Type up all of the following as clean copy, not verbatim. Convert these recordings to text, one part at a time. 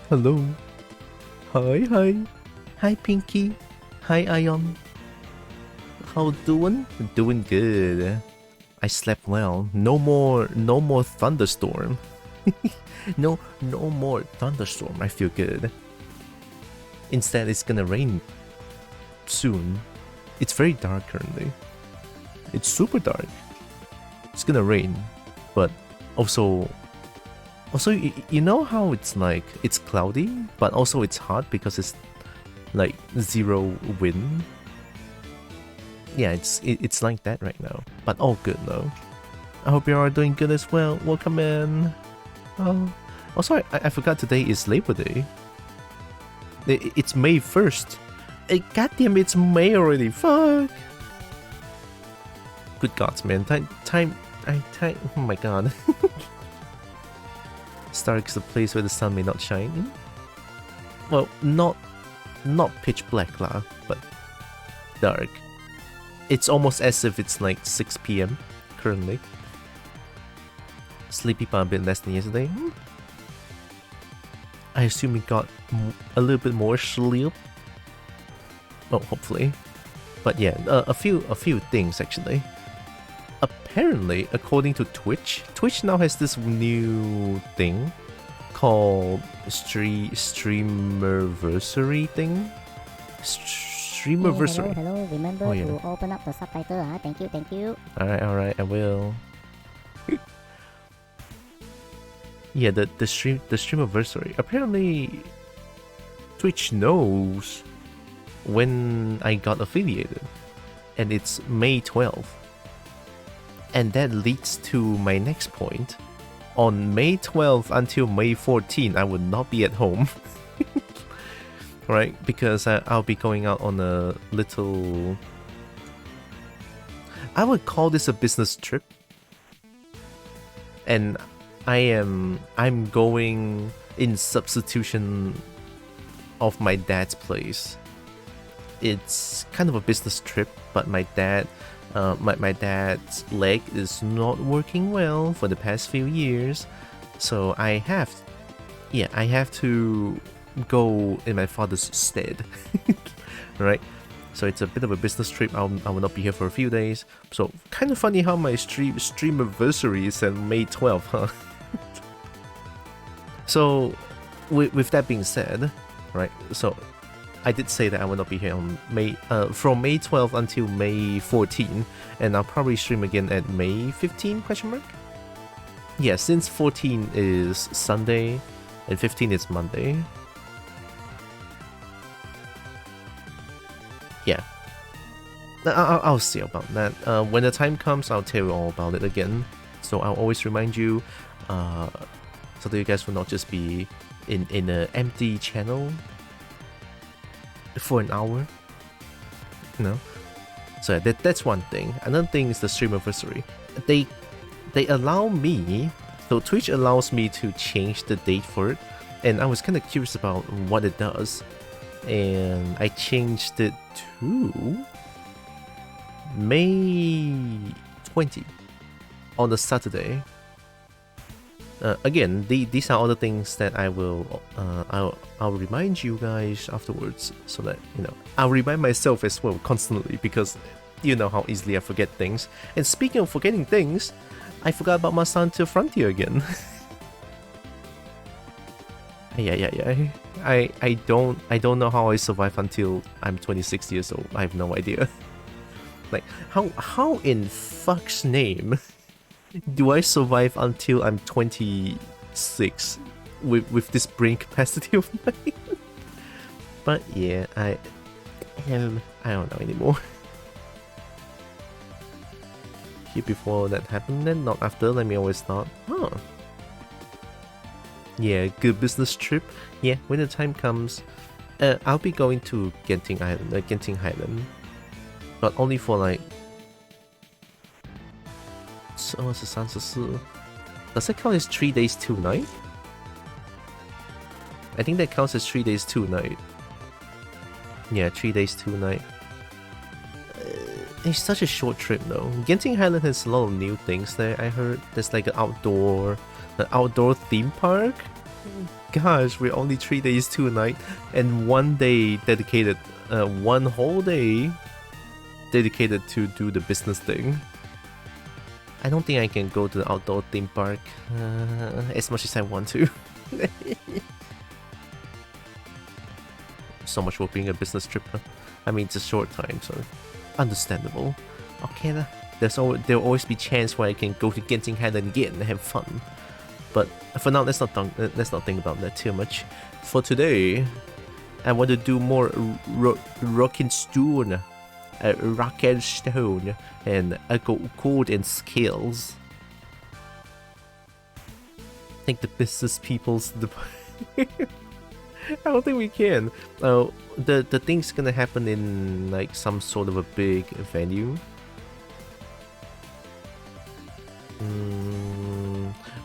Hello. Hi. Hi, Pinky. Hi, Ion. How doing? Doing good. I slept well. No more thunderstorm. no more thunderstorm. I feel good. Instead, it's gonna rain soon. It's very dark currently. It's super dark. It's gonna rain, but also you know how it's like it's cloudy, but also it's hot because it's like zero wind. yeah, it's like that right now. But all good though. I hope you are doing good as well. Welcome in. Oh, sorry, I forgot today is Labor Day. It's May 1st. Goddamn, it's May already. Fuck. Good gods, man. Time. Oh my god. Stark is a place where the sun may not shine. Well, not pitch black lah, but dark. It's almost as if it's like 6 p.m. currently. Sleepy but a bit less than yesterday. I assume we got a little bit more sleep. Well, hopefully. But yeah, a few things actually. Apparently, according to Twitch now has this new thing called streamerversary thing. Streamerversary. Hey, hello. Remember to open up the subtitle, huh? Thank you. Alright, I will. Yeah, the streamerversary. Apparently, Twitch knows when I got affiliated, and it's May 12th. And that leads to my next point. On May 12th until May 14th, I would not be at home. Right? Because I'll be going out on a little... I would call this a business trip. And I'm going in substitution of my dad's place. It's kind of a business trip, but my dad... my dad's leg is not working well for the past few years, so I have to go in my father's stead. Right? So it's a bit of a business trip. I will not be here for a few days. So kind of funny how my streamiversary is on May 12th, huh? So with that being said, right? So I did say that I will not be here on from May 12th until May 14, and I'll probably stream again at May 15 ? Yeah, since 14 is Sunday and 15 is Monday. Yeah, I'll see about that. When the time comes, I'll tell you all about it again. So I'll always remind you, so that you guys will not just be in an empty channel for an hour. No. So that's one thing. Another thing is the streamiversary. They allow me, so Twitch allows me to change the date for it, and I was kind of curious about what it does, and I changed it to May 20 on the Saturday. Again, these are all the things that I will I'll remind you guys afterwards, so that I'll remind myself as well constantly, because you know how easily I forget things. And speaking of forgetting things, I forgot about my son to Frontier again. Yeah. I don't know how I survive until I'm 26 years old. I have no idea. Like how in fuck's name do I survive until I'm 26 with this brain capacity of mine? But yeah, I don't know anymore. Here before that happened, then not after. Let me always thought, huh? Yeah, good business trip. Yeah, when the time comes, I'll be going to Genting Highland, but only for like. Does that count as 3 days, 2 nights? I think that counts as 3 days, 2 nights. Yeah, 3 days, 2 nights. It's such a short trip though. Genting Highland has a lot of new things there. I heard there's like an outdoor theme park. Gosh, we're only 3 days, 2 nights, and 1 day dedicated, 1 whole day dedicated to do the business thing. I don't think I can go to the outdoor theme park as much as I want to. So much for being a business trip. Huh? I mean, it's a short time, so understandable. Okay, there'll always be chance where I can go to Genting Highland again and have fun. But for now, let's not think about that too much. For today, I want to do more Rockin' Stone. rock and stone, and gold and skills. I think the business people's I don't think we can. The thing's gonna happen in like some sort of a big venue.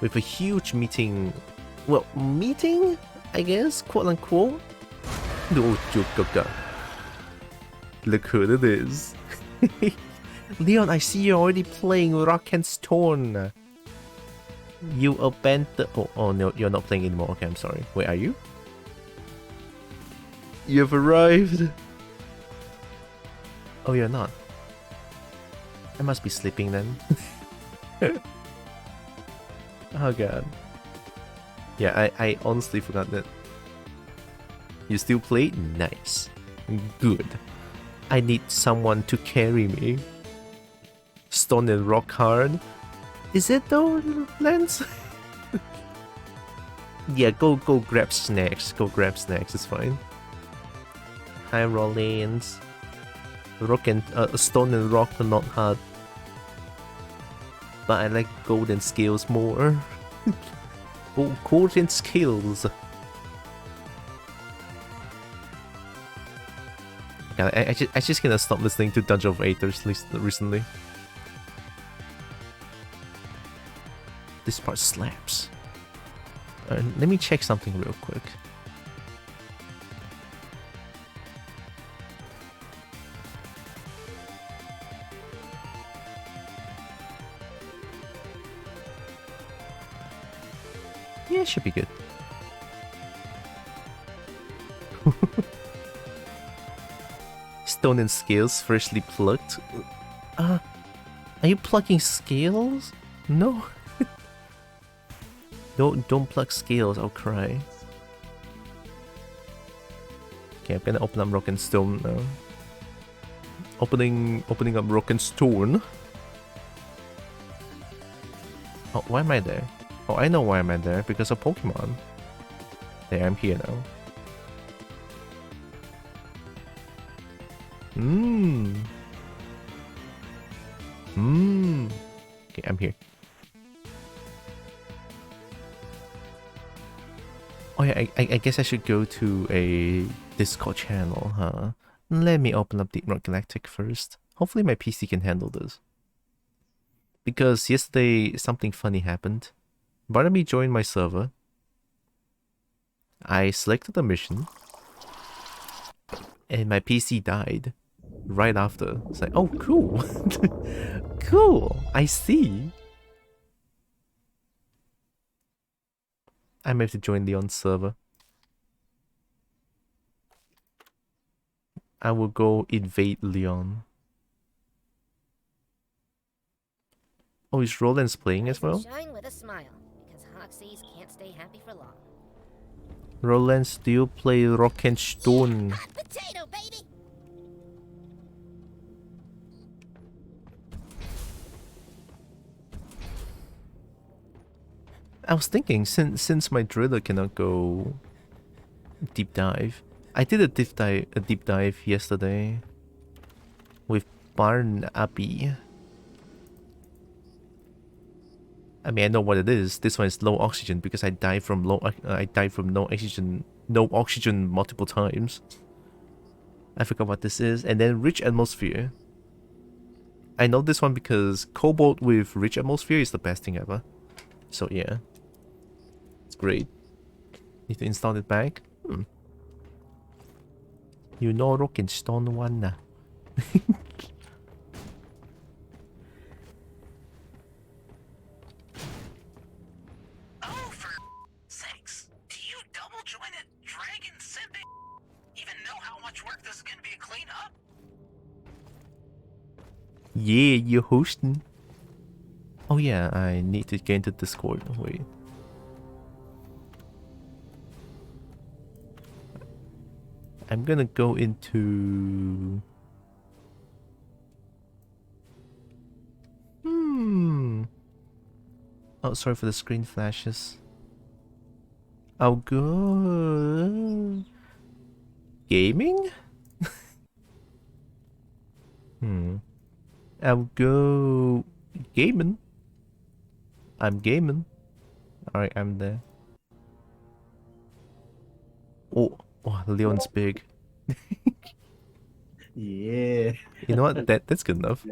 With a huge meeting. Well, meeting, I guess, quote unquote. Look who it is. Leon, I see you're already playing Rock and Stone. You abandoned. Oh no, you're not playing anymore. Okay, I'm sorry. Wait, are you? You've arrived. Oh, you're not. I must be sleeping then. Oh god. Yeah, I honestly forgot that. You still play? Nice. Good. I need someone to carry me. Stone and rock hard. Is it though, Lance? Yeah, go grab snacks. Go grab snacks, it's fine. Hi Rollins. Rock and stone and rock are not hard. But I like golden skills more. Golden skills. God, I just cannot stop listening to Dungeon of Aether's recently. This part slaps. Let me check something real quick. Yeah, it should be good. Stone and scales freshly plucked. Are you plucking scales? No. Don't pluck scales, I'll cry. Okay, I'm gonna open up Rock and Stone now. Opening up Rock and Stone. Oh, why am I there? Oh, I know why I'm there, because of Pokemon. There, I'm here now. Okay, I'm here. Oh yeah, I guess I should go to a Discord channel, huh? Let me open up Deep Rock Galactic first. Hopefully my PC can handle this. Because yesterday something funny happened. Barnaby joined my server. I selected the mission. And my PC died. Right after. It's like, oh cool. Cool, I see. I may have to join Leon's server. I will go invade Leon. Oh, is Roland's playing as well? Shine with a smile, because Hoxies can't stay happy for long. Roland still play Rock and Stone. Hot potato, baby! I was thinking, since my driller cannot go deep dive, I did a deep dive yesterday with Barnaby. I mean, I know what it is. This one is low oxygen because I died from no oxygen multiple times. I forgot what this is. And then rich atmosphere. I know this one because Cobalt with rich atmosphere is the best thing ever. So yeah, it's great. Need to install it back. You know, Rock and Stone one na. Oh, for sakes! Do you double join a dragon simping? Even know how much work this is gonna be to clean up? Yeah, you're hosting. Oh yeah, I need to get into Discord. Wait. I'm gonna go into... Oh, sorry for the screen flashes. Oh, good. Gaming? I'll go gaming. I'm gaming. Alright, I'm there. Oh, Leon's big. Yeah. You know what? That's good enough.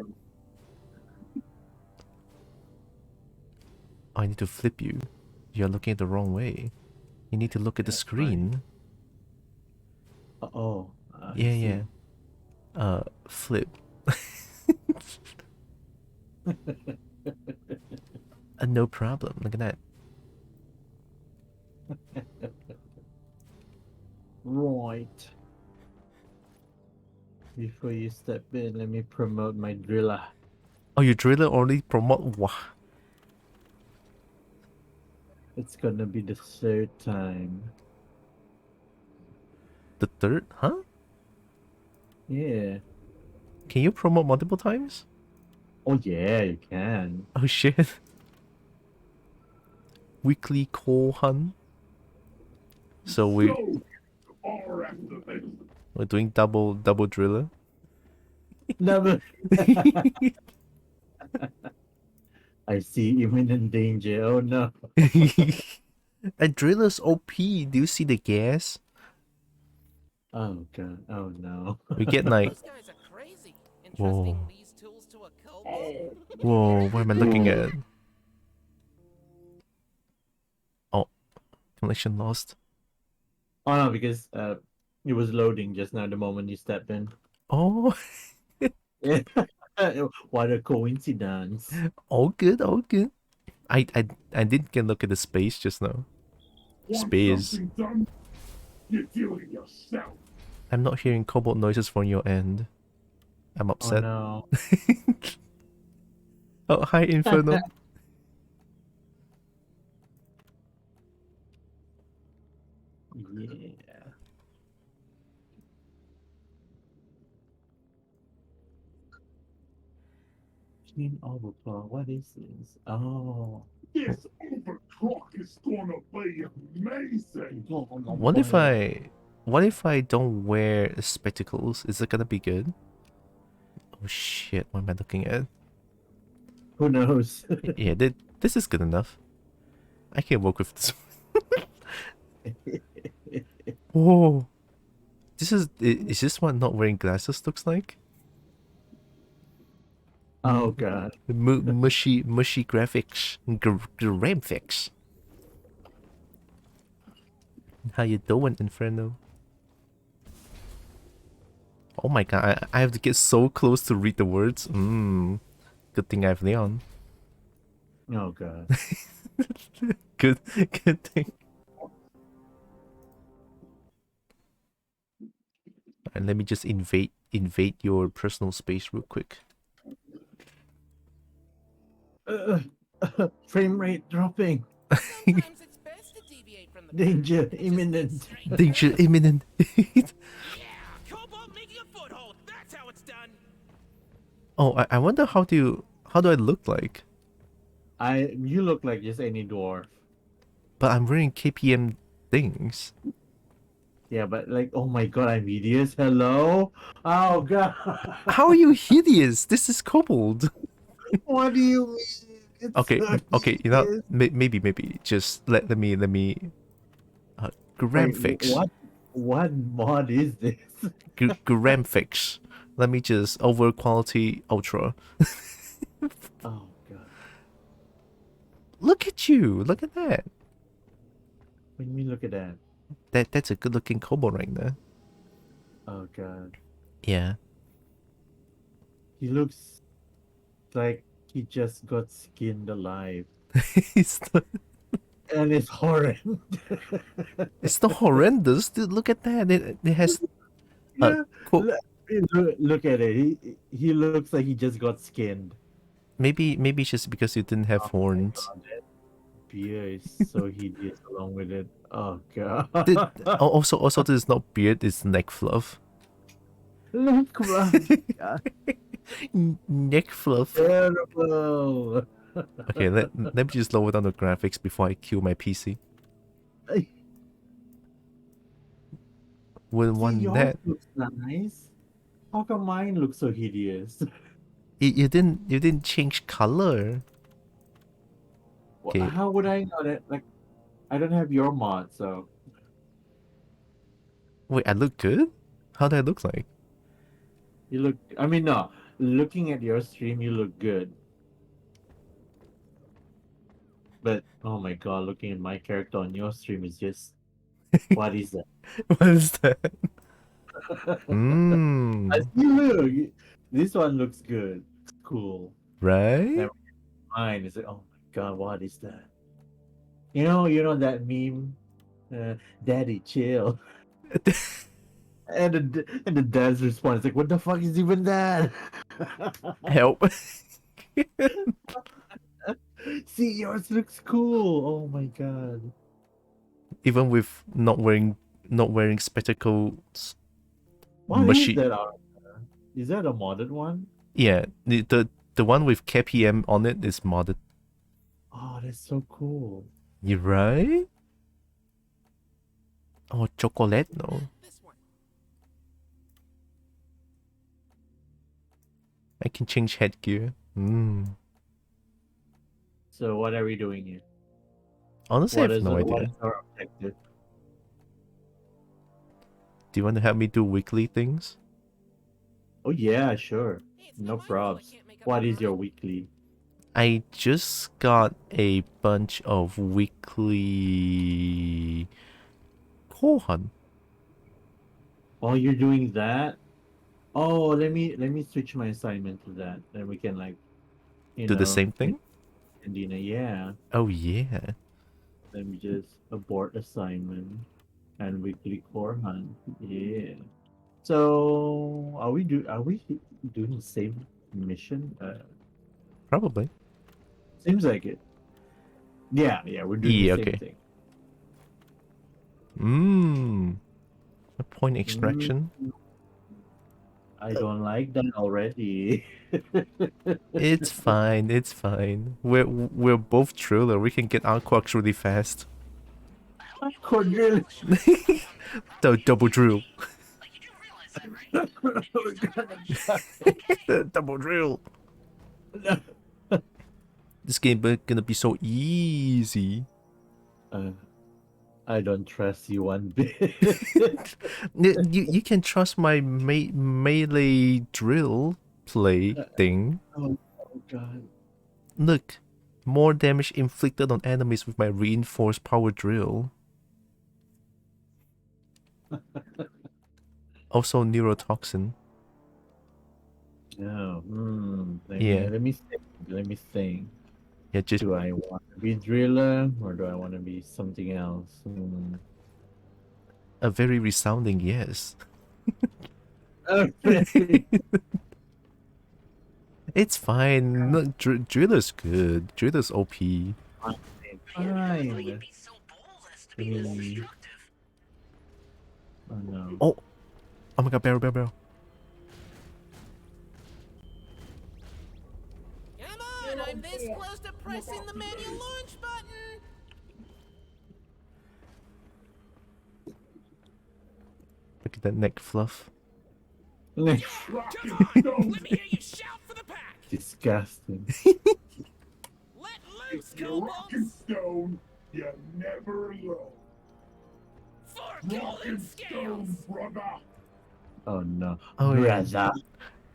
I need to flip you. You're looking at the wrong way. You need to look at the screen. Oh, I Yeah, see. yeah. Flip. No problem. Look at that. Right. Before you step in, let me promote my driller. Oh, your driller only promote. Wow. It's gonna be the third time. The third? Huh? Yeah. Can you promote multiple times? Oh yeah, you can. Oh shit. Weekly call hunt. So we're doing double driller. Never. I see imminent danger. Oh no. A driller's OP. Do you see the gas? Oh god. Oh no. We get like, These guys are crazy. whoa, Entrusting these tools to a kobold. whoa. What am I looking at? Oh, connection lost. Oh no, because it was loading just now the moment you stepped in. Oh, Yeah. What a coincidence. all good, all good. I did get a look at the space just now. Space. I'm not hearing cobalt noises from your end. I'm Oh upset. no. Oh, hi, Inferno. Yeah. Clean overflow. What is this? Oh. This overclock is gonna be amazing. What if I don't wear spectacles? Is it gonna be good? Oh shit, what am I looking at? Who knows? Yeah, this is good enough. I can work with this. Whoa. Is this what not wearing glasses looks like? Oh god. Mushy graphics. Graphics. How you doing, Inferno? Oh my god, I have to get so close to read the words. Good thing I have Leon. Oh god. Good thing. And let me just invade your personal space real quick. Frame rate dropping. Sometimes it's best to deviate from the Danger pack and just imminent. get straight. Danger imminent. Yeah, kobold making a foothold. That's how it's done. Oh, I wonder how do I look like? You look like just any dwarf. But I'm wearing KPM things. Yeah, but like, oh my god, I'm hideous. Hello? Oh god. How are you hideous? This is kobold. What do you mean? It's Okay, so okay, you know, hideous. maybe just let me gram Wait, fix. what mod is this? Gram fix. Let me just over quality ultra. Oh god. Look at you. Look at that. When you look at that. That's a good looking kobold right there. Oh god. Yeah. He looks like he just got skinned alive. it's And it's horrend. not horrendous. Dude, look at that. It has Yeah. cool. Look at it. He looks like he just got skinned. Maybe it's just because you didn't have horns. God, that beard is so hideous along with it. Oh god. Also this is not beard, it's neck fluff. Look, god. Neck fluff. Terrible. Okay, let me just lower down the graphics before I kill my PC. Wouldn't want Yours that. looks nice. How come mine looks so hideous? You didn't change color. Okay, How would I know that? Like, I don't have your mod, so wait, I look good? How do I look like? you look. I mean, no. Looking at your stream, you look good. But oh my god, looking at my character on your stream is just what is that? What is that? I Mmm, see, look. This one looks good. It's cool. right? Never mind. It's like, oh my god, what is that? That meme, Daddy, chill. And the dad's response is like, what the fuck is even that? Help. See, yours looks cool. Oh my god. Even with not wearing spectacles. What is Machine. that? Is that a modded one? Yeah, the one with KPM on it is modded. Oh, that's so cool. You right? Oh, chocolate no. This one. I can change headgear. So what are we doing here? Honestly, I have no What idea. is our objective? Do you want to help me do weekly things? Oh yeah, sure. Hey, it's No not my fault I probs. can't make up What my is your mind. weekly? I just got a bunch of weekly Kohan. Oh, you're doing that? Oh, let me switch my assignment to that. Then we can like, Do the same thing? Dina, yeah. Oh yeah. Let me just abort assignment and weekly core hunt. Yeah. So are we doing the same mission? Probably. Seems like it. Yeah, we're doing the Yeah, same okay. thing. A point Mm, extraction. I don't like that already. It's fine, it's fine. We're both driller. We can get Aquax really fast. Cornelius. The double drill. Like, you do realize that, right? We're gonna die. Double drill. This game is gonna be so easy. Uh, I don't trust you one bit. You can trust my melee drill play thing. Oh god. Look, more damage inflicted on enemies with my reinforced power drill. Also neurotoxin. No. Let me Yeah, let me think. Let me think. yeah. Just Do I want to be driller or do I want to be something else? a very resounding yes. Okay. It's fine. No, driller's good. Driller's OP. Well, you'd Fine. be so bold as to be this Mm. destructive. Oh no. Oh my god, barrel. Come on, I'm this close to pressing the manual launch button. Look at that neck fluff. Rock Come and on, stone. let me hear you shout for the pack. Disgusting. Let If loose, you're rock and kobolds. stone, you're never alone. For Rock golden and stone, scales. brother. Oh no. Oh yeah. Brother.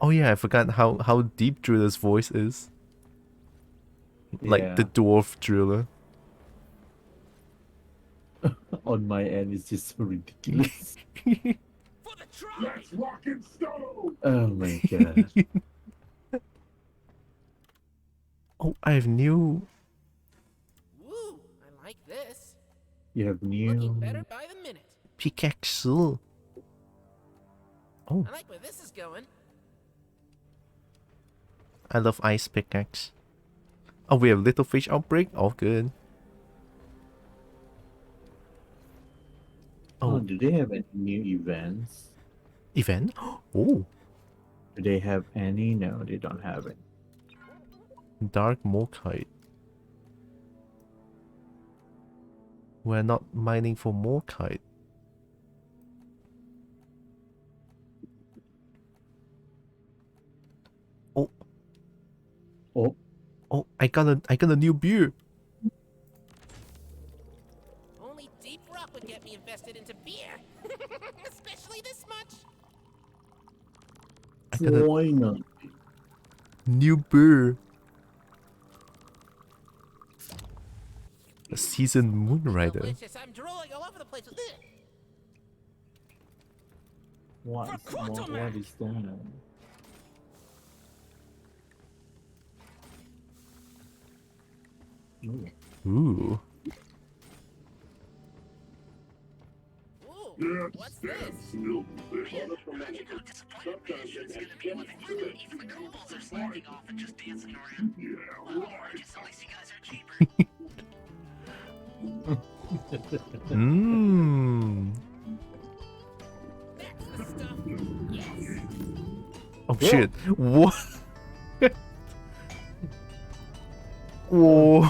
Oh yeah, I forgot how deep driller's voice is. Like the Yeah. dwarf driller. On my end, it's just so ridiculous. For the try. Let's rock and stone. Oh my god. Oh, I have new. Woo, I like this. You have new. Looking better by the minute. Pickaxe. Oh, I like where this is going. I love ice pickaxe. Oh, we have little fish outbreak. All good. Oh, Oh, do they have any new events? event. Oh, Do they have any? No, they don't have it. dark morkite. We're not mining for morkite. Oh, I got a new beer. Only deep rock would get me invested into beer. Especially this much. I got a Why not? new beer. A seasoned Moonrider. Delicious. I'm drooling all over the place with it. What is that? Ooh. Ooh. Ooh, what's this? Still there. Imagine how disappointed management's gonna be when they find out even the kobolds are slacking off and just dancing around. Yeah, Well, right. I guess at least you guys are cheaper. Mmm. That's the stuff. Yes. Oh shit. What? Whoa.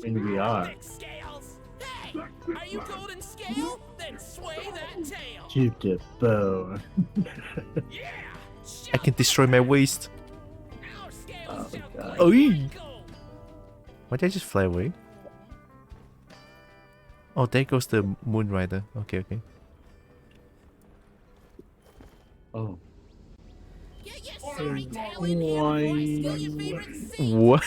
And we are. Thick scales. Hey, are you golden scale? Then sway that tail. Shoot the bow. Yeah. I can destroy my waist. Our scales Oh, shall God. glisten Oi. like gold. Why did I just fly away? Oh, there goes the Moonrider. Okay, okay. Oh. Yeah, sorry, Talon here. Why? Still your favorite seat. What?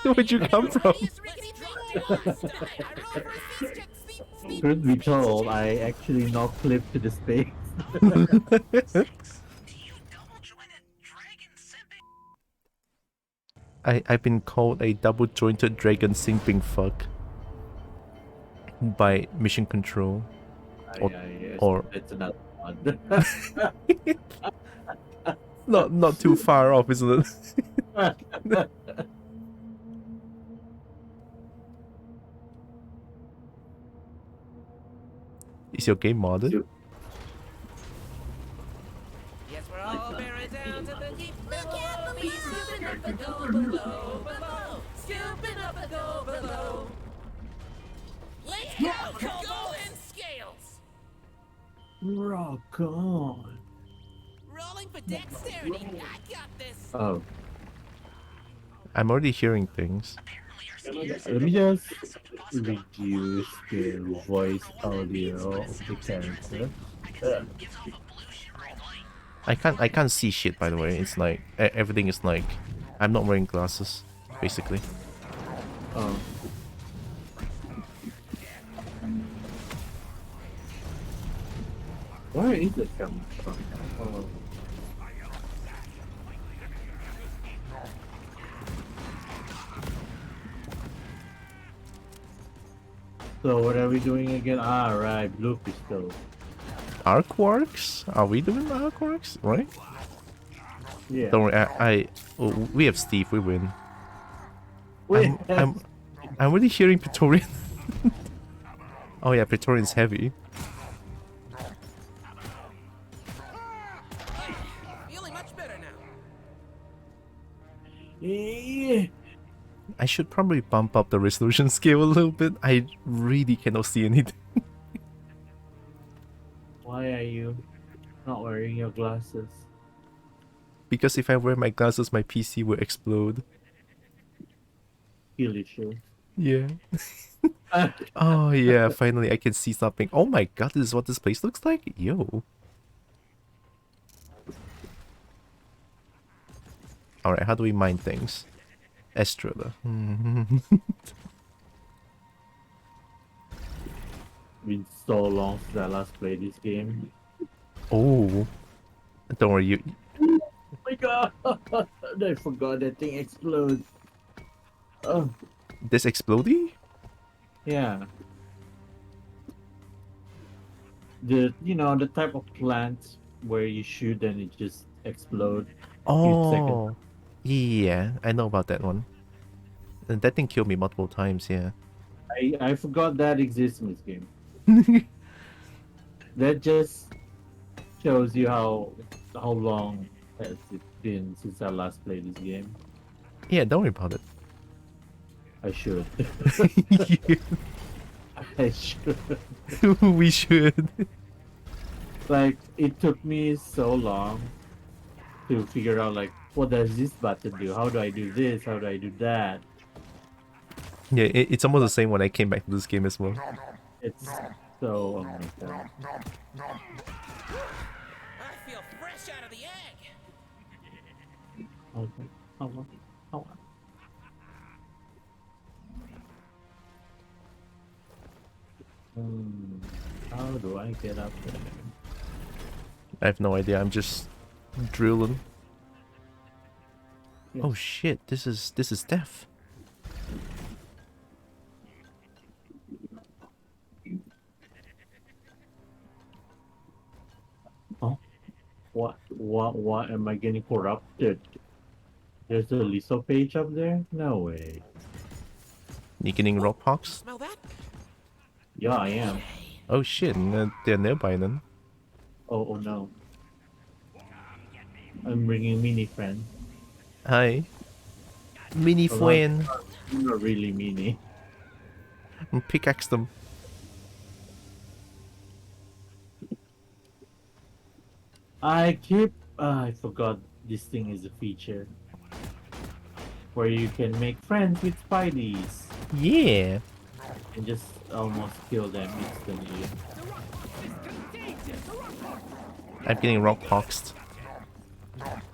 Come on, Where'd you come from? Let's roll for a feast, jet, sleep. Truth be told, I actually not clipped to the space. Do you double jointed dragon simping? I've been called a double-jointed dragon simping fuck by Mission Control. Or- Yes, or- it's another one. Not too far off, isn't it? Is your game modded? Yes, we're all bearing down to the deep below. We scooping up and go below, below. Scooping up and go below. Let's go, golden scales. Rock on. Rolling for dexterity. I got this. Oh, I'm already hearing things. let me just reduce the voice audio of the character. I can't see shit, by the way. It's like everything is like I'm not wearing glasses, basically. Oh. Where is it coming from? Oh. So what are we doing again? Ah, right, blue pistol. Arcworks? Are we doing arcworks? Right? Yeah. Don't worry. Oh, we have Steve. We win. Wait, I'm really hearing Praetorian. Oh yeah, Praetorian's heavy. Feeling much better now. yeah. I should probably bump up the resolution scale a little bit. I really cannot see anything. Why are you not wearing your glasses? Because if I wear my glasses, my PC will explode. Really sure. Yeah. Oh yeah, finally I can see something. Oh my god, this is what this place looks like? Yo. Alright, how do we mine things? Estrella. Been so long since I last played this game. Oh. Don't worry, you... Oh my god! I forgot that thing explodes. Oh, This explodey? yeah. The type of plant where you shoot and it just explodes. Oh. Yeah, I know about that one. And that thing killed me multiple times, yeah. I forgot that exists in this game. That just shows you how long has it been since I last played this game. Yeah, don't worry about it. I should. I should. We should. Like, it took me so long to figure out, like, what does this button do? How do I do this? How do I do that? Yeah, it's almost the same when I came back to this game as well. It's so, oh my god. I feel fresh out of the egg. Okay. How long? How long? How do I get up there? I have no idea. I'm just drilling. Yes. Oh shit! This is death. Oh, what am I getting corrupted? There's a Liso page up there? No way. You getting rock pox? Smell that? Yeah, I am. Oh shit! They're nearby then. Oh no. I'm bringing mini friend. Hi, mini Well, friend. Not really mini. Pickaxe them. I forgot this thing is a feature. Where you can make friends with Spideys. Yeah. And just almost kill them instantly. I'm getting rock poxed.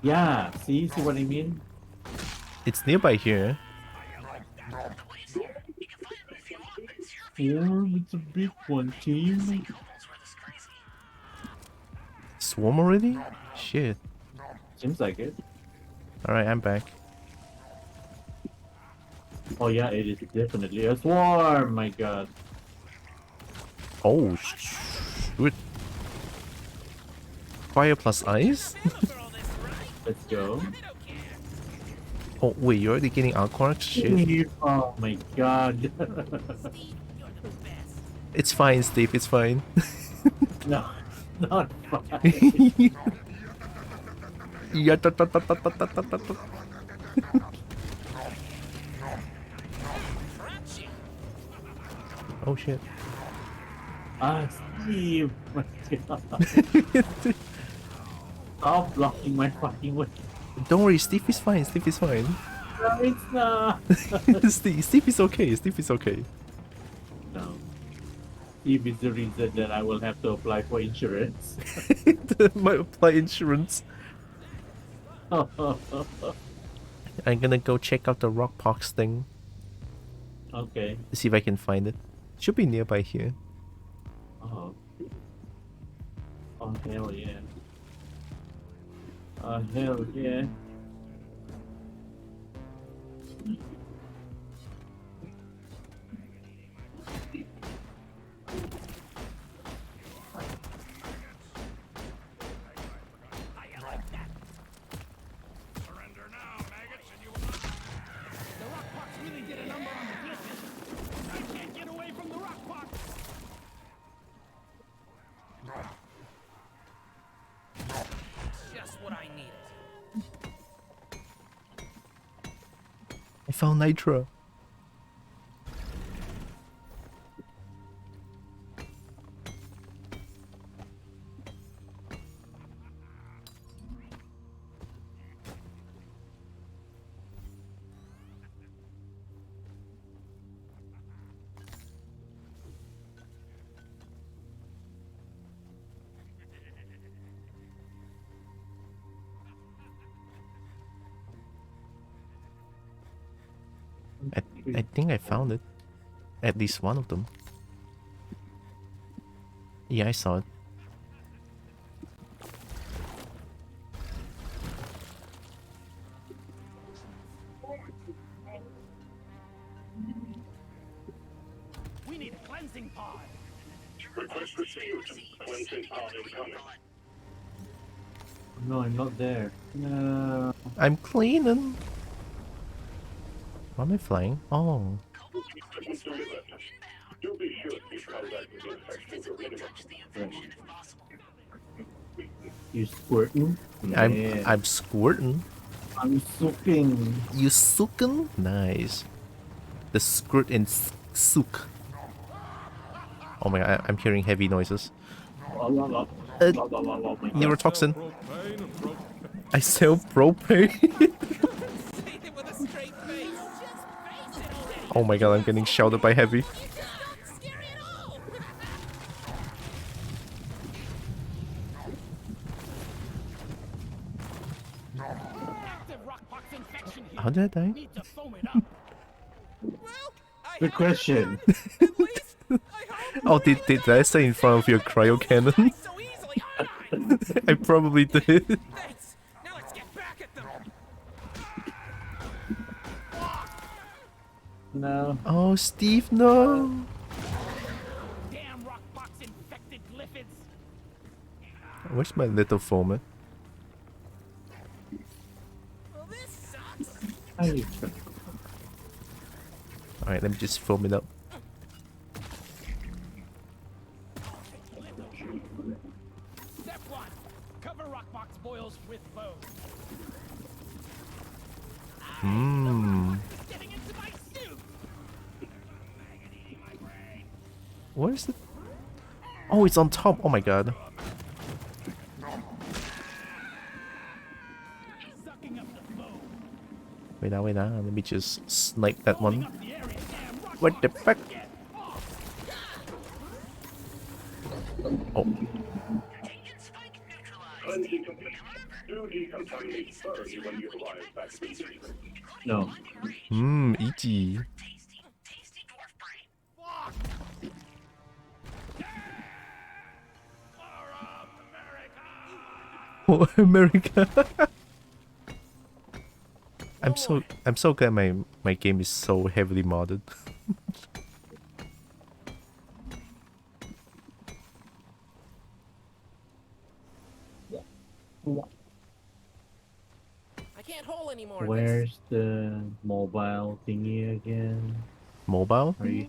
Yeah, see what I mean? It's nearby here. Yeah, it's a big one, team. Swarm already? Shit. Seems like it. Alright, I'm back. Oh yeah, it is definitely a swarm. My god. Oh, shoot. Fire plus ice? Let's go. Oh, wait, you're already getting Alcorn? Shit. Oh my god. It's fine, Steve, it's fine. No, not fine. Yeah, oh shit. Steve. My god. Stop blocking my fucking way. Don't worry, Steve is fine, Steve is fine. No, it's not. Steve is okay, Steve is okay. No. Steve is the reason that I will have to apply for insurance. Might apply insurance. I'm gonna go check out the rock pox thing. Okay. See if I can find it. Should be nearby here. Oh. Oh hell yeah. Oh hell yeah. Just what I needed. I found Nitro. I think I found it. At least one of them. Yeah, I saw it. We need a cleansing pod. Request received. Cleansing pod incoming. No, I'm not there. No. I'm cleaning. Why am I flying? Oh. Equipment delivered. Do be sure to keep contact with the infection to minimum. You squirting? Yeah. I'm squirting. I'm sucking. You sucking? Nice. The squirt and sook. Oh my god, I'm hearing heavy noises. Neurotoxin. I sell propane. Say it with a straight face. Just face it already. Oh my god, I'm getting shouted by Heavy. You're just not scary at all. Active rockpox infection here. How did I die? Need to foam it up. Well, I Good have question. at least. I hope. Oh, did I say in front of your cryo cannon? So easily, aren't I? I probably did. Thanks. Now let's get back at them. No. Oh, Steve, no. Damn rockpox infected glyphids. Where's my little foamer? Well, this sucks. Alright, let me just foam it up. Step 1. Cover rockpox boils with bow. Mmm. Getting into my soup. Where's the... Oh, it's on top. Oh my god. Sucking up the foam. Wait now. Let me just snipe that one. Up the area. Damn rockpox. What the fuck? Oh. Contagion spike neutralized. Decontaminate first when you arrive back species. No. Mmm, E.G. Tasty dwarf brain. Oh, America. I'm so glad my game is so heavily modded. I can't hold anymore. Where's the mobile thingy again? Mobile? Are you?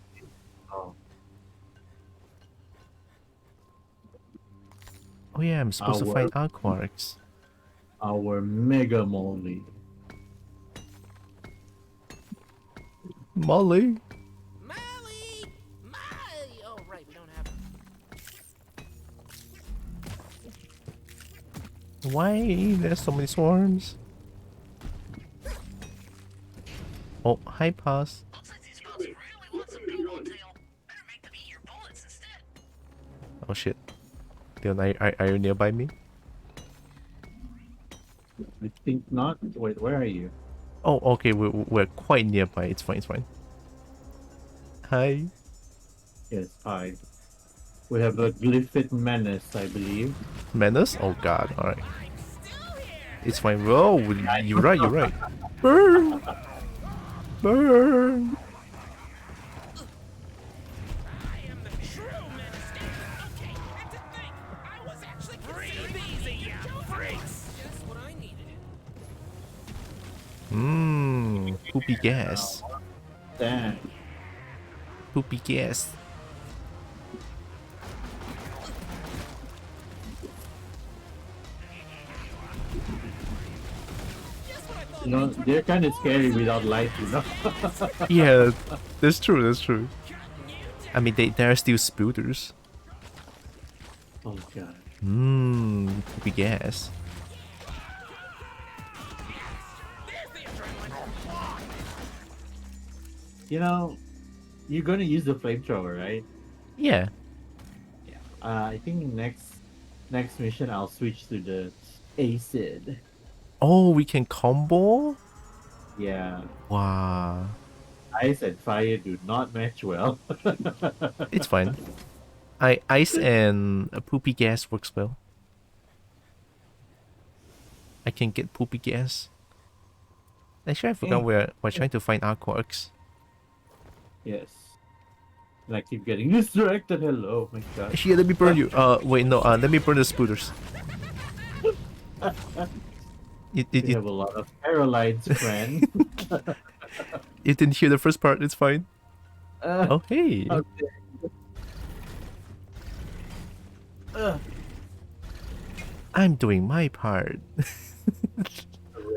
Oh, Oh yeah, I'm supposed to find Our- Aquarks. our mega molly. Molly. Molly! Molly! Oh, right, we don't have her. Why? There's so many swarms. Oh, hi, Pass. Looks like these folks really want some people tail. Better make them eat your bullets instead. Oh shit. Leon, are you nearby me? I think not. Wait, where are you? Oh, okay, we're quite nearby. It's fine, it's fine. Hi. Yes, hi. We have a glyphid menace, I believe. Menace? Oh god, alright. I'm still here! It's fine. Whoa, you're right. Burn! Burn! I am the true menace. Okay, and to think, I was actually breathe easy, you freaks! Just what I needed. Mmm, poopy gas. Damn. Poopy gas. Just what I thought. You know, they're kind of scary without light, you know? Yeah, that's true. I mean, they are still spooters. Oh god. Mmm, poopy gas. You know, you're gonna use the flamethrower, right? Yeah. I think next mission I'll switch to the acid. Oh, we can combo? Yeah. Wow. Ice and fire do not match well. It's fine. Ice and poopy gas works well. I can get poopy gas. Actually, I forgot we're trying to find Aquarks. Yes. And I keep getting distracted. Hello, my god. Here, let me burn you. Wait, no. Let me burn the spooters. We have a lot of aerolites, friend. You didn't hear the first part. It's fine. Oh, hey. Okay. I'm doing my part.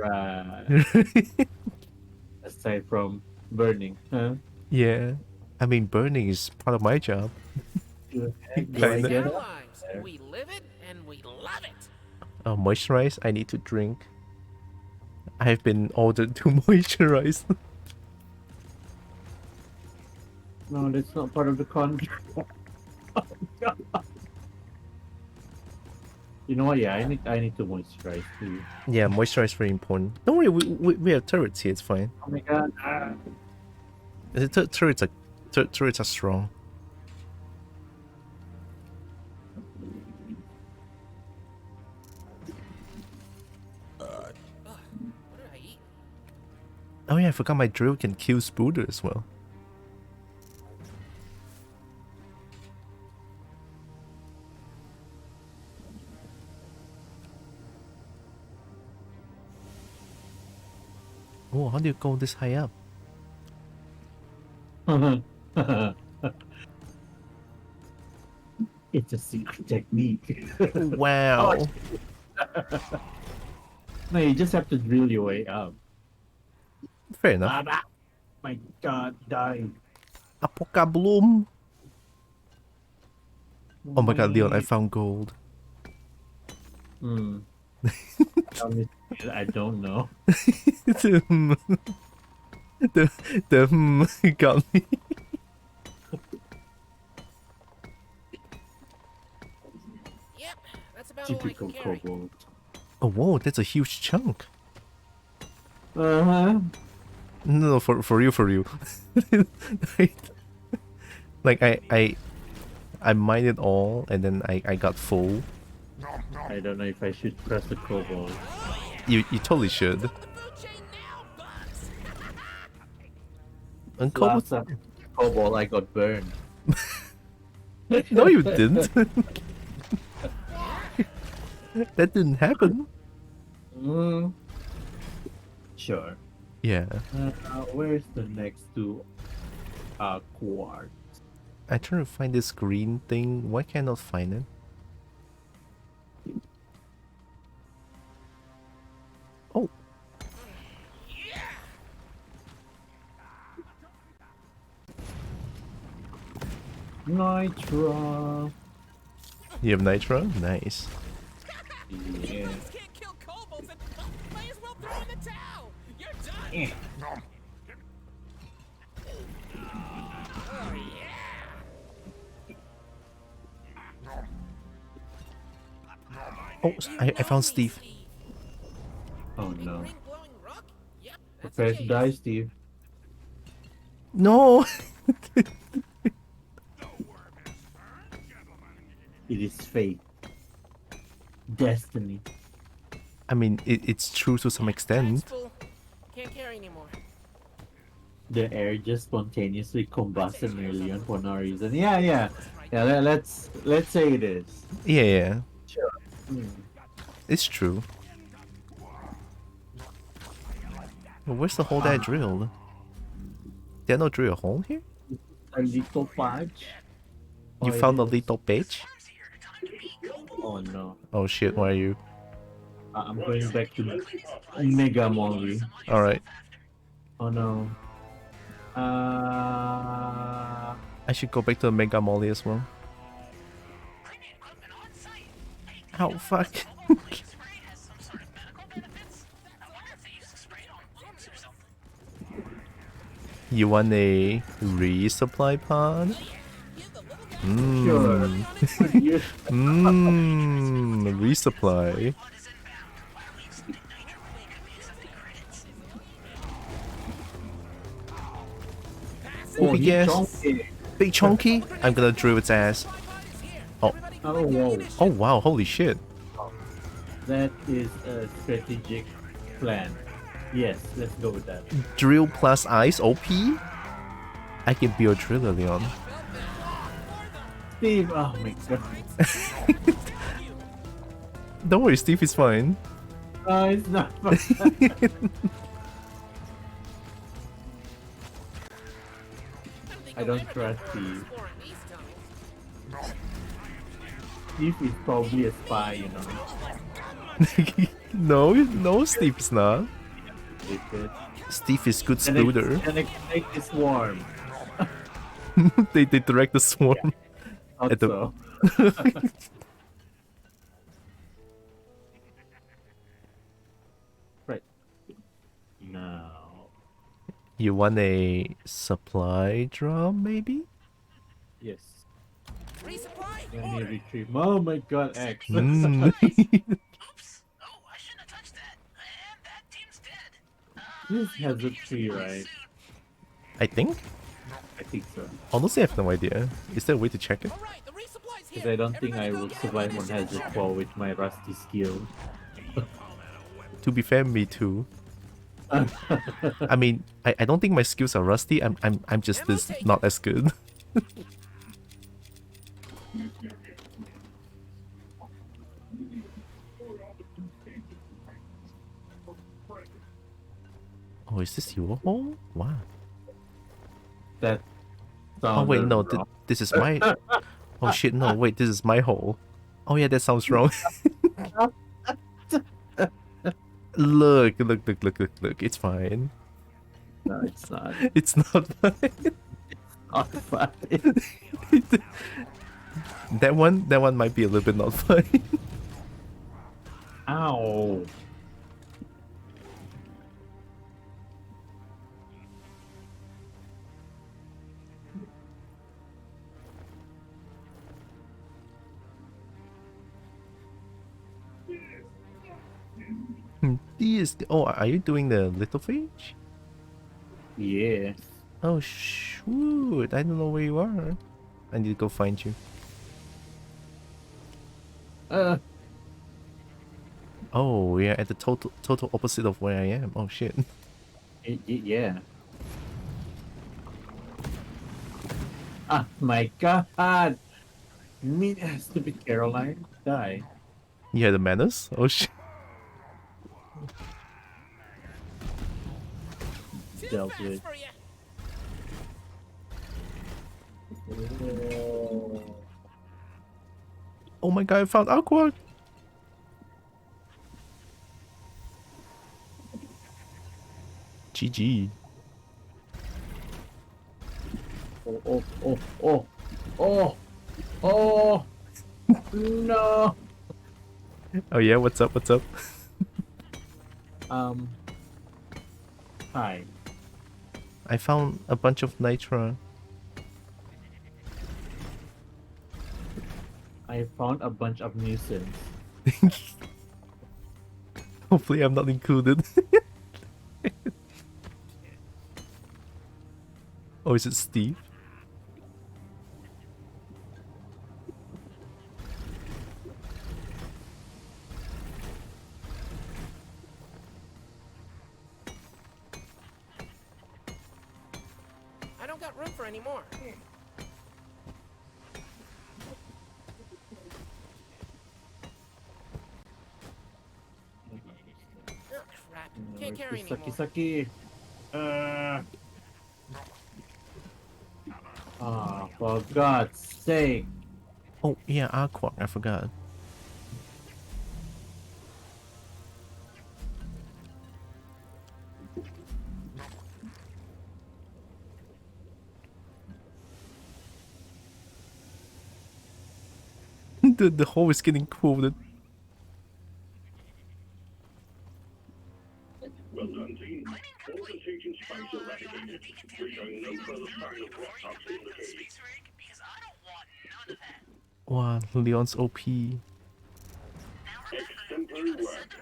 Right. Aside from burning, huh? Yeah. I mean, burning is part of my job. Do I Kinda. get Our it? lives. We live it and we Moisturize. I need to drink. I've been ordered to moisturize. No, that's not part of the contract. Oh, God. You know what? Yeah, I need to moisturize too. Yeah, moisturize very important. Don't worry, we have turrets here. It's fine. Oh my God. The turrets are strong. What did I eat? Oh yeah, I forgot my drill can kill Spooder as well. Oh, how do you go this high up? It's a secret technique. Wow. No, you just have to drill your way up. Fair enough. My God, die. Apoca Bloom. Oh my God, Leon, I found gold. Hmm. Tell me, I don't know. the got me. Yep, that's about all I Typical can carry. kobold. Oh whoa, that's a huge chunk. Uh-huh. No, for you. like I mined it all and then I got full. I don't know if I should press the kobold. You totally should. The food chain now, bucks. And Last time kobold, I got burned. No, you didn't. That didn't happen. Mm. Sure. Yeah. Where's the next two quartz? I try to find this green thing. Why can't I not find it? Oh. Nitra. You have nitro? Nice. Yeah. Can't kill kobolds and might as well throw in the towel. You're done. Oh yeah. Oh, I found Steve. Oh no. Ring glowing rock? Yep, that's Prepare to okay. die, Steve. No. It is fate. Destiny. I mean, it's true to some Bags extent. full. Can't carry anymore. The air just spontaneously combusted Leon for no reason. Yeah. Let's say it is. Yeah, Hmm. it's true. Well, where's the hole that I drilled? Did I not drill a hole here? A little patch. You Oh, it found a is. little bitch? Oh no. Oh shit, where are you? I'm going back to Mega Molly. Alright. Oh no. I should go back to the Mega Molly as well. Oh fuck. You want a resupply pod? Sure. Mmm. Mmm. Resupply. Oh, Big he ass. jumped it. Big chunky? I'm gonna drill its ass. Oh. Oh whoa. Oh wow, holy shit. That is a strategic plan. Yes, let's go with that. Drill plus ice OP? I can be a driller, Leon. Steve, oh my god. Don't worry, Steve is fine. It's not fun. I don't trust Steve. Steve is probably a spy, you know. No, Steve is not. It's it. Steve is good spooder. Can I connect this swarm? They direct the swarm. At the- Also. You want a supply drum, maybe? Yes. Resupply I need order. retrieve. Oh my god, X. Mm. Oops. Oh, I shouldn't have touched that. And that team's dead. This You'll has get a your tree, supplies right? soon. I think. I think so. Honestly, I have no idea. Is there a way to check it? All right, the resupply's Because here. I don't think I Everybody go will get survive on ammunition and Hazard sugar. 4 with my rusty skill. To be fair, me too. I mean, I don't think my skills are rusty. I'm just Ammo this taken. not as good. Oh, is this your hole? Wow. That Oh wait, sounded no, wrong. this is my. Oh shit, no, wait, this is my hole. Oh yeah, that sounds wrong. Look, it's fine. No, it's not. It's not fine. Not fine. That one might be a little bit not fine. Ow. Oh, are you doing the little phage? Yeah. Oh shoot, I don't know where you are. I need to go find you. Oh, we are at the total opposite of where I am. Oh shit. Yeah. Ah, my god. Me, stupid Caroline. Die. You had the manners? Oh shit. Too Dealt fast with. for you. Oh my god, I found Aqua! GG. Oh, no. Oh yeah, what's up, what's up? Hi. I found a bunch of Nitra. I found a bunch of nuisance. Hopefully I'm not included. Oh, is it Steve? I don't got room for any more. Oh, crap. Can't carry anymore. Saki. Ah, for God's sake. Oh yeah, Aqua, I forgot. The hole is getting quoted. Well done, team. All contagion spikes eradicated. We're showing no further sign of rock tops in the cave. Space rig? Because I don't want none of that. Wow, Leon's OP. Exemplary work.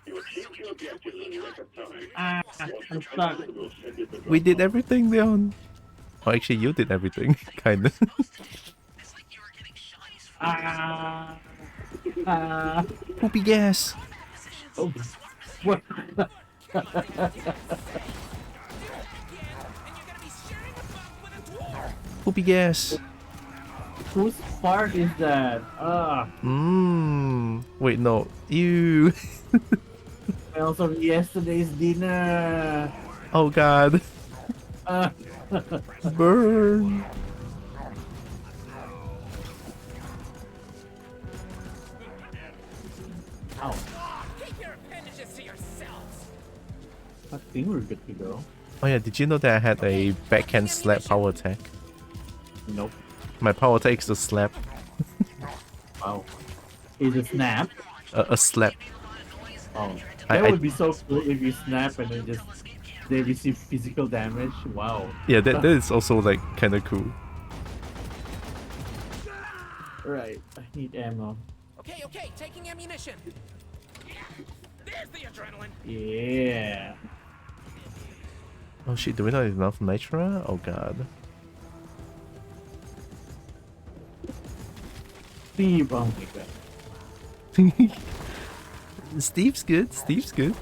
You achieved your objective in record time. I'm stuck. We'll send it the We did drop-off. everything, Leon. Oh, actually, you did everything, kinda. It's like you were getting shinies from Poopy gas. Oh, what? And you're gonna be sharing a bunk with a dwarf. Poopy gas. Whose fart is that? Mmm. Wait, no. Ew. Smells of yesterday's dinner. Oh god. Ah. Burn. Ow. Keep your appendages to yourselves. I think we're good to go. Oh yeah, did you know that I had a backhand slap power attack? Nope. My power attack is a slap. Wow. Is it snap? A slap. Oh. I- That I- would be so cool if you snap and then just they receive physical damage. Wow. Yeah, that is also like kind of cool. Right. I need ammo. Okay, okay, taking ammunition. There's the adrenaline. Yeah. Oh shit, do we not have enough nitra? Oh god. Steve. Oh my god. Steve's good. Steve's good.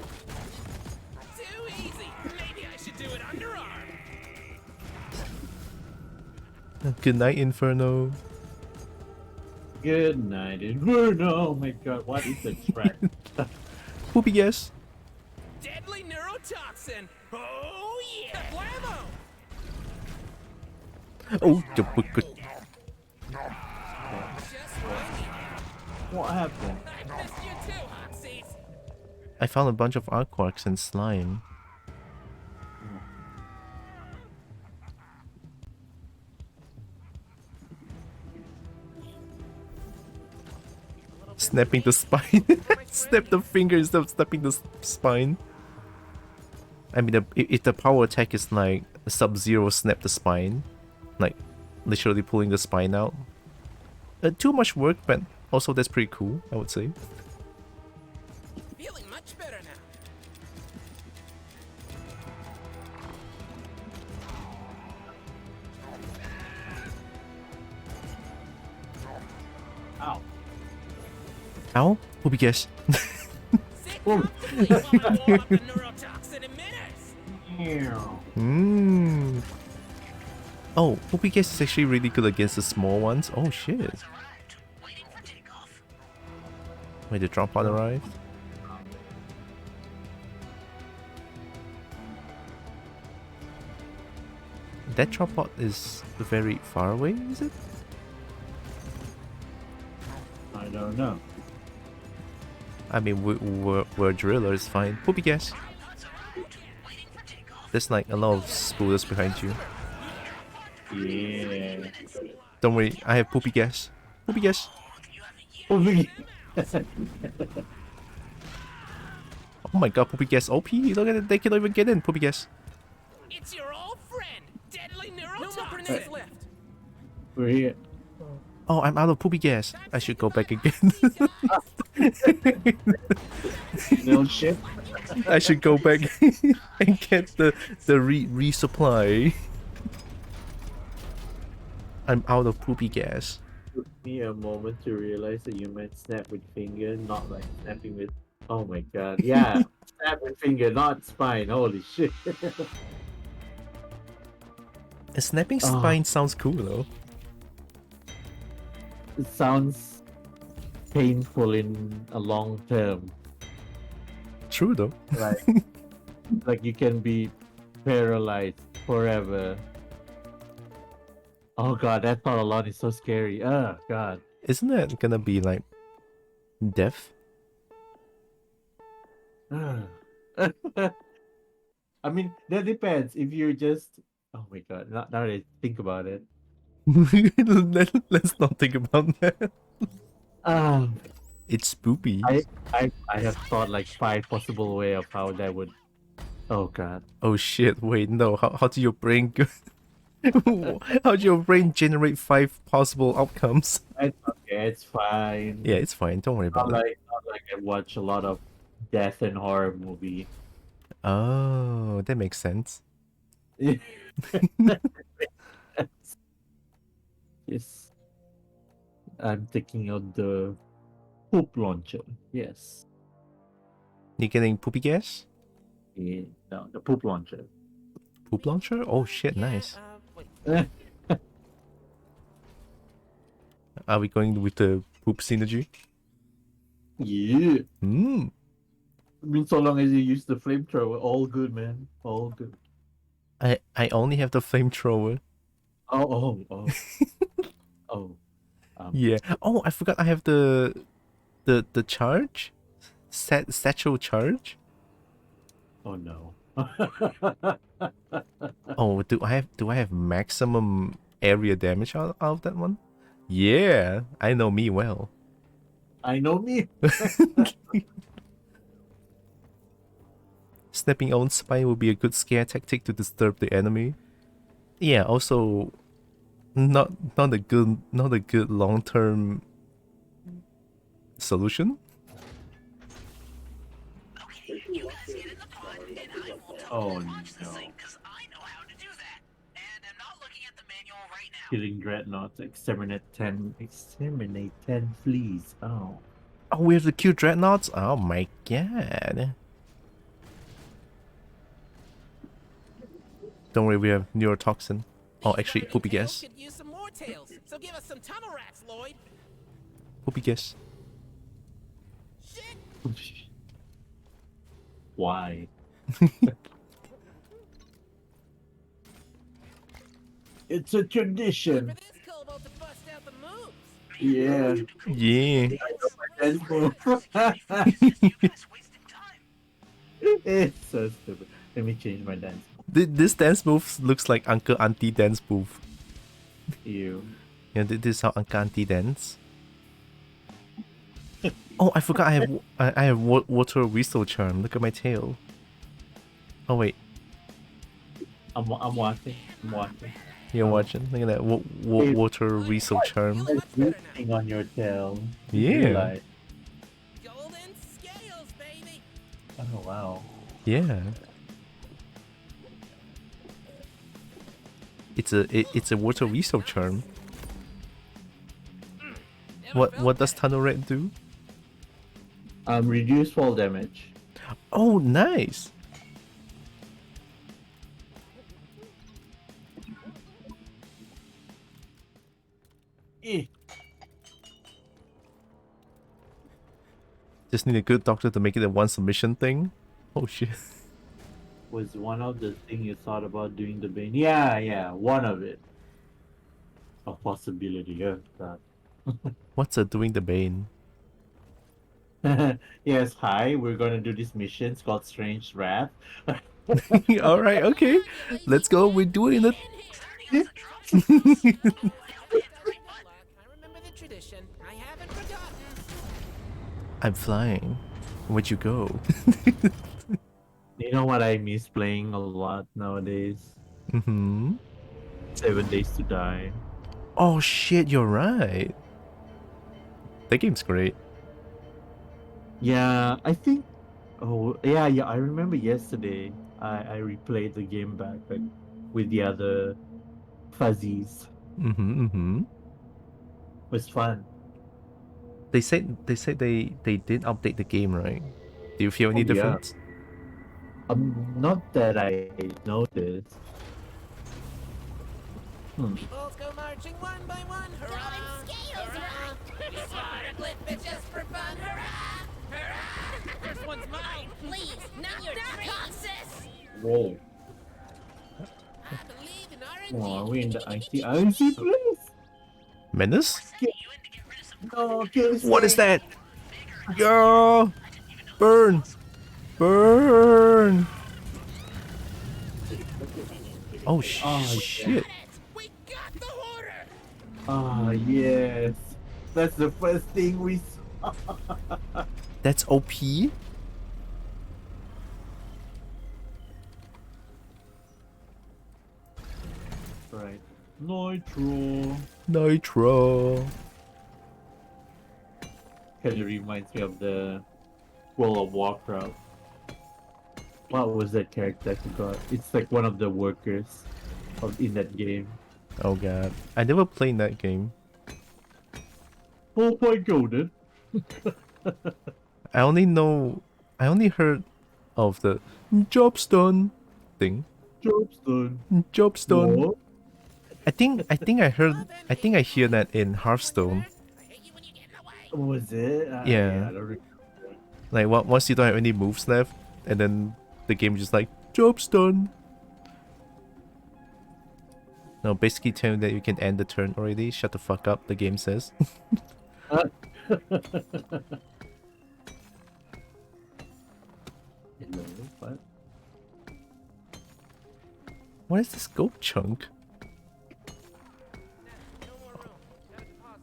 Too easy. Maybe I should do it underarm. Good night, Inferno. Good night, Inferno. Oh my god, what is the track? Poopy guess. Deadly neurotoxin. Oh yeah. Blammo. Oh, the book. Just wait. What happened? I missed you too, Hotsies. I found a bunch of Arquarks and slime. Snapping the spine. Snap the finger instead of snapping the spine. I mean, if the power attack is like Sub-Zero snap the spine, like literally pulling the spine out. Too much work, but also that's pretty cool, I would say. Feeling much better now. Ow. Ow? Poopy guess. Sick hopefully while I warm up the neurotoxin emitters. Mmm. Oh, Poopy guess is actually really good against the small ones. Oh shit. Arrived. Waiting for takeoff. Wait, the drop pod arrived? That drop pod is very far away, is it? I don't know. I mean, we're drillers, fine. Poopy guess. Pods arrived. Waiting for takeoff. There's like a lot of spoilers behind you. Yeah. Don't worry, I have poopy gas. Poopy gas. Oh my Oh my god, poopy gas OP. Look at it, they can't even get in. Poopy gas. It's your old friend, Deadly Neurotoxin. No more grenades left. We're here. Oh, I'm out of poopy gas. I should go back again. No shit. I should go back and get the resupply. I'm out of poopy gas. Took me a moment to realize that you meant snap with finger, not like snapping with. Oh my god. Yeah. Snap with finger, not spine. Holy shit. A snapping Oh. spine sounds cool though. It sounds painful in a long term. True though. Like you can be paralyzed forever. Oh god, that thought alone is so scary. Oh god. Isn't that gonna be like death? I mean, that depends. If you're just, oh my god, now that I think about it. Let's not think about that. Ah, It's spoopy. I have thought like 5 possible way of how that would. Oh god. Oh shit, wait, no. How do your brain go? How do your brain generate 5 possible outcomes? It's okay. It's fine. Yeah, it's fine. Don't worry about it. Not like I watch a lot of death and horror movie. Oh, that makes sense. Yes. I'm taking out the poop launcher. Yes. You getting poopy gas? Yeah, no, the poop launcher. Poop launcher? Oh shit, nice. Wait. Are we going with the poop synergy? Yeah. Hmm. I mean, so long as you use the flamethrower, all good, man. All good. I only have the flamethrower. Oh. Oh. Yeah. Oh, I forgot I have the charge? Satchel charge? Oh no. Oh, do I have maximum area damage out of that one? Yeah, I know me well. I know me. Snapping on spine will be a good scare tactic to disturb the enemy. Yeah, also not a good long-term solution. Okay, you guys get in the pod, and I will Oh, totally launch this no. thing, because I know how to do that. And I'm not looking at the manual right now. Killing dreadnoughts, exterminate 10 fleas. Oh. Oh, we have to kill dreadnoughts? Oh my god. Don't worry, we have neurotoxin. Oh, These actually, burning poopy tails gas. could use some more tails, so give us some tunnel rats, Lloyd. Poopy gas. Shit! Why? It's a For tradition. this kobold to bust out the moves. Yeah. Yeah. Dance move. You guys wasting time. It's so stupid. Let me change my dance. This dance move looks like Uncle Auntie dance move. Ew. Yeah, this is how Uncle Auntie dance. Oh, I forgot I have water whistle charm. Look at my tail. Oh wait, I'm watching. I'm watching. you're watching. Look at that water whistle charm. Feel much better now. Thing on your tail. Yeah. Like, Golden scales, baby. oh wow. Yeah. It's a water whistle charm. What does tunnel rat do? Reduce fall damage. Oh, nice. Eh. Just need a good doctor to make it a one submission thing. Oh shit. Was one of the thing you thought about doing the Bane? Yeah, one of it. A possibility, yeah. That. What's doing the bane? Yes, hi, we're gonna do this mission. It's called Strange Wrath. All right, okay. Let's go. We're doing it. Luck. I remember the tradition. I haven't forgotten. I'm flying. Where'd you go? You know what I miss playing a lot nowadays? Mm-hmm. 7 Days to Die. Oh shit, you're right. That game's great. Yeah, I think. Oh, yeah. I remember yesterday. I replayed the game back like, with the other fuzzies. Mm-hmm. It was fun. They said they did update the game, right? Do you feel any Oh, yeah. difference? Not that I noticed. Peoples go marching one by one. Hurrah! Hurrah! We slaughter clip bitches for fun. Hurrah! Hurrah! First one's mine. Please, not your Droxen. Whoa. I believe in Oh, are RNG. we in the IC place? Menace? No, kill What is that? Yo! Burn! Burn! Oh shit! We got the hoarder. Ah, yes. That's the first thing we saw. That's OP. Right. Nitro. Nitro. Kind of reminds me of the World of Warcraft. What was that character? I forgot. It's like one of the workers in that game. Oh god, I never played that game. Oh my god! I only heard of the job's done thing. Job's done. Job's done. What? I think I hear that in Hearthstone. I hate you when you get in the way. Was it? Yeah. I don't remember. Like once you don't have any moves left, and then the game just like job's done. No, basically telling that you can end the turn already. Shut the fuck up, the game says. Hello, what? What is this gold chunk? No more room. Gotta deposit.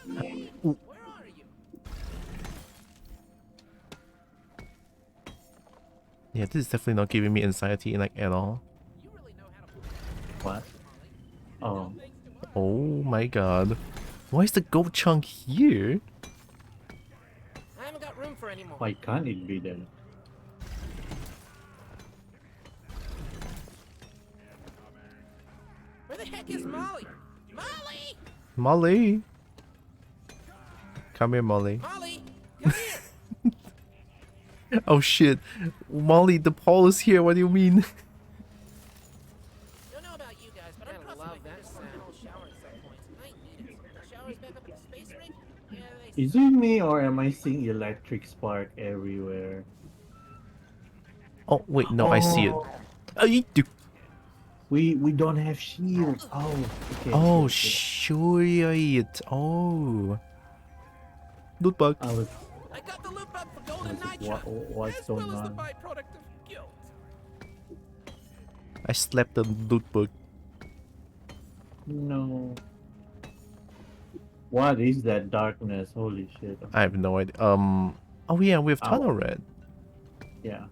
Mom! Where are you? Yeah, this is definitely not giving me anxiety like at all. You really know how to What? Oh, Oh my god. Why is the gold chunk here? I haven't got room for any more. why can't it be there? Where the heck is Molly? Molly! Molly! Come here, Molly. Molly! Come here! Oh shit. Molly, the Paul is here. What do you mean? Don't know about you guys, but I love that sound. Shower at some point. I need it. The shower's back up at the space rig? Yeah, they Is it me or am I seeing electric spark everywhere? Oh, wait, no, I see it. Oh, you do. We don't have shields. Oh, okay. Oh, okay. shit. Oh. Loot bug. I was I got the loot bug for golden What- nitro. what's as well going as the on? byproduct of guilt. I slapped the loot bug. no. What is that darkness? Holy shit. I have no idea. Oh yeah, we have Ow. tunnel red. Yeah.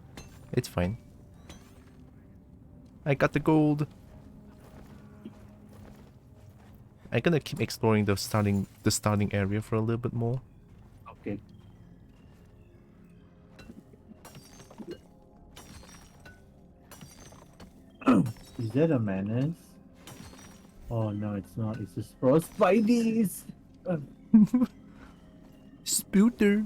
It's fine. I got the gold. I'm gonna keep exploring the starting area for a little bit more. Okay. Is that a menace? Oh no, it's not. It's just frost spiders. Spooter.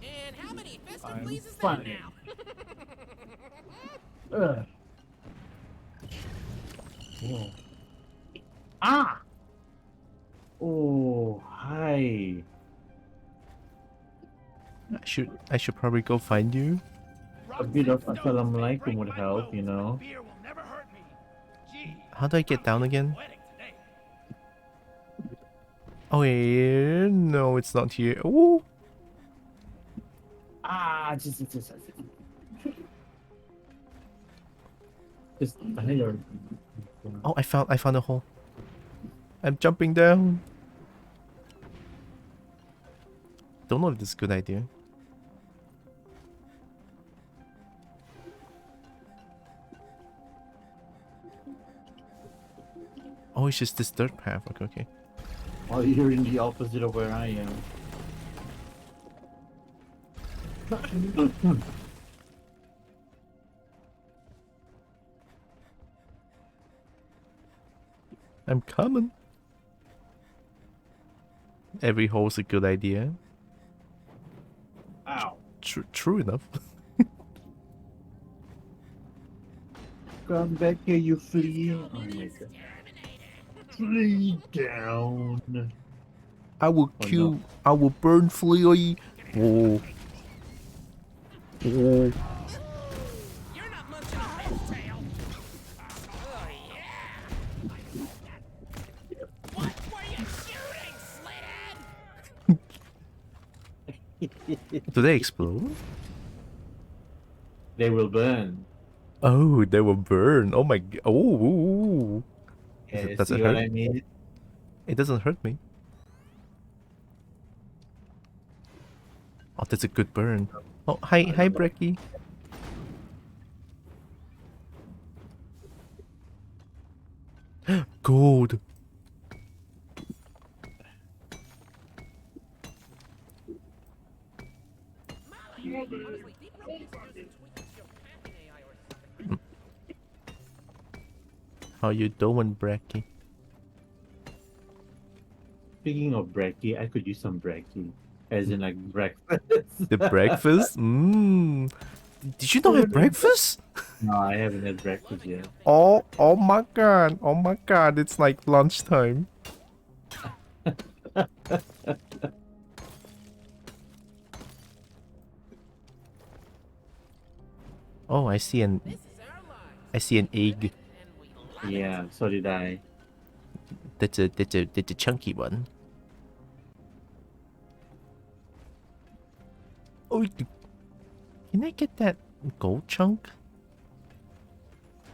And how many festive I'm please is that funny. now? Ugh. Whoa. Ah! Oh, hi. I should probably go find you. A bit of assalamualaikum would help, you know. Beer will never hurt me. Gee, How do I get down again? wedding today. Oh yeah, no, it's not here. Oh, Ah, just higher. oh, I found a hole. I'm jumping down. Don't know if this is a good idea. Oh, it's just this dirt path. Okay, okay. Oh, you're in the opposite of where I am. I'm coming. Every hole's a good idea. Ow. True enough. Come back here, you flea. Oh my god. Flea down. I will Oh, kill. no. I will burn Flea. Oh. Oh. You're not munching a red's tail. Oh yeah. What were you shooting, Slithead? Do they explode? They will burn. Oh, they will burn. Oh my god. Oh. Yeah, Does it see what hurt? I mean? It doesn't hurt me. Oh, that's a good burn. Oh, hi, Brecky. Gold. Honestly, deep throat needs to do some tweaks to your packing AI or something. How you doing, Brecky? Speaking of brekkie, I could use some brekkie. As in like breakfast. The breakfast? Mmm. Did you not have breakfast? No, I haven't had breakfast yet. Oh my god. Oh my god. It's like lunchtime. Oh, I see an This is our lives, I see an egg. and we love it. Yeah, so did I. That's a chunky one. Oh, can I get that gold chunk?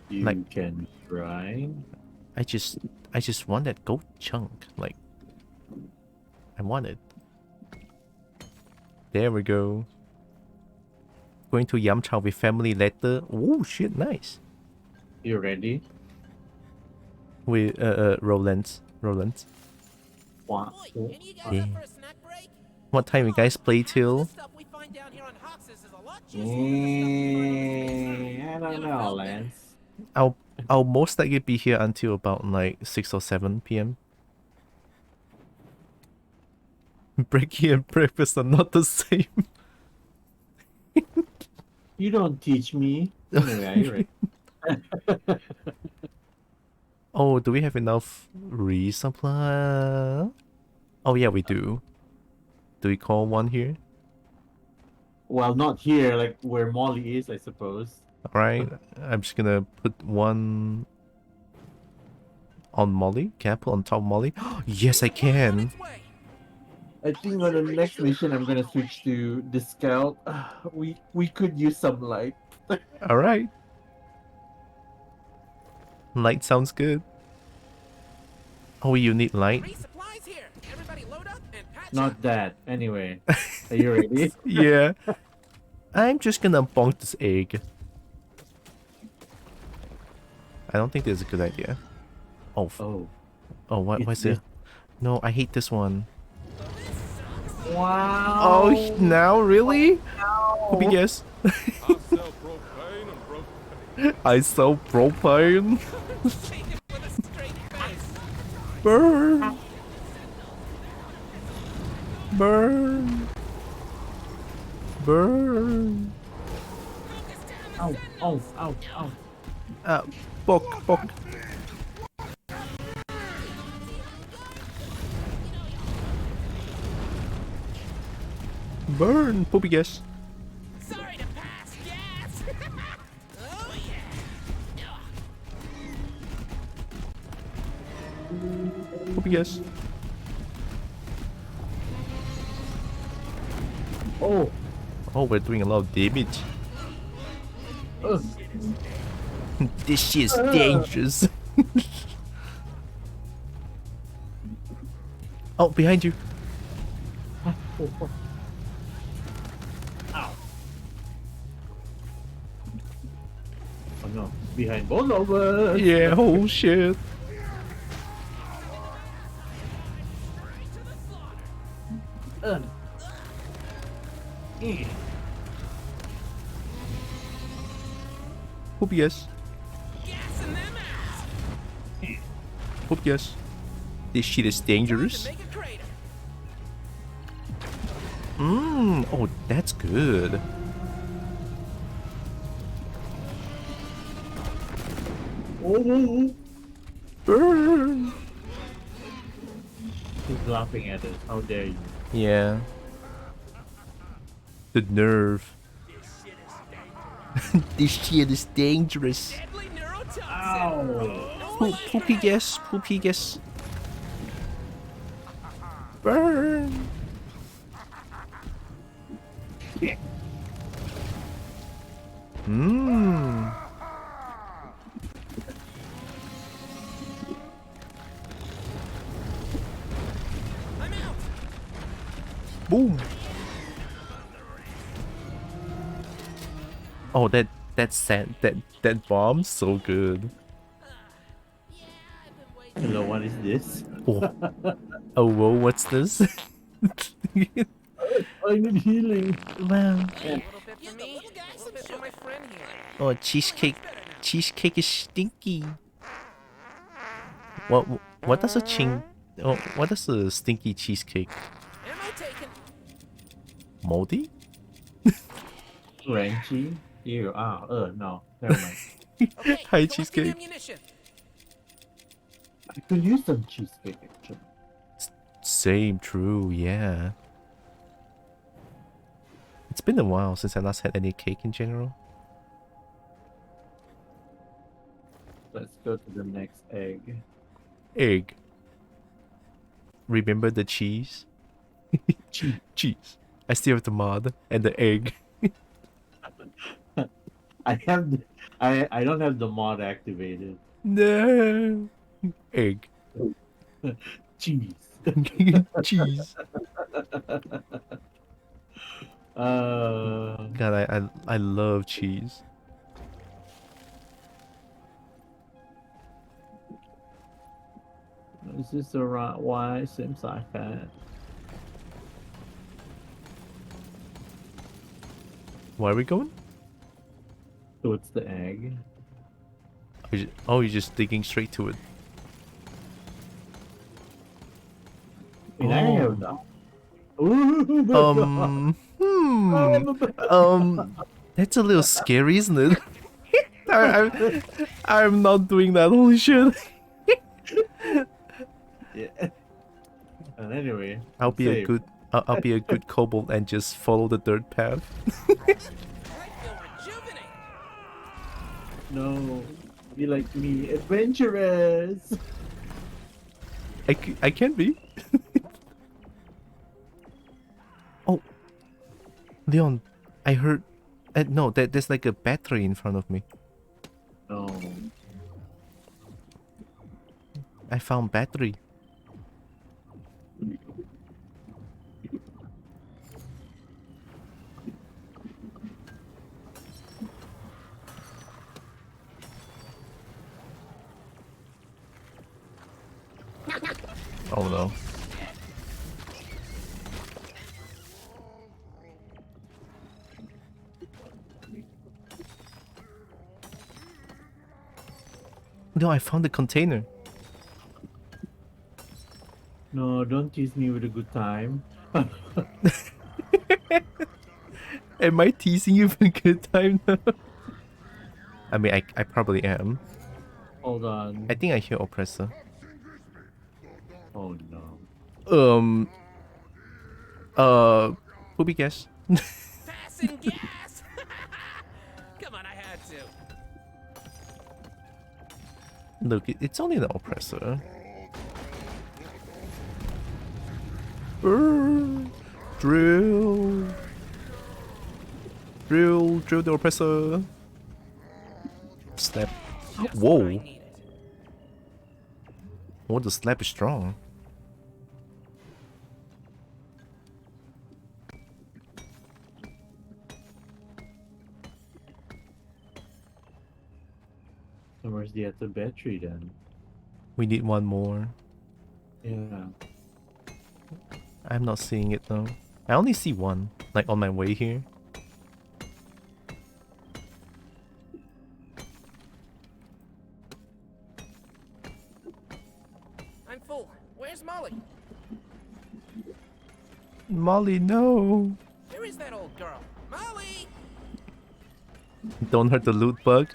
You Like- can try. I just want that gold chunk. Like, I want it. There we go. Going to Yamcha with family later. Oh shit, nice. You ready? With Roland. One, Boy, two, any of you guys Yeah. up for a snack break? What time you guys play till? The stuff we find down here on Hoxus is a lot juicier than the stuff we find on space. I don't Never know, felt better. Lance. I'll most likely be here until about like 6 or 7 p.m. Breaky and breakfast are not the same. You don't teach me. Anyway, are you ready? Oh, do we have enough resupply? Oh yeah, we do. Do we call one here? Well, not here, like where Molly is, I suppose. Alright, I'm just gonna put one on Molly. Can I put on top of Molly? Yes, I On can. its way. I think on the next mission, I'm gonna switch to the scout. We could use some light. Alright. Light sounds good. Oh, you need light? Resupplies here. Everybody load up and patch Not up. that. Anyway, are you ready? Yeah. I'm just gonna bonk this egg. I don't think this is a good idea. Oh, Oh, what it's was this- it? No, I hate this one. wow! Oh, now really? Who be guess? I sell propane. Take it with a straight face. Burn. Burn. Burn. Ow! Ow! Ow! Ow! Poke. Burn, poopy gas. Sorry to pass gas. Oh yeah. Poopy gas. Oh! Oh, we're doing a lot of damage. Ugh. This shit is dangerous. Oh, behind you. Oh, oh. Ow! Oh no! Behind both of us. Yeah, oh shit. Uh. Eh. Poopy gas. Gas in them ass. Poopy gas. This shit is Time dangerous. to make a crater. Oh, that's good. Oh! Burn. He's laughing at us. How dare you? Yeah. The nerve. This shit is dangerous. Deadly neurotoxin. Ow! Poopy gas. Poopy gas. Burn. Mmm. I'm out. Boom. Oh, that sand, that bomb's so good. Yeah, I've been waiting. Hello, what is this? Oh, whoa, what's this? I need healing. Wow. A little bit for me, a little bit for my friend here. Oh, cheesecake. Cheesecake is stinky. What does a what does a stinky cheesecake? Ammo taken. Moldy? Crunchy. Ew. No. Never mind. Okay, Hi, collecting cheesecake. ammunition. I could use some cheesecake actually. Same, true, yeah. It's been a while since I last had any cake in general. Let's go to the next egg. Egg. Remember the cheese? Cheese. I still have the mod and the egg. I have. I don't have the mod activated. No. Egg. Cheese. Cheese. God, I love cheese. Is this the right way? Seems like that. Where are we going? So it's the egg. Oh, you're just digging straight to it. In area of that. Ooh, That's a little scary, isn't it? I'm not doing that. Holy shit! yeah. And anyway, I'll be a safe. good. I'll be a good kobold and just follow the dirt path. I feel rejuvenated. No, be like me, adventurous. I can be. Oh, Leon, I heard. No, there's like a battery in front of me. No. I found battery. Oh no. No, I found the container. No, don't tease me with a good time. Am I teasing you for a good time now? I mean, I probably am. Hold on. I think I hear oppressor. Oh no. Poopy guess. Fasten gas. Come on, I had to. Look, it's only the oppressor. Brrr. Drill. Drill the oppressor. Slap. Just Whoa. what I needed. Oh, the slap is strong. So where's the other battery then? We need one more. Yeah. I'm not seeing it though. I only see one, like on my way here. I'm full. Where's Molly? Molly, no! Where is that old girl? Molly! Don't hurt the loot bug.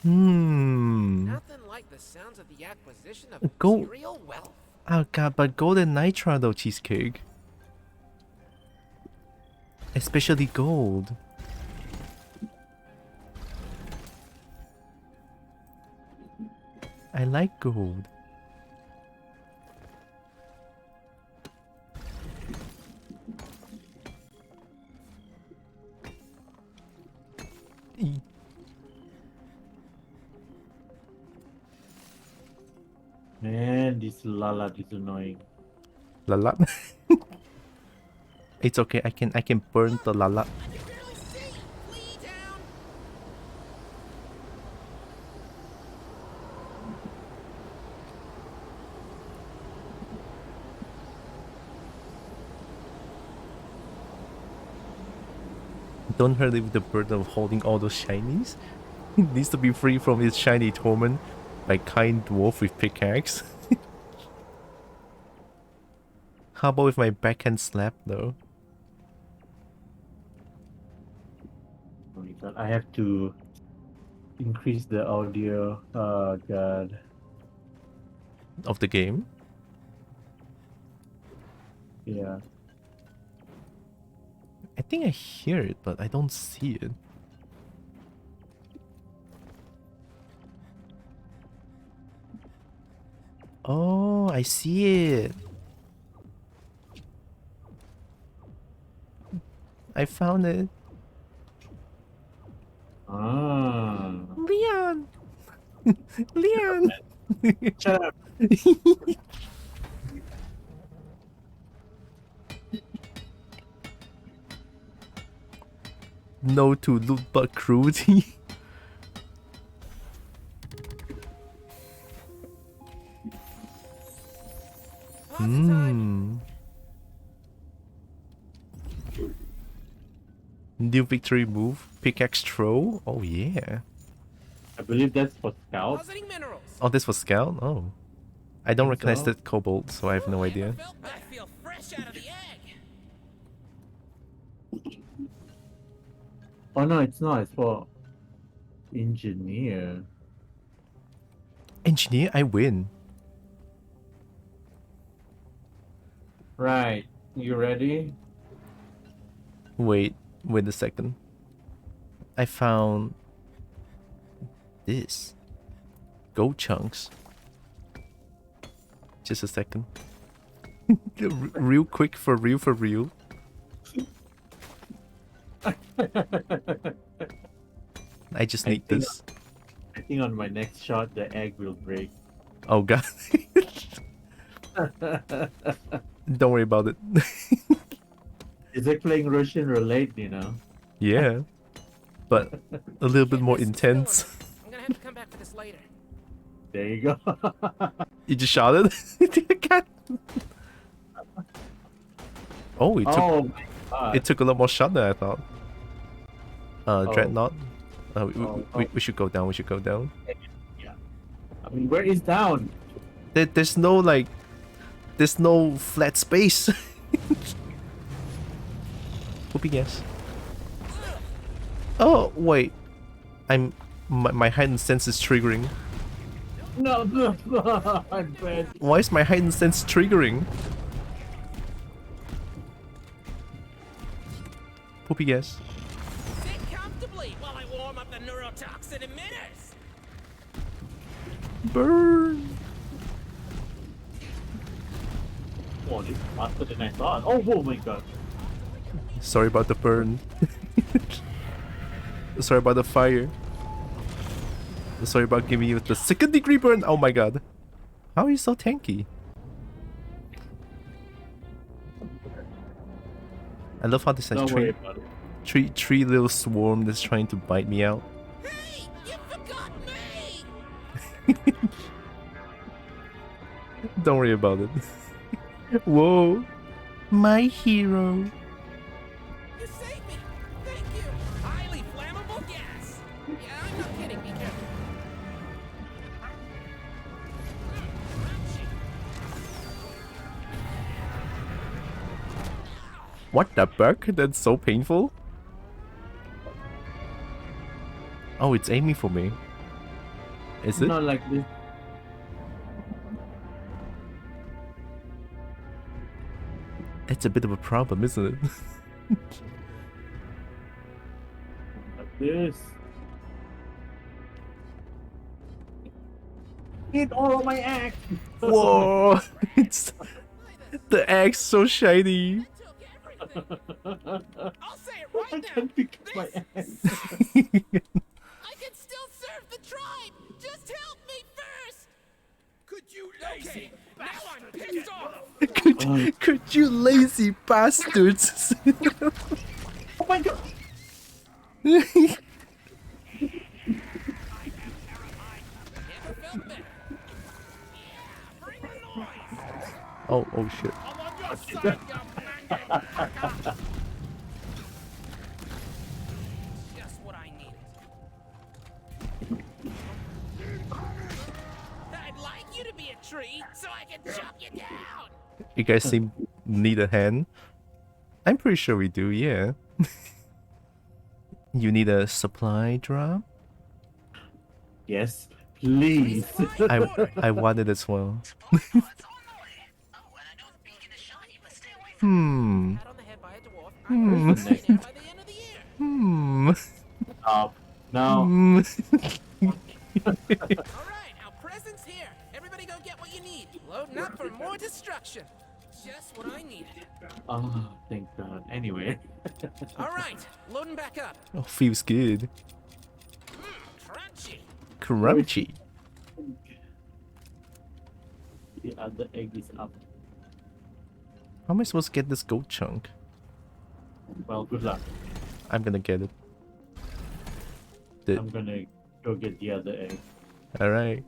Nothing like the sounds of the acquisition of Go- material wealth. Oh god, but golden nitra though, cheesecake. Especially gold. I like gold. E- Man, this Lala is annoying. Lala. It's okay. I can burn the lala. I can barely see. Flee down. Don't hurt it with the burden of holding all those shinies. It needs to be free from its shiny torment by kind dwarf with pickaxe. How about with my backhand slap though? Oh my god, I have to increase the audio. Oh god. Of the game? Yeah. I think I hear it, but I don't see it. Oh, I see it. I found it. Ah. Leon! Leon! Shut up. No to loot but cruelty. Hmm. New victory move. Pickaxe throw. Oh yeah. I believe that's for scouts. Depositing minerals. Oh, this was scout. Oh, I don't Think recognize so. that cobalt, so I have no idea. I feel fresh out of the egg. Oh no, it's not. It's for engineer. Engineer, I win. Right. You ready? Wait a second. I found this. Gold chunks. Just a second. Real quick, for real, for real. I just I need think- this. I think on my next shot the egg will break. Oh god. Don't worry about it. It's like playing Russian roulette, you know. Yeah. But a little bit more This is intense. killing me. I'm gonna have to come back for this later. There you go. You just shot it? Oh, it took Oh my god. it took a lot more shot than I thought. Dreadnought. We should go down. We should go down. I mean, where is down? There's no like, there's no flat space. Whoopie guess. Oh wait, my heightened sense is triggering. No, I'm bad. Why is my heightened sense triggering? Whoopie guess. Sit comfortably while I warm up the neurotoxin emitters. Burn. Oh, this is faster than I thought. Oh my god. Sorry about the burn. Sorry about the fire. Sorry about giving you the second degree burn. Oh my god. How are you so tanky? I love how this has Don't worry three, about it. three little swarm that's trying to bite me out. Hey, you forgot me. Don't worry about it. Whoa. My hero. You saved me. Thank you. Highly flammable gas. Yeah, I'm not kidding. Be careful. What the fuck? That's so painful. Oh, it's aiming for me. Is it? Not like this. It's a bit of a problem, isn't it? Like this. Hit all of my axe. Whoa! It's the axe so shiny. Took everything. I'll say it right I now. can't pick up my axe. I can still serve the tribe. Just help me first. Could you lazy Okay, now I'm bastard pissed get off. Could you lazy bastards? Oh my god. Never felt better. Yeah, bring the noise. Oh shit. I'm on your side, you mangin'. Just what I needed. I'd like you to be a tree so I can chop you down. You guys seem need a hand. I'm pretty sure we do, yeah. You need a supply drop? Yes, please. I want it as well. Supply pods on the way. Oh, and I know the beacon is shiny, but stay away from Pat on the head by a dwarf. I'm Hmm. gonna by the end of the year. No. All right, our present's here. Everybody go get what you need. Loading up for more destruction. Just what I needed. Oh, thank God. Anyway. All right, loading back up. Oh, feels good. Crunchy. Crunchy. The other egg is up. How am I supposed to get this gold chunk? Well, good luck. I'm gonna get it. I'm gonna go get the other egg. Alright.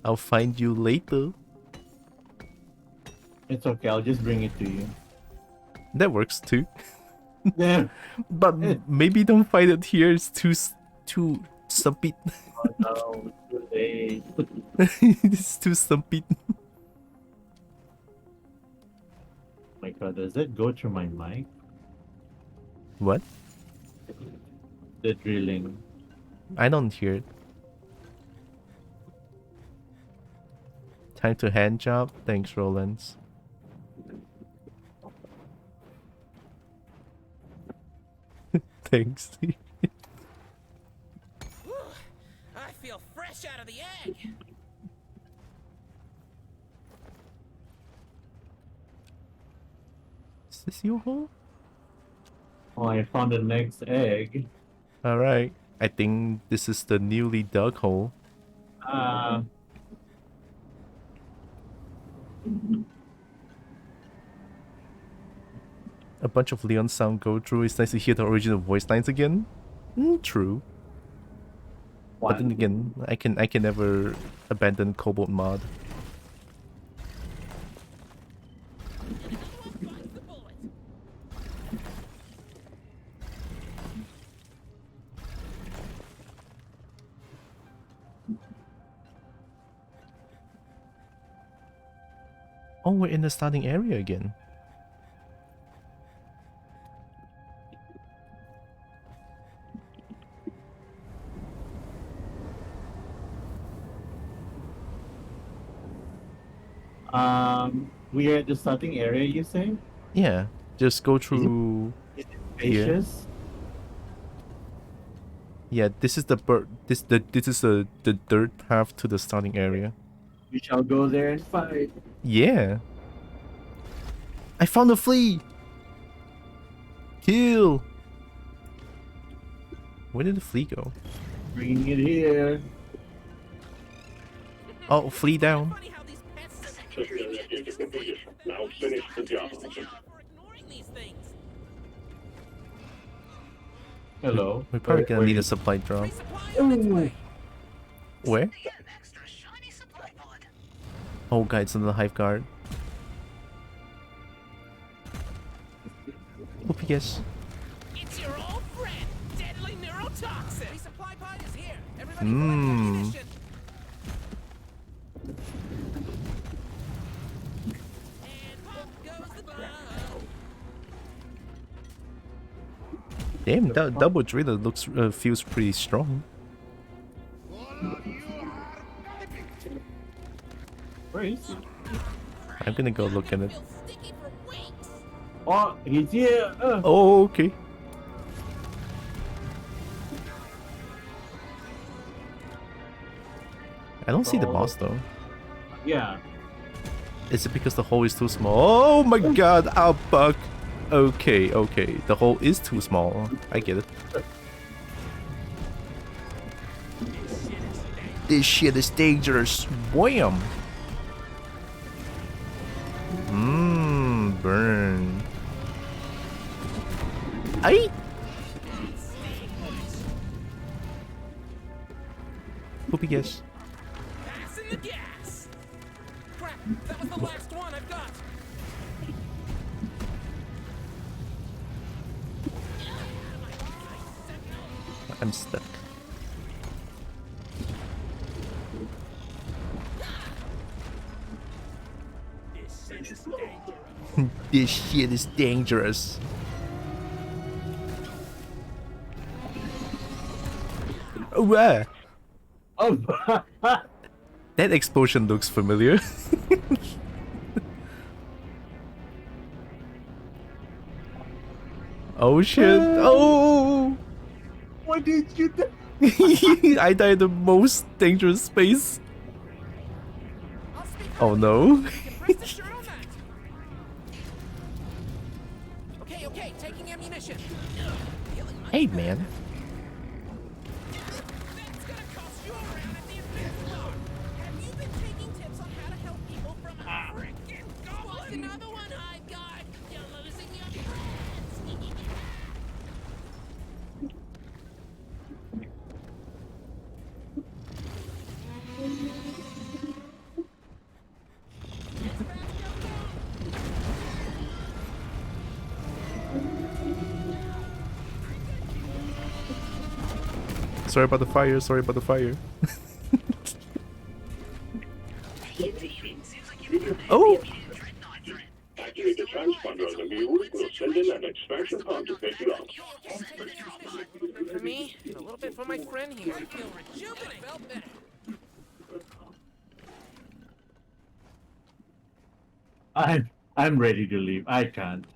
I'll find you later. It's okay, I'll just bring it to you. That works too. Yeah. But maybe don't find it here. It's too stumpy. Oh no, it's too late. It's too stumpy. My god, does that go through my mic? What? The drilling. I don't hear it. Time to hand job. Thanks, Rollins. Thanks. I feel fresh out of the egg. Is this your hole? Oh, I found the next egg. Alright. I think this is the newly dug hole. A bunch of Leon sound go through. It's nice to hear the original voice lines again. True. But then again, I can never abandon Cobalt mod. Oh, we're in the starting area again. We're at the starting area, you say? Yeah, just go through here. Spacious? Yeah, this is the this is the dirt path to the starting area. We shall go there and fight. Yeah. I found a flea. Kill. Where did the flea go? Bring it here. Oh, flea down. Funny how these pets Secondary objective completed. Now finish the job. for ignoring these things. Hello. We're probably gonna Where need a is- supply drop. Resupply on its way. Where? Be an extra shiny supply pod. Oh, God, it's on the hive guard. Hope you guess. It's your old friend, deadly neurotoxin. Resupply pod is here. Everybody collect Mmm. ammunition. And pop goes the bomb. Damn, that double driller looks feels pretty strong. Where is he? I'm gonna go look at it. Feel sticky for weeks. Oh, he's here. Oh, okay. I don't see the boss though. Yeah. Is it because the hole is too small? Oh my god, I'll bug. Okay, okay. The hole is too small. I get it. This shit is dangerous. Wham! Burn. Aye! Poopy guess. Passing the gas. Crap, that was the last one I've got. I'm stuck. This shit is dangerous. Oh, wow. Oh. That explosion looks familiar. Oh shit. Oh! What did you do? I died in the most dangerous space. I'll speak Oh up. no. You can rest assured on that. Okay, okay, taking ammunition. Feeling much Hey better. man. That's gonna cost you around at the event store. Have you been taking tips on how to help people from a frickin' goblin? What's another one I've got? You're losing your friends. Sorry about the fire. Sorry about the fire. Oh! Activate the transponder on the mule. We'll send in an extraction pod to pick you up. For me, and a little bit for my friend here. I feel rejuvenated. Felt better. I'm ready to leave. I can't.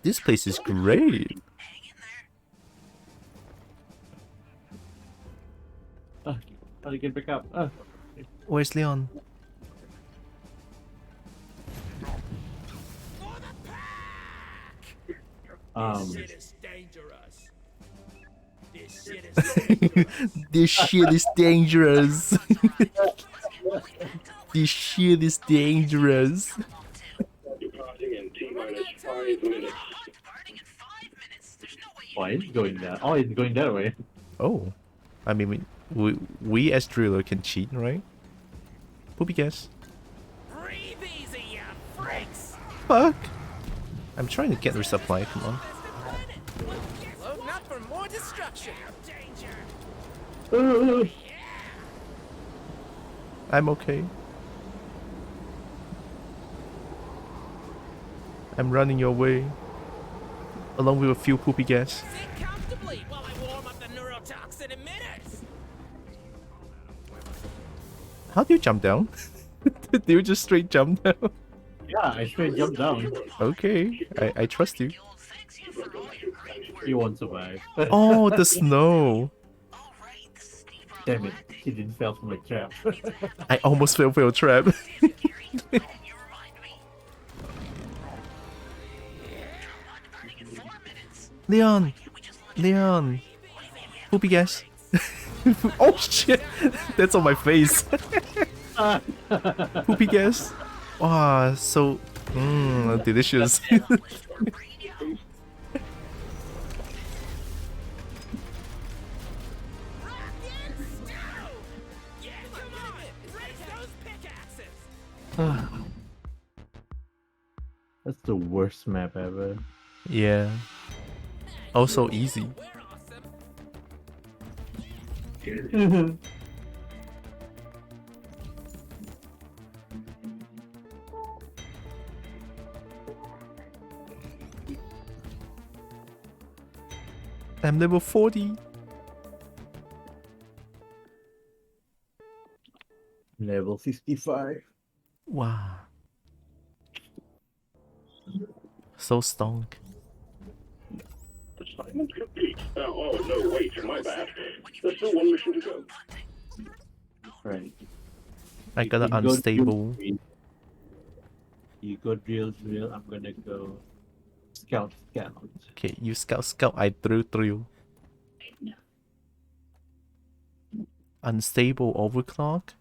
This place is great. How do you get back up? Where's Leon? This shit is dangerous. This shit is dangerous. This shit is dangerous. This shit is dangerous. Departing in T-minus 5 minutes. Why is it going that? Oh, it's going that way. Oh, I mean, we as driller can cheat, right? Poopy guess. Breathe easy, you freaks. Fuck. I'm trying to get resupply. Come on. Loading up for more destruction. Danger. I'm okay. I'm running your way, along with a few poopy gas. Sit comfortably while I warm up the neurotoxin emitters. How do you jump down? Do you just straight jump down? Yeah, I straight jumped down. Okay, I trust you. You won't survive. Oh, the snow. Damn it, he didn't fall from the trap. I almost fell for your trap. Leon! Leon! Poopy gas. Oh shit! That's on my face. Poopy gas. Wow, so delicious. That's the worst map ever. Yeah. Also easy. I'm level 40. Level 55. Wow. So stonk. Assignment complete. Oh, no, wait, my bad. There's still one mission to go. Right. I got an You go unstable. drill, you go drill. I'm gonna go scout. Okay, you scout. I through. Unstable overclock.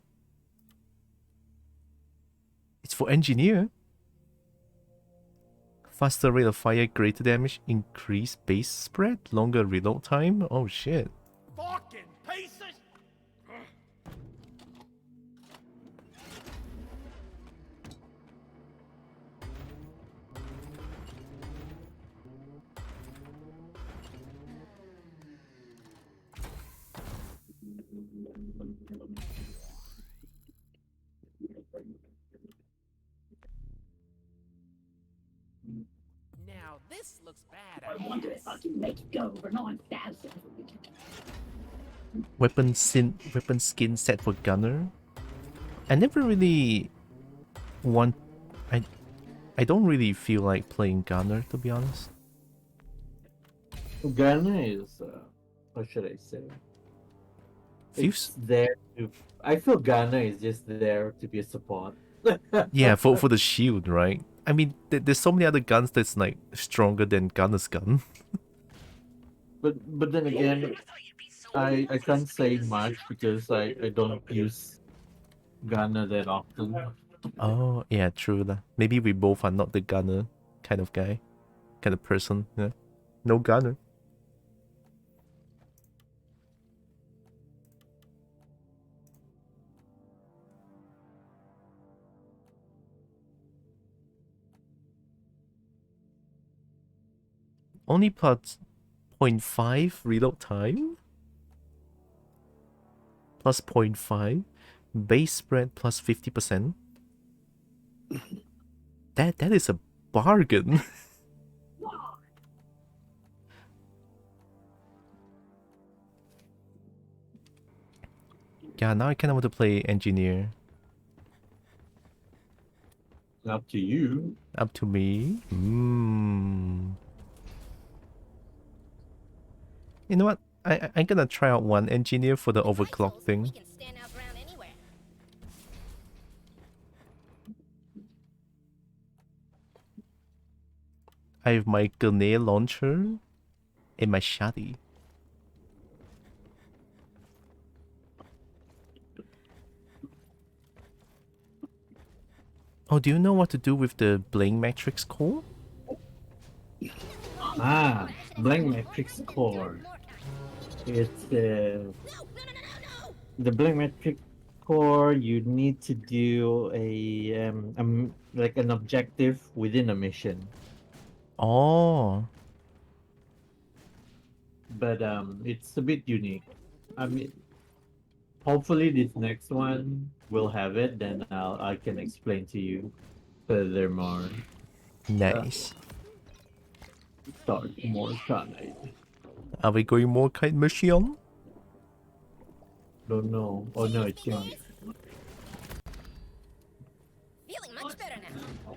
It's for engineer. Faster rate of fire, greater damage, increased base spread, longer reload time. Oh shit. Fucking pieces. Now this looks bad. I wonder if I can make it go over 9,000. Weapon skin set for gunner. I never really want. I don't really feel like playing gunner, to be honest. Gunner is what should I say? It's there to. I feel Gunner is just there to be a support. Yeah, for the shield, right? I mean, there's so many other guns that's like stronger than Gunner's gun. But then again, I can't say much because I don't use Gunner that often. Oh, yeah, true. Maybe we both are not the gunner kind of guy, kind of person. Yeah. No gunner. Only 0.5 reload time. Plus 0.5. Base spread plus 50%. That is a bargain. Yeah, now I kinda want to play engineer. Up to you. Up to me. You know what? I'm gonna try out one engineer for the overclock thing. We can stand our ground anywhere. I have my grenade launcher and my shotty. Oh, do you know what to do with the blank matrix core? Ah, blank matrix core. It's the blank matrix core. You need to do a like an objective within a mission. Oh, But it's a bit unique. I mean, hopefully this next one will have it. Then I can explain to you furthermore. nice. Start more kite. Are we going more kite mission? Don't know. Oh no, it's not. Feeling much better now.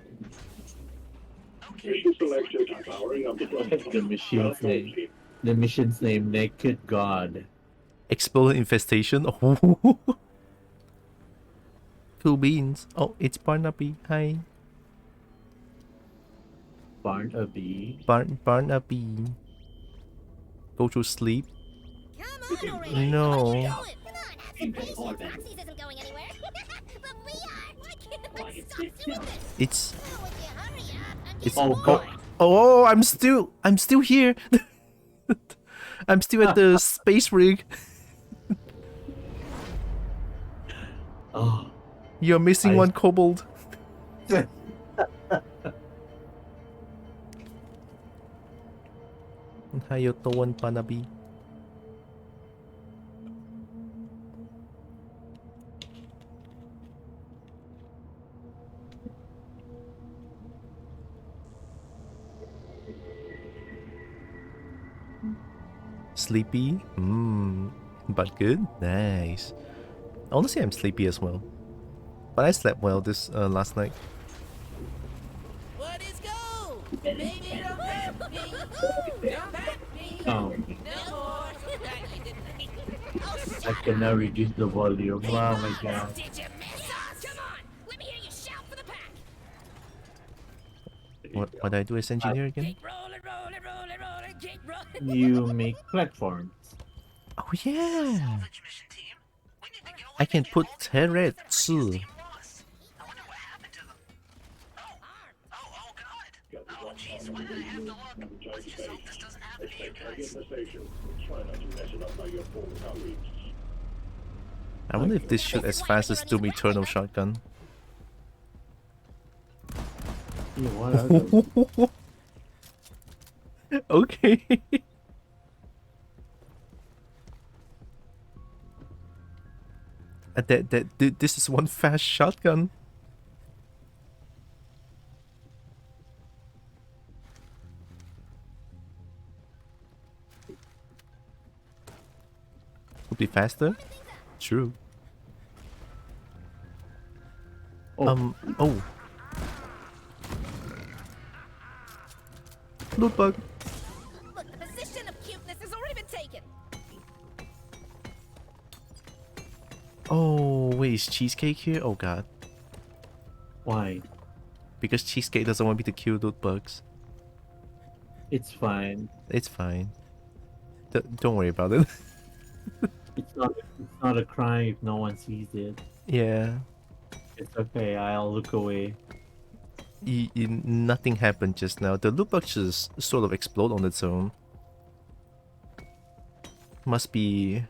Mission selection and powering up the The machine's name. The mission's name, Naked God. Explorer infestation. Oh, cool beans. Oh, it's Barnaby. Hi, Barnaby. Barnaby. Go to sleep. Come on already. No. Come on, have some patience. Roxy's isn't going anywhere. But we are. Why can't we stop doing this? It's Oh, would you hurry up? I'm it's just Oh, bored. God. oh, I'm still here. I'm still at the space rig. Oh. You're missing I- one kobold. Hayotawan Panabi. Sleepy? But good? Nice. Honestly, I'm sleepy as well. But I slept well this last night. What is gold? Baby, don't back me. Don't back me. Oh, No more. That you didn't. Oh, shut I cannot reduce the volume. Oh my god. Did you miss us? Come on. Let me hear you shout for the pack. What I do as engineer again? Keep rolling, rolling, rolling, rolling. Keep rolling. You make platforms. Oh yeah! Salvage mission team. We need to go I in can and get put all the turret previous too. team lost. I wonder what happened to them. Oh god. Oh jeez, why did I have to look? Let's just hope this doesn't happen to you Target guys. the station. Try not to mess it up by your full colleagues. I wonder if this shoot as fast as Doom Eternal shotgun. Yeah, what are those? Okay. This is one fast shotgun. Would be faster. True. Oh. Oh. Loot bug. Look, the position of cuteness has already been taken. Oh, wait, is Cheesecake here? Oh god. Why? Because Cheesecake doesn't want me to kill loot bugs. It's fine. It's fine. Don't worry about it. It's not a crime if no one sees it. Yeah. It's okay. I'll look away. Nothing happened just now. The loot box just sort of explode on its own. Must be...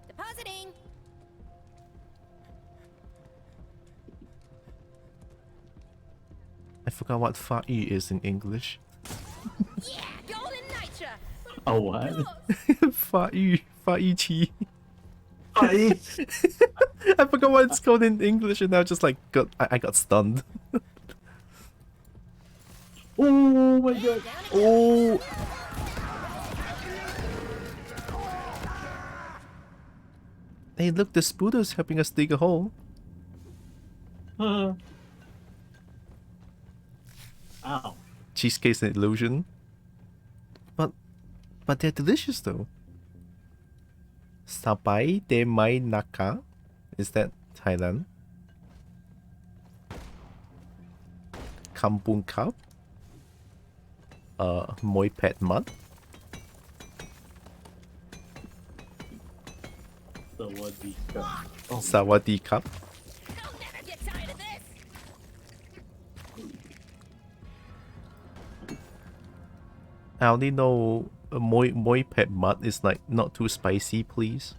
Depositing. I forgot what Fa Yu is in English. Yeah, golden nitra. Oh, what? Fa Yu Chi. I I forgot what it's called in English, and I just like I got stunned. Oh my god. Oh. Hey, look, the Spooder's helping us dig a hole. Ow. Cheesecake's an illusion. But they're delicious though. Sabai de Mai Naka. Is that Thailand? Kampung Cup. Moi Pet Mud. So what the fuck? Oh, Sawadee Cup. I'll never get tired of this. I only know Moi Pet Mud is like not too spicy, please.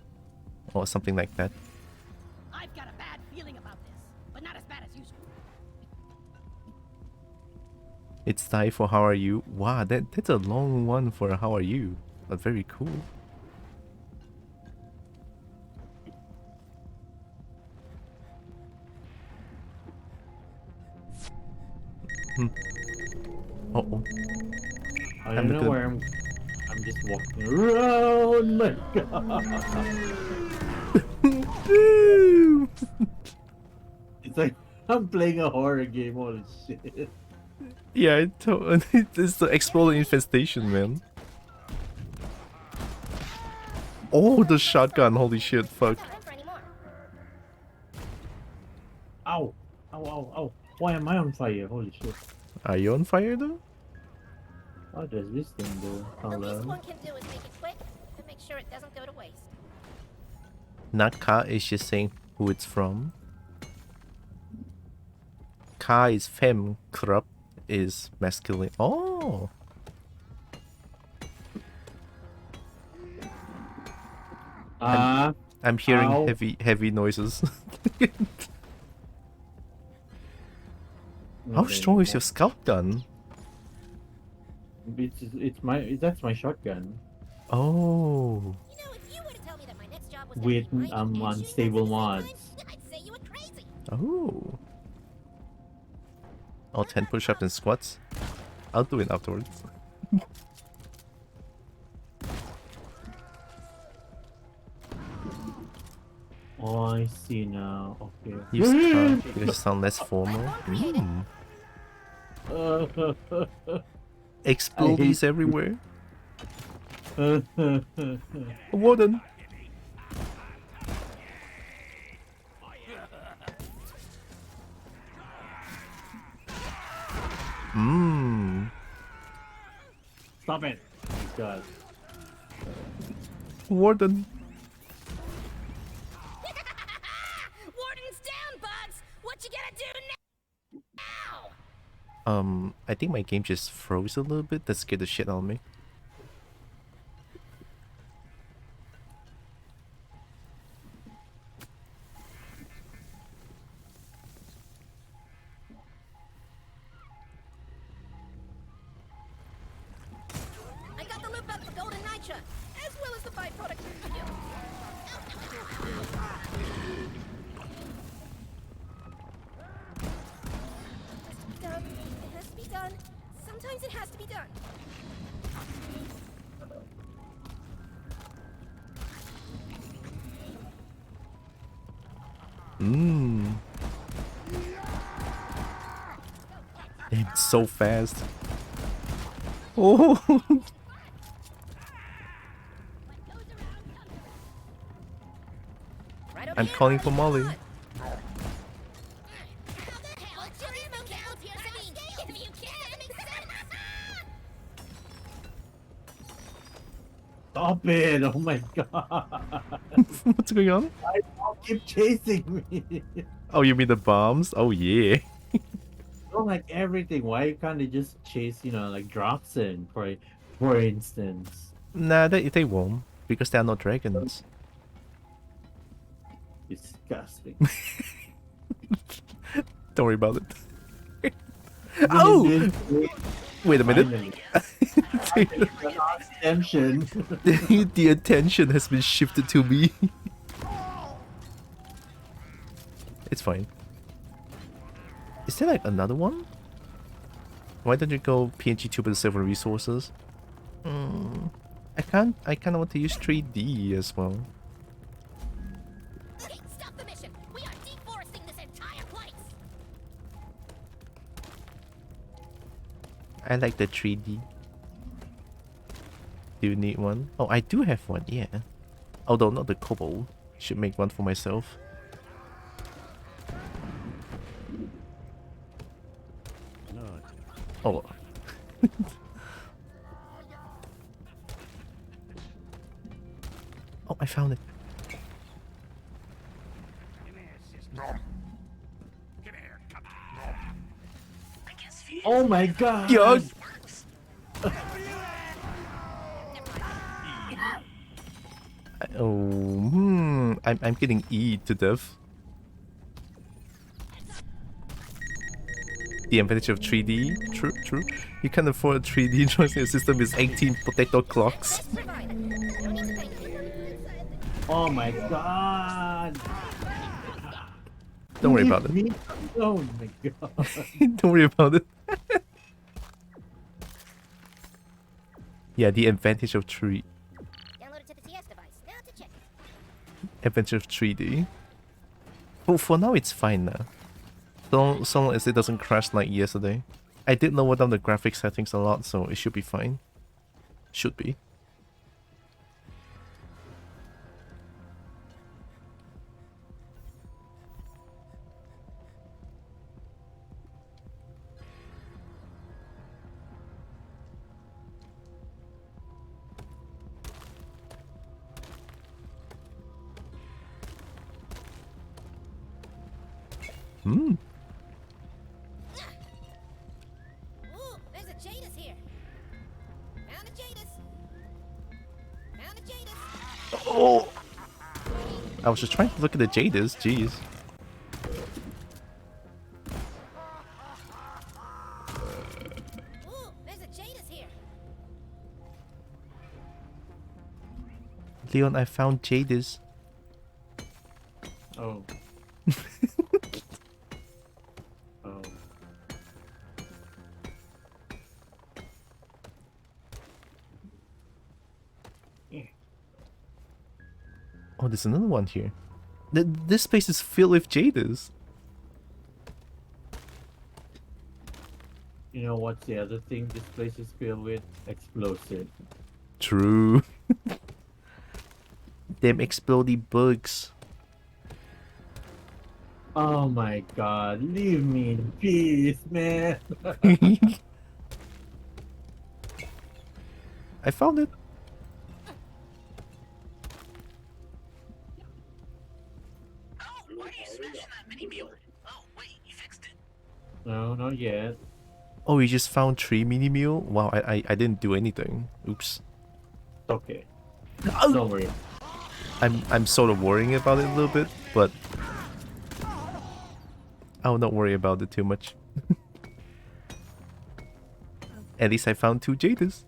Or something like that. I've got a bad feeling about this, but not as bad as usual. It's Thai for how are you? Wow, that's a long one for how are you. But very cool. Uh-oh. I I'm don't know good. where I'm just walking around. My god. It's like I'm playing a horror game. Holy shit. Yeah, it's the exploding infestation, man. Oh, the shotgun. Holy shit, fuck. Time for any more. Ow. Ow, ow, ow. Why am I on fire? Holy shit. Are you on fire though? What does this thing do? The least Hello? one can do is make it quick and make sure it doesn't go to waste. Not Ka is just saying who it's from. Ka is femme, Krupp is masculine. Oh! I'm hearing Ow. heavy noises. How strong is your scout gun? That's my shotgun. Oh. You know, if you were to tell me that my next job was With gonna be mining and shooting unstable guns at the same mods. time, I'd say you were crazy. Oh. Oh, 10 push-ups and squats? I'll do it afterwards. Oh, I see now. Okay. You sound less formal. Explodies everywhere. Warden. Stop it. God. Warden. Warden's down, Bugs! What you gonna do now? I think my game just froze a little bit. That scared the shit out of me. I got the loop up for golden nitra, as well as the byproduct fuel. It has to be done. Sometimes it has to be done. Damn, it's so fast. Oh. Right over I'm here, calling for Molly. How the hell did you even count here? I mean, if you can't make sense. Stop it! Oh my god! What's going on? Keep chasing me! Oh, you mean the bombs? Oh, yeah. Don't like everything. Why can't they just chase, like Droxen, for instance? Nah, they won't. Because there are no dragons. Disgusting. Don't worry about it. Oh! Wait a minute. Finally. Attention. The attention has been shifted to me. It's fine. Is there like another one? Why don't you go PNG tube with several resources? I kinda want to use 3D as well. Okay, stop the mission. We are deforesting this entire place. I like the 3D. Do you need one? Oh, I do have one, yeah. Although not the cobalt. Should make one for myself. Oh. Oh, I found it. Oh my god. Yo. I'm getting E to death. The advantage of 3D. True, true. You can afford a 3D choice in your system is 18 potato clocks. Oh my god. Don't worry about it. Me? Oh my god. Don't worry about it. Yeah, the advantage of 3. Download it to the TS device. Now to check it. Advantage of 3D. But for now, it's fine now. So long as it doesn't crash like yesterday. I did lower down the graphics settings a lot, so it should be fine. Should be. Hmm. Ooh, there's a Jadis here. Found a Jadis. Found a Jadis. Oh! I was just trying to look at the Jadis, jeez. Ooh, there's a Jadis here. Leon, I found Jadis. Oh. Oh. Oh, there's another one here. This place is filled with Jadis. You know what's the other thing this place is filled with? Explosive. True. Them explodey bugs. Oh my god, leave me in peace, man. I found it. Oh, why are you smashing that mini mule? Oh, wait, you fixed it. No, not yet. Oh, you just found 3 mini mule? Wow, I didn't do anything. Oops. Okay. Oh! Don't worry. I'm sort of worrying about it a little bit, but I'll not worry about it too much. At least I found 2 Jadis.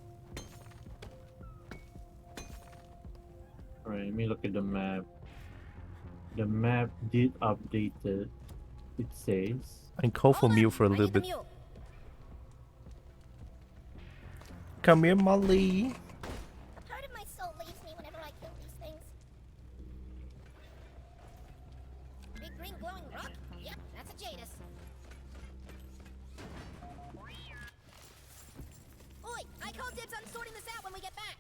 Alright, let me look at the map. The map did update it. It says. I call for Hold Mew on, for a I little need the bit. mule. Come here, Molly. Part of my soul leaves me whenever I kill these things. Big green glowing rock? Yep, that's a Jadis. Oi, I call dibs on sorting this out when we get back.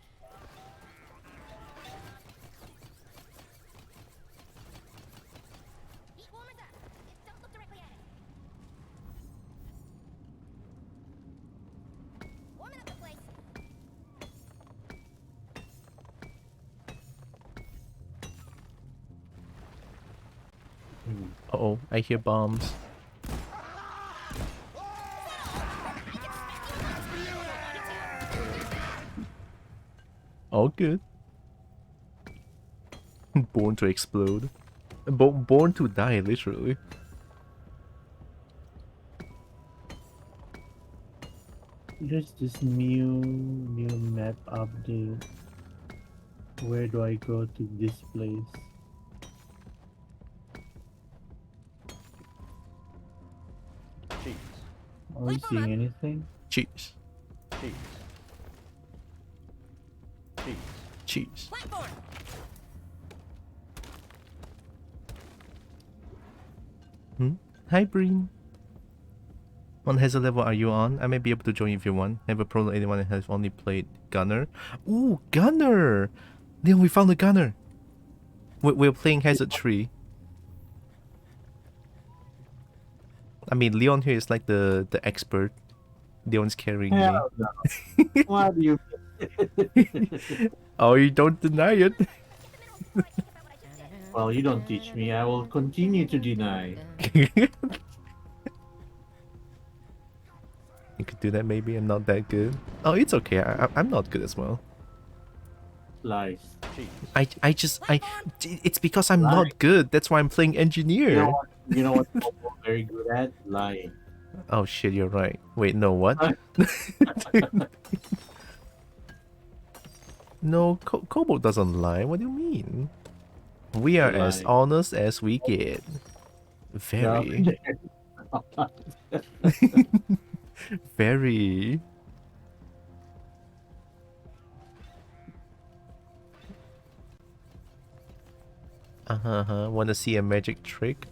Heat warmers up. Don't look directly at it. Warming up the place. Uh-oh, I hear bombs. All good. Born to explode. Born to die, literally. There's this new map update. Where do I go to this place? Cheese. Are you seeing anything? Cheese. Cheese. Cheese. Cheese. Platform. Hi, Breen. What hazard level are you on? I may be able to join if you want. Never problem anyone that has only played Gunner. Ooh, Gunner! Leon, we found the Gunner. We're playing Hazard 3. I mean, Leon here is like the expert. Leon's carrying me. Hell no. Why do you? Oh, you don't deny it. Well, you don't teach me. I will continue to deny. You could do that maybe. I'm not that good. Oh, it's okay. I'm not good as well. Lies. It's because I'm not good. That's why I'm playing engineer. You know what? I'm very good at lying. Oh shit, you're right. Wait, no, what? No, Kobo doesn't lie. What do you mean? We are as honest as we get. Very. Very. Wanna see a magic trick?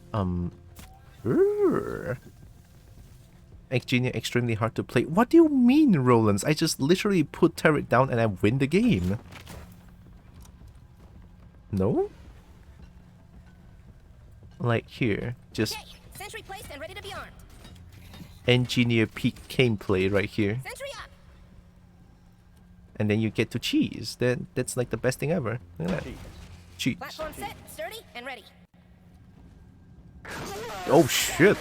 Engineer extremely hard to play. What do you mean, Rollins? I just literally put turret down and I win the game. No? Like here, just Okay, sentry placed and ready to be armed. engineer peak gameplay right here. Sentry up. And then you get to cheese. That's like the best thing ever. Look at that. Cheese. Platform set, sturdy, and ready. Oh shit.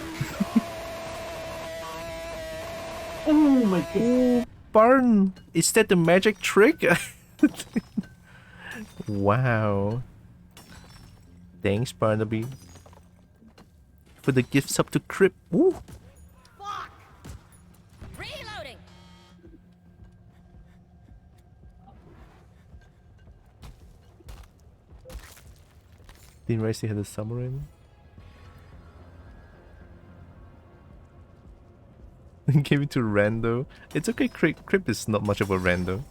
Oh my god. Oh, Barn. Is that the magic trick? Wow. Thanks, Barnaby. For the gifts up to Crip. Ooh. Fuck! Reloading. Didn't realize he had a submarine. Gave it to Rando. It's okay, Crip is not much of a Rando.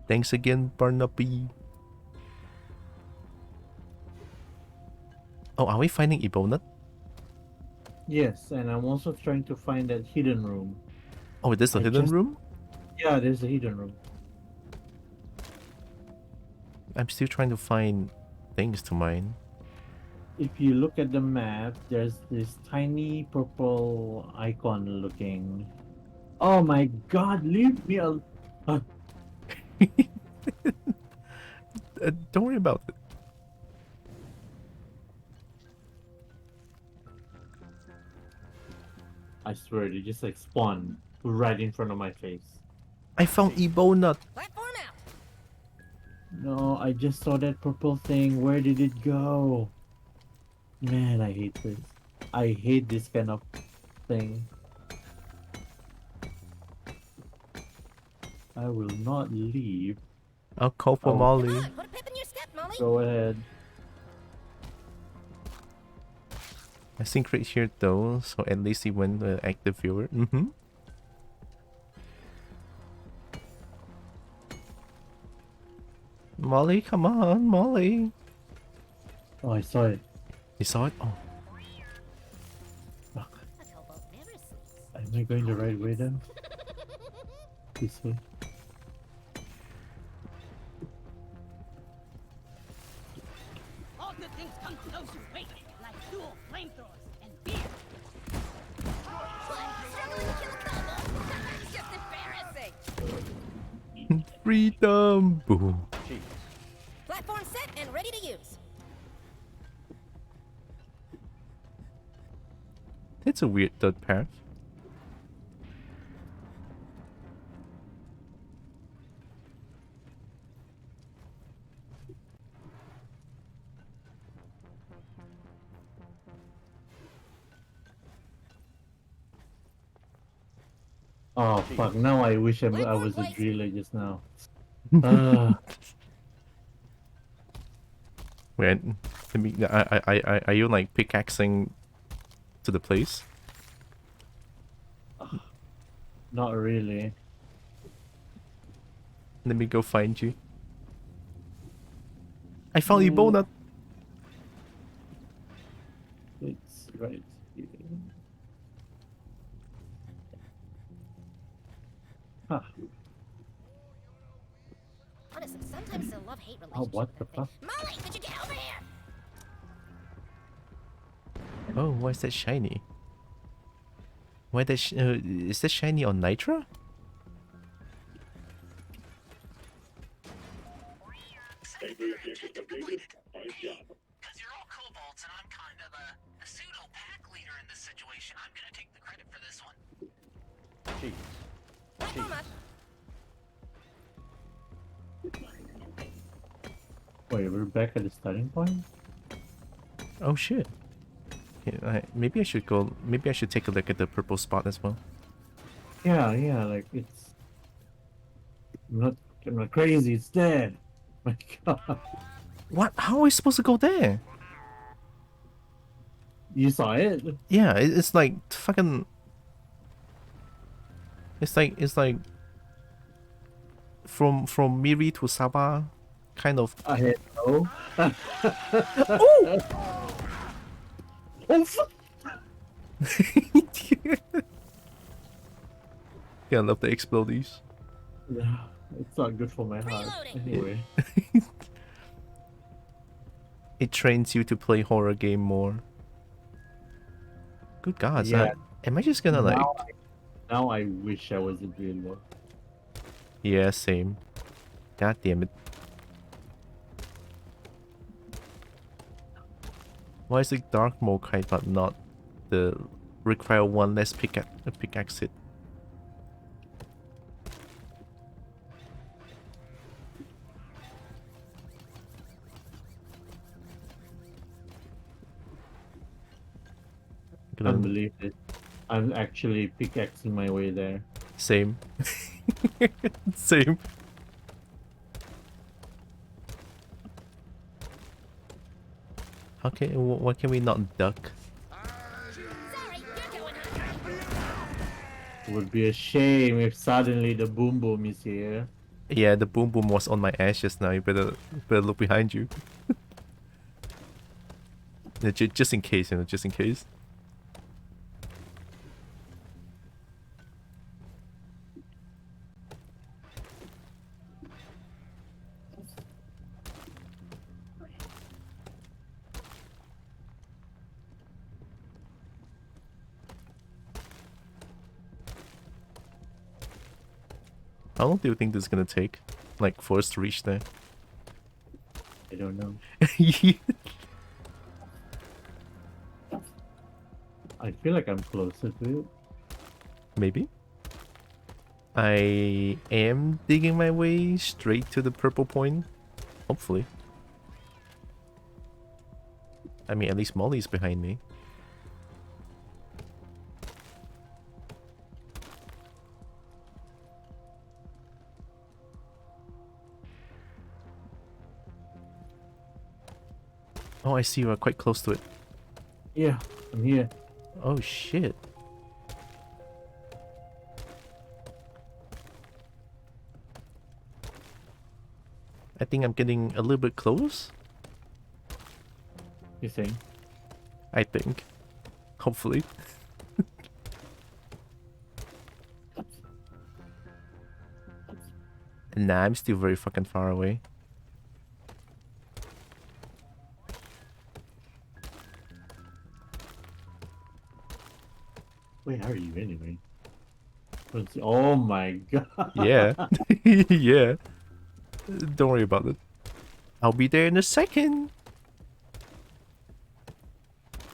Thanks again, Barnaby. Oh, are we finding Ebonut? Yes, and I'm also trying to find that hidden room. Oh, this is the hidden room? Yeah, there's a hidden room. I'm still trying to find things to mine. If you look at the map, there's this tiny purple icon looking. Oh my god, leave me alone. Don't worry about it. I swear, they just like spawned right in front of my face. I found Ebonut. Platform out. No, I just saw that purple thing. Where did it go? Man, I hate this. I hate this kind of thing. I will not leave. I'll call for Oh. Molly. Come on, put a pip in your step, Molly. Go ahead. I think right here though, so at least he went active viewer. Molly, come on, Molly. Oh, I saw it. You saw it? Oh. A cobalt never sleeps. Am I going the right way then? This way. All good things come to those who wait, like dual flamethrowers and beer. Struggling to kill a combo. It's just embarrassing. Freedom! Boom. Platform set and ready to use. That's a weird third path. Oh fuck! Now I wish I One more was a place. driller just now. Uh, Wait, let me. Are you like pickaxing to the place? not really. Let me go find you. I found you, Bonut. It's right here. Huh. Honestly, sometimes it's a love-hate Oh, relationship. what the fuck? Molly, could you get over here? Oh, why is that shiny? Why that? Is that shiny on Nitra? Because you're all kobolds and I'm kind of a pseudo pack leader in this situation, I'm gonna take the credit for this one. Not so much. Wait, we're back at the starting point? Oh shit. Yeah, maybe I should go. Maybe I should take a look at the purple spot as well. Yeah, yeah, like it's. I'm not crazy, it's dead! My god. What? How are we supposed to go there? You saw it? Yeah, it's like fucking. It's like from Miri to Sabah, kind of. I had no. Oh! Oh fuck! Yeah, I love the explodies. Yeah, it's not good for my heart. Reloading. Anyway. It trains you to play horror game more. Good God, Yeah. am I just gonna like? Now I wish I was a driller. Yeah, same. God damn it. Why is it dark mode kite but not the require one less pickaxe hit? Can't believe it. I'm actually pickaxing my way there. Same. Same. How can why can we not duck? Sorry, you're going hungry. It would be a shame if suddenly the boom boom is here. Yeah, the boom boom was on my ass just now. You better look behind you. Yeah, just in case, you know, just in case. How long do you think this is gonna take? Like, for us to reach there? I don't know. I feel like I'm closer to it. Maybe? I am digging my way straight to the purple point. Hopefully. I mean, at least Molly's behind me. Oh, I see you are quite close to it. Yeah, I'm here. Oh, shit. I think I'm getting a little bit close. You think? I think. Hopefully. Nah, I'm still very fucking far away. Where are you anyway? Oh my god. Yeah. Yeah. Don't worry about it. I'll be there in a second.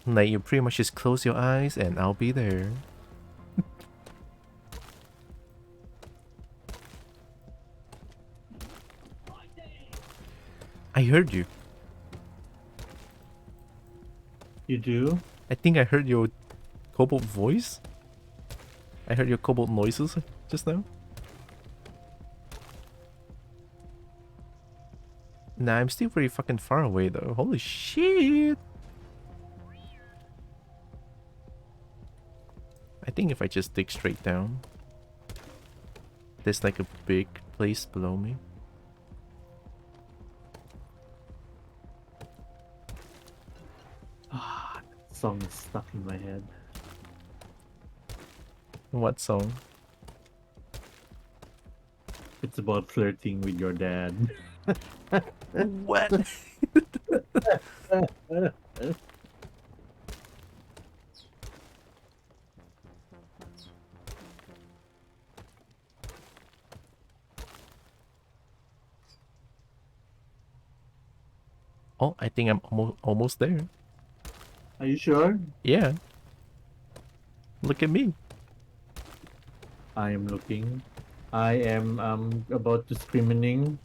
Like, you pretty much just close your eyes and I'll be there. I heard you. You do? I think I heard your kobold voice. I heard your cobalt noises just now. Nah, I'm still very fucking far away though. Holy shit! I think if I just dig straight down, there's like a big place below me. Ah, that song is stuck in my head. What song? It's about flirting with your dad. What? Oh, I think I'm almost there. Are you sure? Yeah. Look at me. I am looking. I am about to screaming.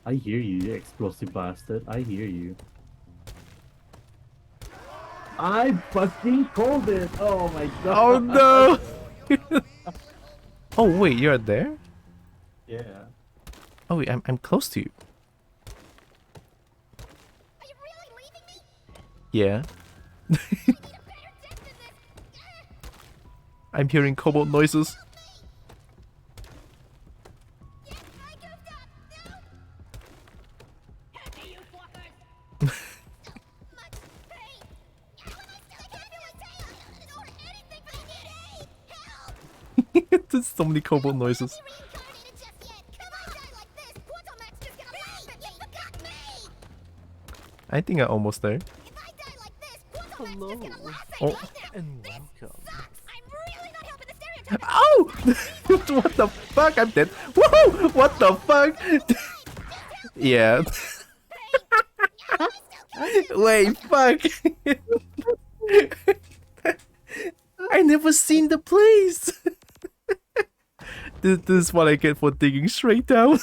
I hear you, you explosive bastard. I hear you. I fucking called it. Oh my god. Oh no! Oh wait, you're there? Yeah. Oh wait, I'm close to you. Are you really leaving me? Yeah. I need a better death than this. I'm hearing cobalt noises. Yes, I goofed up. No. Happy you fuckers. So much pain. How am I still? I can't feel my tail. Or anything, but I need aid. Help. There's so many cobalt noises. Be reincarnated just yet. Come on, die like this. Quantum Max just gonna laugh at you. Forgot me. I think I'm almost there. If I die like this, Quantum Max just gonna laugh at Oh. me right now. And This welcome. sucks. I'm really not helping the stereotype. Oh! What the fuck? I'm dead. Woohoo! What the fuck? Yeah. Wait, fuck. I never seen the place. This is what I get for digging straight down.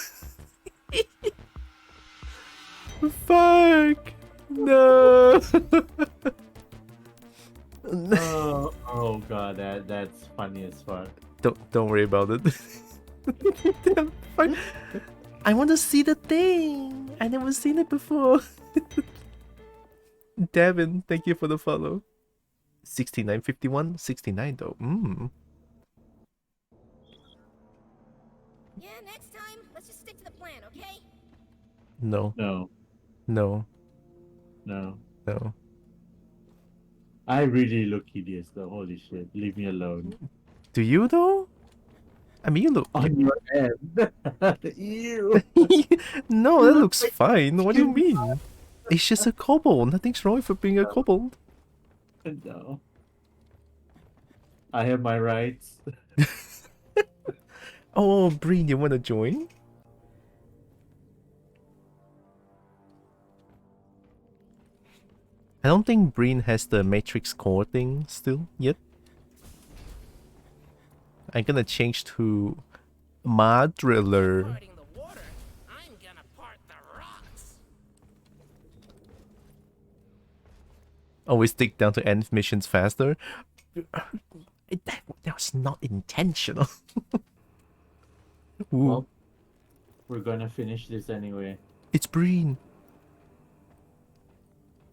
Fuck. No. Oh god, that's funny as fuck. Don't worry about it. Fuck. I want to see the thing. I never seen it before. Devin, thank you for the follow. 6951, 69 though. Yeah, next time, let's just stick to the plan, okay? No, No, no, no. no. I really look hideous though. Holy shit. Leave me alone. Do you though? I mean, you look. On your head. Ew. No, that looks fine. What do you mean? It's just a kobold. Nothing's wrong with it being a kobold. No. I have my rights. Oh, Breen, you wanna join? I don't think Breen has the Matrix core thing still yet. I'm gonna change to Madriller. Parting the water, I'm gonna part the rocks. Always dig down to end missions faster. That was not intentional. Ooh, Well, we're gonna finish this anyway. it's Breen.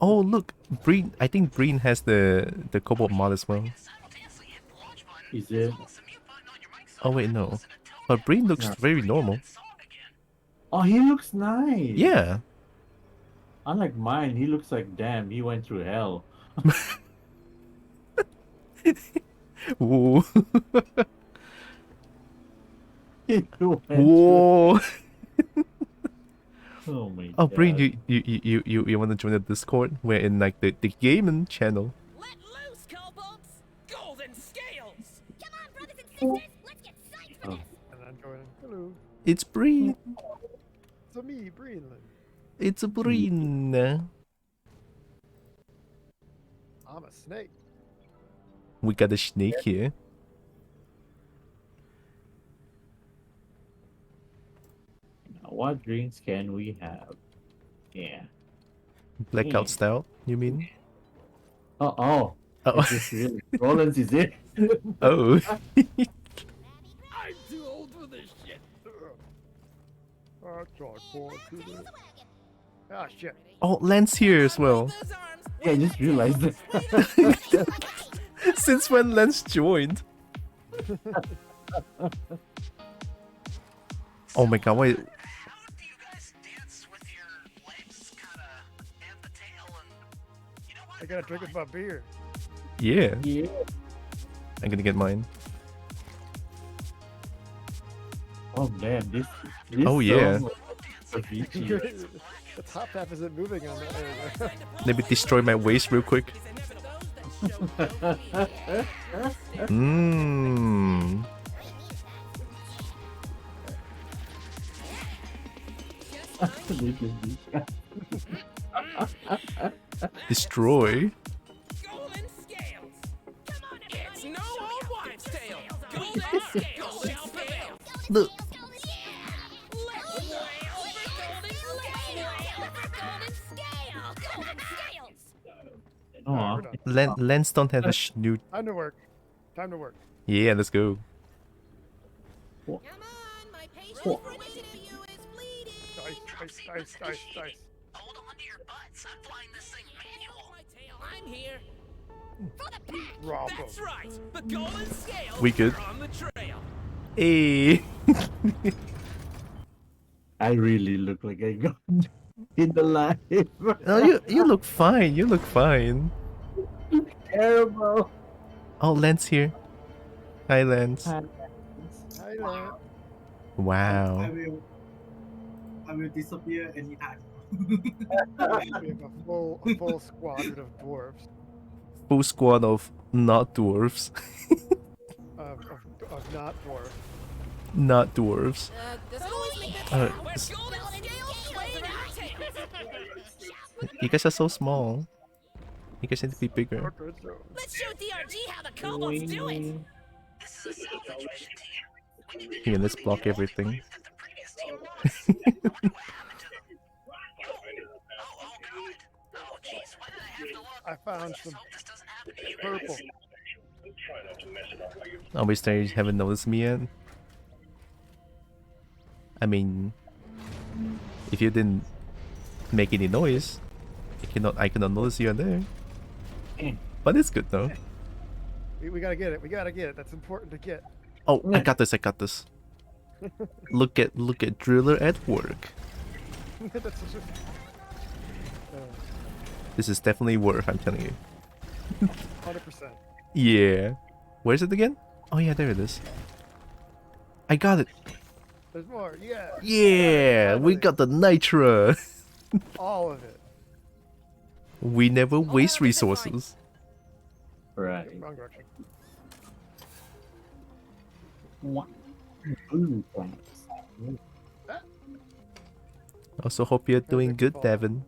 Oh look, Breen. I think Breen has the Cobalt mod as well. Simultaneously hit the launch button. Is it? Hold the mute button on your mic Oh wait, no. But Breen looks No. very normal. song again. Oh, he looks nice. Yeah. Unlike mine, he looks like damn, he went through hell. Ooh. He went Whoa. through- Oh my Oh, god. Breen, you want to join the Discord? We're in like the gaming channel. Let loose, kobolds! Golden scales! Come on, brothers and sisters, let's get psyched for Oh. this. And I'm joining. Hello. It's Breen. So me, Breenland. It's a Breen. I'm a snake. We got a snake here. Now, what drinks can we have? Yeah. Blackout stout, you mean? Oh, Oh. Is this really Rollins, is it? Oh. I'm too old for this shit. Oh, God, forward to the... Ah, shit. Oh, Lance here as well. Those arms. Yeah, I just realized that. Since when Lance joined? Oh my god, wait. How do you guys dance with your legs kinda and the tail and you know what? I gotta drink with my beer. Yeah, Yeah. I'm gonna get mine. Oh man, this Oh, yeah. song was Avicii. The top half isn't moving on that area. Let me destroy my waist real quick. Mmm. Destroy. Golden scales. Come on, it's no old wives' tale. Golden scales shall prevail. Look. Aw. Lance don't have a snoot. Time to work. Time to work. Yeah, let's go. Come on, my patient waiting for you is bleeding. Dice. Hold on to your butts. I'm flying this thing manual. My tail, I'm here. Rob That's them. right. The golden scales We good? are on the trail. Hey. I really look like I got in the live. Oh, you look fine. You look fine. Terrible. Oh, Lance here. Hi, Lance. Hi, Lance. Wow. I will disappear anytime. We have a full squadron of dwarves. Full squad of not dwarves. Of not dwarves. Not dwarves. Does it always make that Uh, sound? s- Golden scales swaying our tails. You guys are so small. You guys need to be bigger. Okay, so Let's show DRG how the kobolds do it. This is a salvage mission team. We need to Here, let's block everything. that the previous team was. I wonder what happened to them. Oh, God. Oh, jeez. Why did I have to look? I found Let's some hope this doesn't happen to you. purple. Try not to mess it up while you're Obviously, you haven't noticed me yet. I mean, if you didn't make any noise, I cannot notice you are there. But it's good though. We gotta get it. We gotta get it. That's important to get. Oh, I got this. I got this. Look at Driller at work. That's such a... This is definitely worth. I'm telling you. 100%. Yeah. Where is it again? Oh yeah, there it is. I got it. There's more. Yeah. Yeah, we got the nitra. All of it. We never waste resources. Right. Wrong direction. What? Ooh, thanks. Also hope you're doing good, Devin.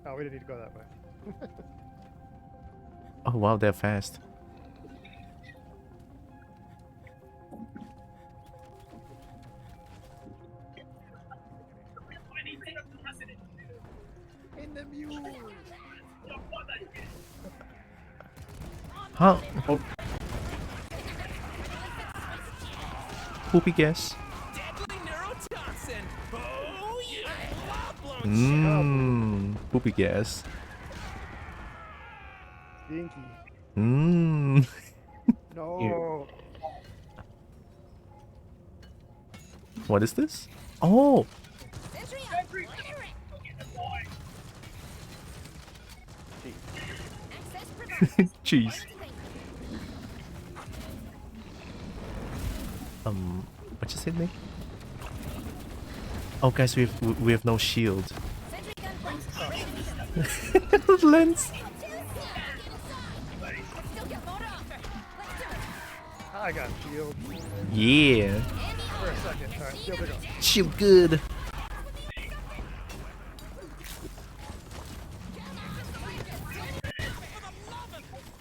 Oh, we didn't need to go that way. Oh wow, they're fast. In the mule. Huh? Oh. Poopy gas. Deadly neurotoxin. Oh yeah. Blown Poopy gas. Stinky. Mmm. No. What is this? Oh! Jeez. What's his name? Oh, guys, we have no shield. Lens. I got shield. Yeah. For a second. Alright, shield it up. Shield good.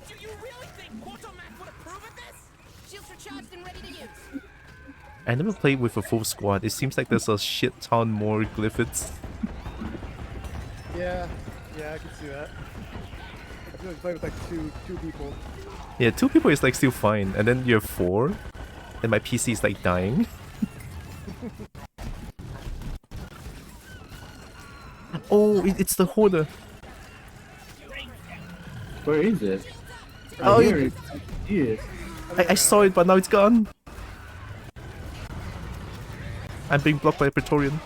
Do you really think Quartomac would approve of this? Shields are charged and ready to use. I never played with a full squad. It seems like there's a shit ton more glyphids. Yeah. Yeah, I can see that. I feel like playing with like two people. Yeah, 2 people is like still fine, and then you have 4, and my PC is like dying. Oh, it's the hoarder. Where is it? Oh, Here it is. I saw it, but now it's gone. I'm being blocked by a Praetorian.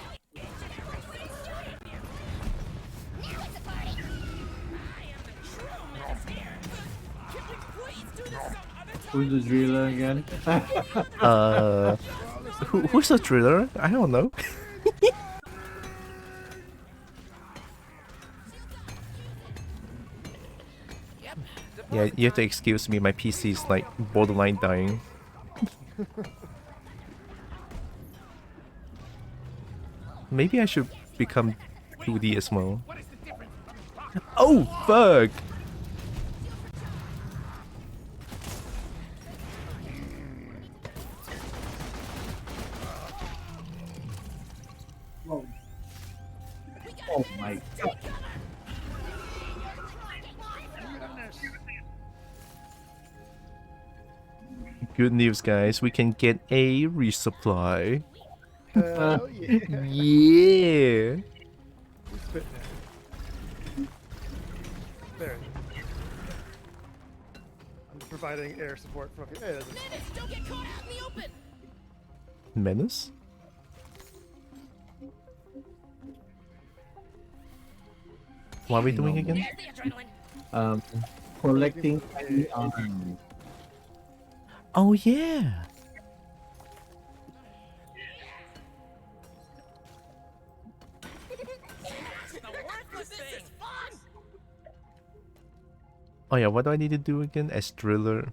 Who's the driller again? Who's the driller? I don't know. Yeah, you have to excuse me, my PC is like borderline dying. Maybe I should become 2D as well. Oh, fuck! Whoa. Oh my god. Good news, guys. We can get a resupply. Hell yeah. Yeah! Who's spitting at? There. I'm providing air support from up here. Hey, there's a- Menace, don't get caught out in the open. Menace? What are we doing again? There's the adrenaline. Collecting tiny arms. Oh, yeah! The worthless thing. Fun. Oh yeah, what do I need to do again? As driller?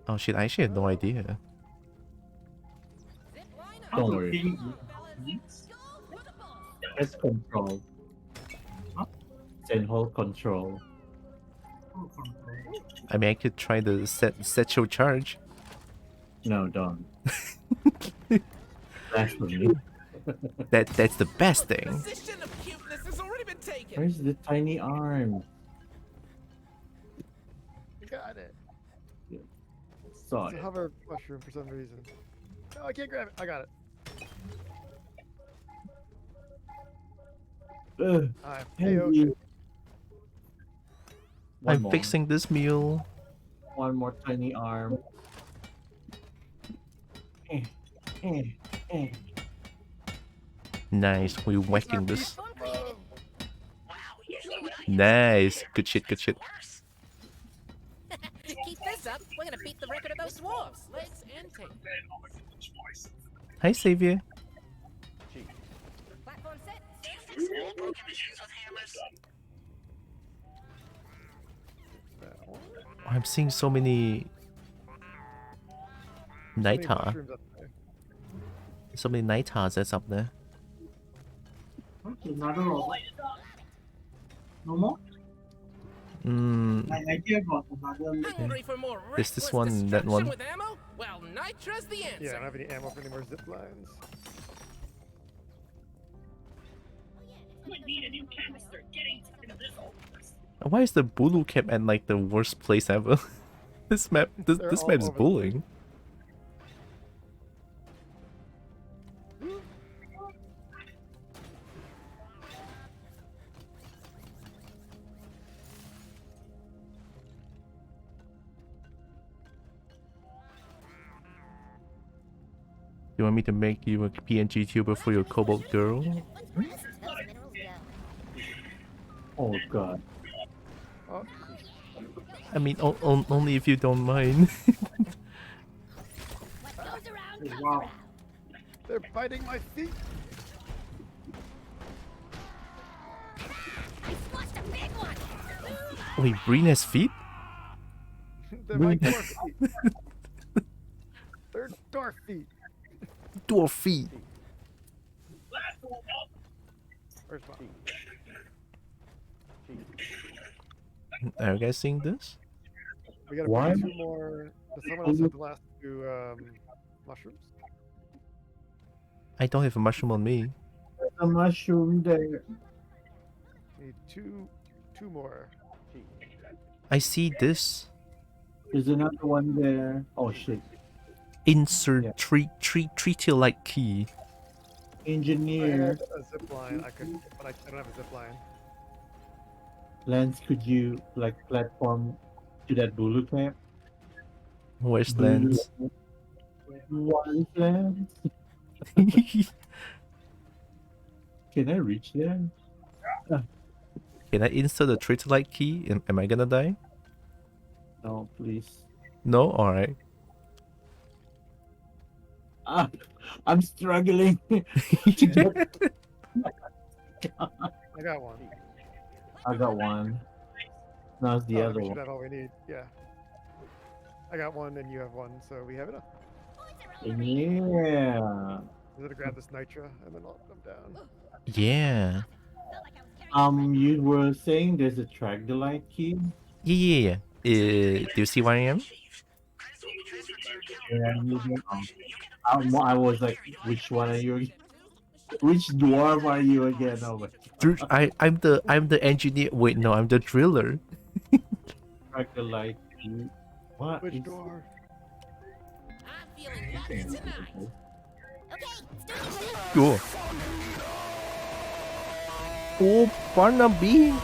Oh shit, I actually have no idea. Don't worry. Press control. And hold control. I mean, I could try to set your charge. No, don't. Blasphemy. That's the best thing. Position of cuteness has already been taken. Where's the tiny arm? You got it. Saw It's a it. hover mushroom for some reason. Oh, I can't grab it. I got it. Ugh. Hey, okay. One I'm more. fixing this meal. One more tiny arm. Eh, eh, eh. Nice, we're whacking this. Fun created. Nice, good shit, good shit. Keep this up. We're gonna beat the record of those dwarves. Legs and tail. Hi, Savior. Platform set. Fix all broken machines with hammers. I'm seeing so many Nightar. Mushrooms up there. So many Nightars that's up there. Another robot. No more? I hear about another. Hungry for more There's this reckless one and that one. destruction with ammo? Well, nitra's the answer. Yeah, I don't have any ammo for any more zip lines. Would need a new canister. Getting to this old. Why is the Bulu cap at like the worst place ever? This map, this They're this all map's over the bullying. You want me to make you a PNG tuber for your Cobalt girl? Oh god. Oh, I mean, only if you don't mind. Wow. they're biting my feet. Wait, Breen has feet? They're my dwarf feet. They're dwarf feet. Dwarf feet. Where's my? Are you guys seeing this? We gotta Why? bring 2 more. Does someone else have the last 2 mushrooms? I don't have a mushroom on me. a mushroom there. Need two more. I see this. There's another one there. Oh shit. Insert Yeah. treat-like key. If I Engineer. had a zip line, I could, but I don't have a zip line. Lance, could you like platform to that Bulu camp? Where's Bulu. Lens? What is Lance? Can I reach there? Can I insert the treat-like key? Am I gonna die? No, please. No? Alright. Ah, I'm struggling. I got one. I got one. Now it's the Oh, other we should one. have all we need. Yeah. I got one and you have one, so we have enough. Yeah. I'm gonna grab this nitra and then I'll come down. Yeah. You were saying there's a track delay key? Yeah. Do you see where I am? I was like, which one are you? Which dwarf are you again? Oh my I'm the engineer. Wait, no, I'm the driller. track delay key. What? Which is- door? I'm feeling lucky tonight. Cool. Oh, Barnaby.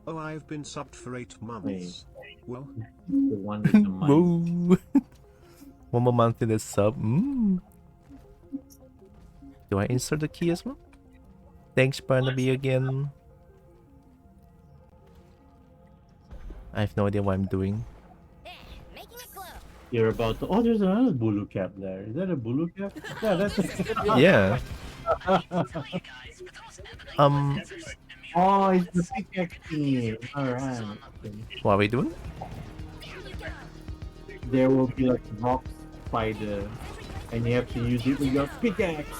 Oh, I've been subbed for 8 months. Well, The one with the mic. Whoa. One more month in the sub. Do I insert the key as well? Thanks, Barnaby, again. I have no idea what I'm doing. You're about to. Oh, there's another Bulu cap there. Is that a Bulu cap? Yeah, that's. Yeah. Oh, it's the pickaxe thingy. Alright. What are we doing? There will be like rock spider, and you have to use it with your pickaxe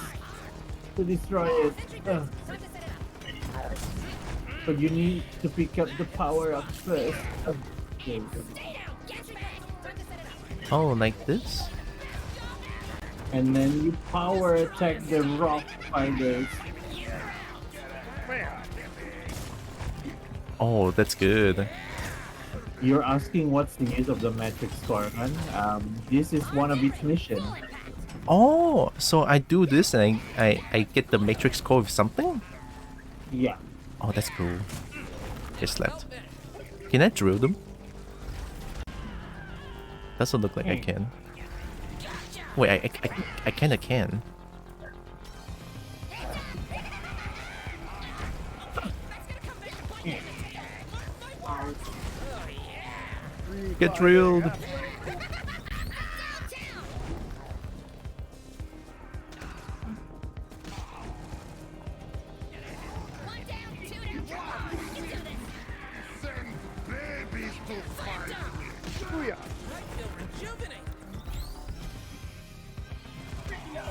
to destroy it. But you need to pick up the power up first. Okay. Oh, like this? And then you power attack the rock spiders. Oh, that's good. You're asking what's the use of the matrix core, man? This is one of its mission. Oh, so I do this and I get the matrix core with something? Yeah. Oh, that's cool. Just left. Can I drill them? Doesn't look like I can. Wait, I kinda can. Get drilled!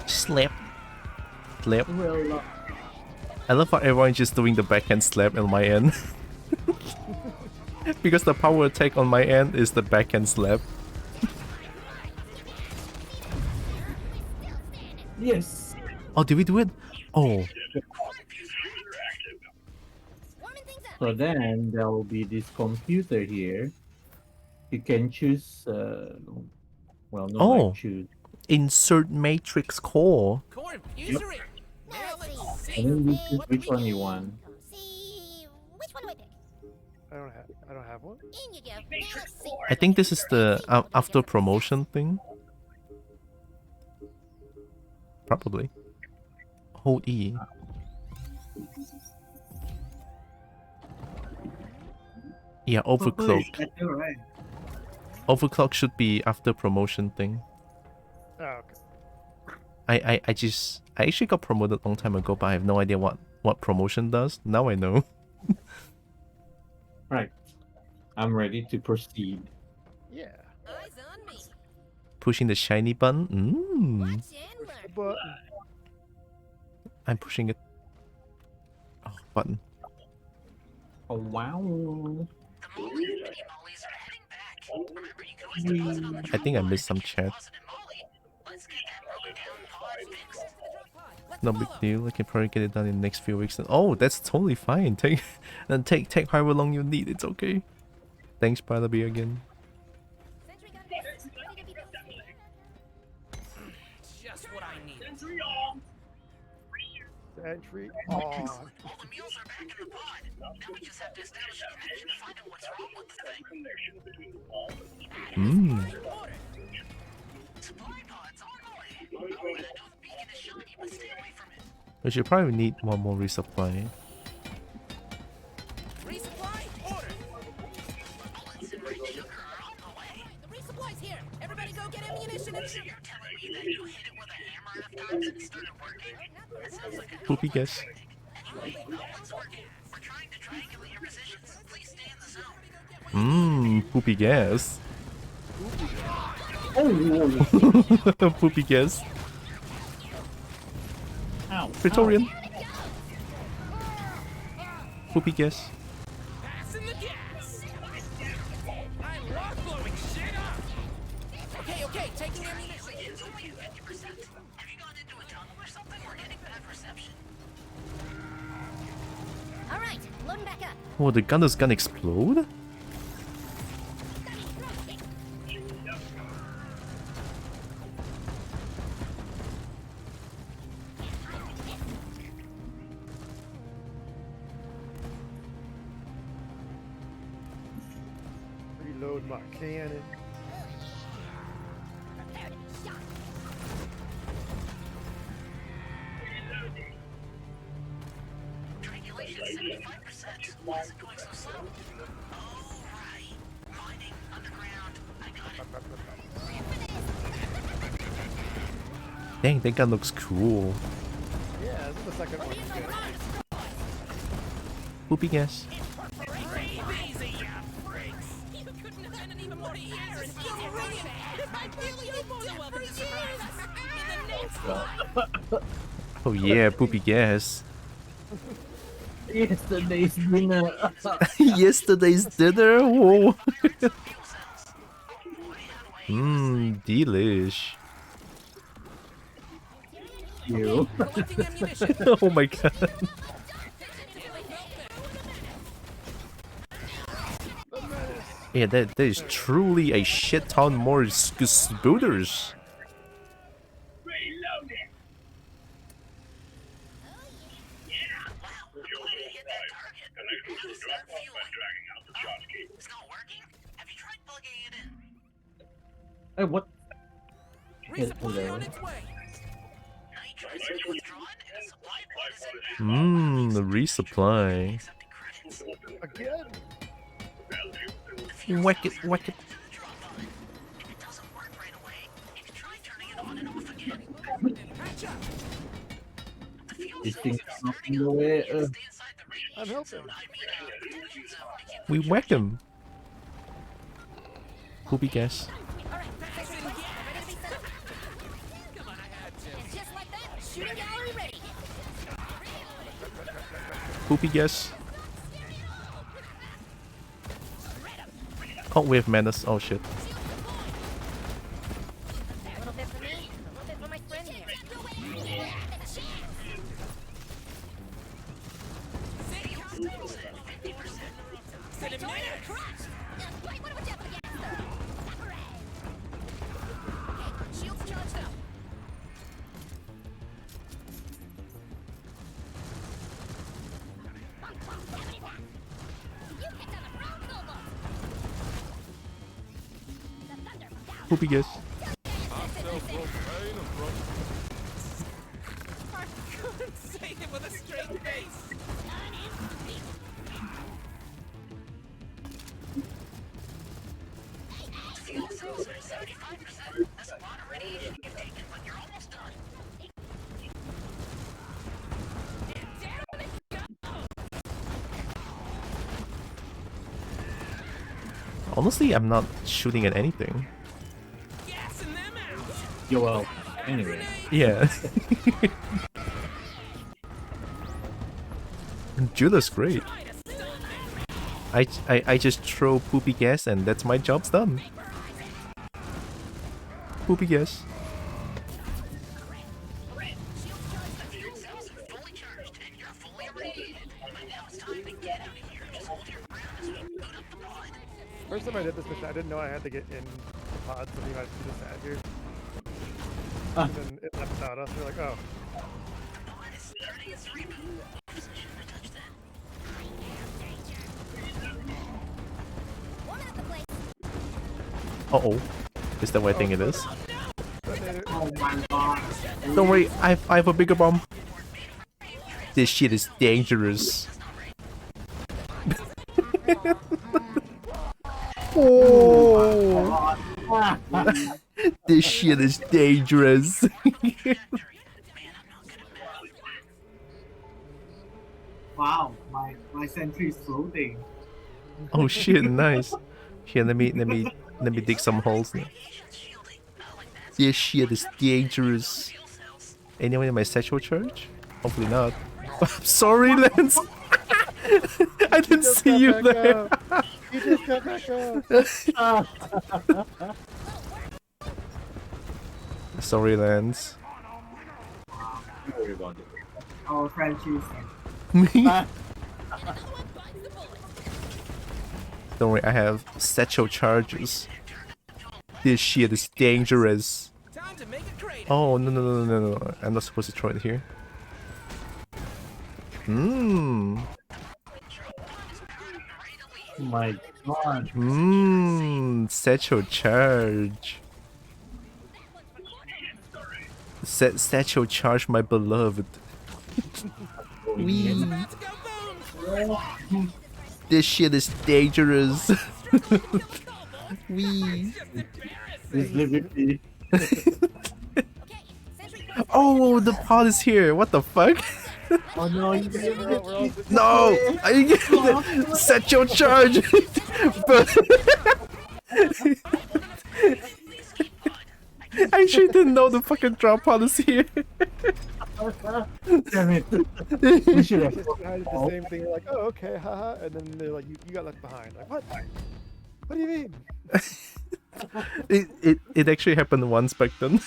Slap. Slap. I love how everyone's just doing the backhand slap on my end. Because the power attack on my end is the backhand slap. Yes. Oh, did we do it? Oh. So then there will be this computer here. You can choose. Well, no, Oh. like choose. Insert matrix core. Corn fusery. And then you choose which one you want. See, which one do I pick? I don't have one. In you go. Now let's see. I think this is the after promotion thing. Probably. Hold E. Yeah, overclock. Right. Overclock should be after promotion thing. Oh, okay. I actually got promoted a long time ago, but I have no idea what promotion does. Now I know. Right. I'm ready to proceed. Yeah. Eyes on me. Pushing the shiny button. Watch and learn. The button. I'm pushing it. Oh, button. Oh wow. I think I missed some chat. No big deal. I can probably get it done in the next few weeks. Oh, that's totally fine. Take however long you need. It's okay. Thanks, Barnaby, again. Sentry gun ready to be Just what I need. Sentry All on. the mules are back in the pod. Now we just have to establish a connection to find out what's wrong with the thing. connection between the wall Hmm. Supply pods on the way. I know the beacon is shiny, but stay away from it. We should probably need one more resupply. Resupply order. Bullets and red sugar are on the way. The resupply's here. Everybody go get ammunition and So sugar. you're telling me that you hit it with a hammer enough times and it started working? That sounds like a Poopy guess. Anyway, no one's working. We're trying to triangulate your positions. Please stay in the zone. Poopy gas. Poopy gas. Ow. Praetorian. Poopy gas. Passing the gas. I love blowing shit up. Okay, taking ammunition. It's only at 50%. Have you gone into a tunnel or something? We're getting bad reception. All right, loading back up. Oh, the gunner's gonna explode? Reload my cannon. Prepare to be shot. Triangulation 75%. Why is it going so slow? Oh, right. Mining underground. I got it. Dang, that gun looks cool. Yeah, this is the second one. Poopy gas. Breathe easy, you freaks. You couldn't have done it even more years. And still ruin it. I really you're more than welcome to surprise us in the next one. Oh yeah, poopy gas. Yesterday's dinner. Yesterday's dinner? Whoa. Delish. You. Collecting ammunition. Oh my god. Yeah, that is truly a shit ton more spooters. reloading. Connecting to the drop off by dragging out the charge cable. It's not working? Have you tried plugging it in? Hey, what? Resupply on its way. Nitro's been withdrawn and the supply pod is in. The resupply. Accepting credits. Again? Whack it, whack it. Drop on it. If it doesn't work right away, you can try turning it on and off again. Patch up. The fuel These cells things are are starting in the up. way. Stay inside the radiation I'm helping. zone. Protection zone to keep We whack him. Poopy gas. All right, passing the gas. Ready to be set up. Come on, I had to. And just like that, shooting gallery ready. Poopy gas. Oh, we have menace. Oh shit. A little bit for me, a little bit for my friend here. Send him near. Wait, what are we up against? Hooray! Okay, shields charged up. You picked on the wrong syllable. The thunder down. Poopy gas. I couldn't say it with a straight face. fuel cells are 75%. That's a lot of radiation you've taken, but you're almost done. Honestly, I'm not shooting at anything. Gassing them out. Yo, well, anyway. Yeah. Jula's great. I just throw poopy gas and that's my job's done. Poopy gas. Shield charge the fuel First time I did this mission, I didn't know I had to get in the pod, so we might just sat here. And then it left without us. We're like, oh. Uh-oh. Is that what I think it is? Oh my god. Don't worry, I have a bigger bomb. This shit is dangerous. Oh! This shit is dangerous. Wow, my sentry is floating. Oh shit, nice. Here, let me dig some holes. This shit is dangerous. Anyone in my sexual charge? Hopefully not. I'm sorry, Lance. I didn't see you there. You just got back up. Sorry, Lance. Don't worry about it. Our Frenchies. Me? Don't worry, I have satchel charges. This shit is dangerous. Time to make a crate. Oh, no. I'm not supposed to throw it here. Mmm. My god. Mmm. Satchel charge. Satchel charge, my beloved. Wee. About to go boom. This shit is dangerous. Wee. This liberty. Oh, the pod is here. What the fuck? Oh no, you No! I didn't get it. Satchel charge. But I actually didn't know the fucking drop pod is here. damn it. We should have. I did the same thing. You're like, oh, okay, haha. And then they're like, you got left behind. Like, what? What do you mean? It actually happened once back then.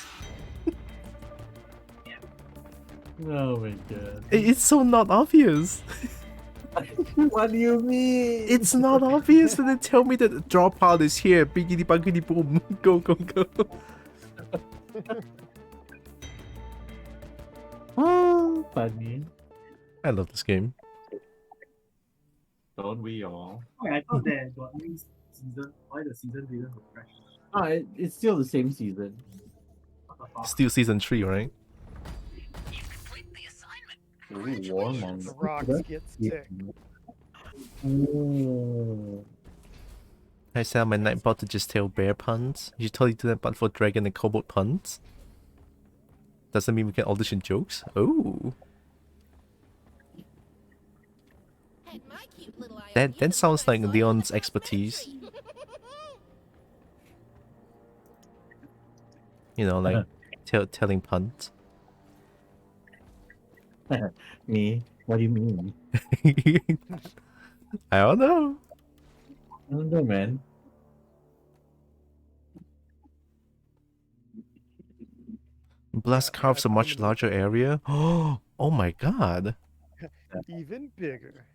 Oh my god. It's so not obvious. What do you mean? It's not obvious when they tell me that the drop pod is here. Biggity buggity boom. Go, go, go. Oh, funny. I love this game. Don't we all? Wait, I thought there got new season. Why the season didn't refresh? Oh, it's still the same season. What the fuck? Still season 3, right? Ooh, warm on The rocks get sick. Ooh. I said my nightbot to just tell bear puns. You should totally do that, but for dragon and kobold puns. Doesn't mean we can audition jokes. Oh, Had my cute little eye on that you sounds before I like saw Leon's you. expertise. You know, like telling puns. Me? What do you mean? I don't know. I don't know, man. Blast carves a much larger area. Oh my god. Even bigger.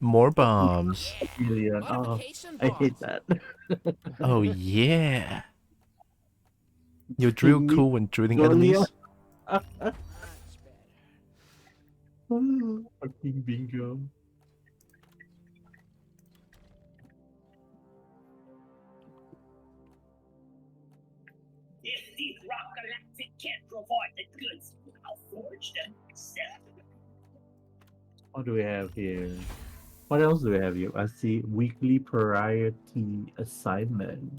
More bombs. Million. Oh, Modification I hate bombs. that. Oh yeah. You drill Bingo. cool when drilling Go, enemies. Leon. Much better. Fucking bingo. If the Rock Galactic can't provide the goods, I'll forge them myself. What do we have here? What else do we have here? I see weekly priority assignment.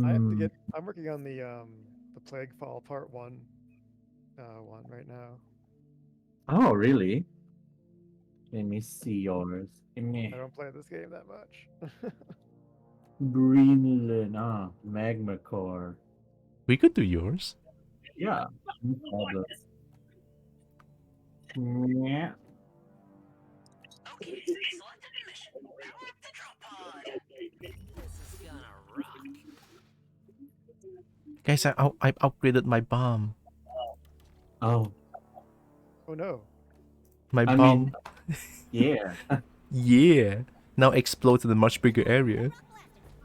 I have to Hmm. get. I'm working on the Plague Fall Part 1 one right now. Oh, really? Let me see yours. I don't play this game that much. Greenland, magma core. We could do yours. Yeah. No problem. Yeah. Okay, selected mission. Power up the drop pod. This is gonna rock. Guys, I upgraded my bomb. Oh, Oh no. My I bomb. mean, yeah. Yeah. now explodes in a much bigger area.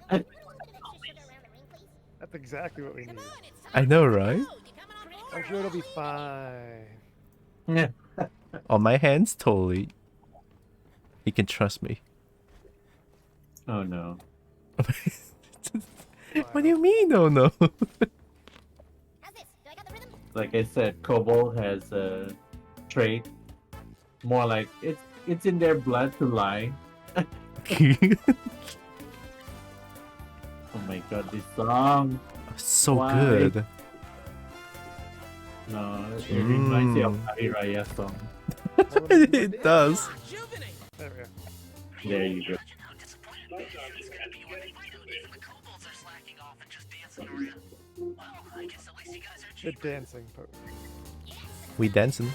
That's exactly what we need. I know, right? I'm sure it'll be fine. Yeah. On my hands, totally. You can trust me. Oh no. What do you mean? Oh no. How's this? Do I got the rhythm? Like I said, Kobold has a trait. More like it's in their blood to lie. Oh my god, this song. So Why? good. No, it reminds me of Hari Raya song. It does. There we go. There you go. Imagine how disappointed Mayhem is gonna be when they find out even the kobolds are slacking off and just dancing around. Well, I guess at least you guys are The cheaper. dancing pose. We dancing.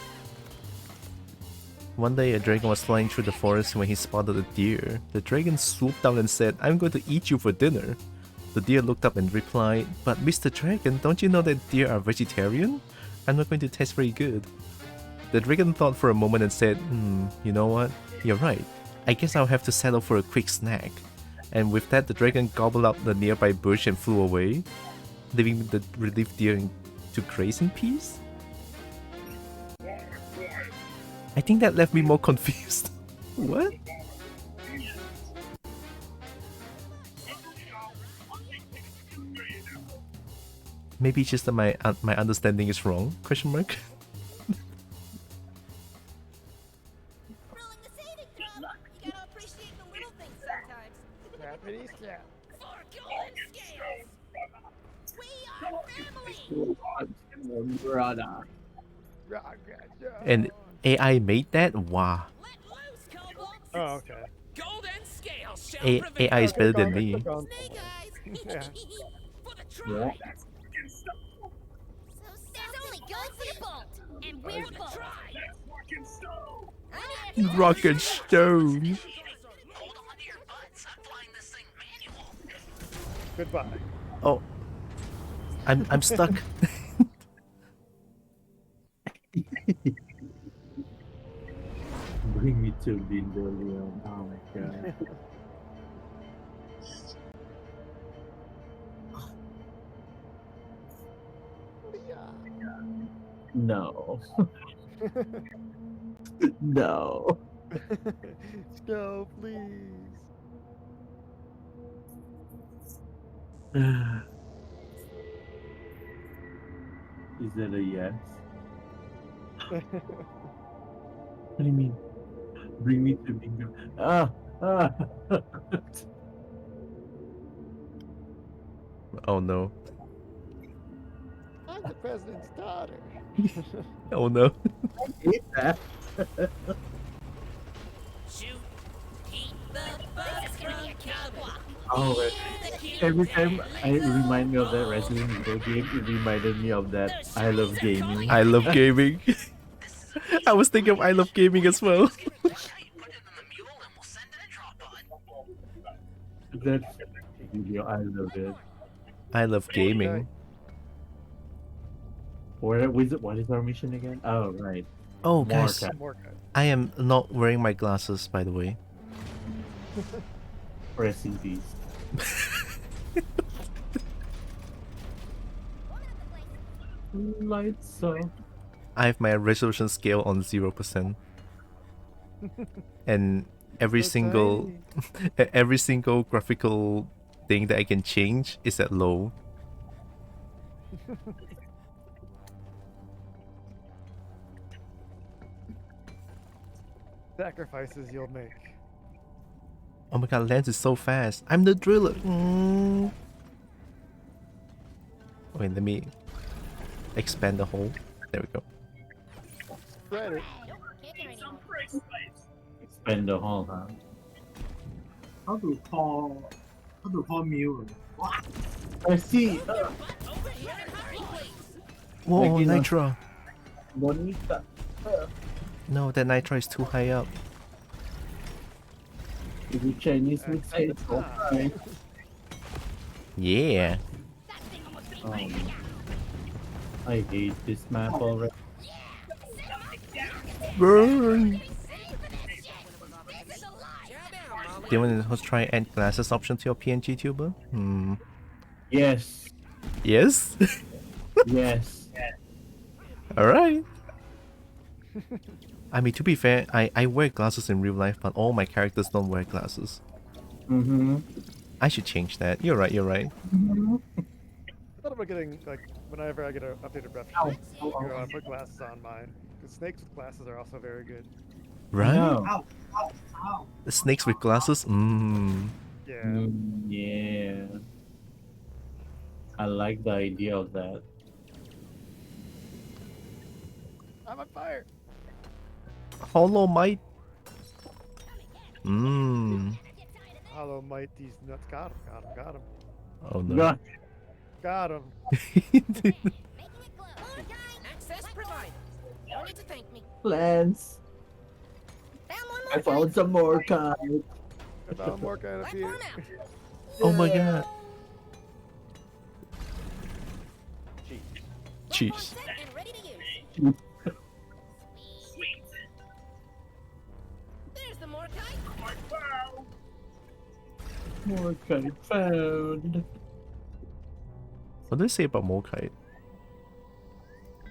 One day a dragon was flying through the forest when he spotted a deer. The dragon swooped down and said, "I'm going to eat you for dinner." The deer looked up and replied, "But Mr. Dragon, don't you know that deer are vegetarian? I'm not going to taste very good." The dragon thought for a moment and said, you know what? You're right. I guess I'll have to settle for a quick snack." And with that, the dragon gobbled up the nearby bush and flew away, leaving the relieved deer to graze in peace. I think that left me more confused. What? Maybe it's just that my understanding is wrong? Question mark. Rolling the saving throw. You gotta appreciate the little things sometimes. Snappity snap. For golden scales. We are family. Brother. And AI made that? Wow. Let loose, kobolds. Oh, okay. Golden scales shall prevail. AI is better than me. Snake eyes. Yeah. For the try. There's only gold for the bolt, and we're For the bold. try. Rock and stone. Hold on to your butts. I'm flying this thing manual. Goodbye. Oh. I'm stuck. Bring me to Bindo Leon. Oh my god. No. No. Go, please. Is that a yes? What do you mean? Bring me to bingo. Ah! Oh no. I'm the president's daughter. Oh no. I hate that. Shoot. Eat the buzz from cowboy. Oh, right. Every time I remind me of that Resident Evil game, it reminded me of that I Love Gaming. I love gaming. I was thinking of I love gaming as well. Put it in the mule and we'll send in a drop pod. That video, I love it. I love gaming. What is our mission again? Oh, right. Oh guys, More cut. I am not wearing my glasses, by the way. Rest in peace. Lights off. I have my resolution scale on 0%. And every So single every single graphical thing that I can change is at low. Sacrifices you'll make. Oh my god, Lance is so fast. I'm the driller. Wait, let me expand the hole. There we go. Spread it. Spend the whole huh? How to call Mew? What? I see. Whoa, Like, you know- Nitro. Bonita. No, that Nitro is too high up. If you Chinese would say it's so high. Yeah. I hate this map already. Burn. Chow down, Molly. Do you want to try add glasses option to your PNG tuber? Hmm. Yes. Yes? Yes. Alright. I mean, to be fair, I wear glasses in real life, but all my characters don't wear glasses. Mm-hmm. I should change that. You're right, you're right. I thought about getting, like, whenever I get an updated rep sheet, I put glasses on mine. Because snakes with glasses are also very good. Right? No. Ow, ow, ow. The snakes with glasses? Mmm. Yeah. Yeah. I like the idea of that. I'm on fire! Hollow Might. Mmm. Hollow might these nuts. Got him, got him, got him. Oh no. No. Got him. Access provided. No need to thank me. Plans. I found some more kites. I found more kind of here. Platform out. Oh my god. Platform Jeez. set and ready to use. Sweet. There's the more kite. More kites found. What do they say about Morkite?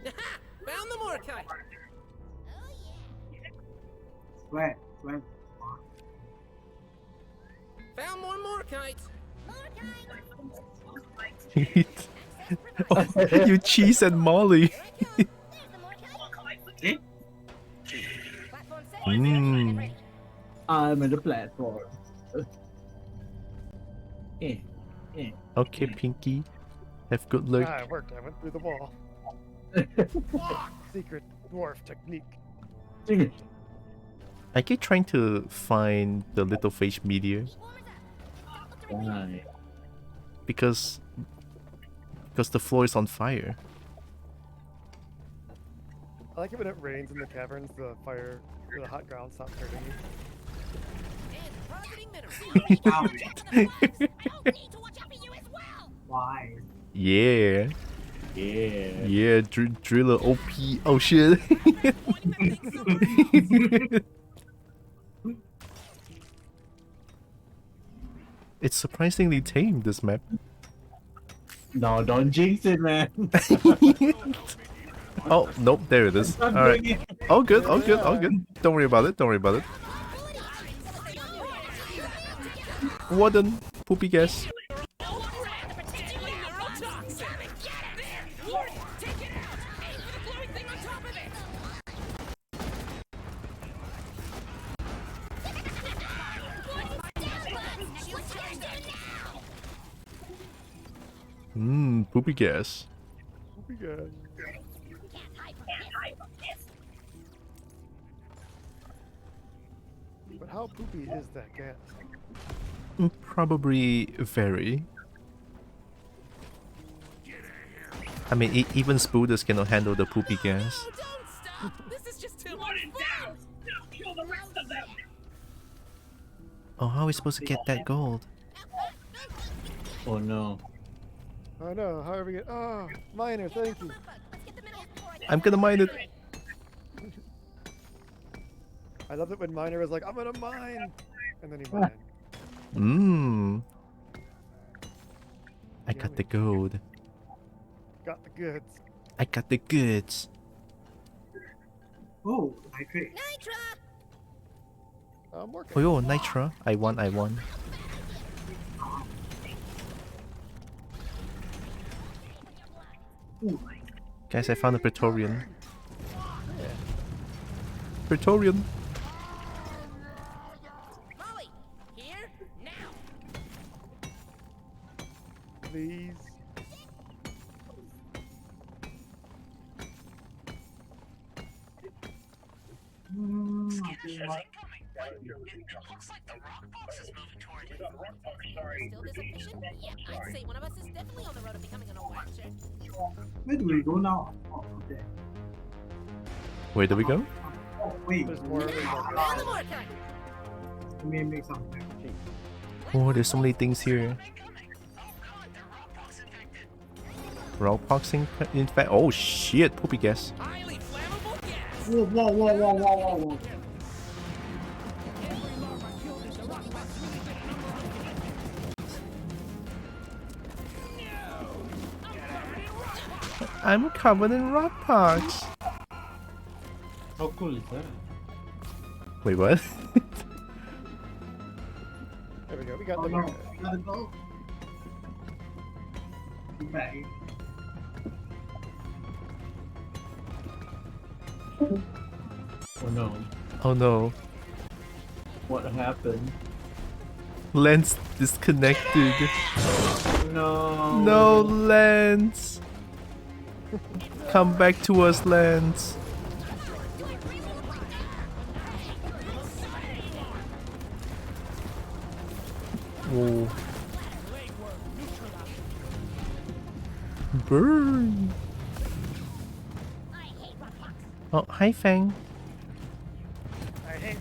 Found the more kite. Where? Found more kites. Oh, you cheese and Molly. Platform set Mm. and ready. I'm at the platform. Okay, Pinky. Have good luck. Ah, it worked. I went through the wall. Secret dwarf technique. I keep trying to find the little face meteor Why? because the floor is on fire. I like it when it rains in the caverns, the hot ground stops hurting you. And depositing minerals. Need to watch out for you as well. Why? Yeah. Yeah. Yeah, driller OP. Oh shit. It's surprisingly tame, this map. No, don't jinx it, man. Oh, nope, there it is. Stop Alright. doing it. All good, all good, all good. Don't worry about it, don't worry about it. Warden, poopy gas. Poopy gas. Poopy gas. But how poopy is that gas? Probably very. I mean, even spooders cannot handle the poopy gas. Don't stop. This is just too much fun. Kill the rest of them. Oh, how are we supposed to get that gold? Oh no. Oh no, how are we get? Oh, miner, thank you. I'm gonna mine it. I love it when miner is like, I'm gonna mine, and then he mined. I got the gold. Got the goods. I got the goods. Oh, I agree. Nitra. I'm working. Oh yo, Nitra. I won. Guys, I found a Praetorian. Praetorian. Molly, here, now. Please. Scanners incoming. It looks like the rock box is moving toward it. Still this efficient? Yeah, I'd say one of us is definitely on the road to becoming an watcher. Where do we go now? Oh, okay. Where do we go? Oh, wait. There's more. There's more. Found the more kite. Let me make some. Oh, there's so many things here. Rock boxing, in fact. Oh shit, poopy gas. Highly flammable gas. Whoa. Every log I killed is a rock box. I'm covered in rock parts. How cool is that? Wait, what? There we go. We got Oh the no, gotta go. Back. Oh no. Oh no. What happened? Lens disconnected. No. No, Lens. Come back to us, Lens. Oh. Burn. Oh, hi, Fang. I hate.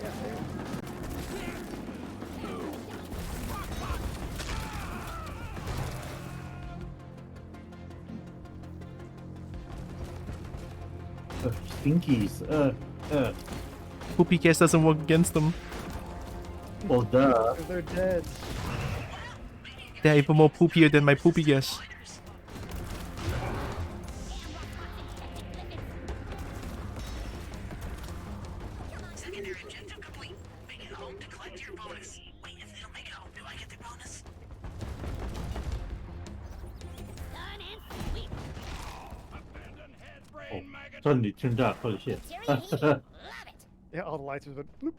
Yeah, Stinkies. Poopy gas doesn't work against them. Well, duh. because they're dead. They're even more poopier than my poopy gas. Secondary objective complete. Make it home to collect your bonus. Wait, if they don't make it home, do I get the bonus? Done and sweet. Oh, suddenly it turned out. Holy shit. Interior heating. Love it. Yeah, all the lights just went bloop.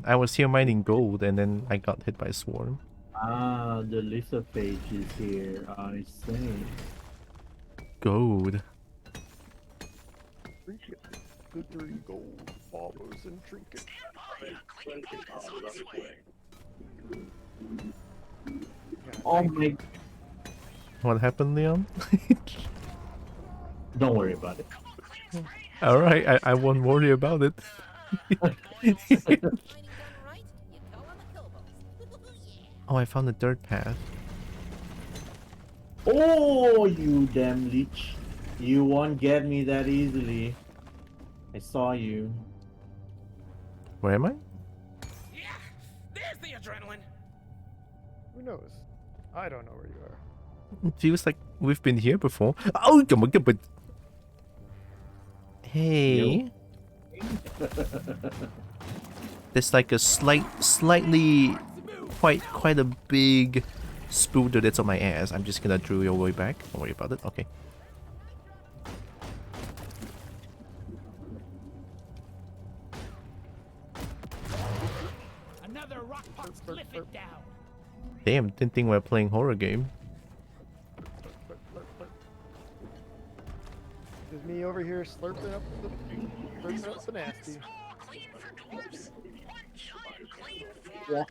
I was here mining gold and then I got hit by a swarm. Ah, the Lisa page is here. I see. Gold. Trinket. Glittering gold follows and trinket. Cleaning bonus on its way. Yeah, Oh my. What happened, Leon? Don't worry about it. Alright, I won't worry about it. Mining done right, you go on the Cobos. Yeah. Oh, I found a dirt path. Oh, you damn leech. You won't get me that easily. I saw you. Where am I? Yeah, there's the adrenaline. Who knows? I don't know where you are. It feels like we've been here before. Oh, come on, but hey, there's like a slightly, quite a big spooder that's on my ass. I'm just gonna drill your way back. Don't worry about it. Okay. Another rock parts cliff it down. Damn, didn't think we were playing horror game. There's me over here slurping up the nasty. Yeah.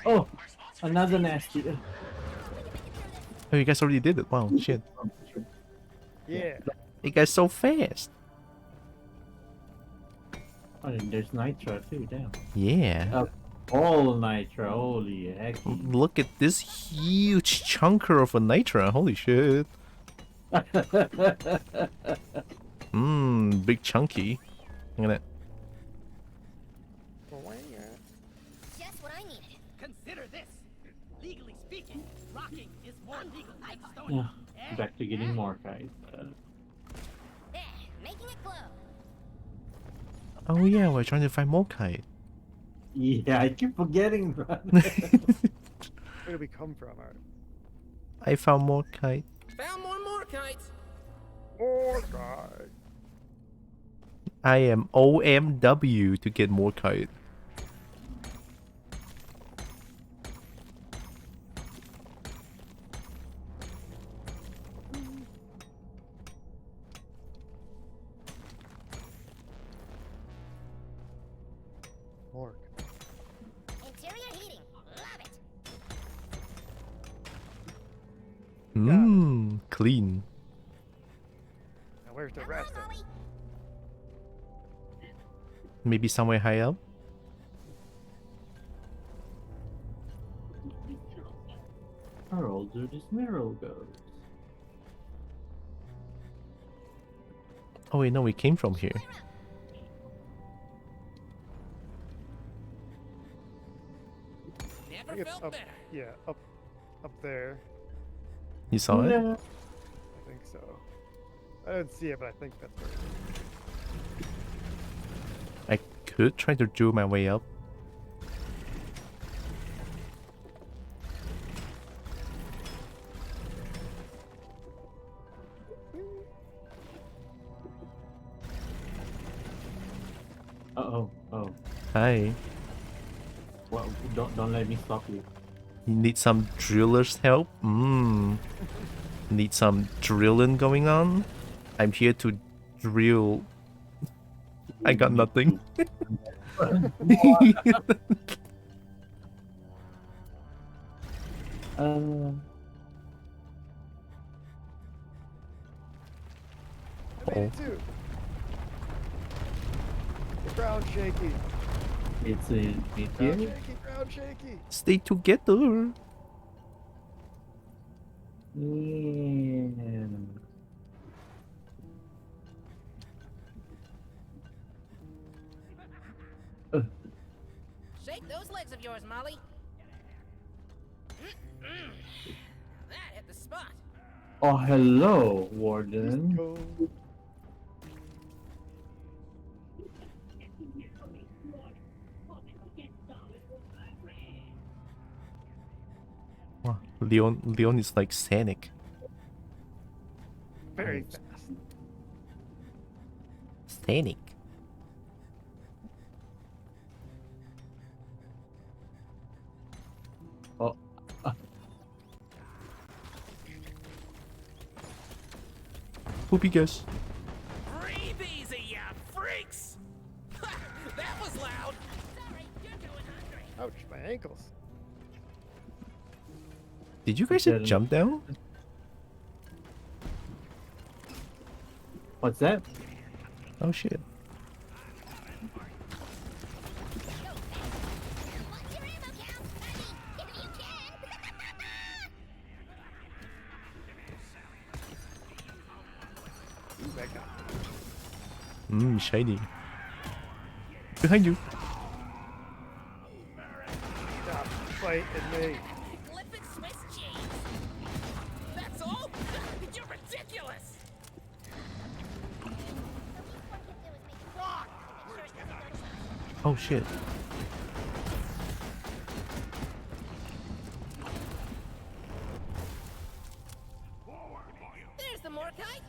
Oh, another nasty. Oh, you guys already did it. Wow, shit. Yeah. You guys so fast. Oh, and there's Nitro too, damn. Yeah. All Nitro, holy heck. Look at this huge chunker of a nitra. Holy shit. Big chunky. I'm gonna. Just what I needed. Consider this. Legally speaking, rocking is more legal than Yeah, stoning. back to getting more guys. There, making it glow. Oh yeah, we're trying to find more kite. Yeah, I keep forgetting. Where did we come from, Art? I found more kite. Found more kites. More guy. I am OMW to get more kite. Morgue. Interior heating. Love it. Clean. Now where's the Come rest on, of Molly. Maybe somewhere high up. How old do this mirror goes? Oh wait, no, we came from here. Never I think it's felt up, better. yeah, up there. You saw it? No. I think so. I didn't see it, but I think that's where it is. I could try to do my way up. Oh. Hi. Well, don't let me stop you. You need some driller's help? Need some drilling going on? I'm here to drill. I got nothing. I made it too. The ground shaky. It's in Ground here. shaky, ground shaky. Stay together. Yeah. Shake those legs of yours, Molly. That hit the spot. Oh, hello, Warden. Go. Wow, Leon is like Sonic. Very fast. Sonic. Oh. Poopy guess. Breathe easy, ya freaks! That was loud. Sorry, you're going hungry. Ouch, my ankles. Did you guys just jump down? What's that? Oh shit. What's your ammo count? I mean, if you can. Ooh, that got Shiny. Behind you. stop fighting me. Flippin' Swiss cheese. That's all? You're ridiculous. Oh shit. There's the Morkite.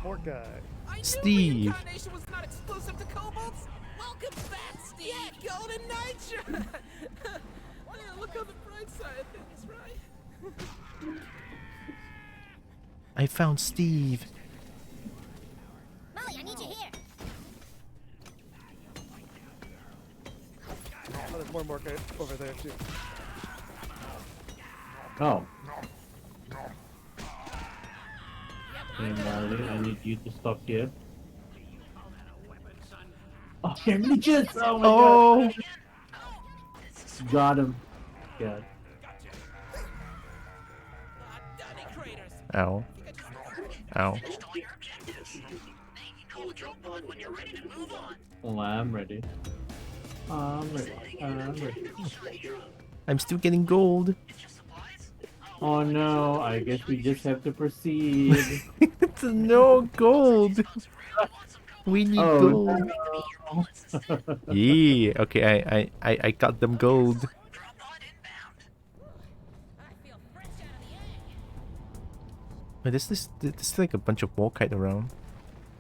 Poor guy. I knew Steve. reincarnation was not exclusive to kobolds. Welcome back, Steve. Yeah, Golden Nitro. Yeah, look on the bright side of things, right? I found Steve. Molly, I need you here. Oh, there's more Morkite over there too. Oh. Hey, Marley, I need you to stop here. Oh, they're midgets! Oh my god! Got him. God. Dunny craters. Ow. Ow. Oh, I'm ready. I'm ready. I'm ready. I'm still getting gold. Oh no, I guess we just have to proceed. It's no gold. We need gold. No. Yeah. Okay. I got them gold. Wait, this is like a bunch of Morkite around.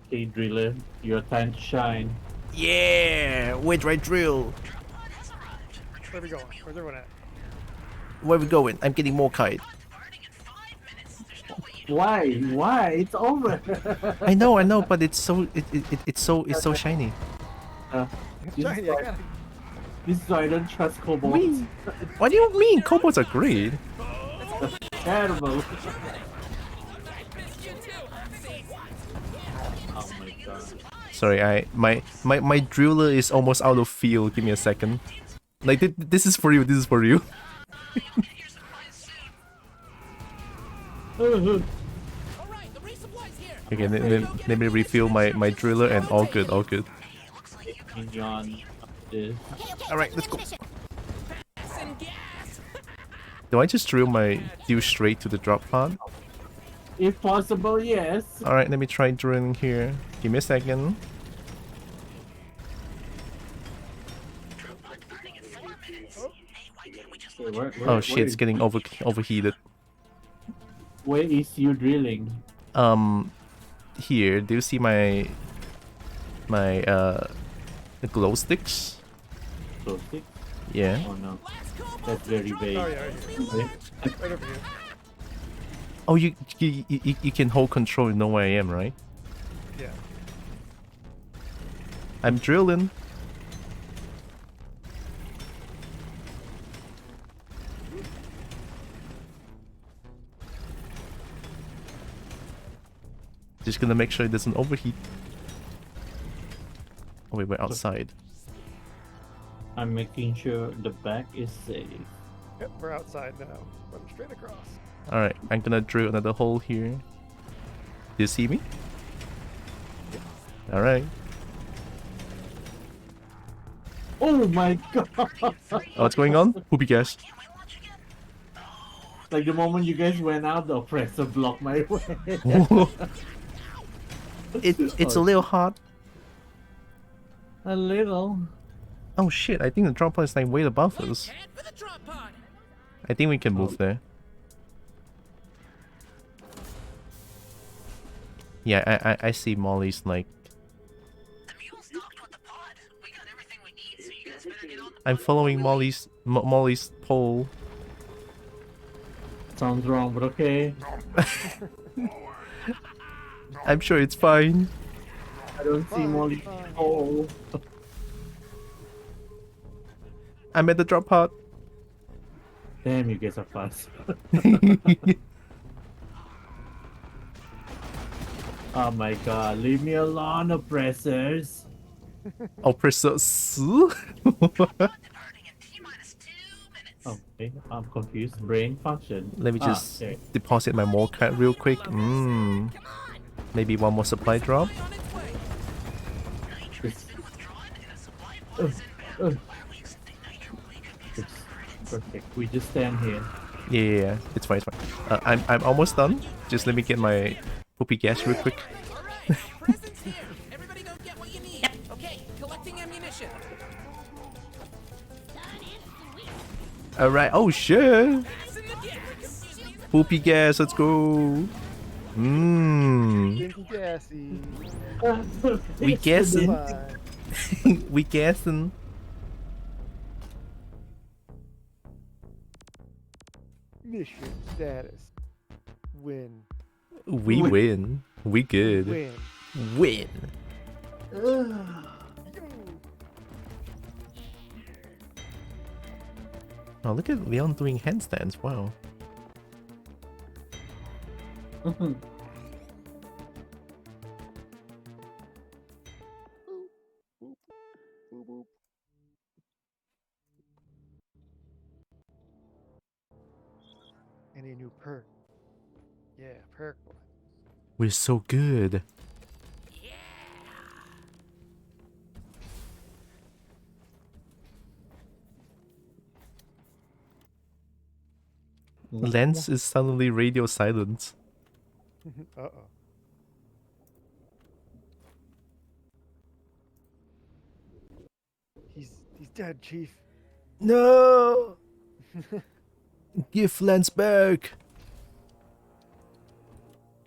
Okay, Driller, your time to shine. Yeah. Where do I drill? Where are we going? Where's everyone at? Where we going? I'm getting Morkite. Why? Why? It's over. I know, but it's so shiny. This Shiny, is I why- got it. this is why I don't trust kobolds. Wait. What do you mean? Kobolds are great. Terrible. Oh my god. Sorry, my driller is almost out of fuel. Give me a second. Like this is for you. This is for you. Okay, let me refill my driller and all good, all good. Mignon. This. All right, let's go. Do I just drill my deal straight to the drop pod? If possible, yes. Alright, let me try drilling here. Give me a second. Oh shit, it's getting overheated. Where is you drilling? Here, do you see my glow sticks? Glow stick? Yeah. Oh no, that's very vague. Oh yeah, right over here. Oh, you can hold control, you know where I am, right? Yeah. I'm drilling. Just gonna make sure it doesn't overheat. Oh wait, we're outside. I'm making sure the back is safe. Yep, we're outside now. Running straight across. Alright, I'm gonna drill another hole here. Do you see me? Alright. Oh my god! Oh, what's going on? Poopy gas. Like the moment you guys went out, the oppressor blocked my way. It's a little hot. A little. Oh shit, I think the drop pod is like way above us. Head for the drop pod. I think we can move there. Yeah, I see Molly's like... I'm following Molly's pole. Sounds wrong, but okay. I'm sure it's fine. I don't see Molly. Oh. I'm at the drop pod. Damn, you guys are fast. Oh my god, leave me alone, oppressors. Oppressors. Okay, I'm confused. Brain function. Let me just okay. deposit my more cat real quick. Maybe one more supply drop. Perfect. We just stand here. Yeah, it's fine, it's fine. I'm almost done. Just let me get my poopy gas real quick. Presents here. Everybody go get what you need. Okay, collecting ammunition. Alright, oh shit! Poopy gas, let's go! Stinky gassy. We guessing. We guessing. Mission status. Win. We win. We good. Win. Win. Oh, look at Leon doing handstands. Wow. Any new perk? Yeah, perk one. We're so good. Lance is suddenly radio silent. Uh-oh. He's dead, Chief. No! Give Lance back!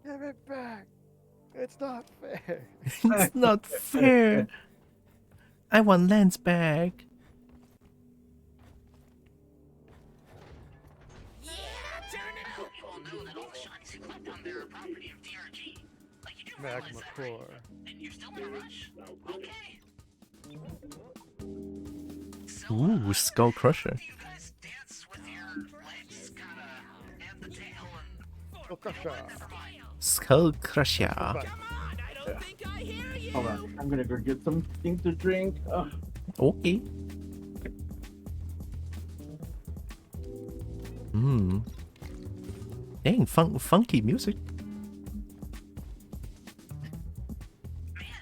Give it back. It's not fair. It's not fair. I want Lance back. Yeah, turn it up. You all know that all the shinies you collect on there are property of DRG. Like, you do Magma realize that, right? core. And you're still in a rush? Okay. Ooh, Skull Crusher. Do you guys dance with your legs kinda and the tail and Oh, Crusher. Skull Crusher. Come on, I don't think I hear you. Hold on, I'm gonna go get something to drink. Okay. Dang, funky music.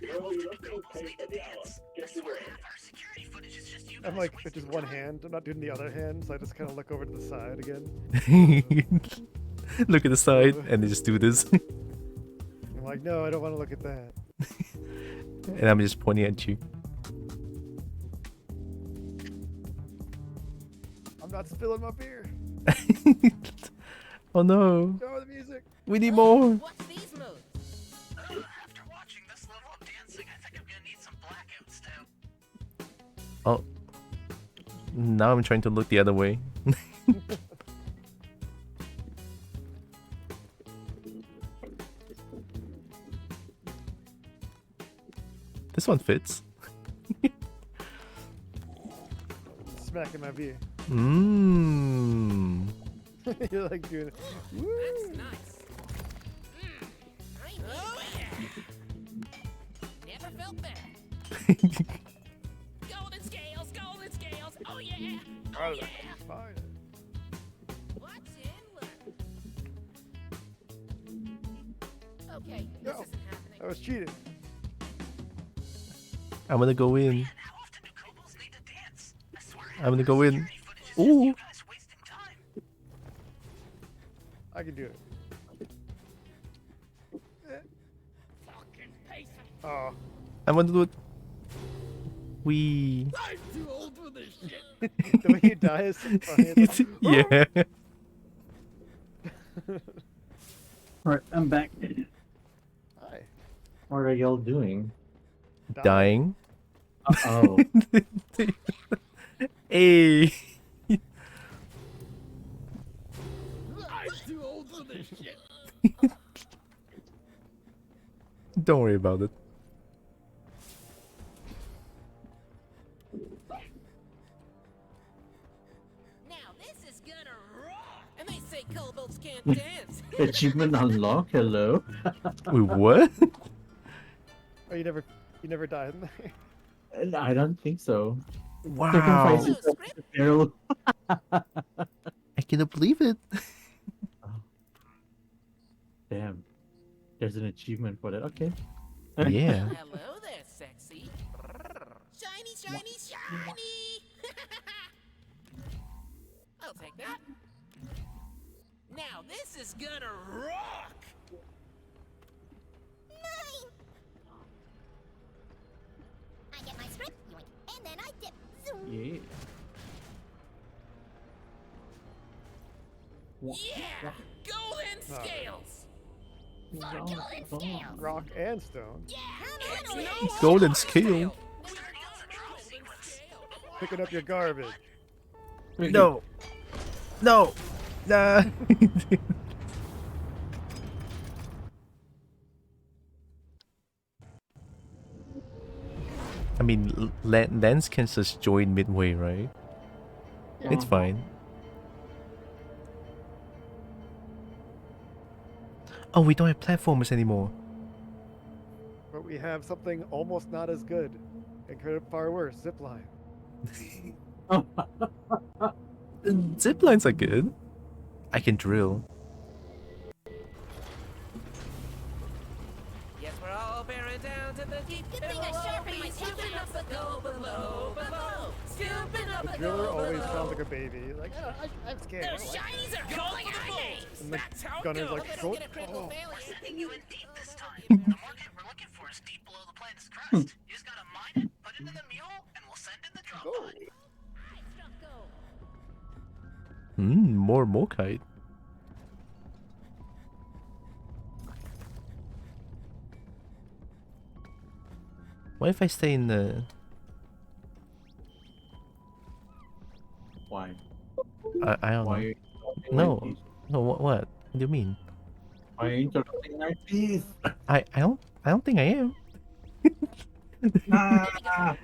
man, how often do people say to dance? I swear half our security footage is just you I'm like with just one hand. I'm not doing the other hand, so I just kind of look over to the side again. Look at the side and then just do this. I'm like, no, I don't want to look at that. And I'm just pointing at you. I'm not spilling my beer. Oh no. Show the music. We need more. What's these moves? After watching this level of dancing, I think I'm gonna need some blackouts too. Oh. Now I'm trying to look the other way. This one fits. Smacking my beer. Mmm. You're like doing it. That's nice. Oh yeah. Never felt better. Golden scales, golden scales. Oh yeah. Oh yeah. Fine. Watch and learn. Okay, this No. isn't happening. I was cheating. I'm gonna go in. How often do kobolds need to dance? I swear I I'm gonna go in. footage is just Ooh. you guys wasting time. I can do it. Fucking patient. Oh. I'm gonna do it. We. I'm too old for this shit. The way you die is so funny. It's like, Yeah. Alright, I'm back. hi. What are y'all doing? Dying. Oh. Hey. I'm too old for this shit. Don't worry about it. Now this is gonna rock. And they say kobolds can't dance. Achievement unlock, hello? Wait, what? Oh, you never died in there. I don't think so. Wow. Sacrifice yourself to the barrel. I cannot believe it. Damn. There's an achievement for that. Okay. Yeah. Hello there, sexy. Shiny, shiny, shiny. I'll take that. Now this is gonna rock. Mine! I get my sprint, yoink, and then I dip. Zoom. Yeah. Yeah, golden scales. For golden scales. Rock and stone. Yeah, It's I'm on no it. Golden scale. Picking up your garbage. No. No. Nah. I mean, Lance can just join midway, right? It's fine. Oh, we don't have platformers anymore. But we have something almost not as good. And could have far worse. Zipline. Zip lines are good. I can drill. Yes, we're all bearing down to the deep. Good thing I sharpened my Scooping pencil. up the go below, below. Scooping up The the driller go always below. sounds like a baby. Like, oh, I'm scared. Those shinies are calling our names. And the That's how it gunner's goes. like, Better "Go- get a critical oh." failure. Sending you in deep this time. The market we're looking for is deep below the planet's crust. You just gotta mine it, put it in the mule, and we'll send in the drop pod. More Morkite. What if I stay in the... Why? I don't Why? know. are you interrupting No. my piece? No, what? What do you mean? Why are you interrupting my piece? I don't think I am. Ah!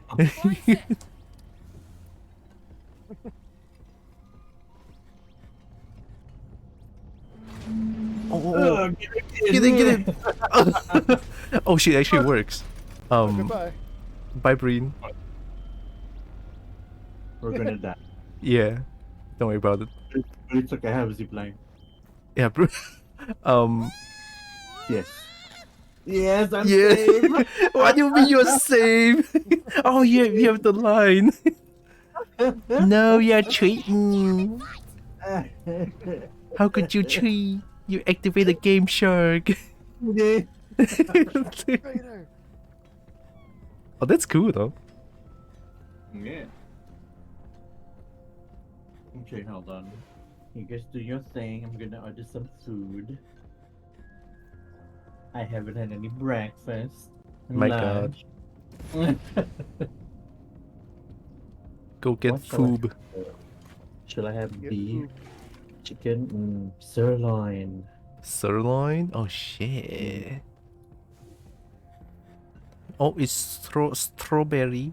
Oh, Get get it, get it! Oh shit, it actually works. Goodbye. Bye, Breen. We're gonna die. Yeah, don't worry about it. But it's okay, I have a zipline. Yeah, bro. Yes. Yes, I'm Yeah. safe. What do you mean you're safe? Oh yeah, you have the line. No, you're cheating. How could you cheat? You activated Game Shark. Traitor. Oh, that's cool though. Yeah. Okay, hold on. You guys do your thing. I'm gonna order some food. I haven't had any breakfast. My God. lunch. Go get What shall I food. have? Should I have Get beef, food. chicken, sirloin? Sirloin? Oh shit. Oh, it's strawberry.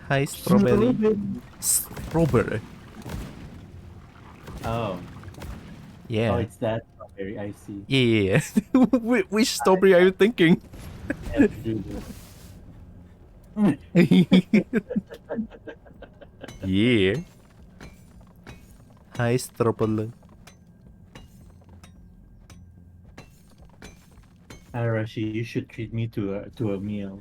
Hi, strawberry. Strawberry. Oh, Yeah. oh, it's that strawberry. I see. Yeah. Which strawberry are you thinking? I have to do this. Yeah. Hi, strawberry. Arashi, you should treat me to a meal.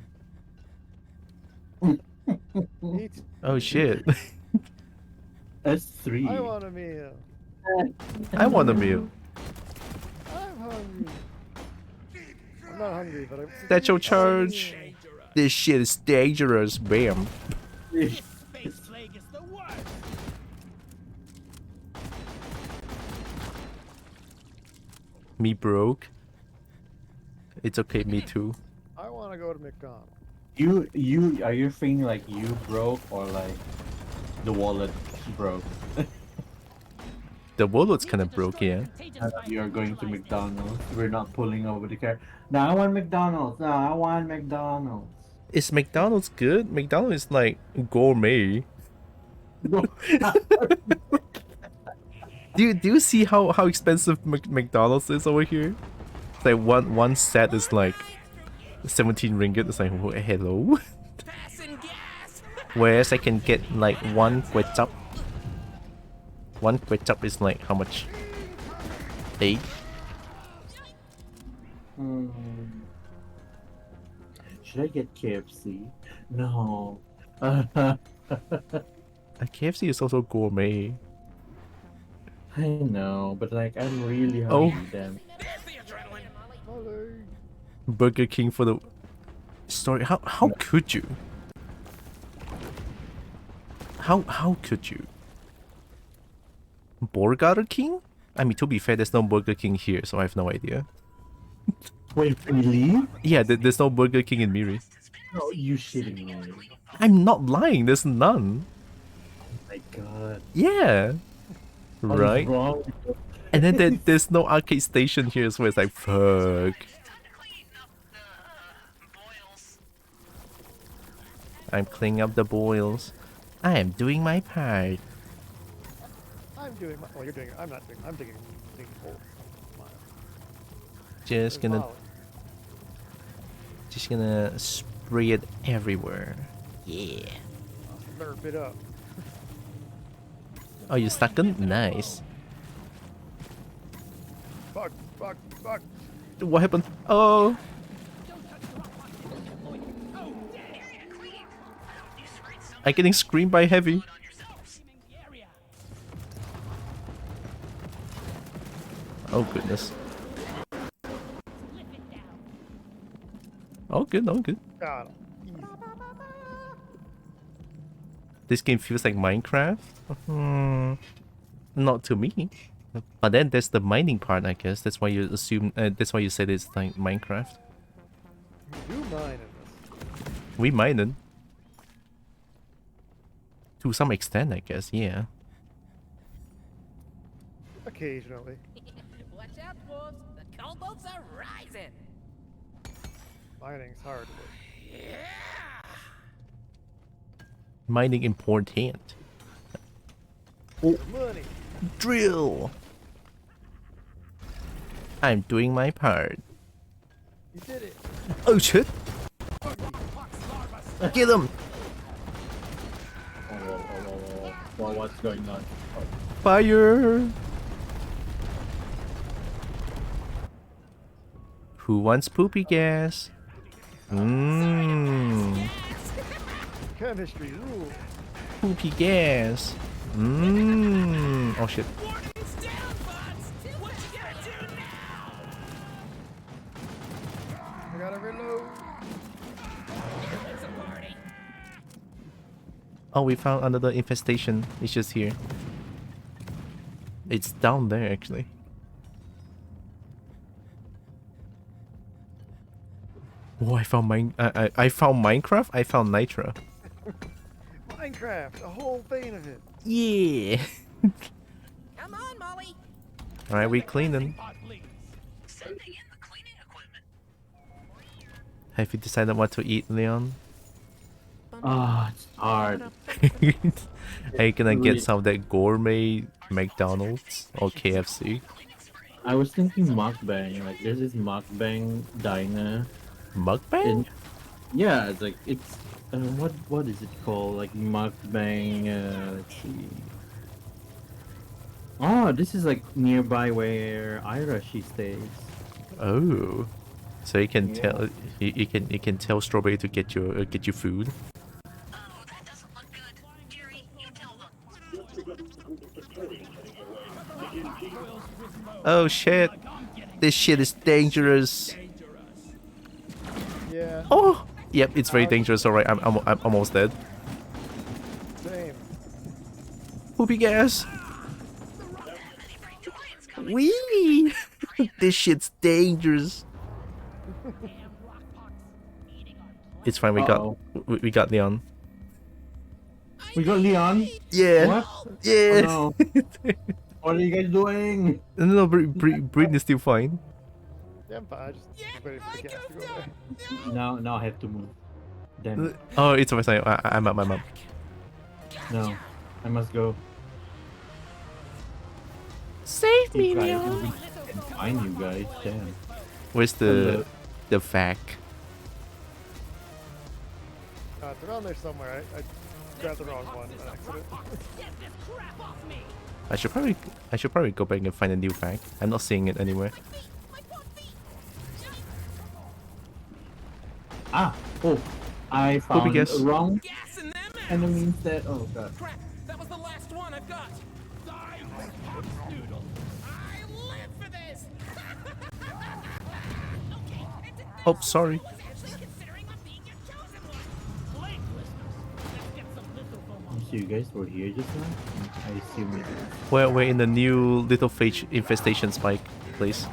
Eat. Oh shit. That's three. I want a meal. I want a meal. I'm hungry. I'm not hungry, but I'm. That's your charge. This shit is dangerous, bam. Space plague is the worst. Me broke. It's okay, me too. I want to go to McDonald's. You are you feeling like you broke or like the wallet broke? The wallet's kind of broke, yeah. You are going to McDonald's. We're not pulling over the car. No, I want McDonald's. No, I want McDonald's. Is McDonald's good? McDonald's is like gourmet. Do you see how expensive McDonald's is over here? It's like one set is like 17 ringgit. It's like hello. Passing gas. Whereas I can get like one kway chap. One kway chap is like how much? 8. Should I get KFC? No. KFC is also gourmet. I know, but like I'm really Oh. hungry then. Burger King for the story. How could you? How could you? Burger King? I mean, to be fair, there's no Burger King here, so I have no idea. Wait, really? Yeah, there's no Burger King in Miri. No, you shitting me. I'm not lying. There's none. Oh my god. Yeah. What is Right. wrong? And then there's no arcade station here, so it's like fuck. I'm cleaning up the boils. I am doing my part. I'm doing my. Oh, you're doing it. I'm not doing. I'm digging holes. Just gonna spray it everywhere. Yeah. Slurp it up. Oh, you stuck in? Nice. Fuck. What happened? Oh. I'm getting screamed by heavy. Oh goodness. Oh good, oh good. Got him. Easy. This game feels like Minecraft. Not to me. But then there's the mining part, I guess. That's why you assume. That's why you said it's like Minecraft. You do mine in this. We mining. To some extent, I guess. Yeah. Occasionally. Watch out, wolves. The cobalt are rising. Mining's hard work. Yeah. Mining important. Money. Drill. I'm doing my part. You did it. Oh shit! Get him! Well, what's going on? Fire! Who wants poopy gas? Mmm. Chemistry rule. Poopy gas. Mmm. Oh shit. Warden's down, bots! What you gonna do now? I gotta reload. It's a party. Oh, we found another infestation. It's just here. It's down there actually. Oh, I found I found Minecraft. I found Nitro. Minecraft, a whole vein of it. Yeah. Come on, Molly. All right, we cleaning. Sending in the cleaning equipment. Have you decided what to eat, Leon? Ah, it's hard. Are you gonna get some of that gourmet McDonald's or KFC? I was thinking mukbang. Like, there's this mukbang diner. Mukbang? Yeah, it's like it's what is it called? Like mukbang. Let's see. Oh, this is like nearby where Ira she stays. Oh, so you can Yeah. tell you can tell Strawberry to get you food. Oh, that doesn't look good. Jerry, you tell them. Oh shit! This shit is dangerous. Yeah, Oh, yep, it's very dangerous. Alright, I'm almost dead. same. Poopy gas. Wee! This shit's dangerous. It's fine. We Uh-oh. got Leon. We got Leon. Yeah. What? Yeah. Oh, no. What are you guys doing? No, Breen is still fine. Yeah, I'm fine. Just waiting for the gas to go away. Now I have to move. Damn. Oh, it's fine. I'm up. I'm up. No, I must go. Save me, Guys, Leon. we can find you guys. Damn. Where's the vac? It's around there somewhere. I grabbed the wrong one on accident. Get this crap off me! I should probably go back and find a new vac. I'm not seeing it anywhere. My poor feet! Ah, oh, I Poopy found gas. a wrong Gas in them enemy instead. Oh god. Crap! That was the last one I've got! Die, noodle! I live for this! Okay, it's Oh, sorry. actually considering I'm being your chosen one! Let's get some little So you guys were here just now? I assume it. We're in the new little phage infestation spike place.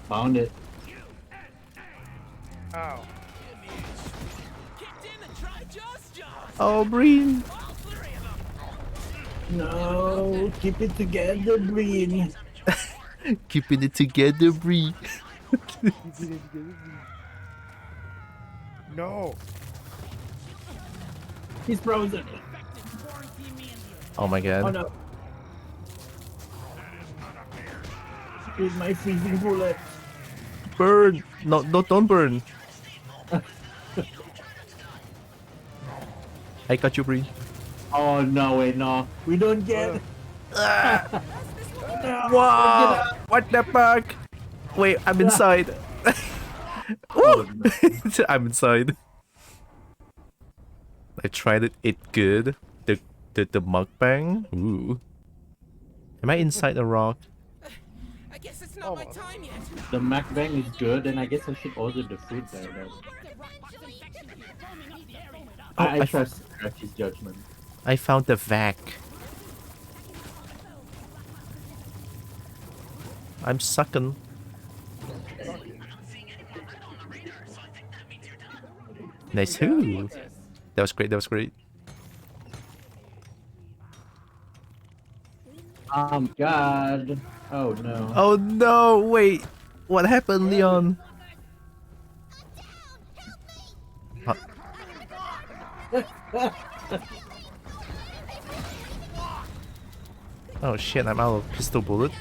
Found it. Ow. Kicked in and tried just Jaws! Oh, Breen. All three of them! No, keep it together, Breen. Keeping it together, Breen. No. He's frozen. Oh my god. Oh no. Here's my freezing bullet. Burn! No, don't burn. I got you, Breen. Oh no, wait, no. We don't get. Wow! What the fuck? Wait, I'm inside. Oh, Woo! I'm inside. I tried it. It good. The mukbang. Ooh. Am I inside a rock? I guess it's not my time yet! The mukbang is good, and I guess I should order the food there. Then. Oh, I I trust Scratchy's judgment. I found the vac. I'm sucking. Nice. Who? That was great. That was great. God. Oh no. Oh no! Wait. What happened, Leon? Huh? Oh shit! I'm out of pistol bullet.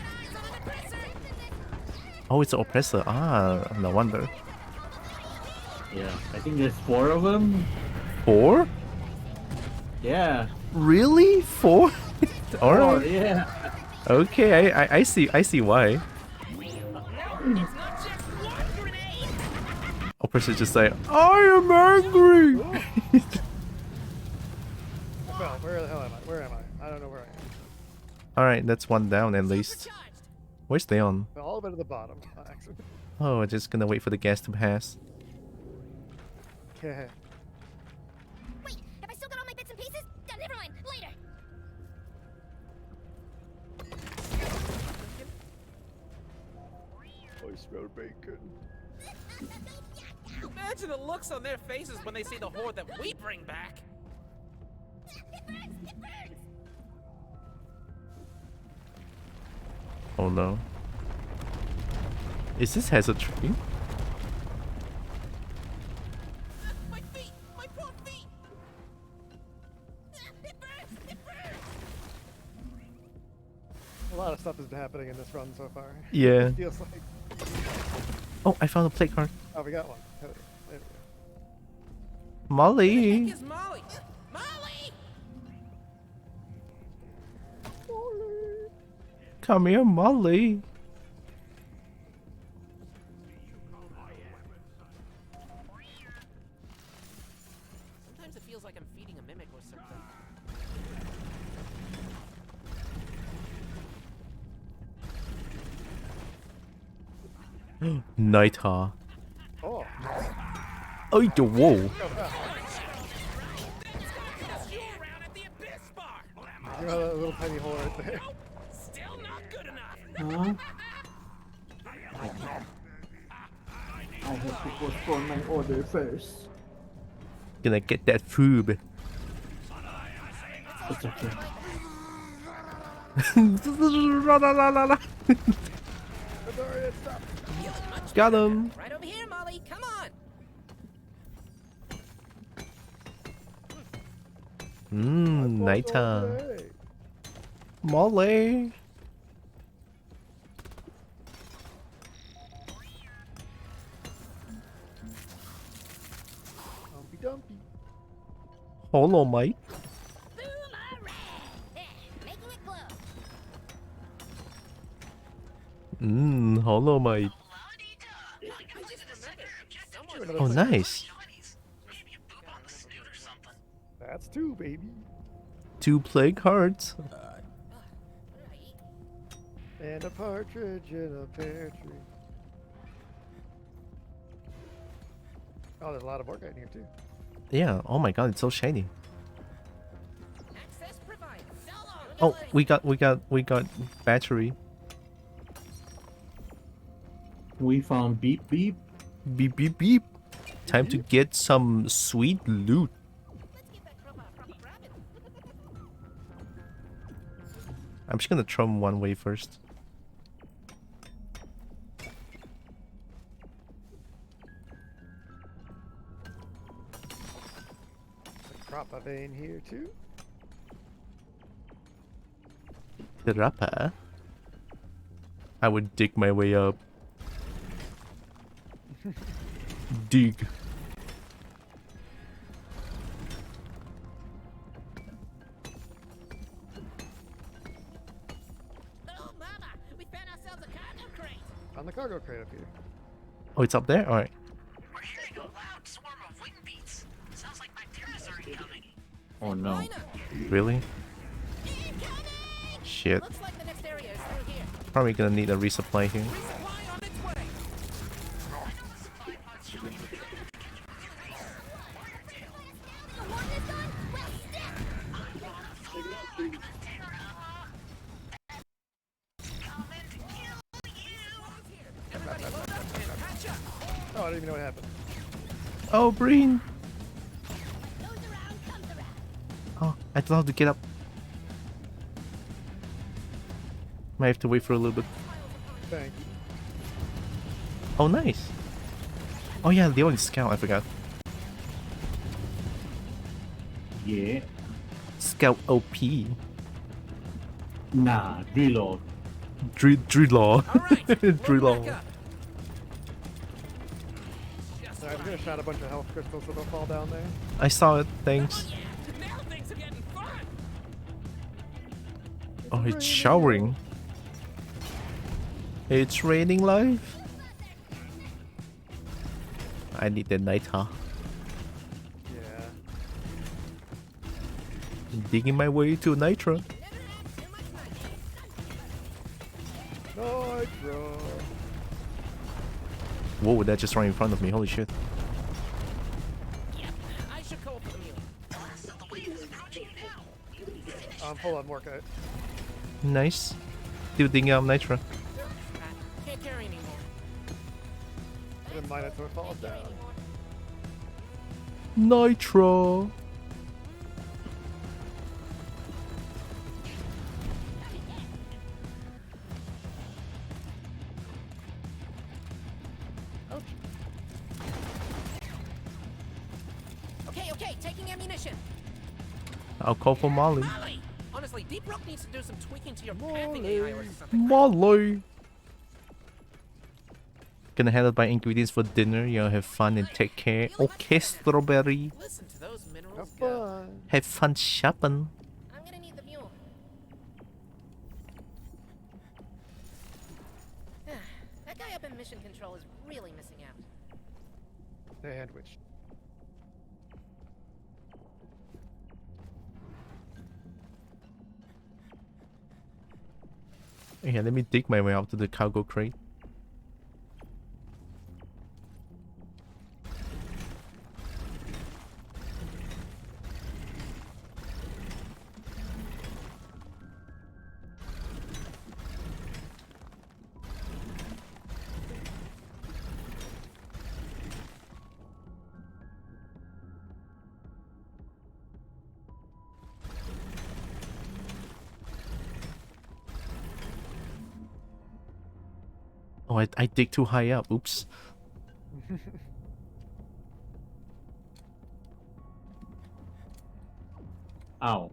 Oh, it's an oppressor. Ah, no wonder. Yeah, I think there's 4 of them. 4? Yeah. Really? 4? All Oh, right. yeah. Okay, I see why. person just say, I am angry! Well, where the hell am I? Where am I? I don't know where I am. Alright, that's one down at least. Where's Leon? All the way to the bottom. Actually. Oh, we're just gonna wait for the gas to pass. Okay. Wait, have I still got all my bits and pieces? Never mind, later. I smell bacon. Imagine the looks on their faces when they see the horde that we bring back. It burns! It burns! Oh no. Is this hazard tree? My feet! My poor feet! It burns! It burns! A lot of stuff has been happening in this run so far. Yeah. It feels like. Oh, I found a play card. Oh, we got one. There we go. Molly! Where is Molly? Molly! Come here, Molly! Sometimes it feels like I'm feeding a mimic or something. Nightar. Oh. Oh, whoa! Just you around at the abyss bar. You have a little tiny hole right there. Still not good enough. Huh? I have to postpone my order first. Gonna get that food. It's okay. Got him! Right over here, Molly. Come on. Nighttime. Hey. Molly! Dumpy dumpy. Hello, mate. There, making it glow. Hello, mate. Oh, nice. Maybe you poop on the snoot or something. That's two, baby. 2 play cards. And a partridge in a pear tree. Oh, there's a lot of work in here too. Yeah, oh my god, it's so shiny. Access provided. So long. Oh, we got battery. We found beep beep. Beep beep beep. Time to get some sweet loot. Let's get that proper grabbing. I'm just gonna throw him one way first. Crop a vein here too. Rapper. I would dig my way up. Dig. Oh, Mama, we found ourselves a cargo crate. On the cargo crate up here. Oh, it's up there? Alright. We're hearing a loud swarm of wing beats. Sounds like bacteria's are incoming. Oh no. Really? Shit. Looks like the next area is through here. Probably gonna need a resupply here. Resupply on its way. The warden is gone? Well, stick! Oh, I didn't even know what happened. Oh, Breen! Goes around, comes around. Oh, I don't know how to get up. Might have to wait for a little bit. Thank you. Oh, nice. Oh yeah, Leon is scout, I forgot. Yeah. Scout OP. Nah, reload. Drillor. All right, Drillor. back up. Alright, I'm gonna shot a bunch of health crystals so don't fall down there. I saw it, thanks. Oh, yeah. Now things are getting fun. Oh, it's showering. It's raining live. I need the nitro. Yeah. Digging my way to nitro. Nitro. Whoa, that just right in front of me. Holy shit. Yep, I should call for the mule. Full on Morkite. Nice. Still digging out nitro. Can't carry anymore. I didn't mind it so it falls down. Nitro. Okay, taking ammunition. I'll call for Molly. Molly! Honestly, Deep Rock needs to do some tweaking to your pathing AI or something. Molly. Gonna head out buy ingredients for dinner. You know, have fun and take care. Okay, strawberry. Listen to those minerals Have go. fun. Have fun shopping. I'm gonna need the mule. That guy up in mission control is really missing out. Sandwich. Yeah, let me dig my way out to the cargo crate. Oh, I dig too high up. Oops. Ow.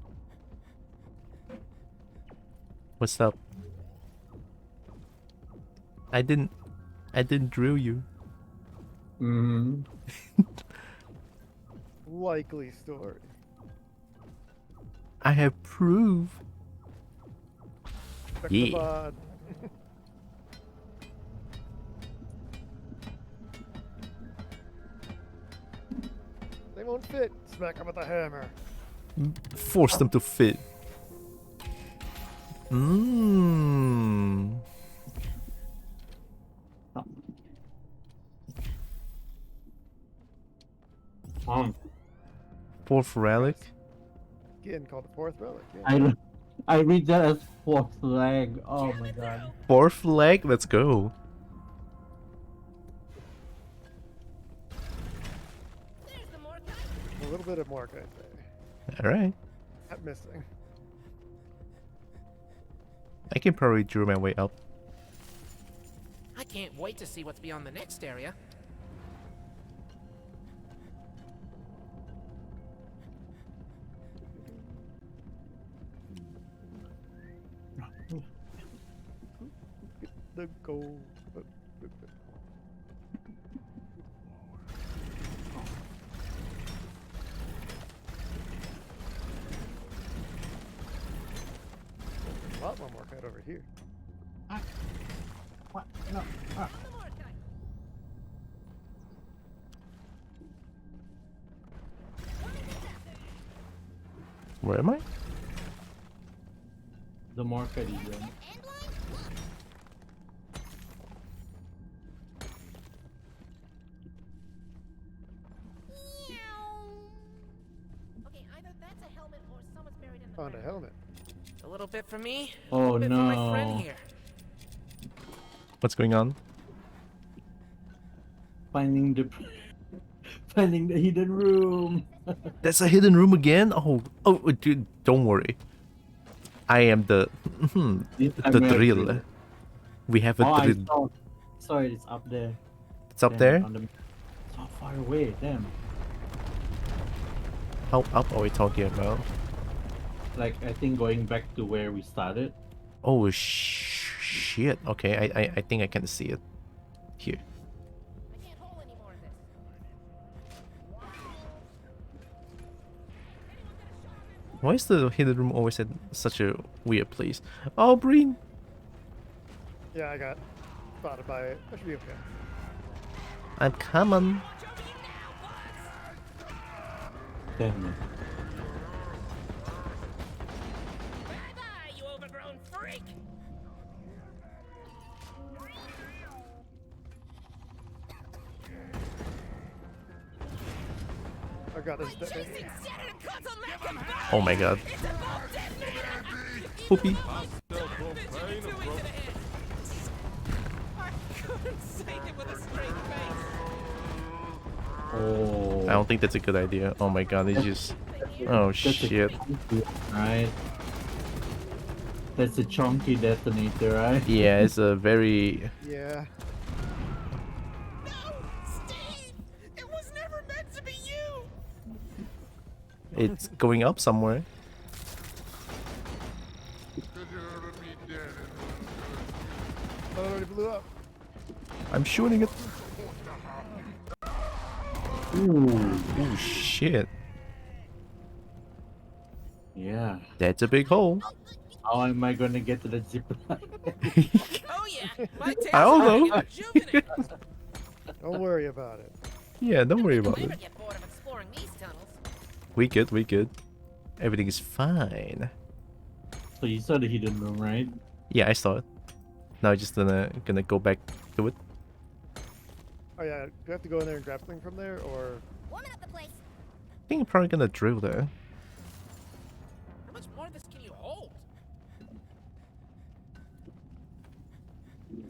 What's up? I didn't drill you. Mm. Likely story. I have proof. Check Yeah. the mod. They won't fit. Smack them with a hammer. Force them to fit. Mmm. Fourth relic. Again, called the fourth relic. Yeah. I read that as fourth leg. Oh my god. Fourth leg. Let's go. A little bit of Morkite there. All right. Not missing. I can probably drill my way up. I can't wait to see what's beyond the next area. The gold. A lot more Morkite over here. What? No. Ah. Where am I? The market again. Okay, either that's a helmet or someone's buried in the Found a ground. helmet. A little bit for me. Oh, a bit for my no. friend here. What's going on? Finding the hidden room. That's a hidden room again? Oh, dude, don't worry. I am the This time the we have drill. to- We have a Oh, I drill. saw it. It's up there. It's up Damn, there? on the- so far away. Damn. How up are we talking about? Like I think going back to where we started. Oh shit. Okay, I think I can see it. Here. I can't hold any more of this. Why is the hidden room always at such a weird place? Oh, Breen! Yeah, I got spotted by it. That should be okay. I'm coming. Damn it. Bye-bye, you overgrown freak! Oh god, there's that. Oh my god. Poopy. Oh. I don't think that's a good idea. Oh my god, it's just... Oh That's a shit. chunky, right? That's a chunky detonator, right? Yeah, it's a very... Yeah. No, Steve! It was never meant to be you! It's going up somewhere. Oh, it already blew up. I'm shooting it. Ooh. Oh shit. Yeah. That's a big hole. How am I gonna get to the zip line? Oh yeah, my tail's I don't already know. rejuvenated. Don't worry about it. Yeah, don't worry about You'll it. never get bored of exploring these tunnels. We good, we good. Everything is fine. So you saw the hidden room, right? Yeah, I saw it. Now just gonna go back to it. Oh yeah, do I have to go in there and grab something from there, or? Warming up the place. I think I'm probably gonna drill there. How much more of this can you hold?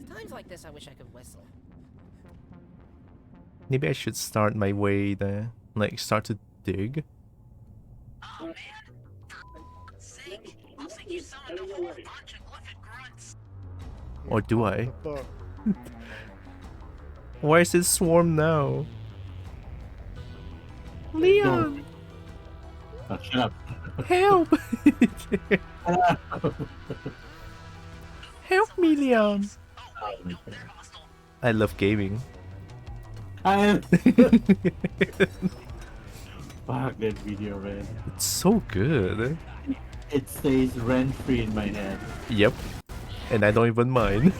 Times like this, I wish I could whistle. Maybe I should start my way there. Like, start to dig. Oh man, for sake, looks like you summoned a whole bunch of glyphic grunts. Or do I? The boat. Why is it swarm now? Leon! Oh, shut up. Help! Help me, Leon! Oh wait, no, they're hostile. I love gaming. I Fuck that video, man. It's so good. It stays rent-free in my head. Yep. And I don't even mind.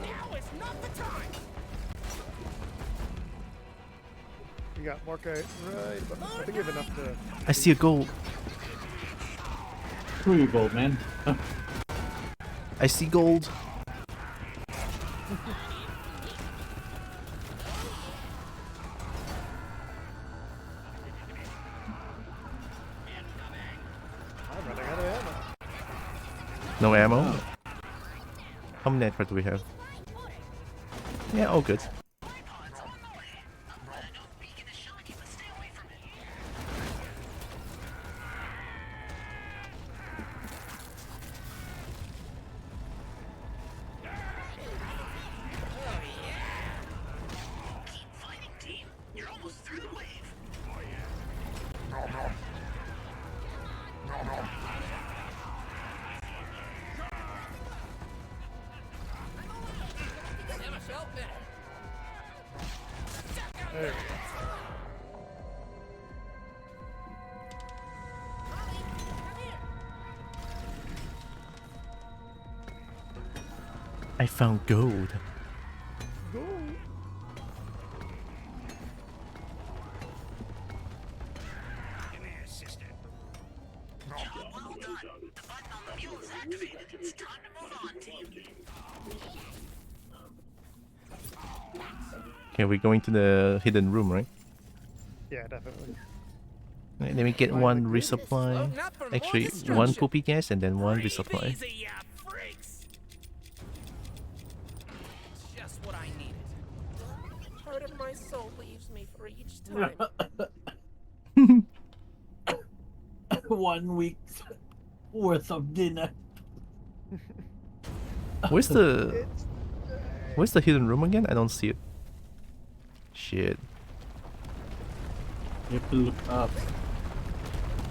Now is not the time! You got more right, but I think you have enough to. I see a goal. Where you go, man? I see gold. I'm running out of ammo. No ammo? How many network do we have? Yeah, all good. Bipods on the way. I know the beacon is showing you, but stay away from it. Keep fighting, team. You're almost through the wave. Never felt better. There we go. I found gold. Go. Job well done. The button on the mule is activated. It's time to move on, team. Okay, we're going to the hidden room, right? Yeah, definitely. Let me get one resupply. Actually, one poopy gas and then one resupply. Easy, ya freaks! Just what I needed. Part of my soul leaves me for each time. 1 week's worth of dinner. Where's the hidden room again? I don't see it. Shit. You have to look up.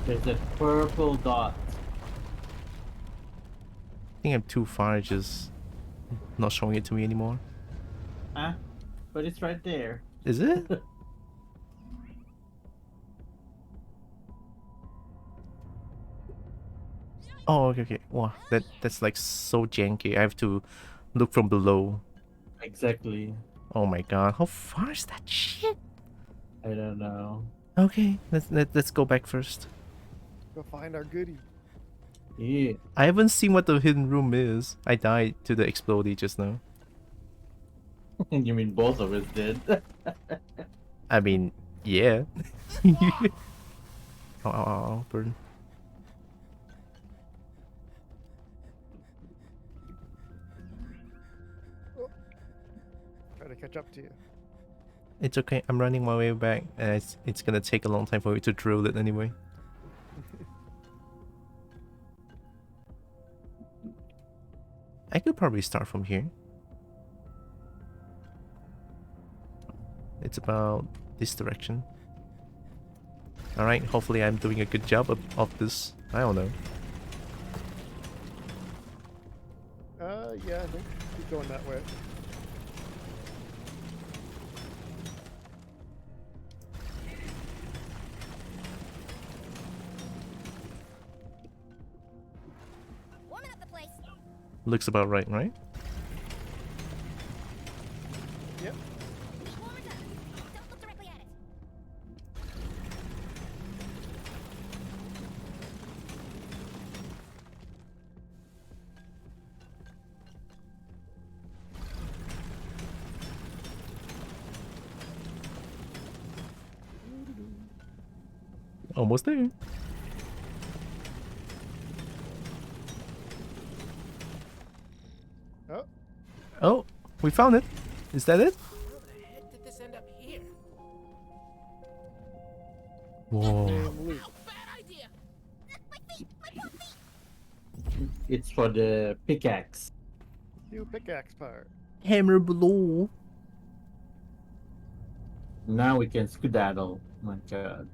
There's a purple dot. I think I'm too far, just not showing it to me anymore. Huh? But it's right there. Is it? Oh, okay, okay. Wow, that's like so janky. I have to look from below. Exactly. Oh my god, how far is that shit? I don't know. Okay, let's go back first. Go find our goodie. Yeah. I haven't seen what the hidden room is. I died to the explodey just now. You mean both of us did? I mean, yeah. Ow, ow, ow, ow, burn. Try to catch up to you. It's okay, I'm running my way back, and it's gonna take a long time for me to drill it anyway. I could probably start from here. It's about this direction. Alright, hopefully I'm doing a good job of this. I don't know. Yeah, I think keep going that way. Warming up the place. Looks about right, right? Yep. Warming up. Don't look directly at it. Almost there. Oh, Oh, we found it. Is that it? How the heck did this end up here? Whoa. same loop. Bad idea. My feet! My poor feet! It's for the pickaxe. New pickaxe part. Hammer below. Now we can skedaddle. My god.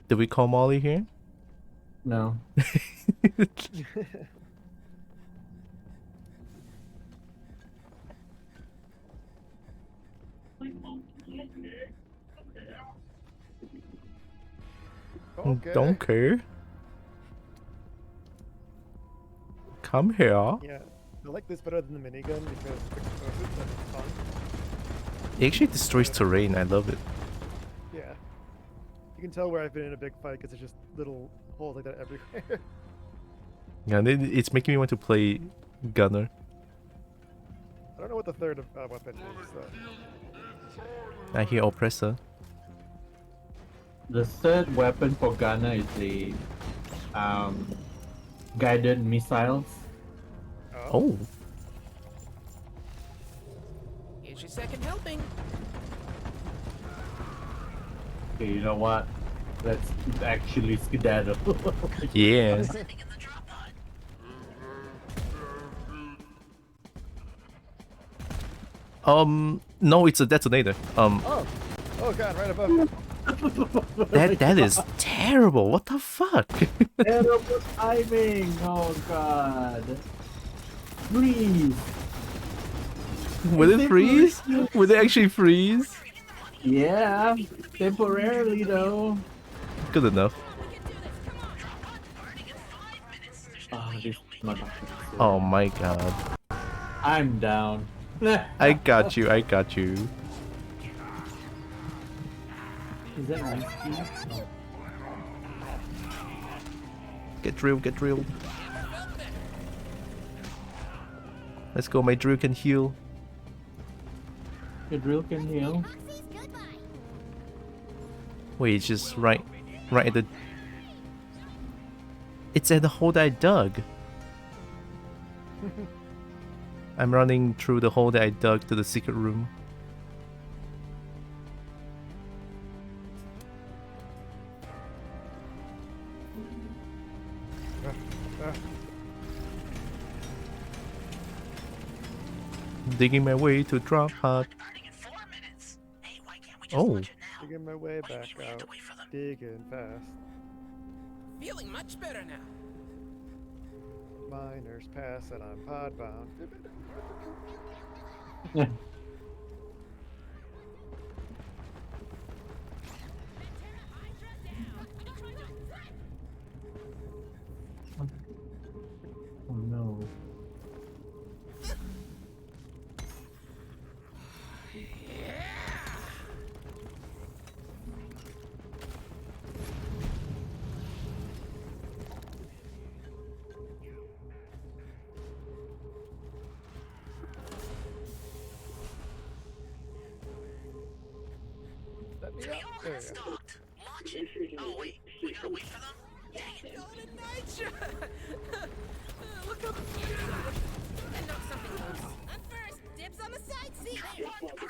Did we call Molly here? No. Okay. Don't care. Come here. Yeah, I like this better than the minigun because the explosives are fun. It actually destroys terrain. I love it. Yeah. You can tell where I've been in a big fight because there's just little holes like that everywhere. Yeah, and it's making me want to play Gunner. I don't know what the third weapon is. So. I hear Oppressor. The third weapon for Ghana is the guided missiles. Oh. Here's your second helping. Okay, you know what? Let's actually skedaddle. Yeah. No, it's a detonator. Oh god, right above me. That is terrible. What the fuck? Terrible timing. Oh god. Please. Will it freeze? Will it actually freeze? Yeah, temporarily though. Good enough. Oh, this motherfucker. Oh my god. I'm down. I got you. I got you. Is that risky? No. Get drilled. Get drilled. Let's go. My drill can heal. The drill can heal. Wait, it's just right at the... It's at the hole that I dug. I'm running through the hole that I dug to the secret room. Digging my way to drop hut. Oh. Digging my way back out. Digging fast. Feeling much better now. Miners pass and I'm pod bound. Oh no. Let me So we up. all There got we go. stocked. Launch it. Oh wait, we gotta wait for them? Dang it. Golden nature! Look up! I know something loose. I'm first. Dibs on the side seat.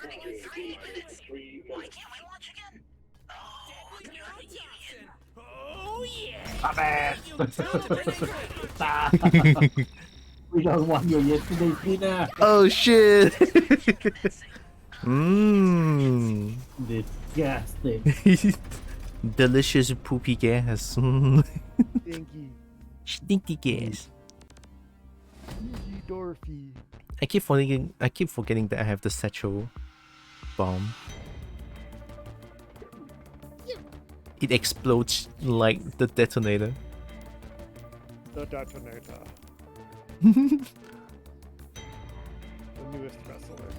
Burning in 3 minutes. Why can't we launch again? Oh, Deadly you're no the Droxen. idiot. Oh yeah! Stop it! You told me. Stop! We don't want your yesterday's dinner. Oh shit! Mmm. Disgusting. Delicious poopy gas. Mm. Stinky. Stinky gas. Stinky Dorothy. I keep forgetting that I have the satchel bomb. It explodes like the detonator. The detonator. Ooh, The newest wrestler.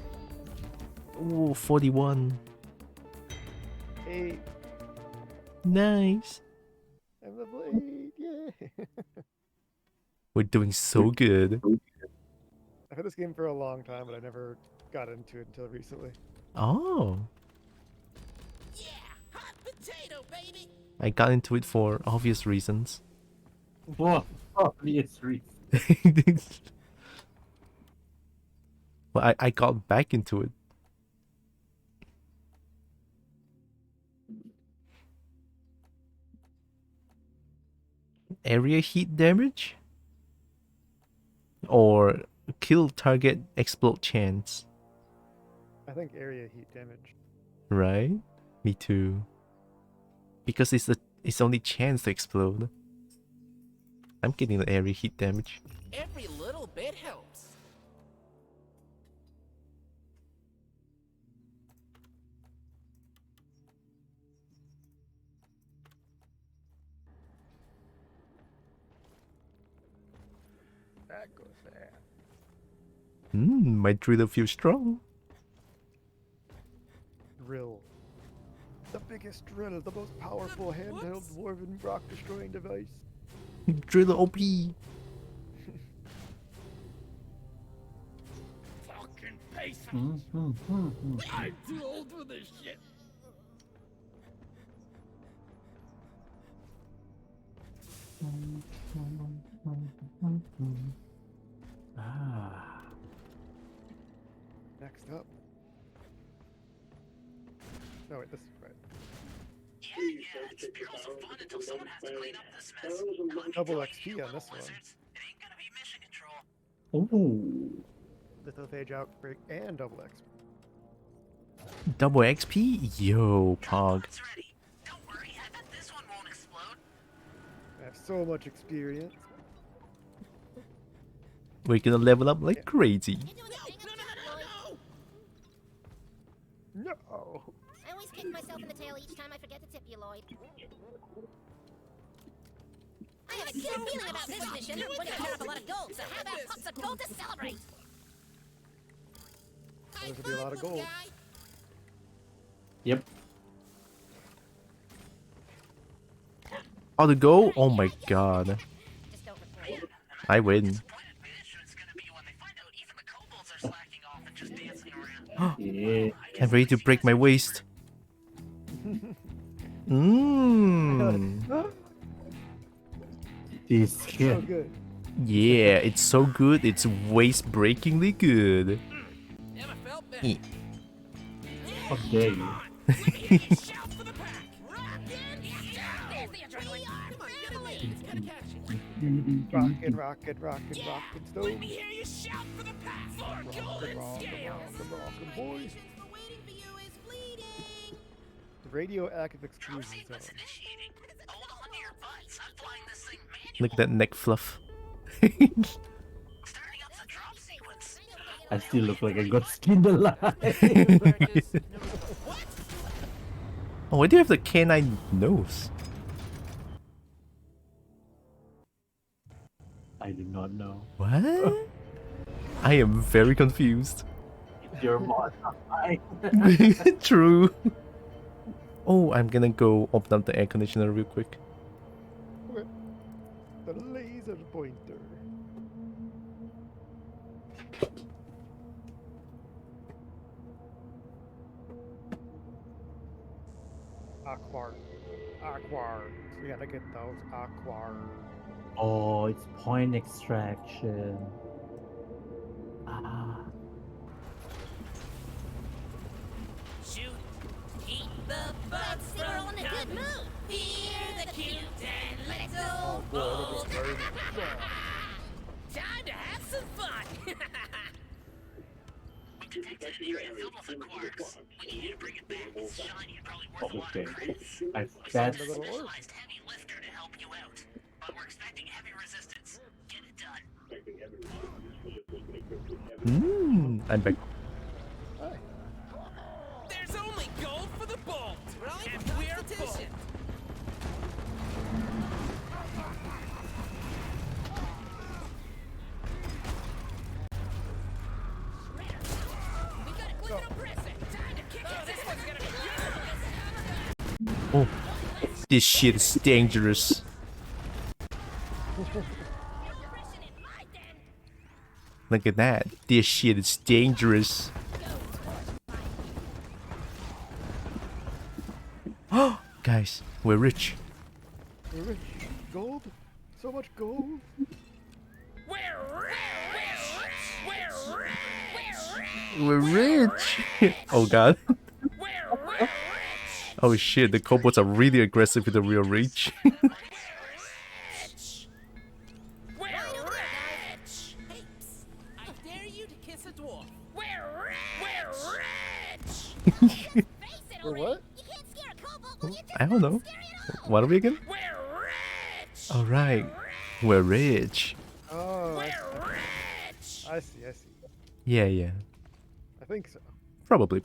41. Hey, Nice. I'm the blade. Yay. We're doing so good. I've had this game for a long time, but I never got into it until recently. Oh. Yeah! Hot potato, baby! I got into it for obvious reasons. Whoa, obvious reason. Well, I got back into it. Area heat damage? Or kill target explode chance? I think area heat damage. Right? Me too. Because it's only chance to explode. I'm getting the area heat damage. Every little bit helps. That goes there. My driller feels strong. Drill. The biggest drill, the most powerful handheld dwarven rock destroying device. Driller OP. Fucking face. Mm-hmm. I'm too old for this shit. Ah. Next up. No, wait, this is right. Yeah, it's pure fun until someone has to clean up this mess. And let me Double tell you, XP you on little this one. wizards, it ain't gonna be mission control. Ooh. Lithophage outbreak and double XP. Double XP? Yo, Pog. It's ready. Don't worry, I bet this one won't explode. I have so much experience. We're gonna level up like crazy. No! I always kick myself in the tail each time I forget to tip you, Lloyd. I have a good feeling about this mission. We're gonna turn up a lot of gold, so how about pots of gold to celebrate? There's gonna be a lot of gold. Yep. Oh, the goal? Oh my god. Just don't report. I win. Disappointed management's gonna be when they find out even the kobolds are slacking off and just dancing around. Yeah. I'm ready to break my waist. Mmm. This So kid. good. Yeah, it's so good. It's waist breakingly good. Never felt better. Eh. How dare you? Shout for the pack! There's the adrenaline. Come on, get in there. It's gonna catch you. Rockin', rockin', rockin', Yeah. rockin' Let stone. me hear you shout for the pack! For golden scales! Rockin', boys. Waiting for you is bleeding. The radioactive exclusion Proceed zone. what's initiating. Hold on to your butts. I'm flying this thing manually. Look at that neck fluff. Starting up the drop sequence. I still look like I got skinned alive. Oh, why do you have the canine nose? I do not know. What? I am very confused. Your mod. True. Oh, I'm gonna go open up the air conditioner real quick. Okay. The laser pointer. Aquar. Aquar. We gotta get those aquar. Oh, it's point extraction. Ah. Shoot, keep the bugs Let's see we're from on a good coming. mood. Fear the cute and little Boy, bold. that was very Time to have some fun. We detected an area filled with the quarks. We need you to bring it back. It's shiny and probably worth a lot Okay. of credits. I, We sent that's a little orb. specialized heavy lifter to help you out. But we're expecting heavy resistance. Get it done. I'm back. There's only gold for the bold. And we're bold. We gotta click and press it. Time to kick it. This one's gonna be yours. Oh, this shit is dangerous. Look at that. This shit is dangerous. Oh, guys, we're rich. We're rich. Gold? So much gold? We're rich. We're rich. We're rich. Oh god. We're rich. Oh shit, the kobolds are really aggressive with the real reach. We're rich. Hey, psst. I dare you to kiss a dwarf. We're rich. We're rich. Face it Or already. what? You can't scare a kobold when you just I don't know. scary at all. What are we again? We're rich. Alright. We're rich. Oh, We're rich. I see, I see. Yeah, yeah. I think so. Probably.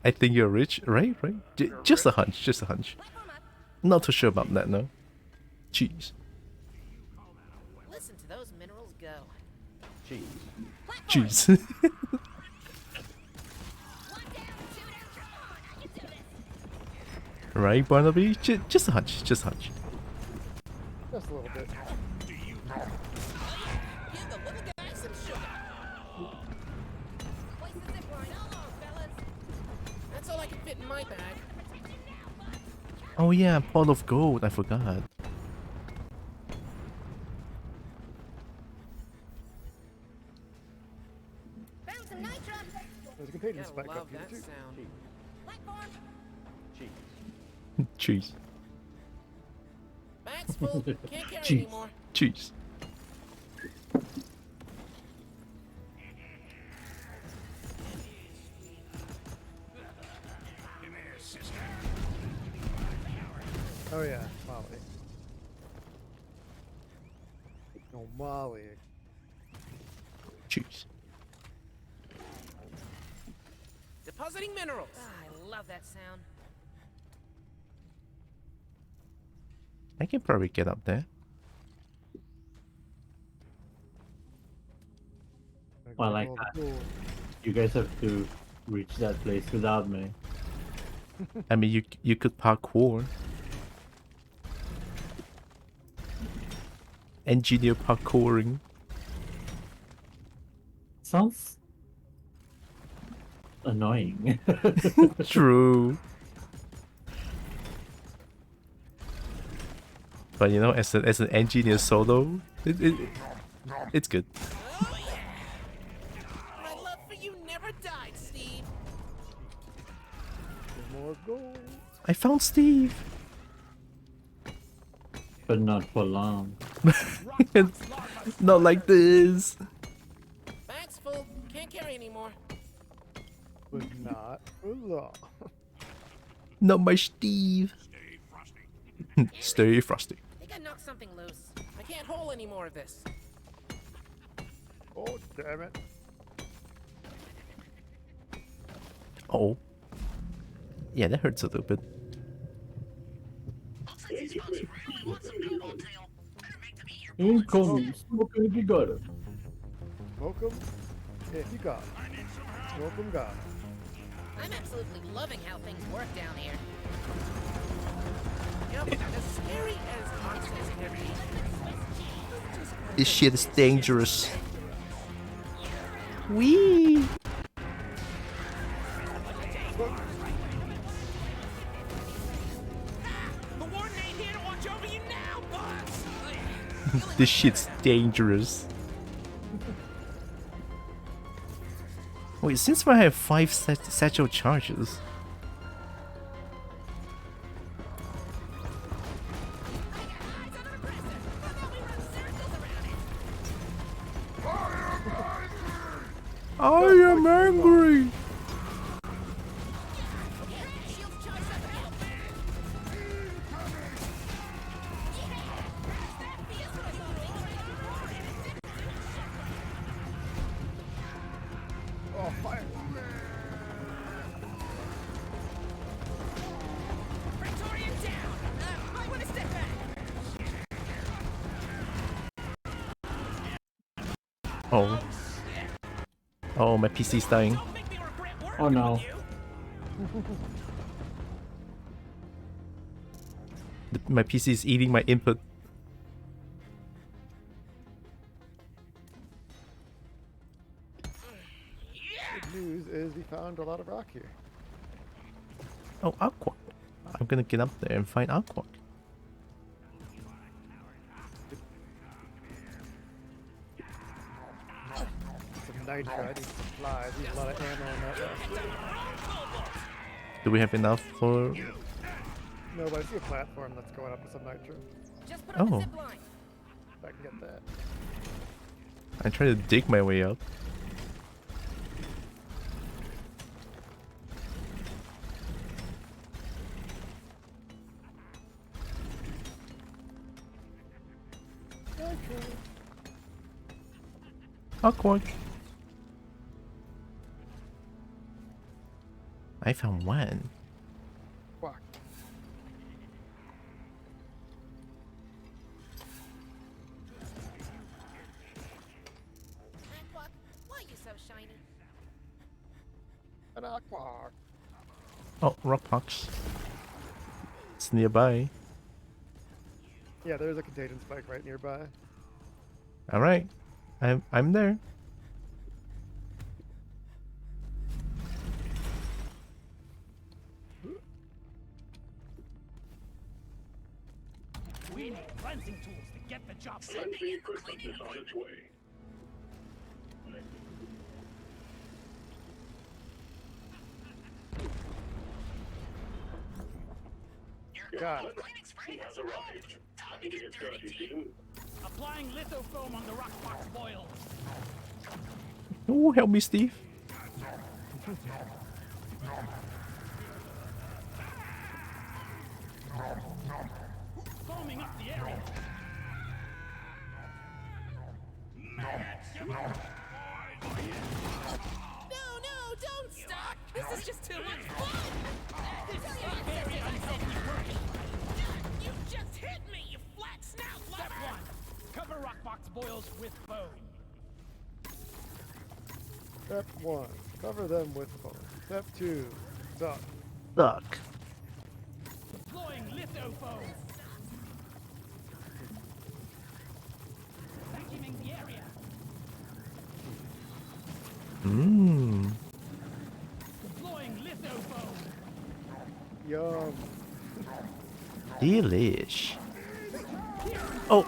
I think you're rich, right? Just a hunch, just a hunch. Not too sure about that, no. Jeez. Listen to those minerals go. Jeez. One down, two down. Come on, I can do this. Right, Barnaby? Just a hunch, just a hunch. Just a little bit. Give the little guy some sugar. Place the zip line. So long, fellas. That's all I can fit in my bag. Oh yeah, pot of gold, I forgot. Found some nitro. There's a contagion Gotta spike up love here that too. sound. Platform. Jeez. Bag's full. Can't carry Jeez. anymore. Jeez. Oh yeah, Molly. No, Molly. Jeez. Depositing minerals. Ah, I love that sound. I can probably get up there. Well, like Gold, that. gold. You guys have to reach that place without me. I mean, you could parkour. Engineer parkouring. Sounds annoying. True. But you know, as an engineer solo, it's good. My love for you never died, Steve. More gold. I found Steve. But not for long. Not like this. Bag's full. Can't carry anymore. But not for long. Not my Steve. Stay frosty. I think I knocked something loose. can't hold any more of this. Oh, damn it. Oh. Yeah, that hurts a little bit. Incoming. Smoke if you got it. Smoke 'em if you got 'em. Smoke 'em, got 'em. I'm absolutely loving how things work down here. Yep, as scary as monsters can be. This shit is dangerous. Wee. The warden ain't here to watch over you now, boss! This shit's dangerous. Wait, since when I have 5 satchel charges? I am angry. Oh, fire. Praetorian down! I want to step back! Oh. Oh, my PC's dying. Oh no. My PC is eating my input. Good news is we found a lot of rock here. Oh, Aqua. I'm gonna get up there and find Aqua. Some nitro, I need supplies. There's a lot of ammo on that last. Do we have enough for... No, but I see a platform that's going up with some nitro. Just put on the Oh. zip line. If I can get that. I'm trying to dig my way up. Aqua. I found one. Fuck. Aqua, why are you so shiny? An aqua. Oh, rock box. It's nearby. Yeah, there's a contagion spike right nearby. All right, I'm there. We need cleansing tools to get the job done. Cleansing equipment is on its way. Got it. He has arrived. Time to get dirty soon. Applying lithofoam on the rock box boils. Oh, help me, Steve. Foaming up the area. No, don't stop! This is just too much fun! You just hit me, you flat snout Step lover! 1. Cover rock box boils with foam. Step 1. Cover them with foam. Step 2. Duck. Duck. Deploying lithofoam. Vacuuming the area. Mmm. Deploying lithofoam. Yum. Delish. Oh.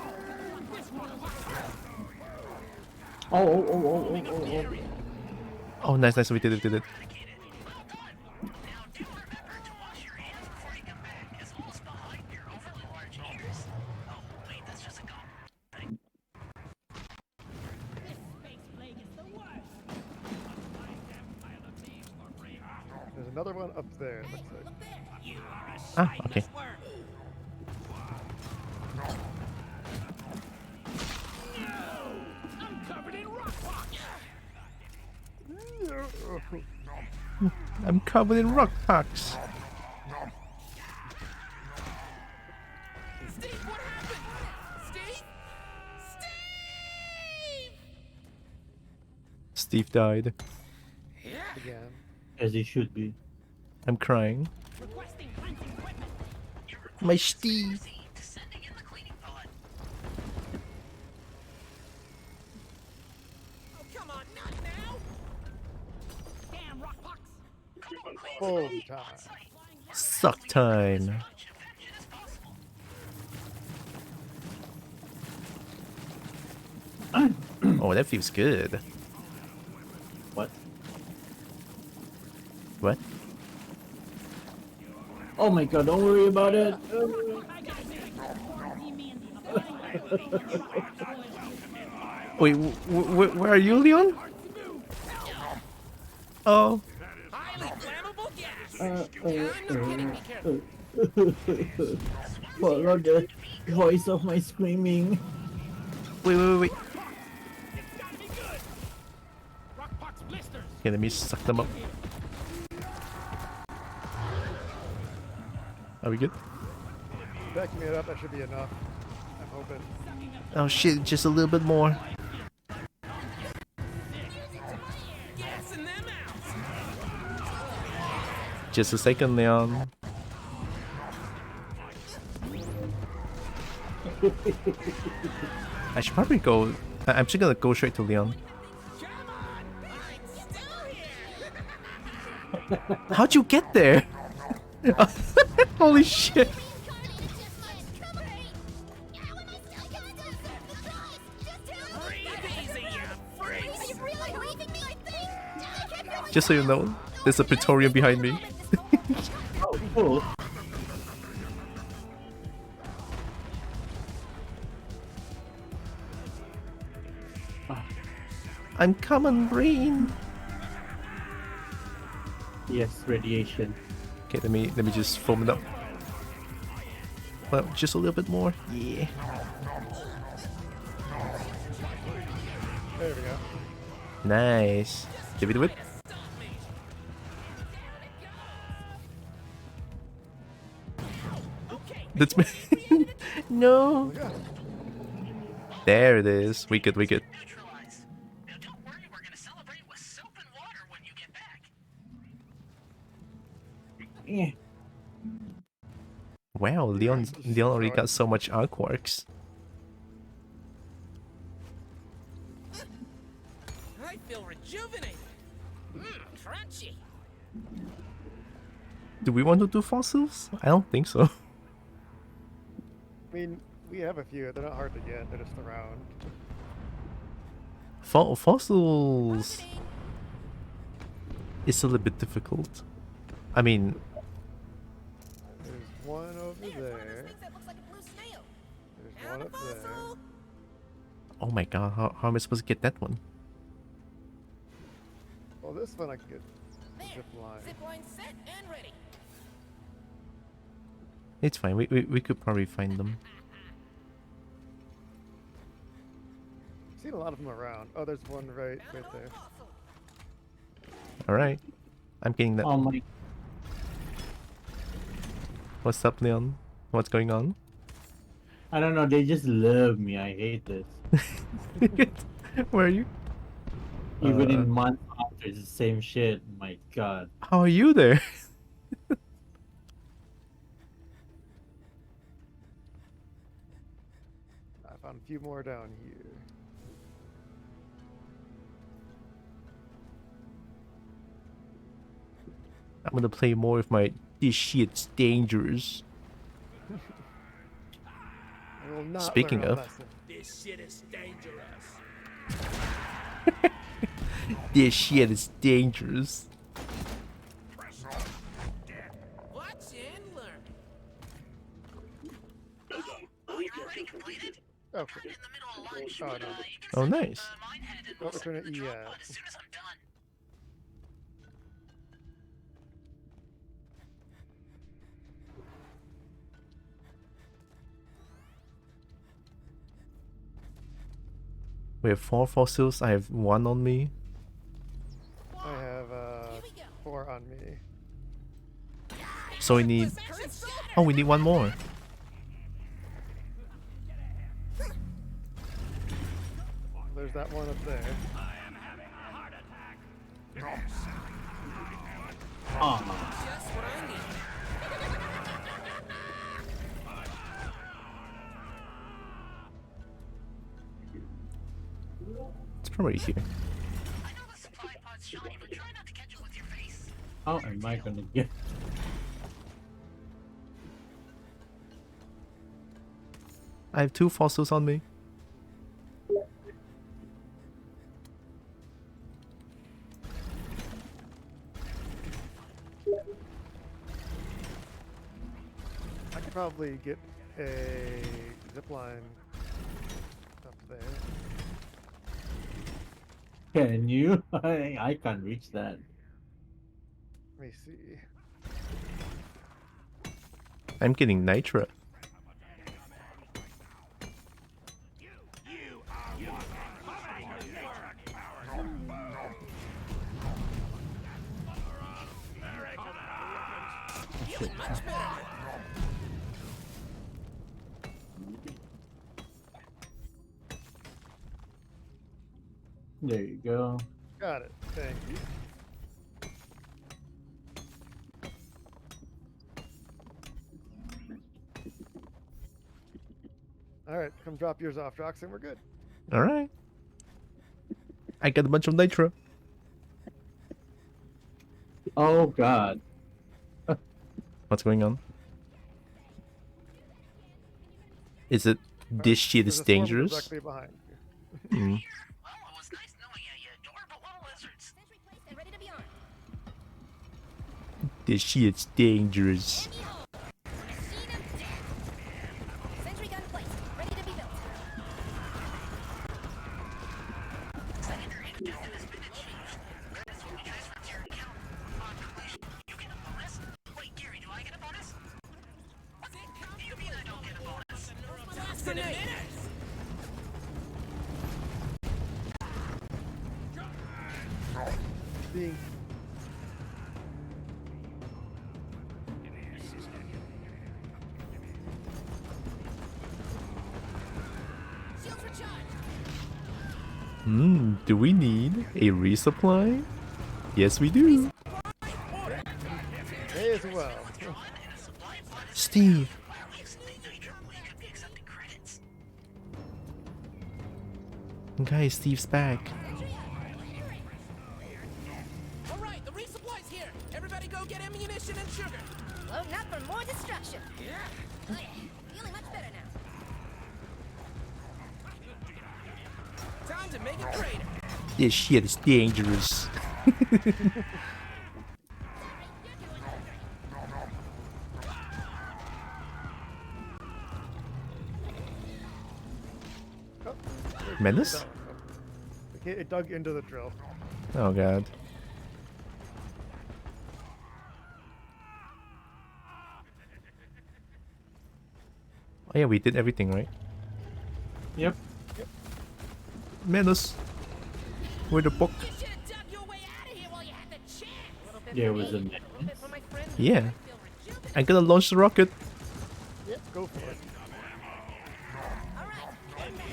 Oh. Oh, nice, nice. We did it. There's another one up there. It looks like. Ah, okay. I'm covered in rock packs. Steve, what happened? Steve? Steve! Steve died. Again. As he should be. I'm crying. Requesting cleansing equipment. My Steve. Descending in the cleaning pod. Oh, come on, not now! Damn rock pucks. Full time. Suck time. Oh, that feels good. What? What? Oh my god, don't worry about it. Wait, where are you, Leon? Oh. Highly flammable gas! Follow the voice of my screaming. Wait. It's gotta be good. Rock pucks blisters. Okay, let me suck them up. Are we good? Backing it up, that should be enough. I'm hoping. Oh shit, just a little bit more. Gassing them out! Just a second, Leon. I should probably go. I'm just gonna go straight to Leon. Come on! I'm still here! How'd you get there? Holy shit. Breathe easy, you freaks! Just so you know, there's a Praetorian behind me. Oh, cool. I'm coming, Brain. Yes, radiation. Okay, let me just foam it up. Well, just a little bit more. Yeah. There we go. Nice. Give it a whip. That's me. No. There it is. We good. Neutralized. Now don't worry, we're gonna celebrate with soap and water when you get back. Yeah. Wow, Leon already got so much artworks. I feel rejuvenated! Crunchy! Do we want to do fossils? I don't think so. I mean, we have a few. They're not hard to get. They're just around. Fossils is a little bit difficult. I mean, There's one over there. That looks like a blue snail. There's one up there. oh my god, how am I supposed to get that one? Well, this one I can get There! zip line. Zipline set and ready! It's fine. We could probably find them. Seen a lot of them around. Oh, there's one right there. All right, I'm getting that. Oh my. What's up, Leon? What's going on? I don't know, they just love me. I hate this. Where are you? Even in months after, it's the same shit. My god. How are you there? I found a few more down here. I'm gonna play more with my this shit's dangerous. I will not Speaking learn a of. lesson. This shit is dangerous. This shit is dangerous. Watch and learn! Already completed? Okay. In the middle of lunch. Oh, no. You can Oh, send nice. mine headed and What I'll return send it? the drop Yeah. pod as soon as I'm done. We have 4 fossils. I have 1 on me. I me. So we need... Oh, we need one more. There's that one up there. Oh, Just what I need. It's probably here. I know the supply pod's shiny, but try not to catch it with your face. how am I gonna get? I have 2 fossils on me. I could probably get a zip line up there. Can you? I can't reach that. Let me see. I'm getting nitra. There you go. Got it. Thank you. Alright, come drop yours off, Droxen. We're good. Alright. I got a bunch of nitra. Oh god. What's going on? Is it this shit There's is a swarm dangerous? directly behind you. Mm. Well, it was nice knowing you adorable little lizards. Sentry placed and ready to be armed. This shit's dangerous. Enemy home. Machine them dead. Sentry gun placed, ready to be built. Secondary objective has been achieved. Credits will be transferred to your account. On completion, you get a bonus. Wait, Gary, do I get a bonus? What do you mean I don't get a bonus? Just a minute. Being Shields recharged. Do we need a resupply? Yes, we do. may as well. Steve. Guys, Steve's back. All right, the resupply's here. Everybody go get ammunition and sugar. Loading up for more destruction. Yeah. Oh yeah, feeling much better now. Time to make it greater. This shit is dangerous. Oh, Menace? it dug into the drill. Oh god. Oh yeah, we did everything, right? Yep. Menace. Where the book? You should have dug your way out of here while you had the chance. A little bit There for was me, a a little bit for my friends. Yeah. I feel rejuvenated. I'm gonna launch the rocket. Yep, go for it. All right, come back.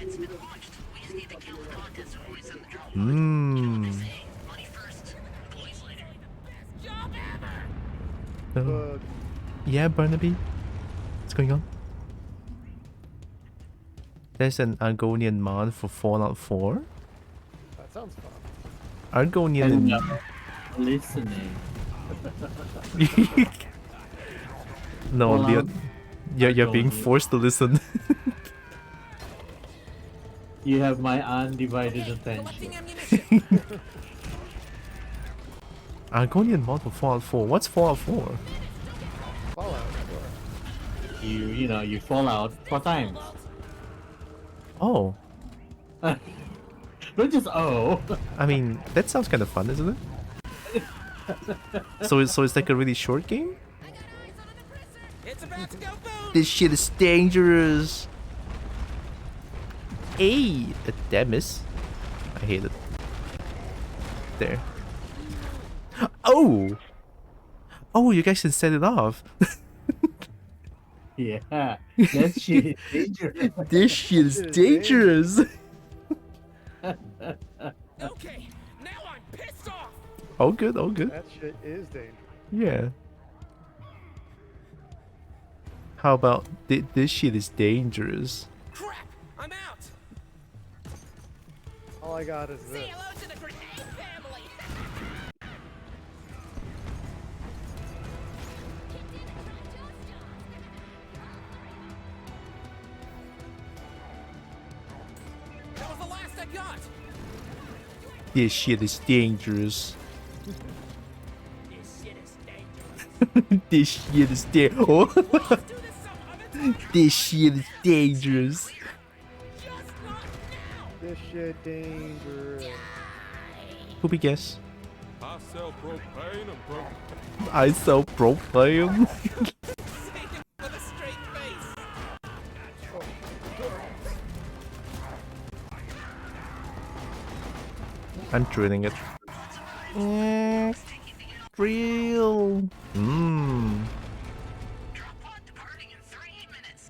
It's been launched. We just need to kill the contents before we send the drone. Mmm. Money first, employees later. Best job ever. Oh. Yeah, Barnaby. What's going on? There's an Argonian mod for Fallout 4. That sounds fun. Argonian. And listening. No, Fallout Leon. You're being Argonian. forced to listen. You have my undivided attention. Collecting ammunition. Argonian mod for Fallout 4. What's Fallout 4? Fallout. Sure. You know, you fall out 4 times. Oh. Not just oh. I mean, that sounds kind of fun, isn't it? So it's like a really short game? It's about to go boom. This shit is dangerous. Hey, that miss. I hate it. There. Oh! Oh, you guys can set it off. Yeah, that shit is dangerous. This shit is dangerous. Okay, now I'm pissed off. Oh, good, oh, good. That shit is dangerous. Yeah. How about this shit is dangerous? Crap, I'm out. All I got is Say this. hello to the grenade family. That was the last I got. This shit is dangerous. This shit is dangerous. This shit is dangerous. Oh. Let's do this some other time. This shit is dangerous. Just not now. This shit dangerous. Who be guess? I sell propane and propane. I sell propane. Say it with a straight face. I'm drilling it. Drill. Mmm. Drop pod departing in 3 minutes.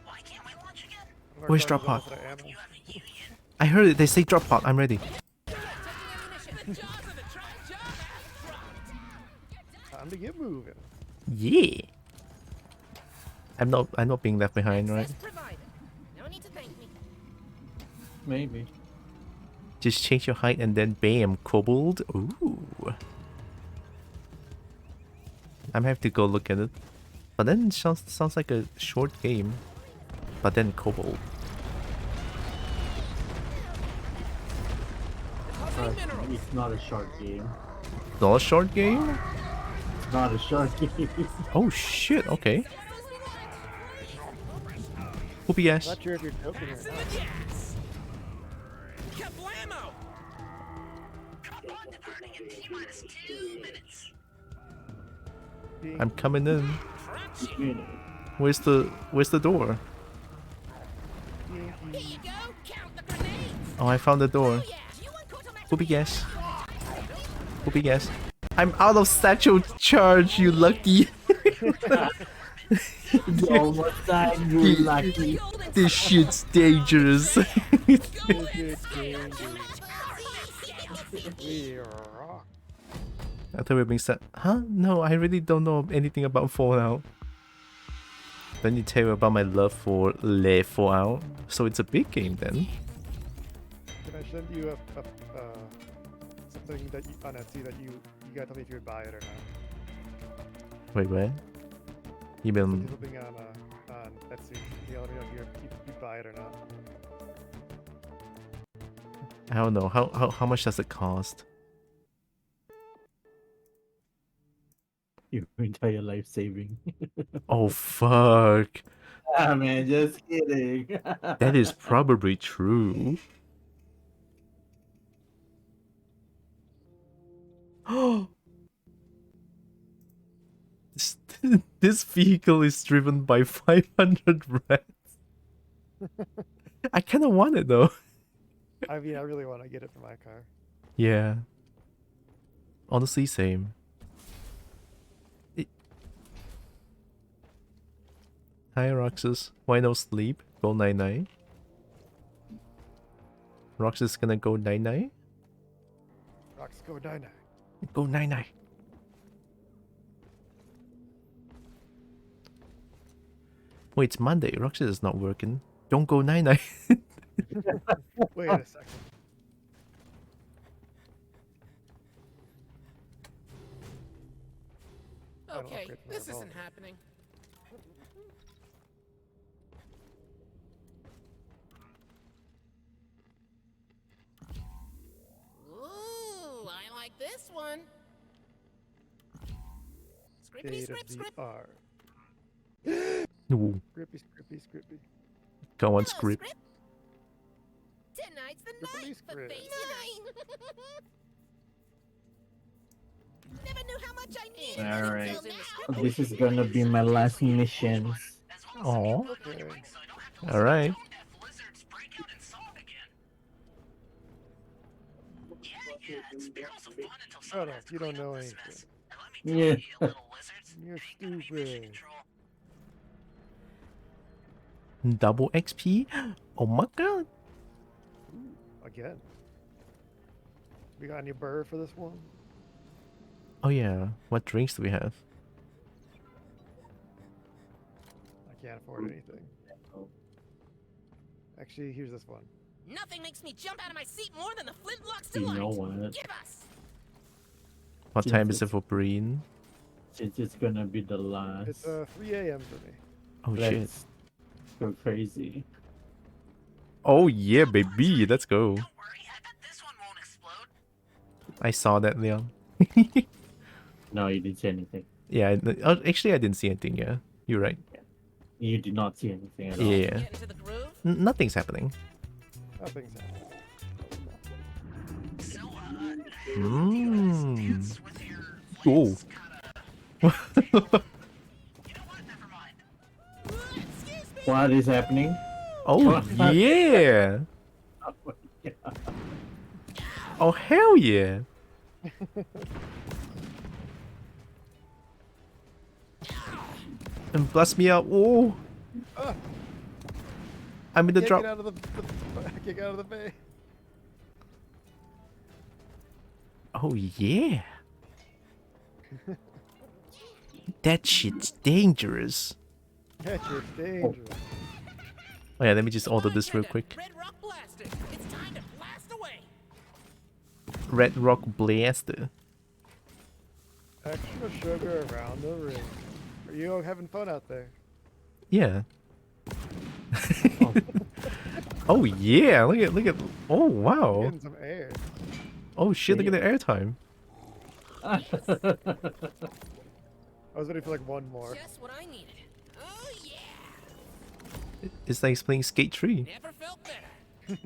Why can't we launch again? Where's drop pod? You haven't used it. I heard it. They say drop pod. I'm ready. The jaws of the Trojan have dropped. Time to get moving. Yeah. I'm not being left behind, right? Access provided. No need to thank me. Maybe. Just change your height and then bam, kobold. Ooh. I'm gonna have to go look at it. But then it sounds like a short game. But then kobold. It's not a short game. Not a short game? It's not a short game. Oh shit, okay. Whoopie yes. Not sure if you're joking or not. Yes. Kablamo. Drop pod departing in T-minus 2 minutes. I'm coming in. Crunchy. Where's the door? Here you go. Count the grenades. Oh, I found the door. Yeah. You want quartermaster? Whoopie yes. Whoopie yes. I'm out of satchel charge, you lucky. You almost died, you lucky. This shit's dangerous. This shit dangerous. We rock. I thought we were being set. Huh? No, I really don't know anything about Fallout. Then you tell me about my love for Le Fallout. So it's a big game then. Can I send you something that you, on Etsy that you gotta tell me if you would buy it or not? Wait, what? You mean Something on Etsy. You let me know if you buy it or not. I don't know. How much does it cost? Your entire life saving. Oh fuck. Ah man, just kidding. That is probably true. This vehicle is driven by 500 rats. I kind of want it though. I mean, I really want to get it for my car. Yeah. Honestly, same. Hi, Roxas. Why no sleep? Go 9-9. Roxas gonna go 9-9? Rocks go 9-9. Go 9-9. Wait, it's Monday. Roxas is not working. Don't go 9-9. Wait a second. Okay, this isn't happening. Ooh, I like this one. Scrippity, State of script, the script. art. Ooh, Scrippy. go on, Hello, script. script. Tonight's the Scrippity, night for script. face Never knew how much I needed it Alright. until now. This is gonna be my last mission. Oh, Okay. all right. Yeah, it's barrels of fun until Shut someone up, has to you don't clean up know this anything. mess. And let me tell you, you little lizards, You're ain't gonna be mission stupid. control. Double XP? Oh my god. Again. We got any burr for this one? Oh yeah. What drinks do we have? I can't afford anything. Actually, here's this one. Nothing makes me jump out of my seat more than the flintlocks You delight. know what? Give us. What Since time is it it's- for Breen? Since it's gonna be the last, It's 3 a.m. for me. Oh shit. let's go crazy. Oh yeah, baby. Let's go. Don't worry, I bet this one won't explode. I saw that, Leon. No, you didn't see anything. Yeah, actually I didn't see anything, yeah. You're right. You did not see anything at all. Yeah. Get into the groove. Nothing's happening. Nothing's happening. So, Mmm. with your Oh. legs kinda... You know what? Never mind. Excuse me. What is happening? Oh yeah. Oh my God. Oh hell yeah. And blast me out. Oh. Ah, I'm in the can't drop. get out of I can't get out of the bay. Oh yeah. That shit's dangerous. That shit's dangerous. Oh yeah, let me just order this real quick. Red Rock Blaster. It's time to blast away. Red Rock Blaster. Extra sugar around the ring. Are you having fun out there? Yeah. Oh yeah, look at oh wow. Getting some air. Oh shit, look at the airtime. I was waiting for like one more. Just what I needed. Oh yeah. It's like playing Skate 3. Never felt better.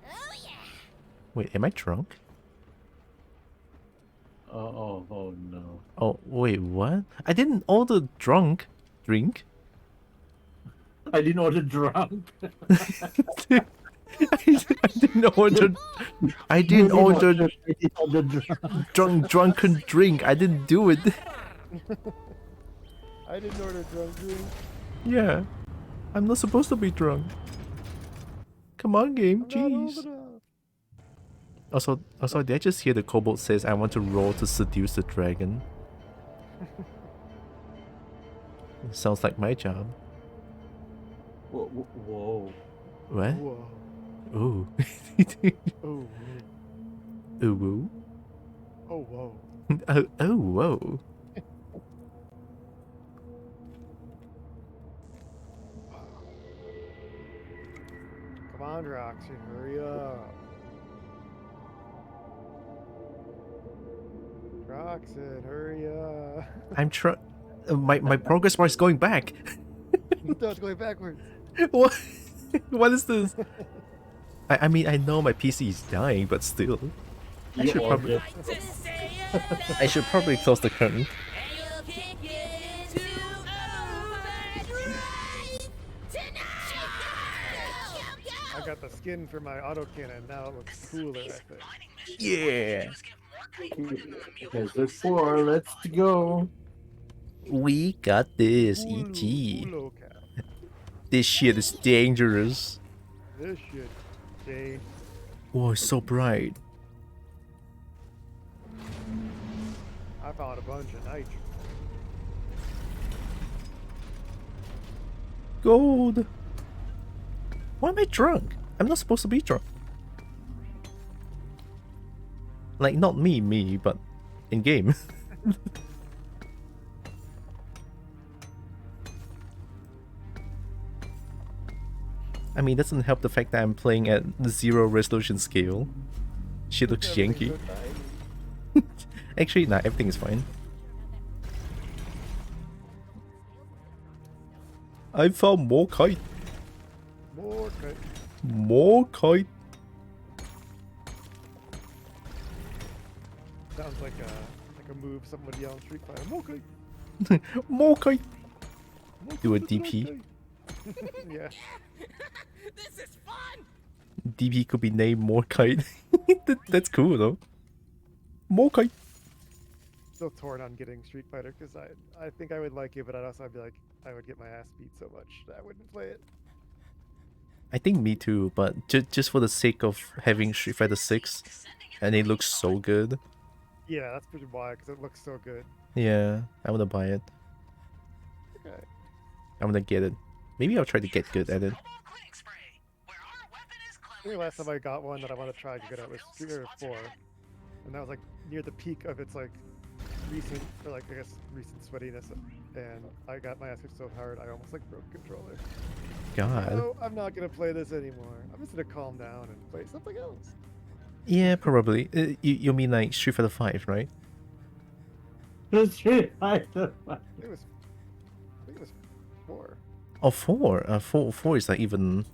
Oh yeah. Wait, am I drunk? Oh no. Oh wait, what? I didn't order drink. I didn't order drunk. I didn't order. I didn't order drunken drink. I didn't do it. I didn't order drunk drink. Yeah, I'm not supposed to be drunk. Come on, game. I'm not old Jeez. enough. Also, did I just hear the kobold says I want to roll to seduce the dragon? Sounds like my job. Whoa. What? Whoa. Ooh. Oh. Ooh woo. Oh whoa. Oh whoa. Come on, Droxen, hurry up. Droxen, hurry up. I'm trying. My progress bar is going back. No, it's going backwards. What? What is this? I mean, I know my PC is dying, but still. I should probably. Like to say it. I should probably close the curtain. And you'll kick it into overdrive tonight. I got the skin for my autocannon. Now it looks cooler, I think. Yeah. There's the 4. Let's go. We got this, Hulu, EG. Hulu cow. This shit is dangerous. This shit, see? Oh, it's so bright. I found a bunch of nitrogen. Gold. Why am I drunk? I'm not supposed to be drunk. Like, not me, but in game. I mean, doesn't help the fact that I'm playing at 0 resolution scale. Shit looks janky. Actually, nah, everything is fine. I found more kite. More kite. More kite. Sounds like a move someone would yell in Street Fighter. More kite. More kite. More Do a kite, DP. more kite. Yeah. This is fun. DP could be named Morkite. That's cool though. Morkite. Still torn on getting Street Fighter because I think I would like it, but I'd be like I would get my ass beat so much that I wouldn't play it. I think me too, but just for the sake of having Street Fighter 6, and it looks so good. Yeah, that's pretty why because it looks so good. Yeah, I wanna buy it. Okay. I wanna get it. Maybe I'll try to get good at it. I think the last time I got one that I want to try to get at was Street Fighter 4, and that was like near the peak of its like recent, or like I guess recent sweatiness, and I got my ass kicked so hard I almost like broke the controller. God. No, I'm not gonna play this anymore. I'm just gonna calm down and play something else. Yeah, probably. You mean like Street Fighter 5, right? Street Fighter. I think it was 4. Oh, 4. 4 is like even.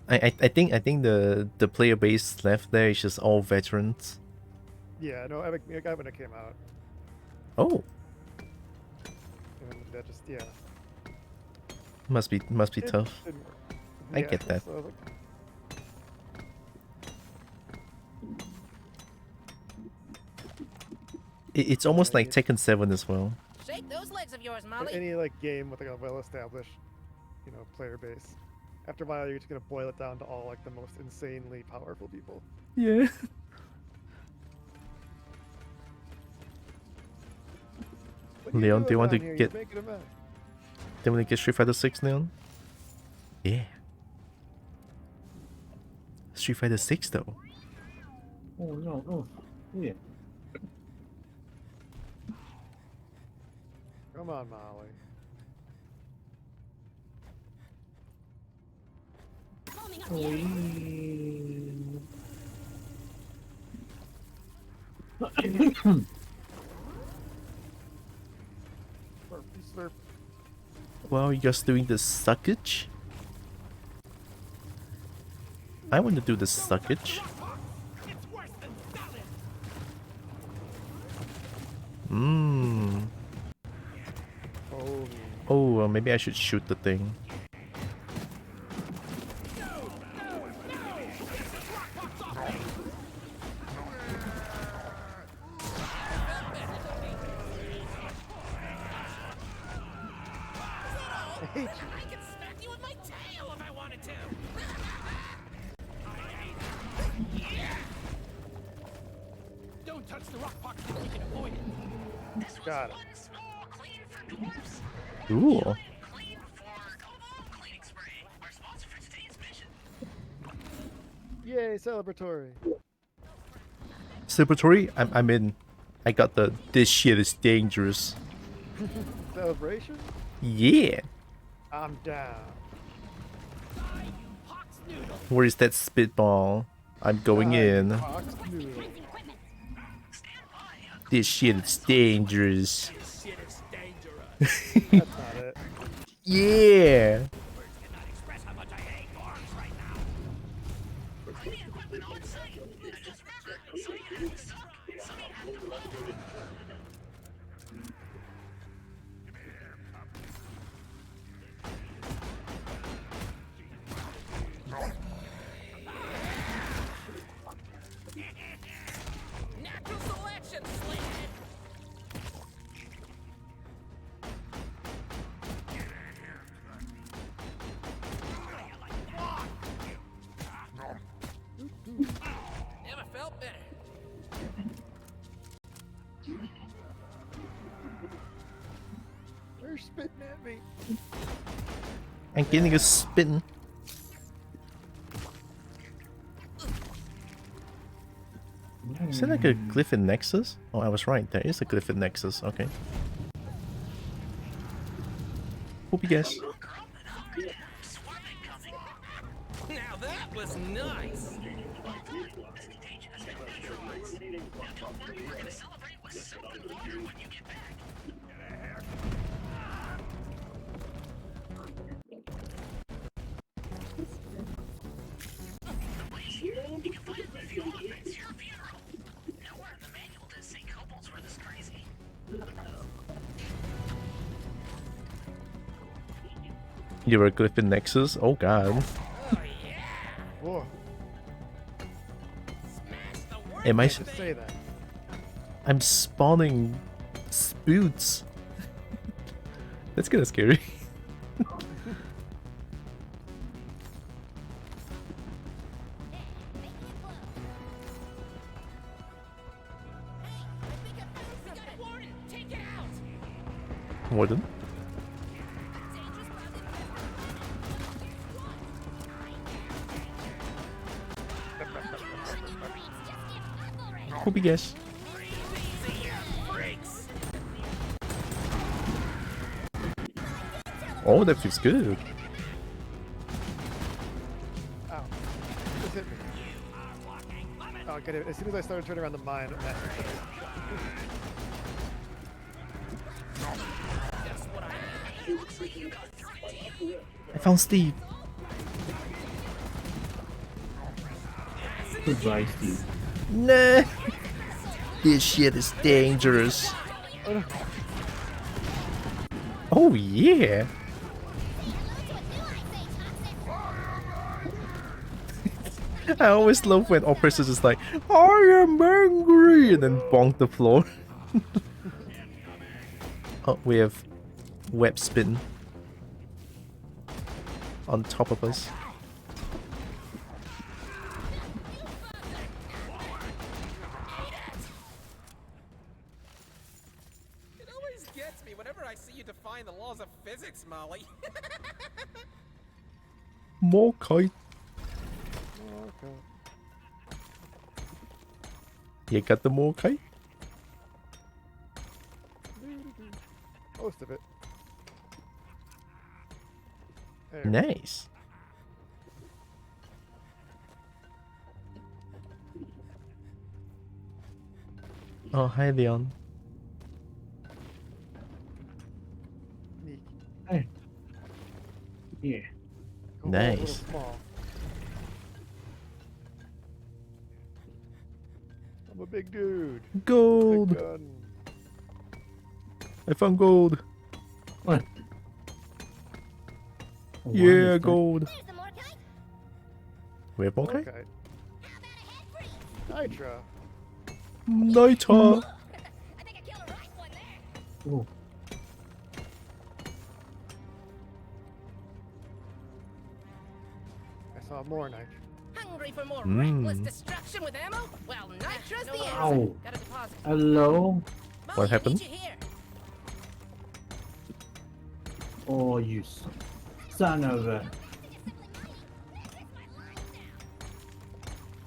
I think the player base left there is just all veterans. Yeah, no, I got when it came out, Oh, and that just yeah. must be It tough. didn't work. I get that. So I was like, It's almost like Tekken 7 as well. Shake those legs of yours, Molly. any like game with like a well-established, player base. After a while, you're just gonna boil it down to all like the most insanely powerful people. Yeah. What are Leon, do you doing want to down here? get? You're making a mess. Do you want to get Street Fighter 6, Leon? Yeah. Street Fighter 6 though. Oh no, no. Yeah. Come on, Molly. Foaming up the air. Slurp. Well, you guys doing the suckage? I want to do the suckage. Mmm. Oh. Oh, maybe I should shoot the thing. I hate you. I could smack you with my tail if I wanted to. Don't touch the rock box if you can avoid it. Got it. Ooh. Yay, celebratory. Celebratory? I'm in. I got the this shit is dangerous. Celebration? Yeah. I'm down. Where is that spitball? I'm going in. Fox noodle. This shit is dangerous. This shit is dangerous. That's not it. Yeah. Cannot express how much I hate arms right now. Natural selection, Slade. Never felt better. They're spitting at me. I'm getting a spin. Is it like a glyph in Nexus? Oh, I was right. There is a glyph in Nexus. Okay. Hope you guys. Now that was nice. Hieroglyphic Nexus? Oh god. Whoa. Am I... Just say that. I'm spawning spoots. That's kinda scary. Warden? Hope you guess. Oh, that feels good. Ow. Just hit me. Oh, get it. As soon as I started turning around the mine, that I found Steve. Goodbye, Steve. Nah. This shit is dangerous. Oh yeah. I always love when operators is like, I am angry, and then bonk the floor. Oh, we have web spin on top of us. It always gets me whenever I see you define the laws of physics, Molly. More kite. okay. You got the more kite? Most of it. There. Nice. Oh, hi Leon. Neat. Hey. Yeah. Go a little Nice. small. I'm a big dude. Gold. Big gun. I found gold. What? Yeah, gold. There's the more kite. We have more kite? Okay. How about a head freeze? Nitra. Nitra. I think I killed a right one there. Oh, I saw more Nitra. Hungry for more Mm. reckless destruction with ammo? Well, nitro's the answer. Ow. Got a deposit. hello? Molly, I happened? need you here. Oh, you son of a...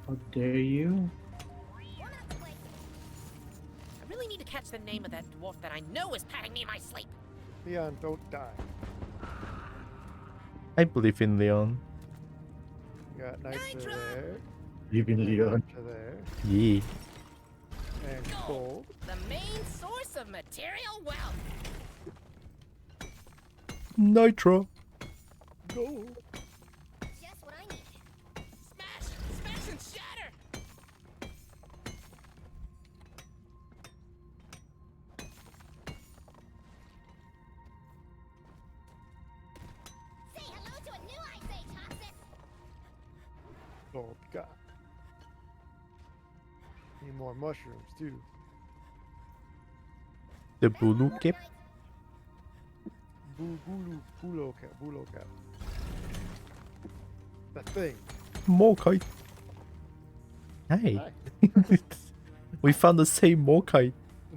How dare you? I really need to catch the name of that dwarf that I know is patting me in my sleep. Leon, don't die. I believe in Leon. Got Nitra there. You've been Leon. Nitra there. Yeah. And gold. The main source of material wealth. Nitra. Gold. Just what I needed. Smash! Smash and shatter! Say hello to a new Ice Age, Toxis. Gold. Got. Need more mushrooms too. The blue cap. Bulo cap. That thing. More kite. Hey. Hi. We found the same more kite.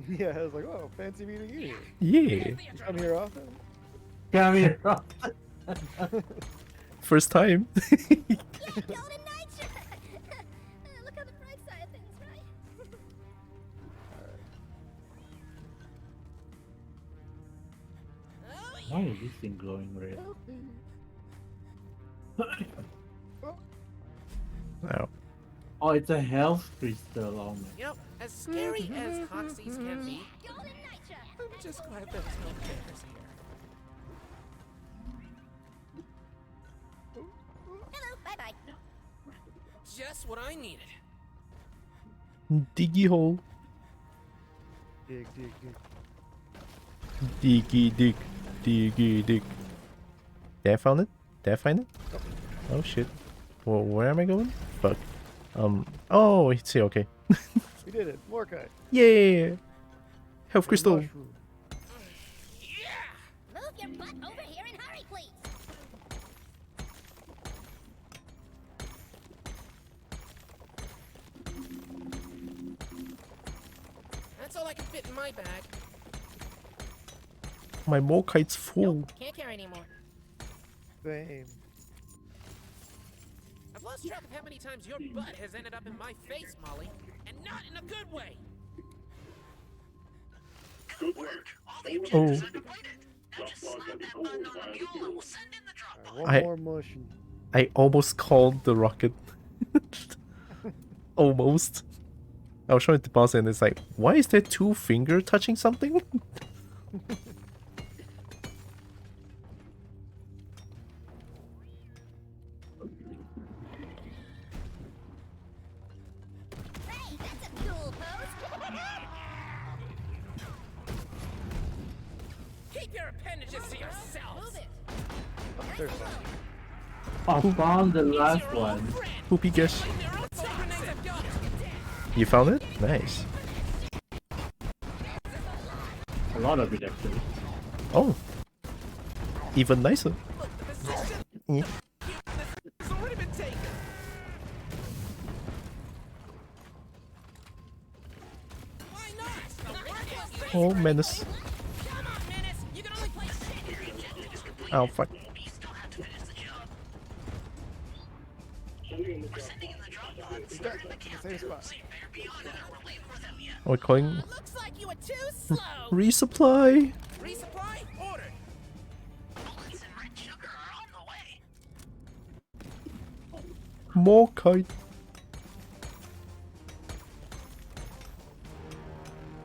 Yeah, I was like, oh, fancy meeting you. Yeah. You come here often? Come here. First time. Golden Nitra. Look on the bright side of things, right? Oh, yeah. Why is this thing glowing red? Wow. Oh, it's a health crystal. Oh my. You know, as scary as Hoxies can be, Golden Nitra. I'm just glad there's no bears here. Hello, bye-bye. Just what I needed. Diggy hole. Dig, dig, dig. Diggy dig. Diggy dig. Did I found it? Did I find it? Oh shit. Well, where am I going? Fuck. Oh, it's here. Okay. We did it. More kite. Yeah. Health A crystal. mushroom. Move your butt over here and hurry, please. That's all I can fit in my bag. My Morkite's full. Can't carry anymore. Same. I've lost track of how many times your butt has ended up in my face, Molly. And not in a good way. Good work. All the Oh. objectives are completed. Now just slap that button on the mule and we'll send in the drop pod. One more mushroom. I almost called the rocket. Almost. I was showing it to boss and it's like, why is there 2 finger touching something? Hey, that's a cool pose. Keep your appendages to yourselves. Move it. Oh, there's one. I found the last one. Poopy guess. Their own grenades have got it. You found it? Nice. A lot of it actually. Oh. Even nicer. Look, the position Mm. has already been taken. Why not? Oh, menace. Come on, Menace. You can only play shit. Oh, fuck. You still have to finish the job. Sending in the We're drop sending in the drop pod and Back starting the to the same countdown. spot. So you better be on it or we're leaving without you. We're calling Looks like you were too slow. resupply. Resupply ordered. Bullets and red sugar are on the way. Morkite.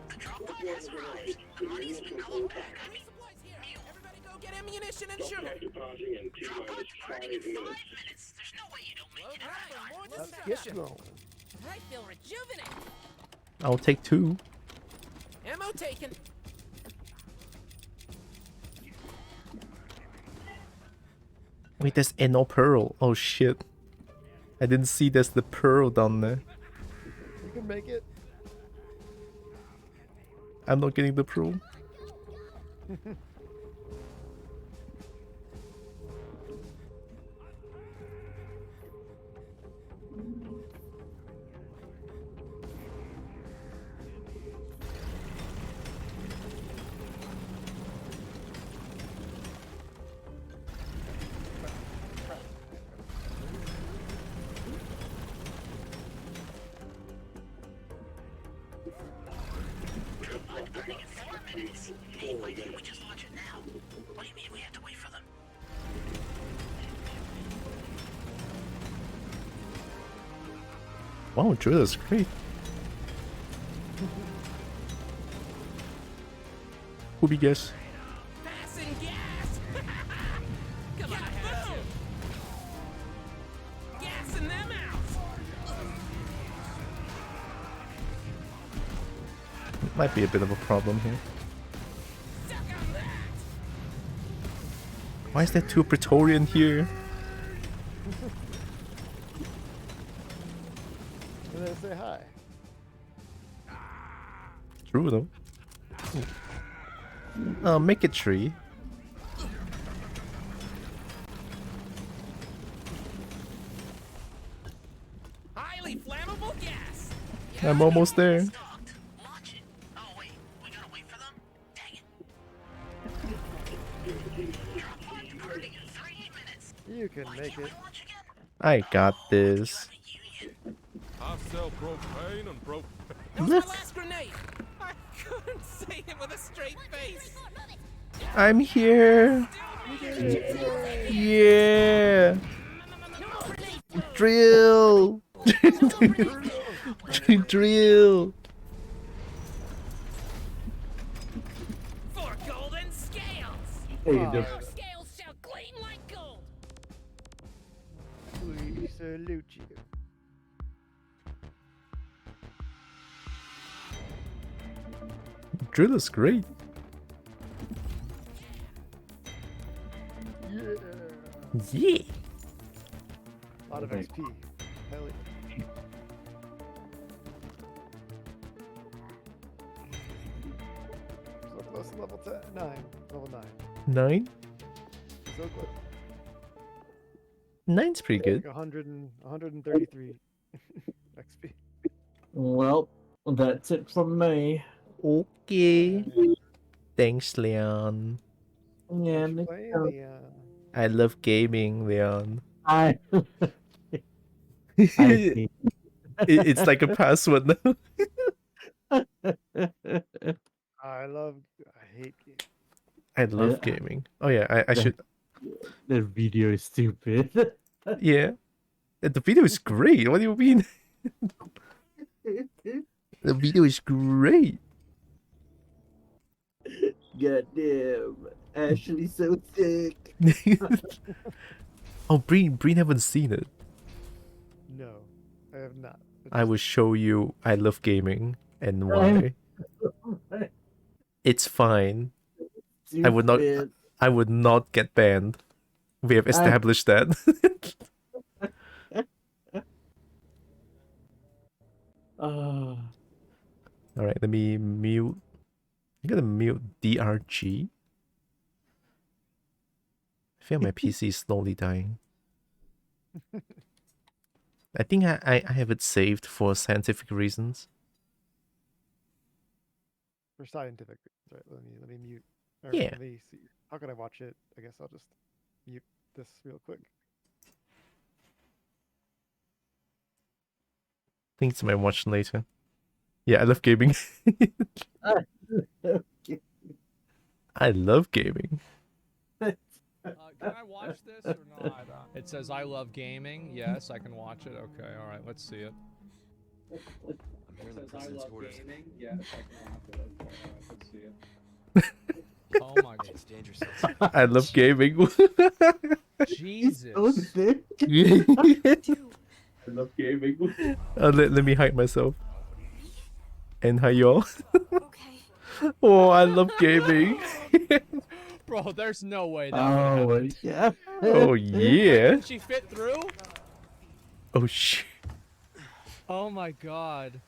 The drop pod has arrived. The money's been collected. Resupplies here. Everybody go get ammunition and sugar. pod departing in Drop pod's T-minus 5 departing in 5 minutes. minutes. There's no way you don't make Load it in up that for time. more Let's get distraction. going. I feel rejuvenated. I'll take 2. Ammo taken. Wait, there's no pearl. Oh shit. I didn't see there's the pearl down there. You can make it. I'm not getting the pearl. Drop pod departing in 4 minutes. Hey, why didn't we just launch it now? What do you mean we have to wait for them? Wow, Driller's great. Who be guess? Fasten gas. Come on, I have to. Gassing them out. Might be a bit of a problem here. Suck on that. Why is there 2 Praetorian here? And then say hi. True though. Make it 3. Highly flammable gas. I'm almost there. Stocked. Launch it. Oh, wait. We gotta wait for them? Dang it. Drop pod departing in 3 minutes. You can Why make can't we it. launch again? I got this. The Union. I sell propane and propane. That was my last grenade. I couldn't say it with a straight face. I'm here. Yeah. Drill. Drill. For golden scales. Hey, the Your scales shall gleam like gold. We salute you. Drill is great. Yeah. Yeah. A lot of Okay. XP. Hell yeah. So close to level 10, 9. Level 9. 9? So good. 9's pretty good. Like 133 XP. Well, that's it from me. Okay. Thanks, Leon. Yeah, Thanks for playing the, I love gaming, Leon. I It- it's like a password now. I hate games. I love gaming. Oh yeah, I should. The video is stupid. Yeah, the video is great. What do you mean? The video is great. Goddamn, Ashley's so thick. Oh, Breen haven't seen it. No, I have not. I will show you. I love gaming and why. It's fine. I would not. Stupid. I would not get banned. We have established that. All right, let me mute. I'm gonna mute DRG. I feel my PC is slowly dying. I think I have it saved for scientific reasons. For scientific reasons, right? Let me mute. Or Yeah. Let me see. How can I watch it? I guess I'll just mute this real quick. Things I might watch later. Yeah, I love gaming. I love gaming. Can I watch this or not? It says I love gaming. Yes, I can watch it. Okay, all right, let's see it. It says I love gaming. Yes, I can watch it. Okay, alright, let's see it. Oh my god. It's dangerous. I love gaming. Jesus. I love gaming. Let me hide myself. And hi y'all. Oh, I love gaming. Bro, there's no way that would happen. Yeah. Oh yeah. Can she fit through? Oh shit. Oh my god.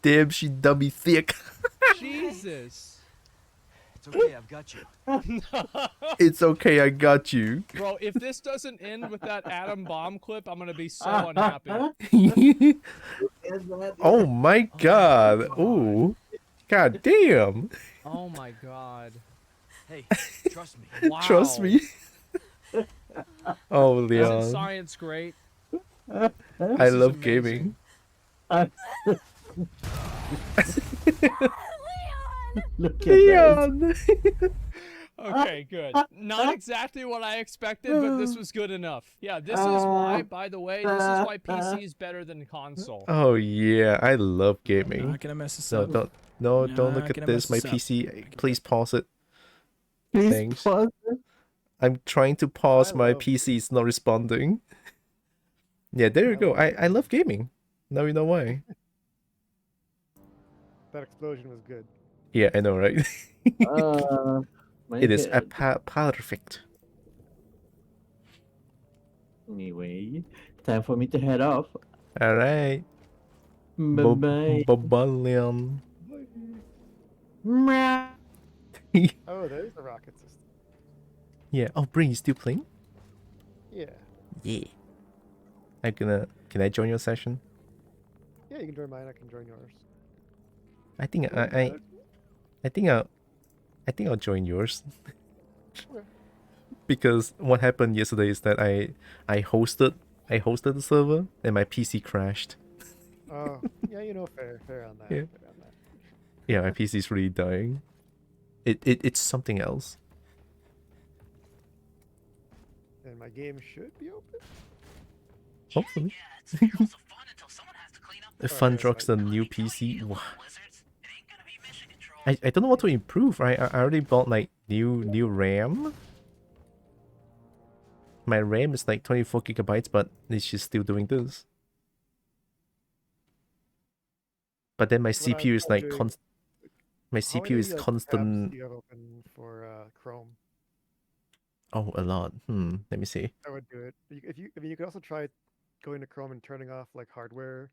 Damn, she dummy thick. Jesus. It's okay, I've got you. It's okay, I got you. Bro, if this doesn't end with that atom bomb clip, I'm gonna be so unhappy. Oh my god. Oh. God damn. Oh my god. Hey, trust me. Wow. Trust me. Oh, Isn't Leon. science great? I This is love amazing. gaming. Look at Leon. Okay, good. Not exactly what I expected, but this was good enough. Yeah, this is why, by the way, this is why PC is better than console. Oh yeah, I love gaming. Not gonna mess this No, up. don't don't look Not at gonna this. My mess this up. PC. Please pause it. Please Thanks. pause it. I'm trying to pause. I My love PC is not responding. Yeah, there you go. I love gaming. Now you know why. That explosion was good. Yeah, I know, right? My It is head. perfect. Anyway, time for me to head off. All right. Bye-bye. Bye-bye, Leon. Oh, there's the rocket system. Yeah. Oh, Bring, you still playing? Yeah. Yeah. Can I join your session? Yeah, you can join mine. I can join yours. I think I think I'll join yours. Okay. Because what happened yesterday is that I hosted the server and my PC crashed. Oh, yeah, you know, fair on that. Yeah. Fair on that. Yeah, my PC is really dying. It's something else. And my game should be open. Hopefully. Or Fun I guess Droxen I- the new PC. Wow. I don't know what to improve, right? I already bought like new RAM. My RAM is like 24 gigabytes, but it's just still doing this. But then my What I'm CPU is like wondering- my How CPU many, is like, tabs constant. do you have open for Chrome? Oh, a lot. Let me see. I would do it. I mean, you could also try going to Chrome and turning off like hardware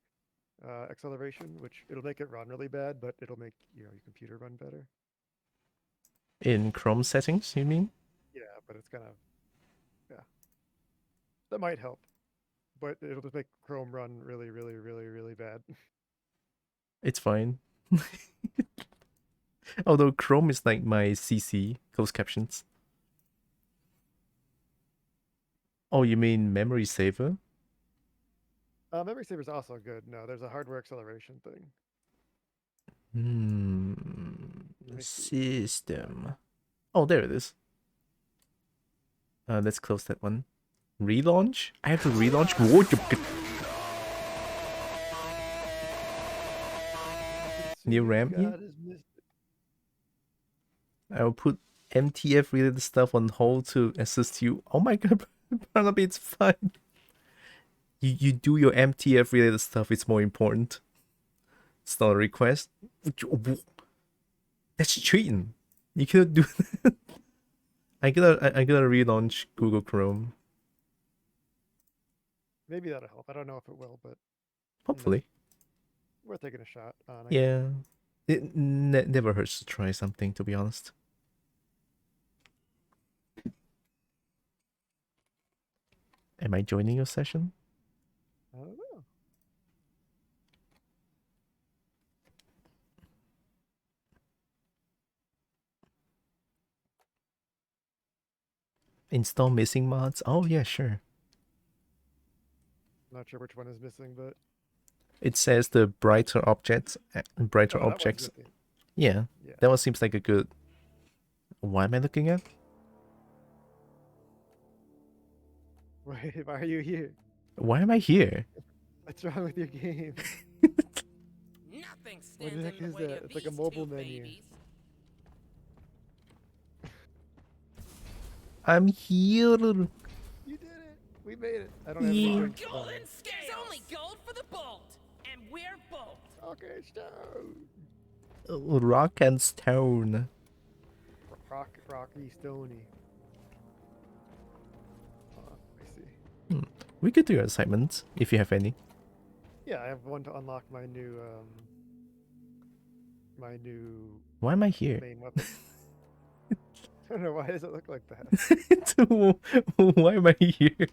acceleration, which it'll make it run really bad, but it'll make your computer run better. In Chrome settings, you mean? Yeah, but it's kind of that might help, but it'll just make Chrome run really, really, really, really bad. It's fine. Although Chrome is like my CC, closed captions. Oh, you mean memory saver? Memory saver is also good. No, there's a hardware acceleration thing. Let me see. System. Oh, there it is. Let's close that one. Relaunch? I have to relaunch? What? New RAM? Yeah. I'll put MTF related stuff on hold to assist you. Oh my god, Barnaby, it's fine. You do your MTF related stuff, it's more important. It's not a request. That's cheating. You cannot do that. I gotta relaunch Google Chrome. Maybe that'll help. I don't know if it will, but Hopefully. Worth taking a shot on. Yeah. It never hurts to try something, to be honest. Am I joining your session? I don't know. Install missing mods? Oh yeah, sure. Not sure which one is missing, but It says the brighter objects, brighter that one's objects. missing. Yeah, Yeah. that one seems like a good. What am I looking at? Wait, why are you here? Why am I here? What's wrong with your game? Nothing What stands the heck in is the way that? of It's like a these mobile two menu. babies. I'm here. You did it. We made it. I don't have any Yeah. drinks. Oh, Golden scales! There's only gold for the bolt, and we're bold. okay, stone. Rock and stone. Rocky, stony. I see. We could do your assignments if you have any. Yeah, I have one to unlock my new Why am I here? main weapon. I don't know, why does it look like that? Why am I here?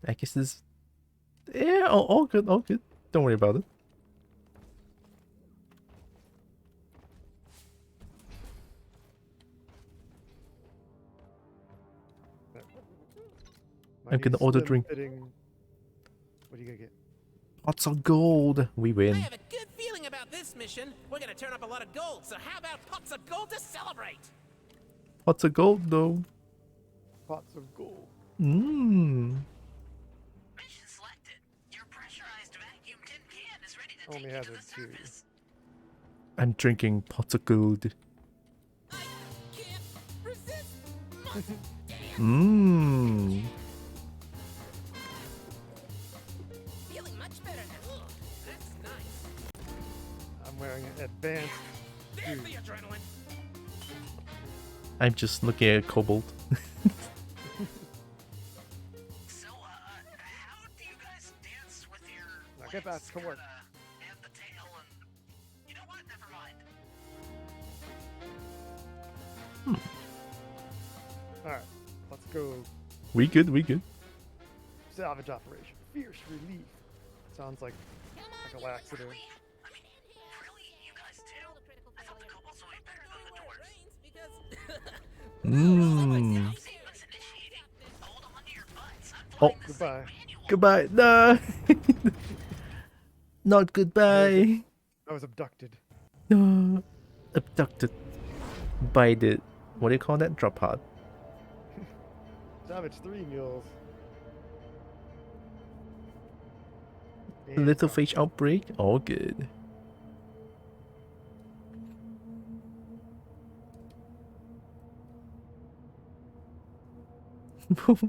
I guess this. Yeah, all good, all good. Don't worry about it. My I'm new gonna order slim drink. fitting- What are you gonna get? Lots of gold. We I win. have a good feeling about this mission. We're gonna turn up a lot of gold, so how about pots of gold to celebrate? Lots of gold though. Pots of gold. Mmm. Mission selected. Your pressurized vacuum tin can is ready to Only take you has to a the two. surface. I'm drinking pots of gold. I can't resist. Must dance. Mmm. Feeling much better now. Ugh, that's nice. I'm wearing an advanced There's shoe. the adrenaline. I'm just looking at Cobalt. So, how do you guys dance with your Now get back legs to kinda work. and the tail and... You know what? Never mind. Alright, let's go. We good, we good. Salvage operation. Fierce relief. Sounds like a laxative. Really? I mean, really? You guys do? I thought the kobolds were way better than the dwarves. Mmm. Let's initiating. Hold on to your butts. I'm Oh. flying this Goodbye. manual. Goodbye. No. Not goodbye. I was abducted. No. Abducted by the, what do you call that? Drop pod. Savage 3 mules. Little fish outbreak. All good.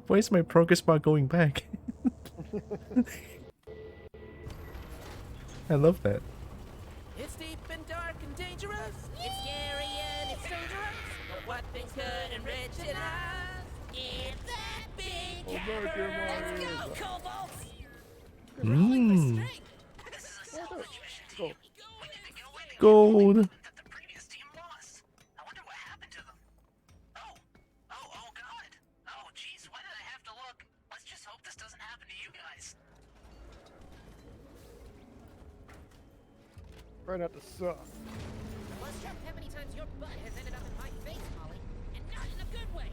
Why is my progress bar going back? I love that. It's deep and dark and dangerous. It's scary. what things good and rich and us. It's that big Oh, no, cavern. dear Let's Mario. go, kobolds! Mmm. This is a salvage mission team. When did they get away? Gold. That the previous team lost. I wonder what happened to them. Oh God. Oh jeez, why did I have to look? Let's just hope this doesn't happen to you guys. Try not to suck. Let's check how many times your butt has ended up in my face, Molly. And not in a good way.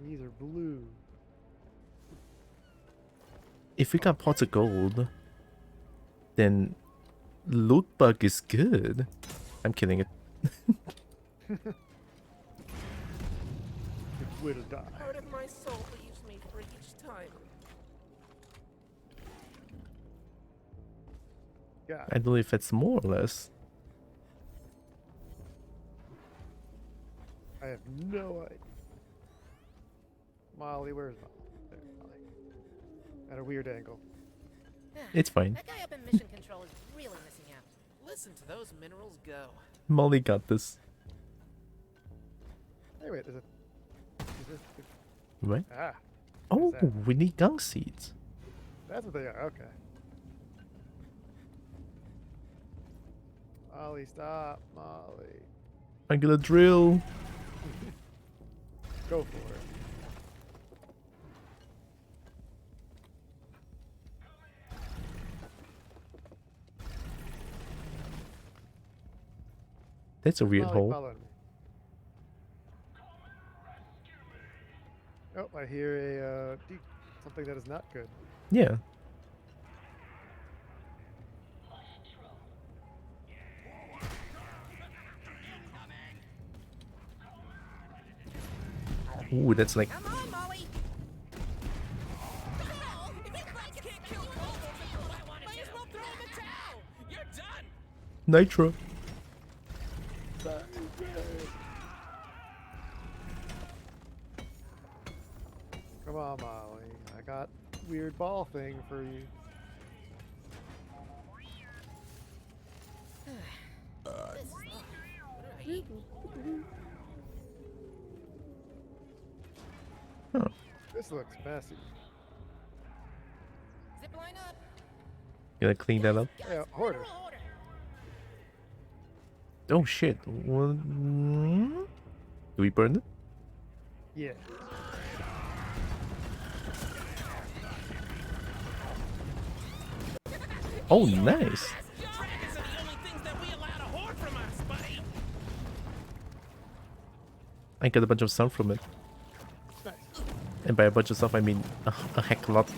These are blue. If we got pots of gold, then loot bug is good. I'm kidding it. It will die. Part of my soul leaves me for each time. Yeah. I don't know if it's more or less. I have no idea. Molly, where's Molly? There's Molly. At a weird angle. It's fine. That guy up in mission control is really missing out. Listen to those minerals go. Molly got this. Hey, wait, is this? Right? Ah, Oh, that? we need gunk seeds. that's what they are. Okay. Molly, stop, Molly. I'm gonna drill. Go for it. That's a weird Molly, hole. follow me. Oh, I hear a something that is not good. Yeah. Ooh, that's like Come on, Molly. nitro. Come on, Molly. I got weird ball thing for you. Huh. This looks messy. Zip line up. Gonna clean that up. Yeah, hoarder. Oh shit. Do we burn it? Yeah. Oh, nice. Dragons are the only things that we allow to hoard from us, buddy. I got a bunch of stuff from it. Nice. And by a bunch of stuff, I mean a heck lot.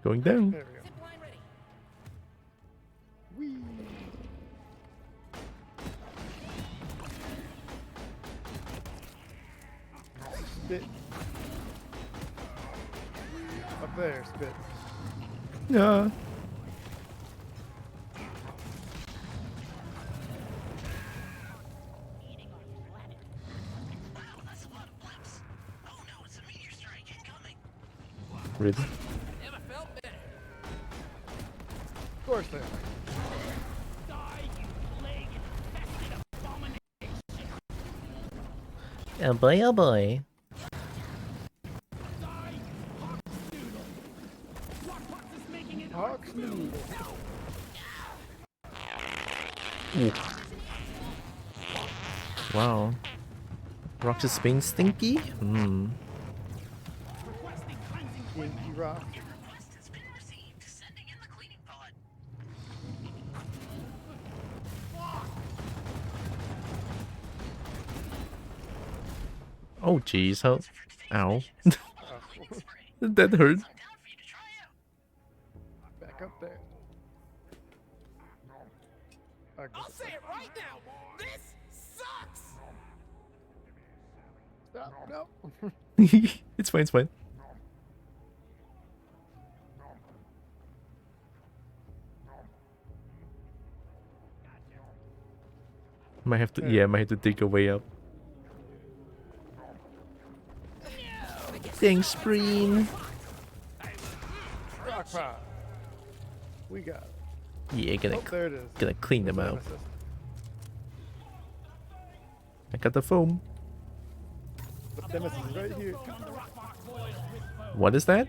Going down. There we go. Zip line ready. Whee! Spit. Up there, spit. Yeah. Wow, that's a lot of blips. Oh no, it's a meteor strike incoming. Really? Never felt better. Of course they are. Oh boy, oh boy. Hawk's noodle. Ooh. Wow. Rocks is being stinky? Hmm. Stinky rock. Your request has been received. Sending in the cleaning pod. Oh jeez, how... Ow. Oh. That hurt. Down for you to try out. Back up there. I'll say it right now. This sucks. Stop. No. It's fine, it's fine. Might have to, There. yeah, might have to dig a way up. Thanks, Breen. Rock pop. We got it. Yeah, Oh, there it is. gonna clean them There's out. Nemesis. I got the foam. The Nemesis is right here. What is that?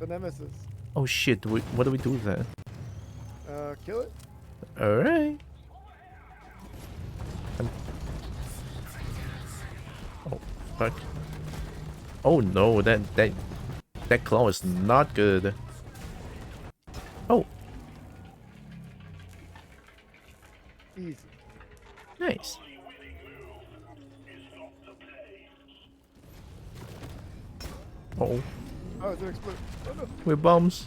The Nemesis. Oh shit! What do we do with that? Kill it. All right. Oh fuck! Oh no! That claw is not good. Oh, Easy. nice. Oh, Oh, it's an explode. Oh no. we're bombs.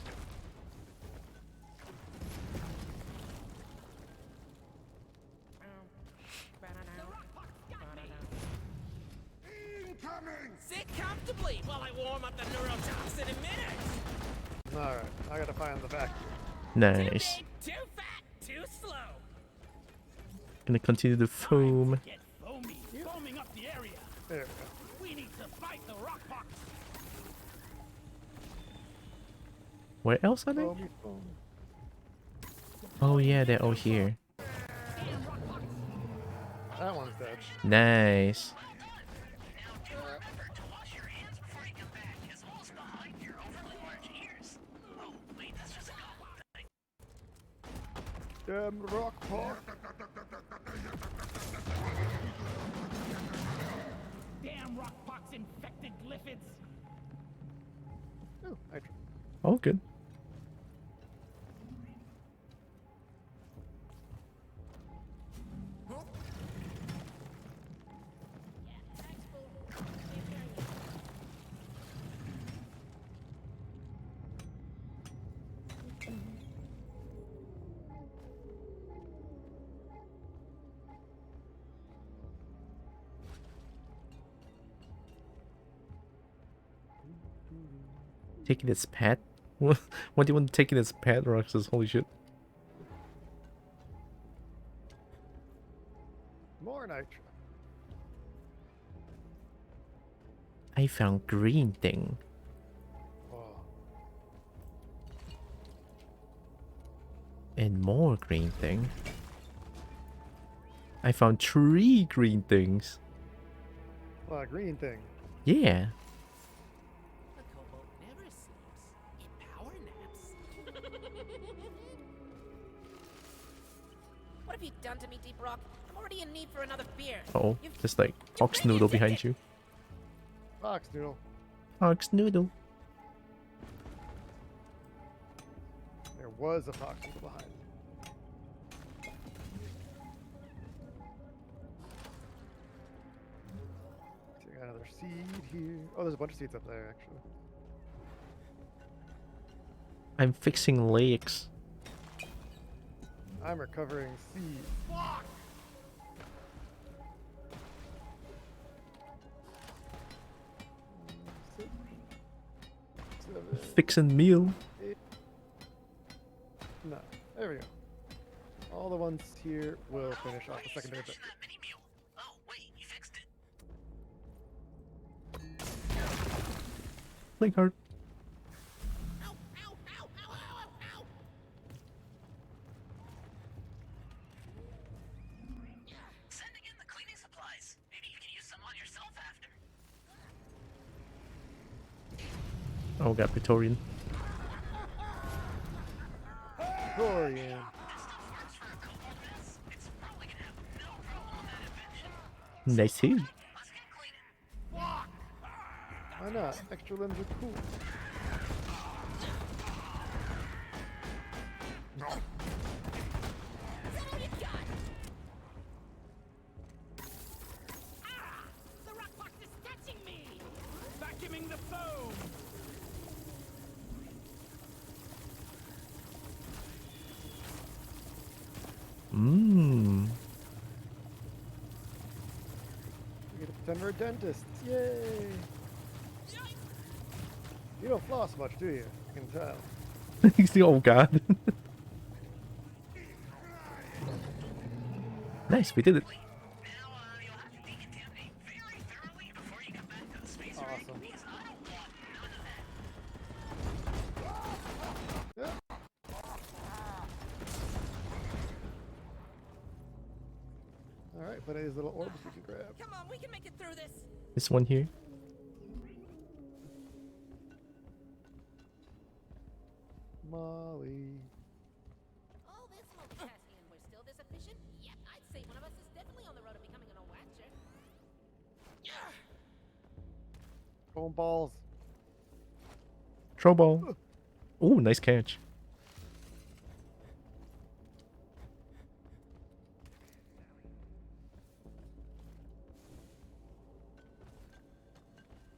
Sit comfortably while I warm up the neurotoxin emitters. Alright, I gotta find the vacuum. Nice. Too fat, too slow. Gonna continue the foam. Get foamy, foaming up the area. There we go. We need to fight the rock pox. Where else are they? Foamy foam. Oh yeah, they're all here. That one's dead. Nice. Remember to wash your hands before you come back, as well as behind your overly large ears. Oh, wait, that's just a common thing. Damn rock pop. Damn rock pox infected glyphids. Oh, I All good. Taking its pet? What do you want to take in its pet, Roxas? Holy shit. More nitro. I found green thing. Oh. And more green thing. I found 3 green things. Green thing. Yeah. The kobold never sleeps. It power naps. What have you done to me, Deep Rock? I'm already in need for another beer. Oh, You've- just like you ox really noodle did behind it. you. Fox noodle. Ox noodle. There was a fox noodle behind. See, I got another seed here. Oh, there's a bunch of seeds up there, actually. I'm fixing legs. I'm recovering seeds. Six, 7, Fixing meal. 8. No, there we go. All the ones here will finish off the secondary bit. Mini meal. Oh, wait, you fixed it. Like hard. Ow, ow, ow, ow, ow, ow, ow. Sending in the cleaning supplies. Maybe you can use some on yourself after. Oh god, Praetorian. Dorian. It's probably gonna have no problem on that invention. Nice too. Let's get cleaning. Why not? Extra limbs are cool. Is that all you got? The rock pox is catching me. Vacuuming the foam. Mmm. We get to pretend we're dentists. Yay! You don't floss much, do you? I can tell. Oh god. Nice, we did it. Alright, put these little orbs we can grab. Come on, we can make it through this. This one here. Molly. All this multitasking and we're still this efficient? Yep, I'd say one of us is definitely on the road to becoming an watcher. Bone balls. Trouble. Ooh, nice catch.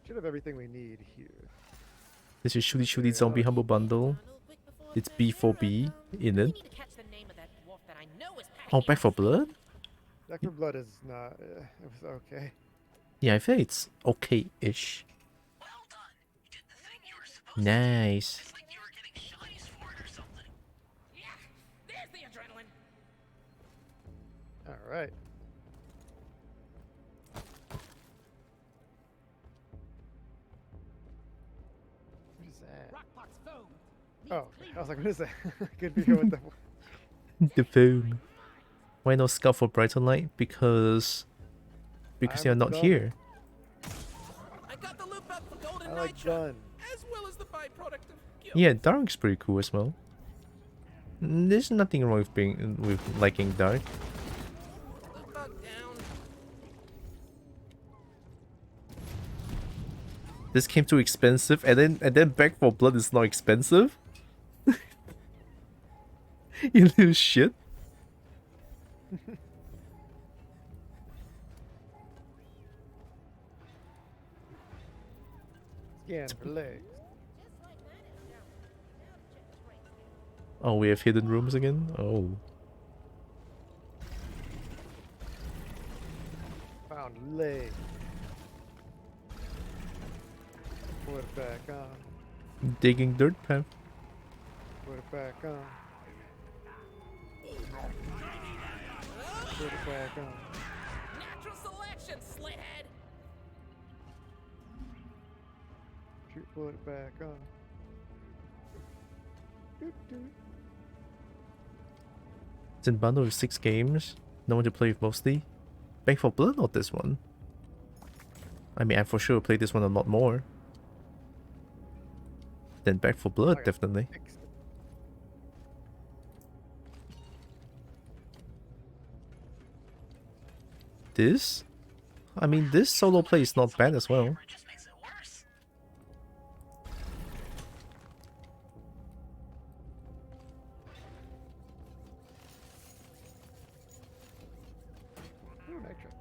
Should have everything we need here. This is Shooty Zombie Humble Bundle. It's B4B in it. Oh, Back for Blood? Back for Blood is not. It was okay. Yeah, I think it's okay-ish. Nice. There's the adrenaline. All right. What is that? Rockpox foam. Oh, I was like, what is that? Could be going with the. The foam. Why no scout for Brighton Light? Because you're not here. I got the loop up for golden I like nitro, gun. as well as the byproduct of guilt. Yeah, Dark's pretty cool as well. There's nothing wrong with liking Dark. Loop bug down. This came too expensive, and then Back for Blood is not expensive. You little shit. Scan for legs. Oh, we have hidden rooms again? Oh. Found leg. Put it back on. Digging dirt path. Put it back on. Put it back on. Natural selection, slithead. Put it back on. Doo -doo. It's in bundle with 6 games. No one to play with mostly. Back for Blood, not this one. I mean, I for sure played this one a lot more than Back for Blood, definitely. This? I mean, this solo play is not bad as well. Ooh, nitro.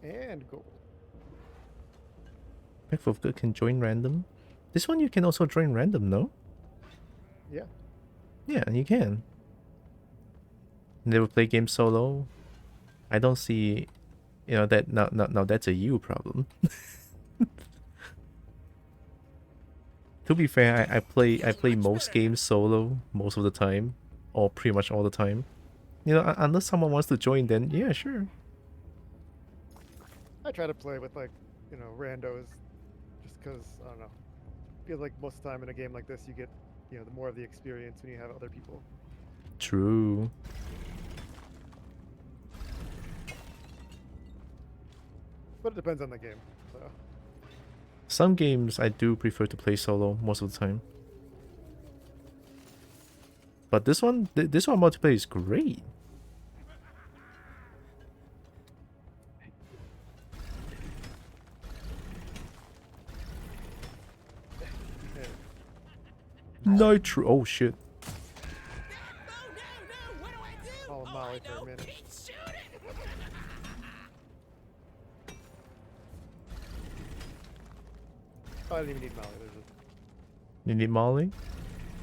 And gold. Back for Blood can join random. This one you can also join random, no? Yeah. Yeah, you can. Never play games solo. I don't see, you know, that now that's a you problem. To be fair, I play most games solo most of the time, or pretty much all the time. You know, unless someone wants to join, then yeah, sure. I try to play with, like, you know, randos, just because, I don't know. I feel like most of the time in a game like this, you get, you know, the more of the experience when you have other people. True. But it depends on the game, so. Some games I do prefer to play solo most of the time. But this one multiplayer is great. Nitro. Oh shit. Follow Molly for a minute. Oh, I didn't even need Molly. There's a... You need Molly?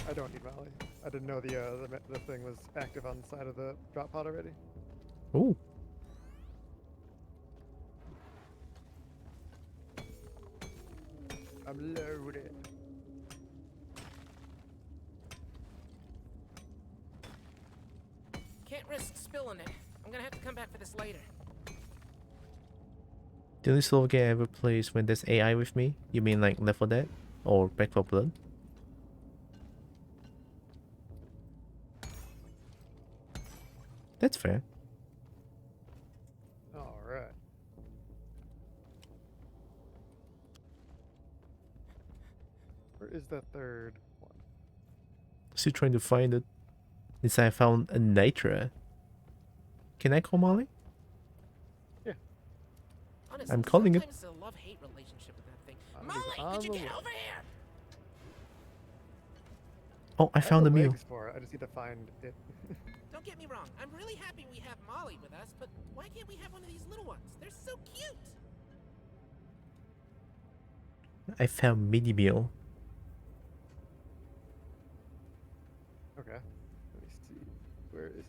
I don't need Molly. I didn't know the thing was active on the side of the drop pod already. Oh. I'm loaded. Can't risk spilling it. I'm gonna have to come back for this later. The only solo game I ever play is when there's AI with me. You mean like Left 4 Dead? Or Back 4 Blood? That's fair. Where's the third one? Still trying to find it. Since I found a nitra. Can I call Molly? Honestly, I'm calling it. sometimes it's a love-hate relationship with that thing. I'm Molly, could you on the get way. over here? Oh, I have found the a meal. legs for it. I just need to find it. Don't get me wrong. I'm really happy we have Molly with us, but why can't we have one of these little ones? They're so cute. I found mini meal. Okay. Let me see. Where is it?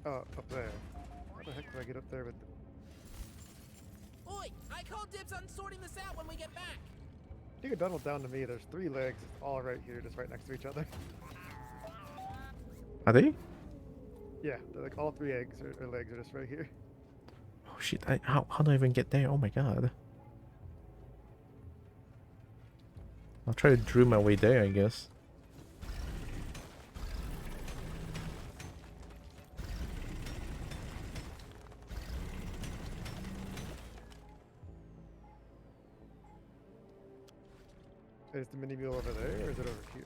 Oh, up there. How the heck do I get up there with the... Oi! I call dibs on sorting this out when we get back. You can tunnel down to me. There's 3 legs all right here, just right next to each other. Are they? Yeah, they're like all 3 eggs or legs are just right here. Oh shit, how do I even get there? Oh my god. I'll try to drill my way there, I guess. Is the mini mule over there or is it over here?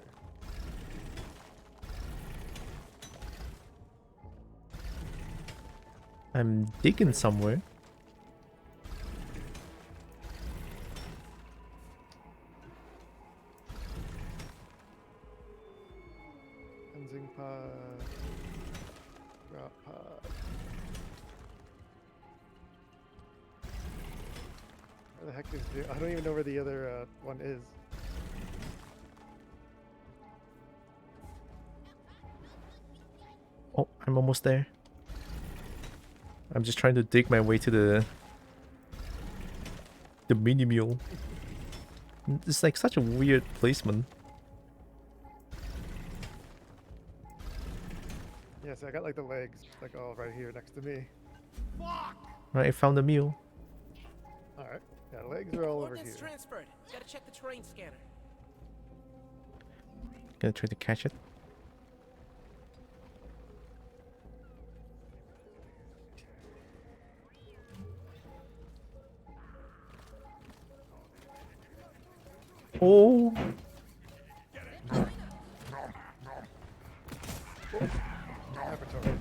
I'm digging somewhere. Cleansing pod. Drop pod. Where the heck is the... I don't even know where the other one is. Oh, I'm almost there. I'm just trying to dig my way to the mini mule. It's like such a weird placement. Yeah, so I got like the legs like all right here next to me. Right, I found the mule. Alright. Yeah, legs are all over here. Coordinates transferred. Gotta check the terrain scanner. Gonna try to catch it. Oh, Laboratory.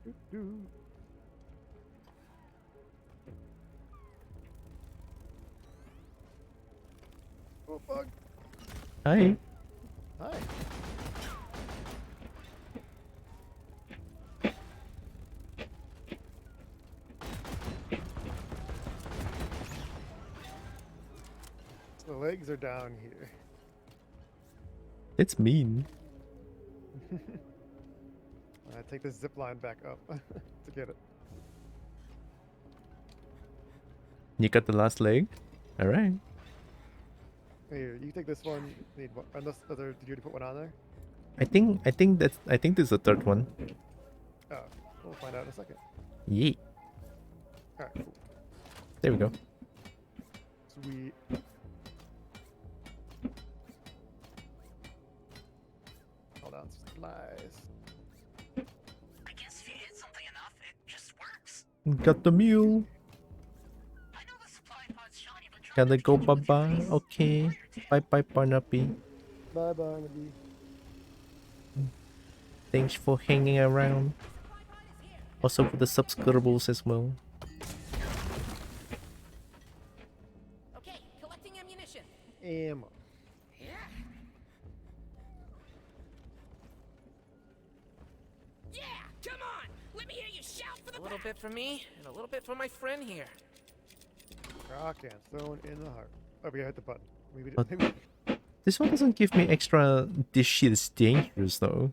Doo-doo. Oh, bug. hi. Hi. So the legs are down here. It's mean. I take this zip line back up to get it. You got the last leg? Alright. Here, you take this one. Need one. Unless other, did you already put one on there? I think this is the third one. Oh, we'll find out in a second. Yeet. All right, cool. There we go. Sweet. Hold on, supplies. I guess if you hit something enough, it just works. Got the mule. I know the supply pod's shiny, but drop Gotta it go, again with your bye-bye. face. Okay. Bye-bye, Barnaby. Bye, Barnaby. Thanks for hanging around. Also for the subscribers as well. Okay, collecting ammunition. Ammo. Yeah. Yeah, come on! Let me hear you shout for the A little bit for me, and a little bit for my friend here. Rock and stone in the heart. Oh, we gotta hit the button. Maybe, Oh. maybe. This one doesn't give me extra. This shit is dangerous though.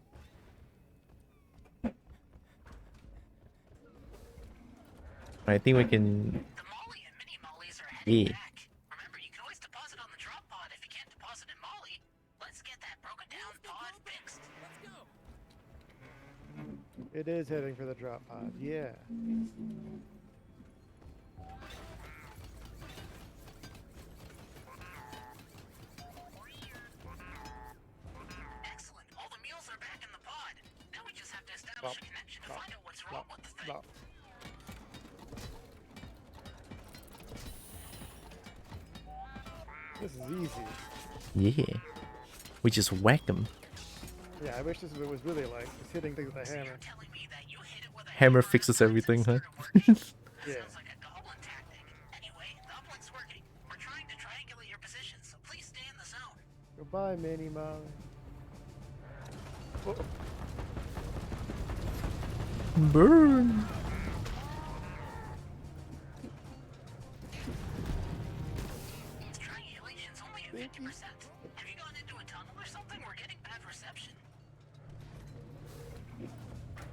I think we can. The molly and mini mollies are heading Yeah. back. Remember, you can always deposit on the drop pod if you can't deposit in molly. Let's get that broken down pod fixed. Let's go. It is heading for the drop pod. Yeah. Plop, plop, plop, plop. This is easy. Yeah. We just whack them. Yeah, I wish this was really like just hitting things with a hammer. Hammer fixes everything, huh? Yeah. Goodbye, Minnie Molly. Oh, Burn.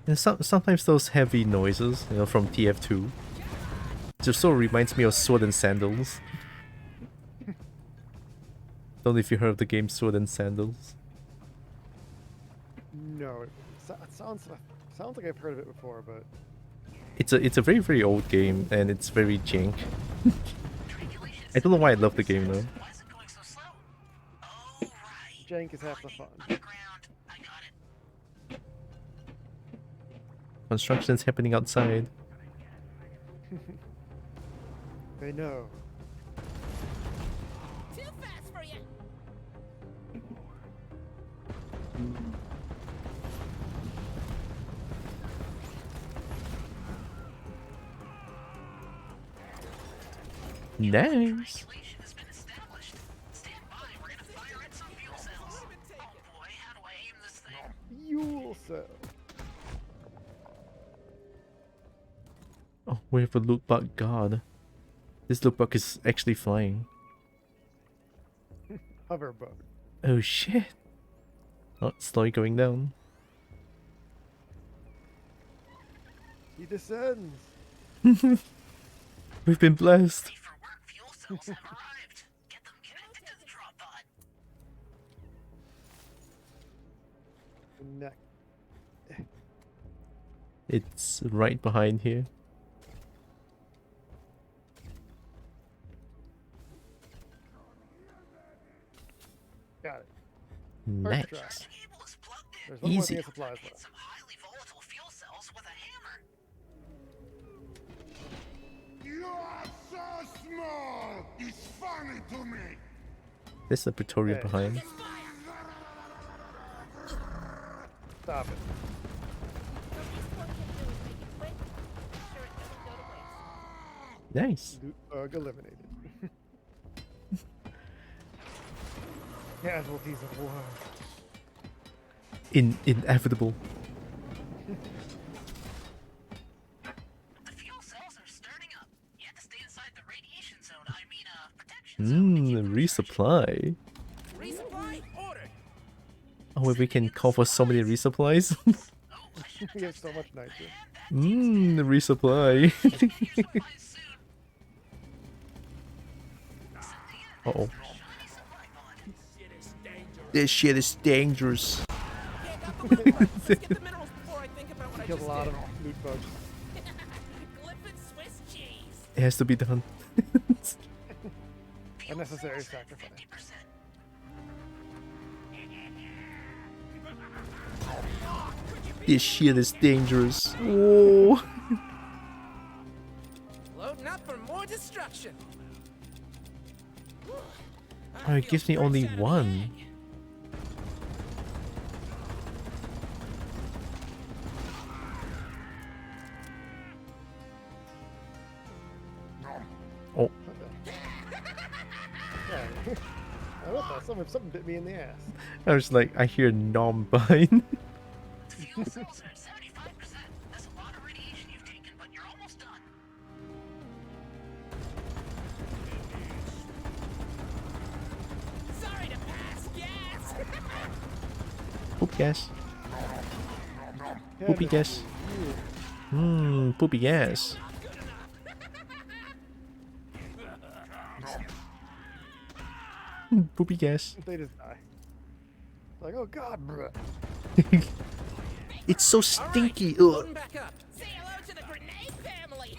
And sometimes those heavy noises, you know, from TF2, just so reminds me of Sword and Sandals. Don't know if you heard of the game Sword and Sandals. no, it sounds like I've heard of it before, but It's a very, very old game, and it's very jank. I don't know why I love the game though. jank is half the fun. Construction's happening outside. They know. Too fast for you. Nice. Fuel cell. Oh, we have a loot bug. God, this loot bug is actually flying. Hover bug. Oh shit! Oh, it's slowly going down. He descends. We've been blessed. Neck. It's right behind here. Got it. Nice. First try. There's one more Easy. thing of supplies left. You are so small! It's funny to me! There's the Pretoria Hey. behind. Stop it. The least one can do is make it quick. Make sure it doesn't go to waste. Nice. Loot bug eliminated. Casualties of war. Inevitable. Resupply. Resupply ordered. Oh, wait, we can call for so many resupplies. We have so much nitrogen. Resupply. Uh-oh. This shit is dangerous. Let's get the minerals before I think about what I Killed just a lot did. of loot bugs. Glimpin' Swiss cheese. It has to be done. Unnecessary sacrifice. This shit is dangerous. Whoa. Loading up for more destruction. Oh, it gives me only one. Oh, Yeah. I love that. Something bit me in the ass. I was like, I hear nom behind. Sorry to pass gas. Poop gas. Yeah, Poopy this- gas. Poopy gas. Poopy gas. They just die. Like, oh god, bruh. It's so stinky. Ugh. Loading back up. Say hello to the grenade family.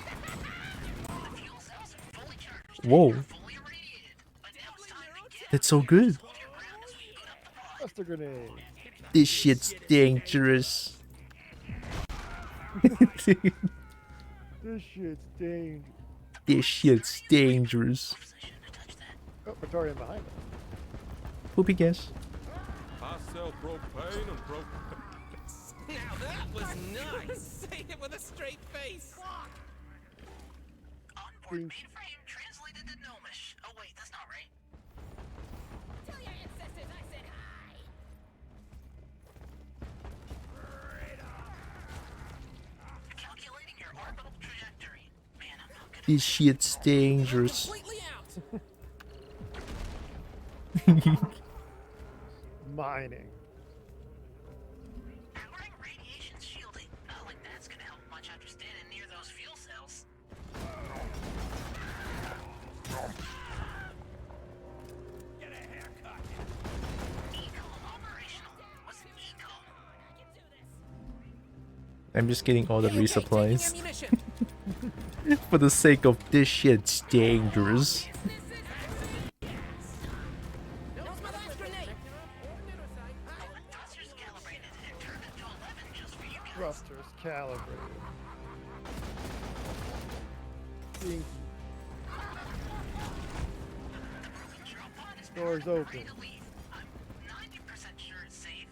Whoa. That's so good. Cluster grenade. This shit's dangerous. This shit's dangerous. This shit's dangerous. Oh, Victorian behind us. Poopy guess. I sell propane and Now that was nice. Say it with a straight face. Onboard mainframe translated to Gnomish. Oh wait, that's not right. Tell your ancestors I said hi. Calculating your orbital trajectory. Man, I'm not good at This shit's dangerous. Completely out. Mining. powering radiation shielding. Not like that's gonna help much after standing near those fuel cells. Get a haircut. Eco operational. What's eco? I'm just getting all the Okay, taking resupplies. ammunition. For the sake of this shit's dangerous. Nose my last grenade. Thrusters calibrated and turned into 11 just for you guys. Thrusters calibrated. Dinky. Doors open. I'm 90% sure it's safe.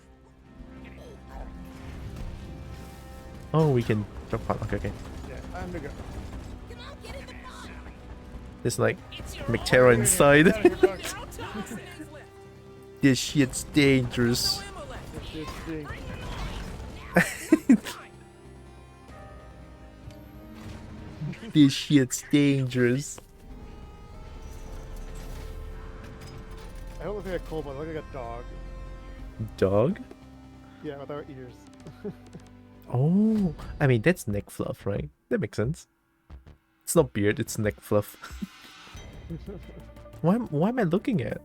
Oh, we can drop pod. Okay, okay. Yeah, time to go. Come on, get in the pod. There's like McTerra inside. This shit's dangerous. This shit's dinky. This shit's dangerous. I don't look like a kobold, I look like a dog. Dog? Yeah, without ears. Oh, I mean that's neck fluff, right? That makes sense. It's not beard, it's neck fluff. Why am I looking at?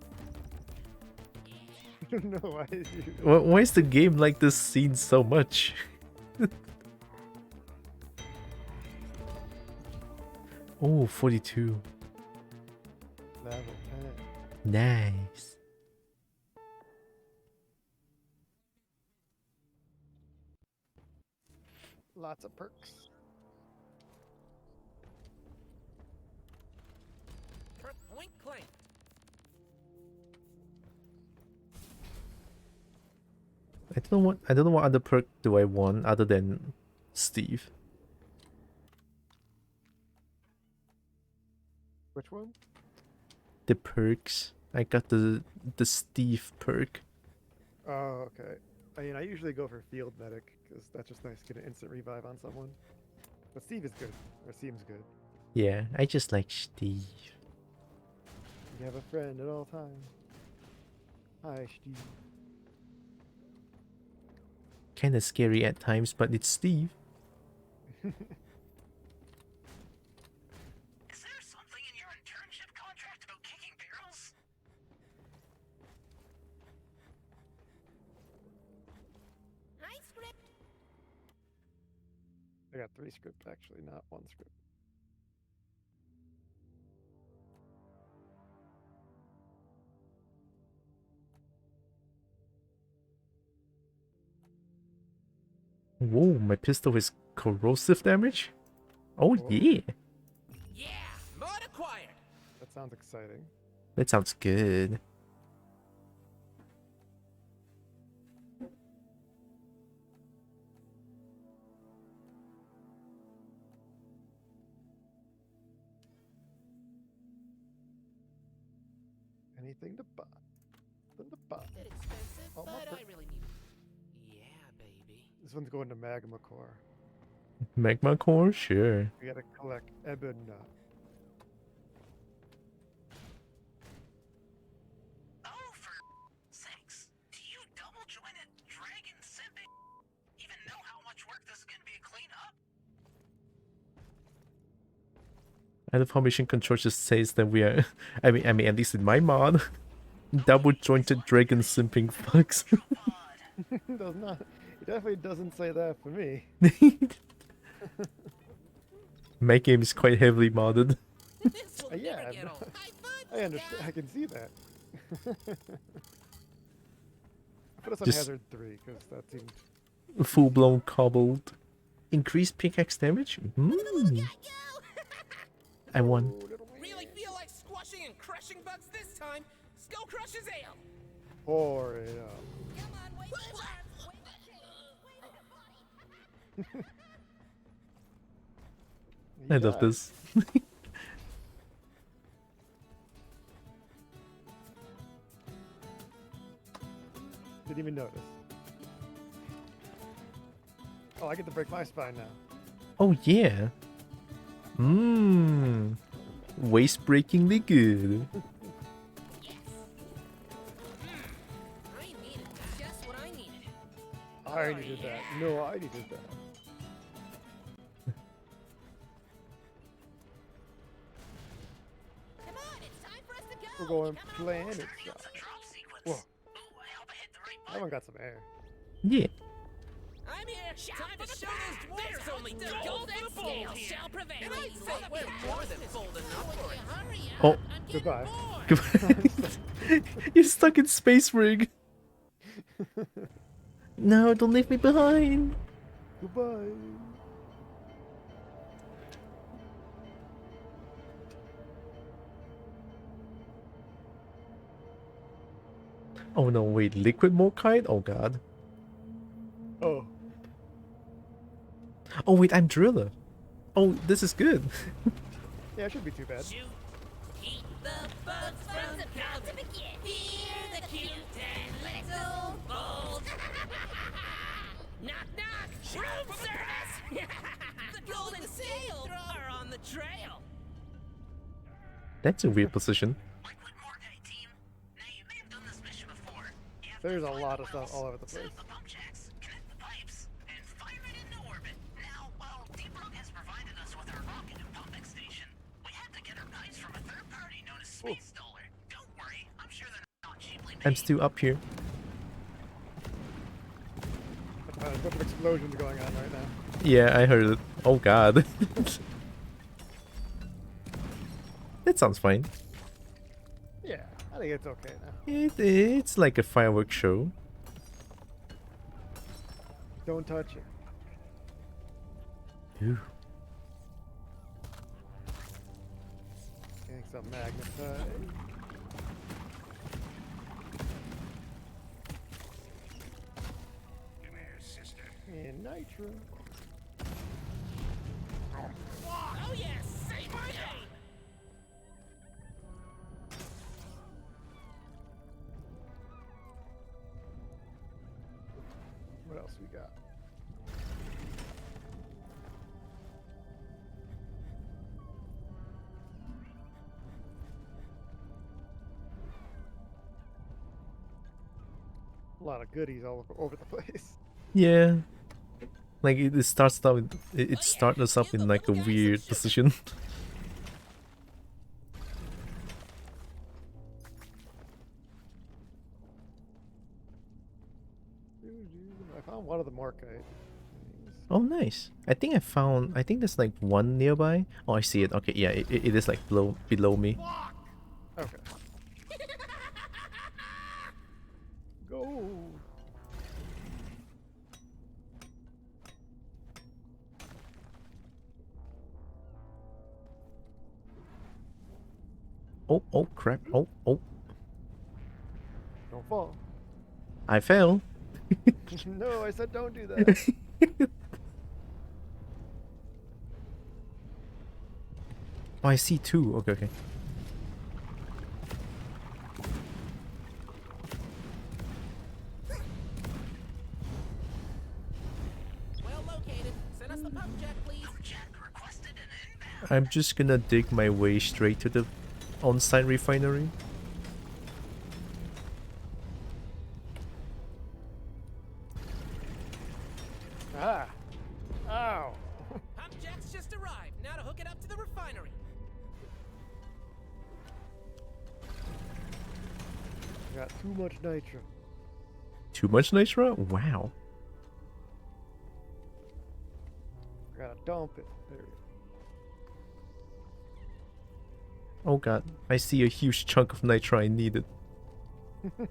I don't know why you... Why is the game like this scene so much? Oh, 42. Level 10. Nice. Lots of perks. Point clank. I don't know what other perk do I want other than Steve. Which one? The perks. I got the Steve perk. Oh, okay. I mean, I usually go for field medic because that's just nice to get an instant revive on someone. But Steve is good, or seems good. Yeah, I just like Steve. You have a friend at all times. Hi, Steve. Kinda scary at times, but it's Steve. Is there something in your internship contract about kicking barrels? Hi, script. I got 3 script actually, not 1 script. Whoa, my pistol is corrosive damage? Oh yeah, Yeah, mod acquired. That sounds exciting. that sounds good. Anything to buy. Nothing to buy. Bit expensive, Oh, my but I per- really need it. Yeah, baby. This one's going to Magma Core. Magma core, sure. We gotta collect Ebon. Oh, for sakes. Do you double join a dragon simping? Even know how much work this is gonna be to clean up? And the formation control just says that we are. I mean, at least in my mod, double jointed dragon simping fucks. Does not. It definitely doesn't say that for me. My game is quite heavily modded. This will Yeah, never get no. old. I understand. I can see that. Put us on Just- Hazard 3 because that seemed. Full blown cobbled. Increased pickaxe damage? I won. Really feel like squashing and crushing bugs this time. Skull Crush's ale. Pour it up. Come on, wait for the I love this. Didn't even notice. Oh, I get to break my spine now. Oh yeah. Waist-breakingly good. I needed that. Just what I needed. I needed that. No, I needed that. Come on, it's time for us to go. We're going Come on, planet Turn side. on the drop sequence. Whoa. Ooh, I hope I hit the right That one got some air. Yeah. I'm here. Time to show those dwarves. There's only the gold golden for the scale bowl here. shall prevail. And I'd say we're more than bold enough for it. Hurry up. Oh. I'm getting Goodbye. bored. You're stuck in space rig. No, don't leave me behind. Goodbye. Oh no, wait, liquid Morkite? Oh god. Oh. Oh wait, I'm Driller. Oh, this is good. Yeah, it shouldn't be too bad. Shoot, keep the bugs from the crowd to begin. Hear the cute and little bold. Knock, knock, room service. The golden seal are on the trail. That's a weird position. Liquid Morkite team. Now you may have done this mission before. You have There's to a find lot the of stuff wells, all over the set place. up the pump jacks, connect the pipes, and fire it into orbit. Now, well, Deep Rock has provided us with our rocket and pumping station. We had to get our pipes from a third party known as Space Dollar. Don't worry, I'm sure they're not cheaply made. I'm still up here. There's a bunch of explosions going on right now. Yeah, I heard it. Oh god. That sounds fine. Yeah, I think it's okay now. It's like a fireworks show. Don't touch it. Ooh. Getting some magnetite. Come here, sister. And nitro. Oh yes, say my name. What else we got? A lot of goodies all over the place. Yeah. Like it starts out with, it starts us up in like a weird position. I found one of the Morkite. Oh nice. I think there's like one nearby. Oh, I see it. Okay, yeah, it is like below me. Okay. Go. Oh crap. Oh. Don't fall. I fell. No, I said don't do that. Oh, I see two. Okay. Well located. Send us the pump jack, please. Pump jack requested and inbound. I'm just gonna dig my way straight to the on-site refinery. Ah. Ow. Pump jack's just arrived. Now to hook it up to the refinery. Got too much nitro. Too much nitro? Wow. Gotta dump it. There we Oh god. I see a huge chunk of nitro I needed. go.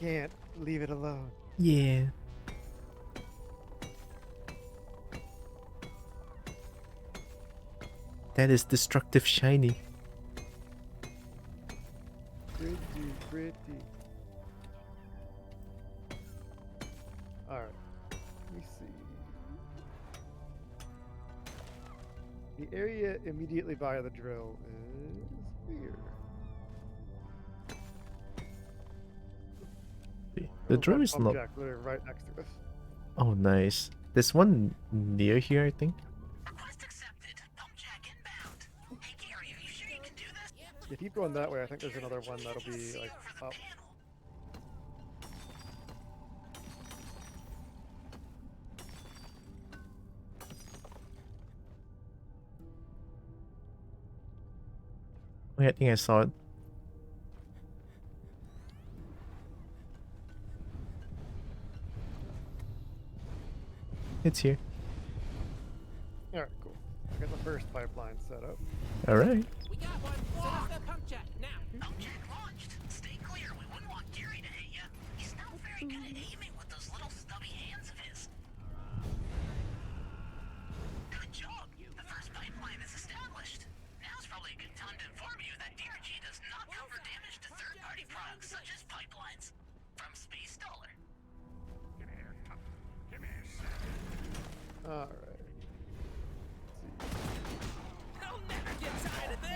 Can't leave it alone. Yeah. That is destructive shiny. Pretty. Alright. Let me see. The area immediately by the drill is here. The drill is not. Jack, literally right next to us. Oh, nice. There's one near here, I think. If you keep going that way, I think there's another one that'll be like up. Wait, I think I saw it. It's here. Alright, cool. I got the first pipeline set up. Alright. We got one. Send us that pump jack now. Pump jack launched. Stay clear. We wouldn't want Gary to hit ya. He's not very good at aiming with those little stubby hands of his. Good job. The first pipeline is established. Now's probably a good time to inform you that DRG does not cover damage to third-party products such as pipelines. From Space Dollar. Alright. I'll never get tired of this.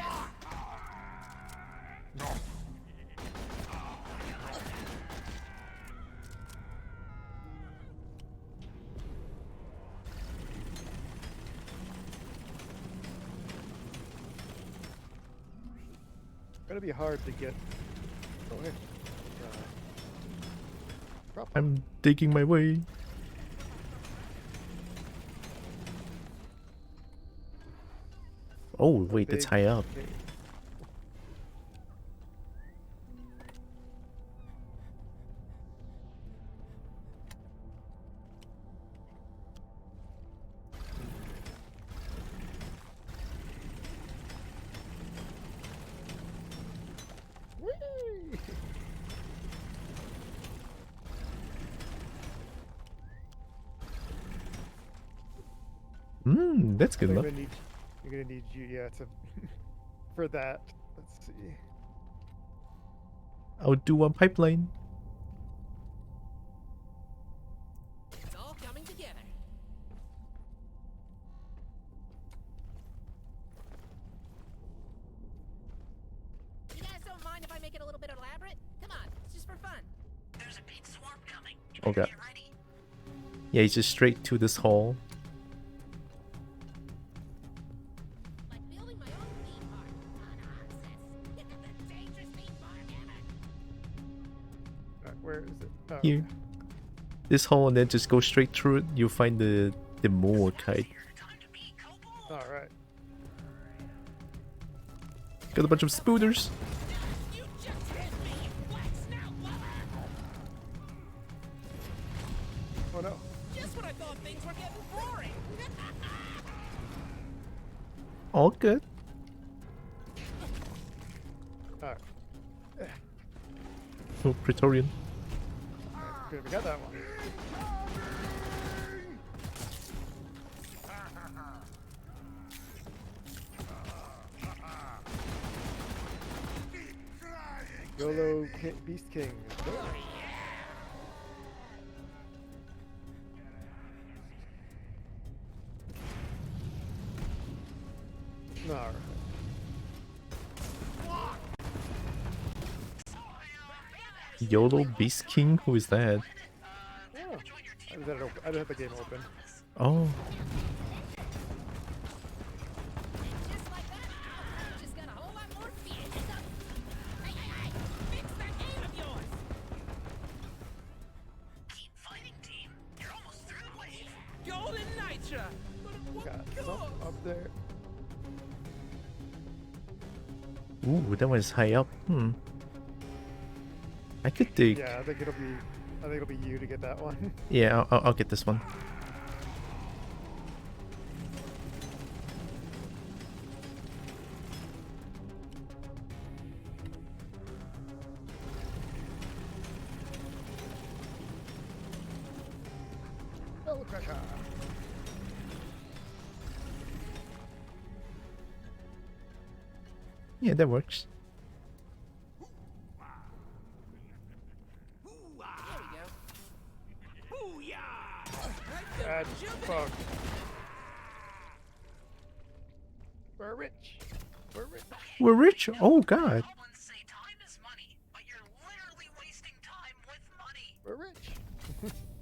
Gonna be hard to get. Oh, hey. I'm digging my way. Oh, wait, that's high up. That's good enough. You're gonna need you, yeah, to for that. Let's see. I'll do one pipeline. It's all coming together. You guys don't mind if I make it a little bit elaborate? Come on, it's just for fun. There's a big swarm coming. Oh god. Yeah, he's just straight to this hall. Where is it? Oh. Here. This hole, and then just go straight through it. You'll find the more kite. Alright. Got a bunch of spooters. Oh no. Just when I thought things were getting boring. All good. Alright. Oh, Praetorian. Good, we got that one. YOLO Beast King. Alright. YOLO Beast King? Who is that? Oh, I didn't have the game open. Oh. Golden Nitra. Got some up there. Ooh, that one's high up. I could dig. Yeah, I think it'll be you to get that one. Yeah, I'll get this one. Yeah, that works. Bad fuck. We're rich. We're rich. We're rich. Oh God. Goblins say time is money, but you're literally wasting time with money. We're rich.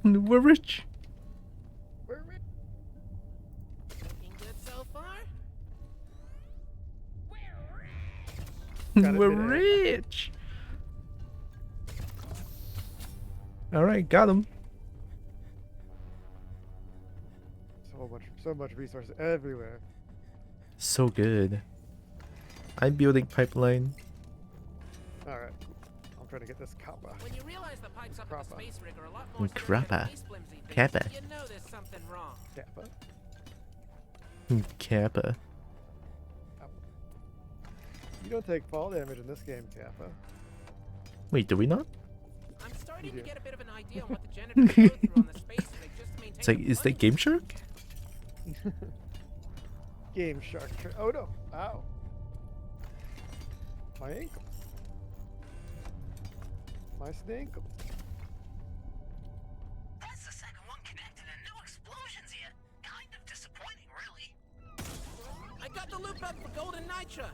We're rich. We're rich. Looking good so far? Gotta We're admit it. rich. All right, got him. So much resource everywhere. So good. I'm building pipeline. All right. I'm trying to get this copper. When you realize the pipes up at the Crappa. space rig are a lot more Crappa. than these flimsy things, Kappa. you know there's something wrong. Kappa. Kappa. You don't take fall damage in this game, Kappa. Wait, do we not? I'm starting You to do. get a bit of an idea on what the janitors go through on the space rig just to maintain It's like, the is that money. Game Shark? Game Shark. Oh no! Ow! My ankle. My snankle. That's the second one connected and no explosions yet. Kind of disappointing, really. I got the loop up for golden nitra,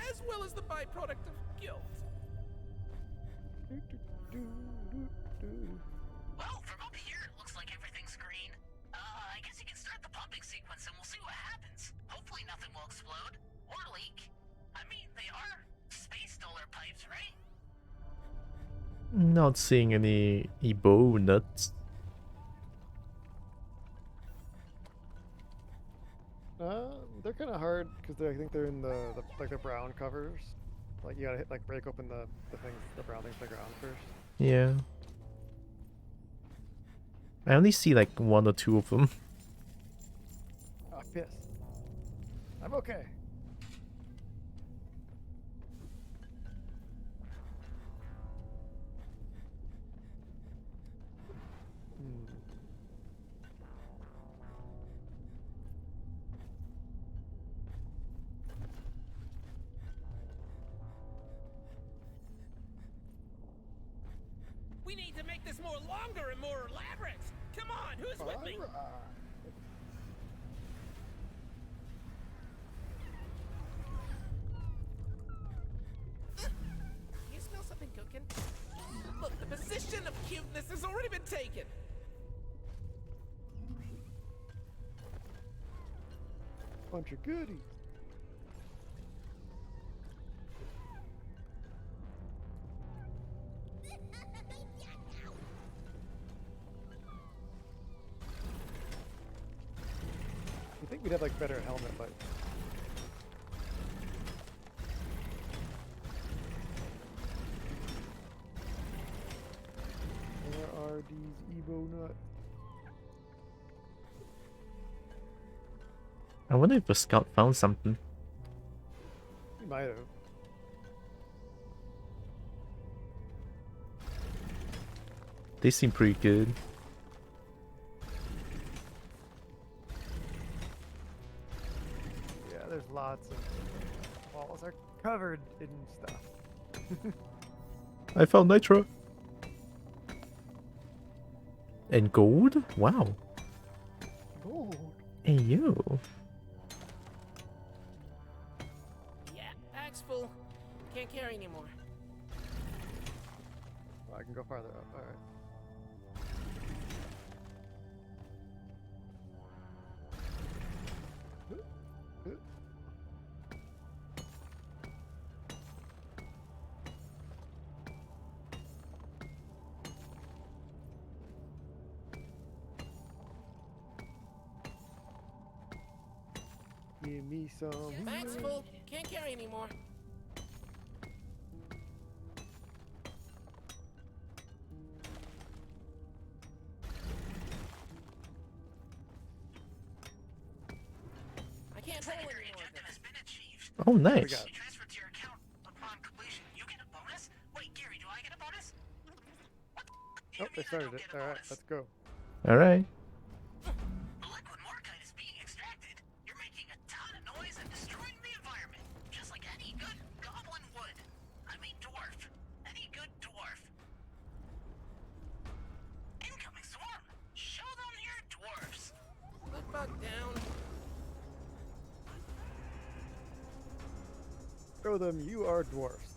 as well as the byproduct of guilt. Well, from up here, it looks like everything's green. I guess you can start the pumping sequence and we'll see what happens. Hopefully nothing will explode. Or leak. I mean, they are space dollar pipes, right? Not seeing any Ebo nuts. They're kind of hard because I think they're in the like the brown covers. Like you gotta hit, like break open the things, the brown things on the ground first. Yeah. I only see like one or two of them. Ah, piss. I'm okay. We need to make this more longer and more elaborate. Come on, who's with me? You smell something cooking? Look, the position of cuteness has already been taken. Bunch of goodies. You think we'd have like better helmet lights? Where are these Evo nuts? I wonder if a scout found something. We might have. They seem pretty good. Yeah, there's lots of walls are covered in stuff. I found nitro. And gold? Wow. Gold. Hey you. Yeah, bag's full. Can't carry anymore. Oh, I can go farther up. All right. Give me some. Bag's full. Can't carry anymore. I can't hold Secondary anymore. objective has been achieved. Oh, We nice. got You transfer to your account upon completion. You get a bonus? Wait, Gary, do I get a bonus? What the Oh, they started it. All right, let's go. Alright. The liquid morkite is being extracted. You're making a ton of noise and destroying the environment. Just like any good Show them you are dwarfs.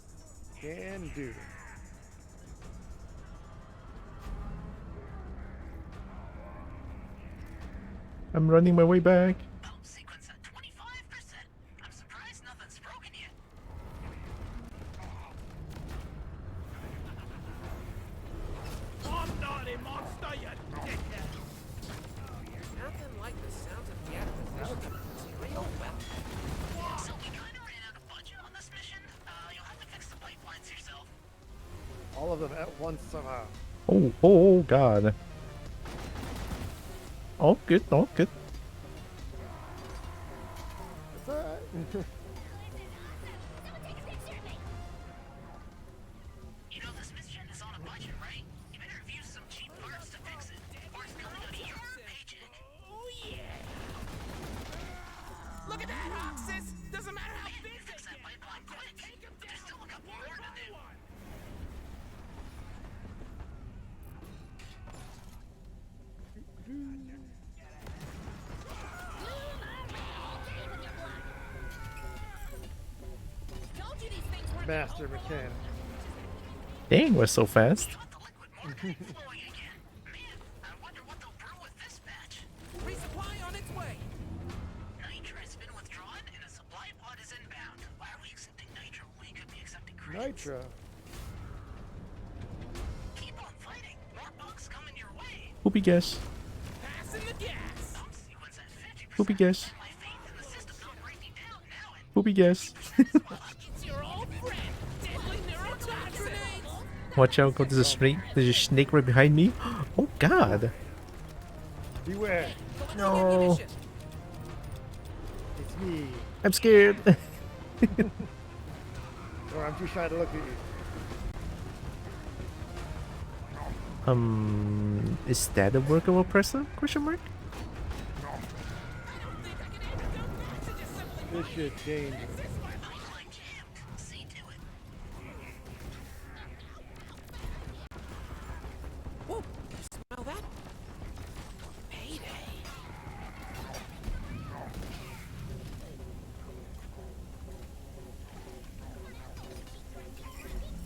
Can do. I'm running my way back. Bump sequence at 25%. I'm surprised nothing's broken yet. I'm not a monster, you dickhead. Nothing like the sounds of the acquisition of real weapons. So we kind of ran out of budget on this mission. You'll have to fix the pipelines yourself. All of them at once somehow. Oh, God. All good, all good. It's alright. You know this mission is on a budget, right? You better have used some cheap parts to fix it. Or it's coming out of your paycheck. Oh yeah! Look at that, Hoxes! Doesn't matter how big Fix that pipeline quick. There's still a couple more to do. Told you these things weren't Master mechanic. Dang, we're so fast. Flowing again. Man, I wonder what they'll brew with this batch. resupply on its way. Nitro has been withdrawn and a supply pod is inbound. Why are we accepting nitro when we could be accepting credits? Nitro. Keep on fighting. More bugs coming your way. Whoopie guess. Passing the gas. Bump sequence at 50%. Whoopie guess. My faith in the system not breaking down now and Whoopie guess. It's your old friend, deadly neurotoxin. Watch out, there's a snake. There's a snake right behind me. Oh, God. Beware. No. It's me. I'm scared. Or I'm too shy to look at you. Is that a workable oppressor? Question mark? This shit dangerous. pipeline jammed. See to it. Whoa, you smell that? Payday.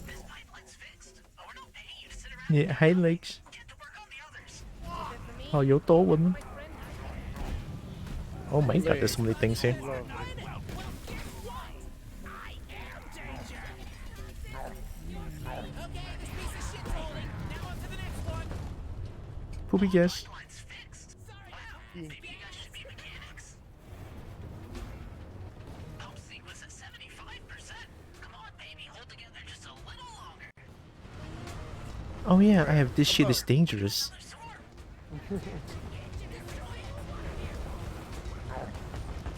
This pipeline's fixed. Oh, we're not paying you to sit around. Yeah, hi legs. Get to work on the others. Oh, you're tall one. Oh my God, there's so many things here. Lovely. Okay, this piece of shit's holding. Now on to the next one. Poopy guess. Pipeline's fixed. Wow, Ink. maybe you guys should be mechanics. Bump sequence at 75%. Come on, baby, hold together just a little longer. Oh yeah, I have this shit is dangerous.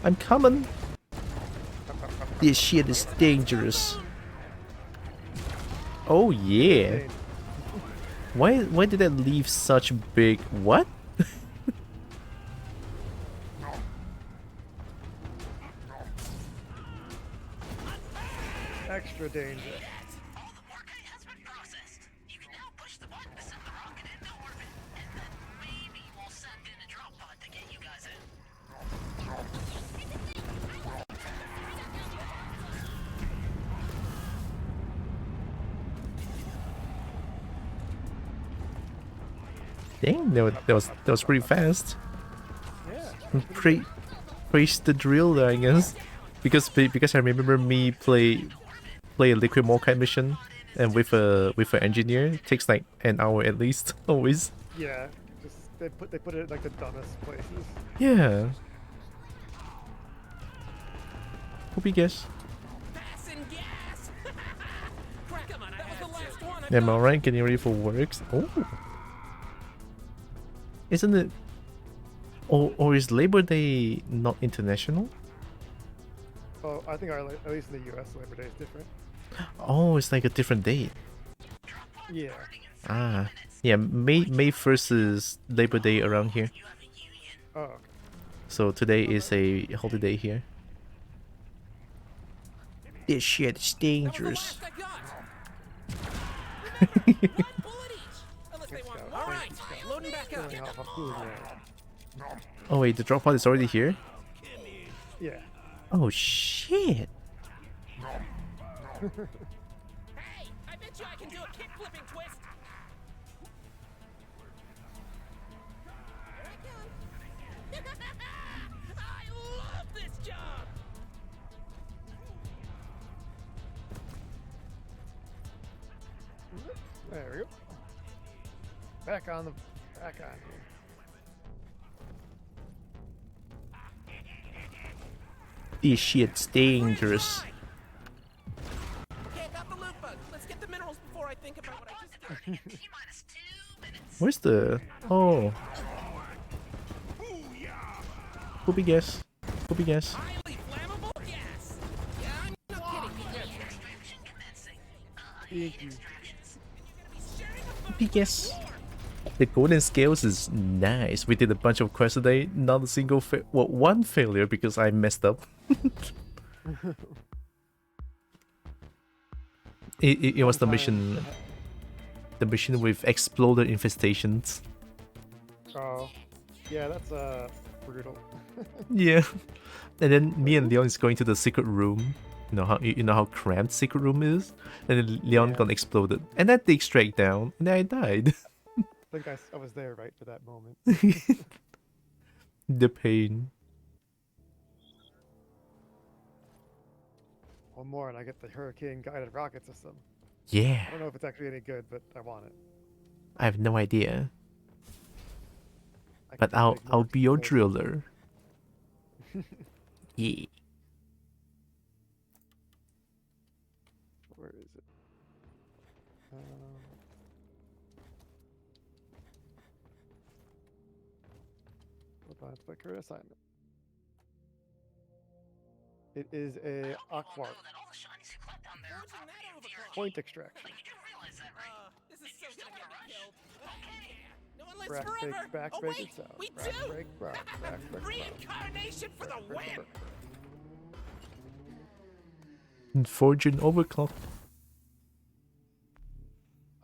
I'm coming. This shit is dangerous. Oh yeah. Why did that leave such big what? Extra danger. All the Morkite has been processed. You can now push the button to send the rocket into orbit. And then maybe we'll send in a drop pod to get you guys in. Dang, that was pretty fast. Yeah. Praise the drill there, I guess. Because I remember me play a liquid Morkite mission, and with a engineer it takes like an hour at least always. Yeah. Just they put it in like the dumbest places. Yeah. Poopy guess. Passing gas. Crap, come on, that was the last one. Am I right? Getting ready for works. Oh. Isn't it? Or is Labor Day not international? Oh, I think at least in the US, Labor Day is different. Oh, it's like a different date. Yeah. Ah, yeah. May 1st is Labor Day around here. Oh, okay. So today is a holiday here. This shit is dangerous. That was the last I got. Remember, one bullet each. Unless they Thanks, want Scout. more. All right, Thanks, Scout. loading back up. Turning off a food now. Oh wait, the drop pod is already here. Yeah. Oh shit. Hey, I bet you I can do a kick flipping twist. Here I come. I love this job. There we go. Back on here. This shit's dangerous. Okay, I got the loot bug. Let's get the minerals before I think about what I just did. Where's the... Oh. Poopy gas. Poopy gas. Highly flammable gas. Yeah, I'm not kidding. Poopy gas. The golden scales is nice. We did a bunch of quests today. Not a single one failure because I messed up. It was the mission. The mission with exploder infestations. Oh, yeah, that's brutal. Yeah, and then me and Leon is going to the secret room. You know how cramped secret room is, and then Leon got exploded, and that thing straight down, and then I died. I think I was there right for that moment. The pain. One more, and I get the Hurricane guided rocket system. Yeah. I don't know if it's actually any good, but I want it. I have no idea. But I'll be your driller. Yeah. Where is it? Hold on, it's my current assignment. It is a aquark. Point extraction. This is so gonna get me killed. No one lives Rack forever. break, back Oh break wait, itself. we Rack do. break, rack break. Reincarnation for the win. Fortune overclock.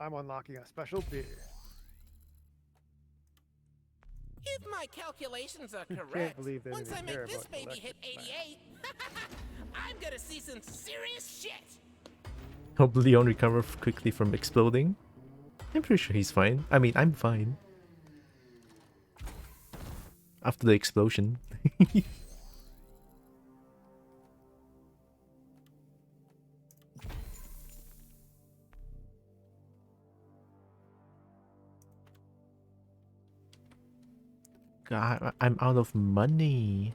I'm unlocking a special beer. If my calculations are Can't correct, believe they once didn't I care make this about baby hit electric 88, I'm gonna see some serious shit. Hope Leon recover quickly from exploding. I'm pretty sure he's fine. I mean, I'm fine. After the explosion. God, I'm out of money.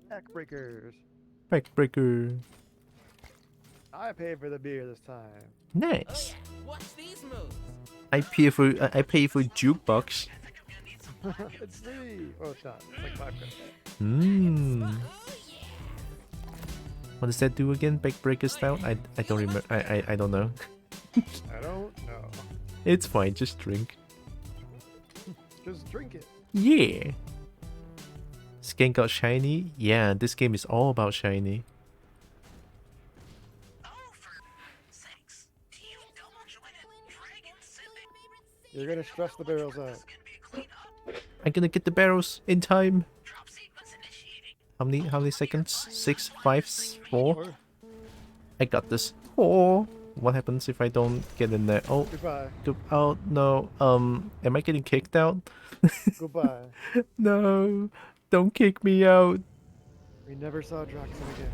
Backbreakers. Backbreaker. I paid for the beer this time. Nice. Watch these moves. I pay for jukebox. It's free. Oh, it's not. It's like 5 credits. What does that do again? Backbreaker style? I don't remember. I don't know. I don't know. It's fine. Just drink. Just drink it. Yeah. Skin got shiny. Yeah, this game is all about shiny. You're gonna stress the barrels out. I'm gonna get the barrels in time. How many seconds? 6, 5, 4. I got this. 4. What happens if I don't get in there? Oh, Goodbye. Oh no. Am I getting kicked out? Goodbye. No, don't kick me out. We never saw Droxen again.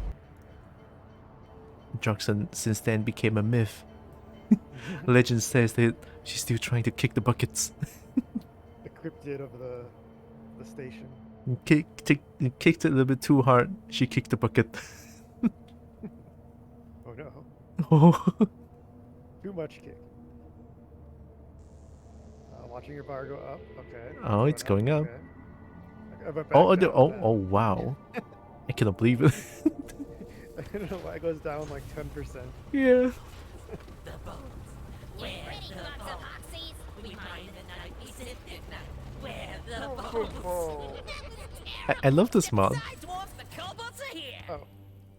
Droxen since then became a myth. Legend says that she's still trying to kick the buckets. The cryptid of the station. Kicked it a little bit too hard. She kicked the bucket. Oh no. Oh. Too much kick. Watching your bar go up. Okay. Oh, it's going up. Okay. But back Oh, down now. oh, wow. I cannot believe it. I don't know why it goes down like 10%. Yeah. The bones. Where the bones? We find the night, we sit at night. Where the bones? I love this mod. Dwarfs, the kobolds are here. Oh,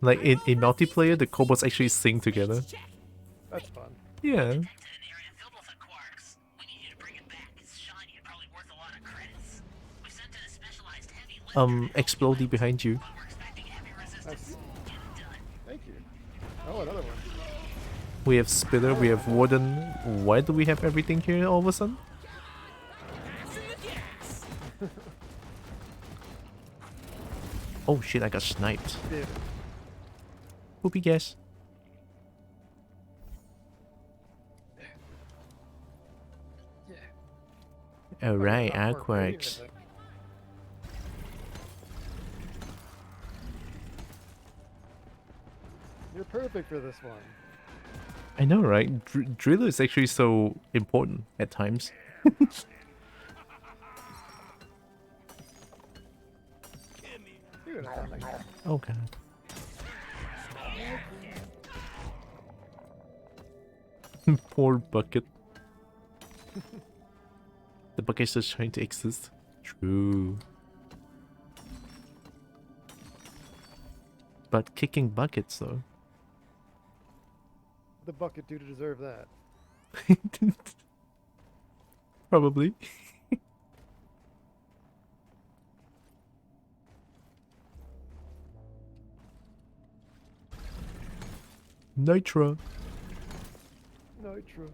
Like in multiplayer, the kobolds actually sing together. that's fun. Yeah. explodey behind you. Nice. Thank you. Oh, another one. We have Spitter, we have Warden. Why do we have everything here all of a sudden? Oh shit, I got sniped. Did. Whoopie guess. Alright, Aquax. You're perfect for this one. I know, right? Driller is actually so important at times. Oh god. Poor bucket. The bucket is just trying to exist. True. But kicking buckets though. The bucket do to deserve that. Probably. Nitro. Nitro.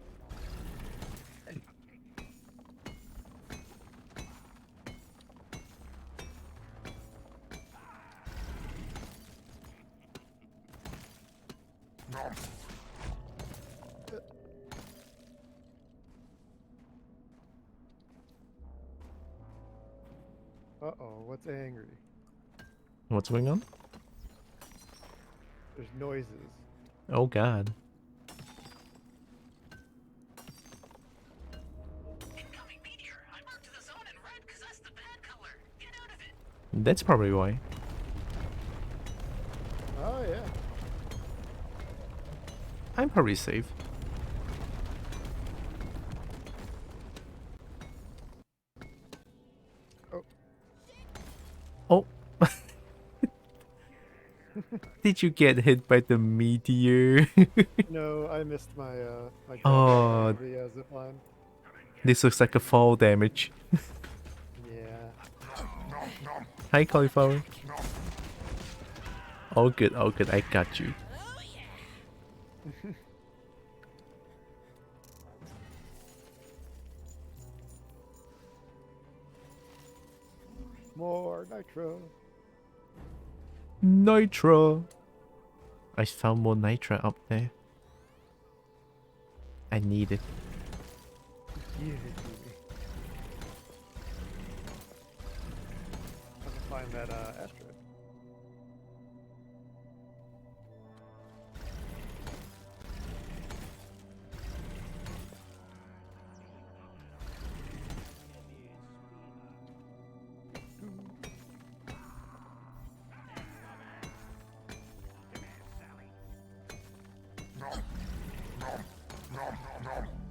Uh-oh, what's angry? What's going on? There's noises. Oh god. Incoming meteor. I marked the zone in red because that's the bad color. Get out of it. That's probably why. Oh yeah. I'm probably safe. Oh. Oh. Did you get hit by the meteor? No, I missed my my Oh. zip line. This looks like a fall damage. Yeah. Hi, cauliflower. All good, all good. I got you. More nitro. Nitro. I found more nitro up there. I need it. Give it to me. I can find that asteroid.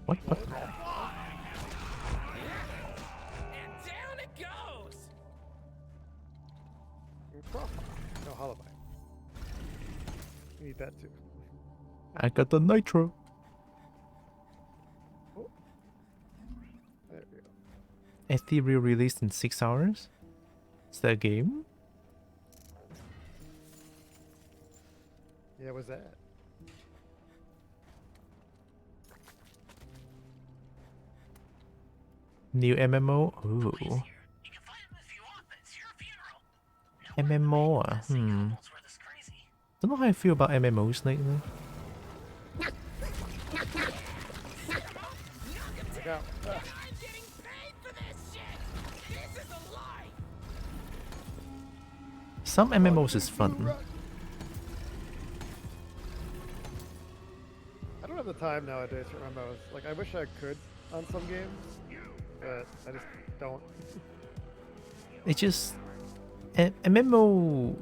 What? What? And down it goes. No, holobite. We need that too. I got the nitro. Oh. There we go. Ethereal released in 6 hours? Is that a game? Yeah, what's that? New MMO? Ooh. MMO? Don't know how I feel about MMOs lately. Look out. Ah. Some MMOs is fun. I don't have the time nowadays for MMOs. Like, I wish I could on some games, but I just don't. It just... MMO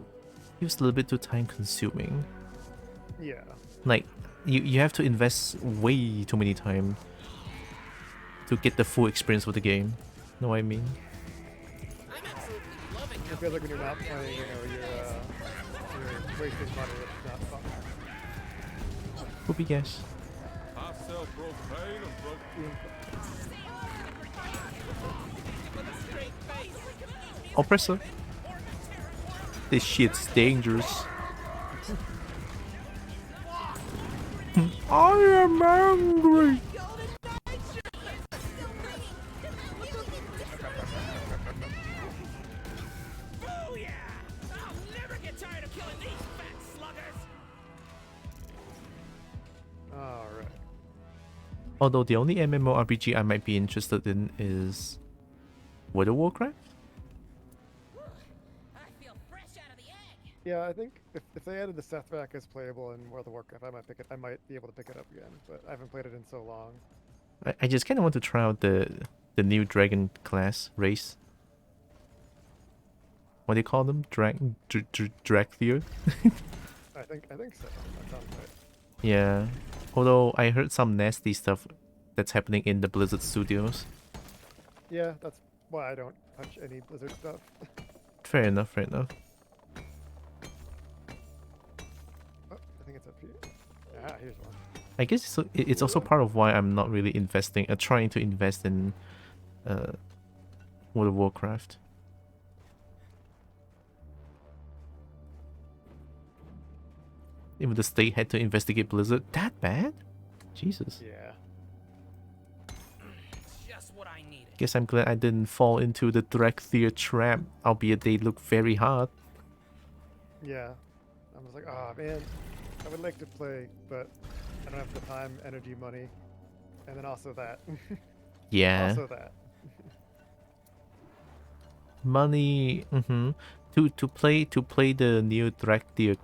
feels a little bit too time consuming. Yeah. Like, you have to invest way too many time to get the full experience of the game. Know what I mean? It feels like when you're not playing, you're wasting money. It's not fun. Whoopie guess. I sell propane and Oppressor. This shit's dangerous. I am angry. Oh yeah! I'll never get tired of killing these fat sluggers! Alright. Although the only MMORPG I might be interested in is World of Warcraft. Yeah, I think if they added the Seth back as playable in World of Warcraft, I might pick it. I might be able to pick it up again, but I haven't played it in so long. I just kind of want to try out the new dragon class race. What do you call them? Dracthier? I think so. That sounds right. Yeah. Although I heard some nasty stuff that's happening in the Blizzard studios. Yeah, that's why I don't touch any Blizzard stuff. Fair enough, fair enough. Oh, I think it's up here. Ah, here's one. I guess it's also part of why I'm not really investing, trying to invest in World of Warcraft. Even the state had to investigate Blizzard. That bad? Jesus. Yeah. Just what I needed. Guess I'm glad I didn't fall into the Dracthier trap, albeit they look very hard. Yeah. I was like, oh man, I would like to play, but I don't have the time, energy, money, and then also that. Yeah. Also that. Money. To play the new Dracthier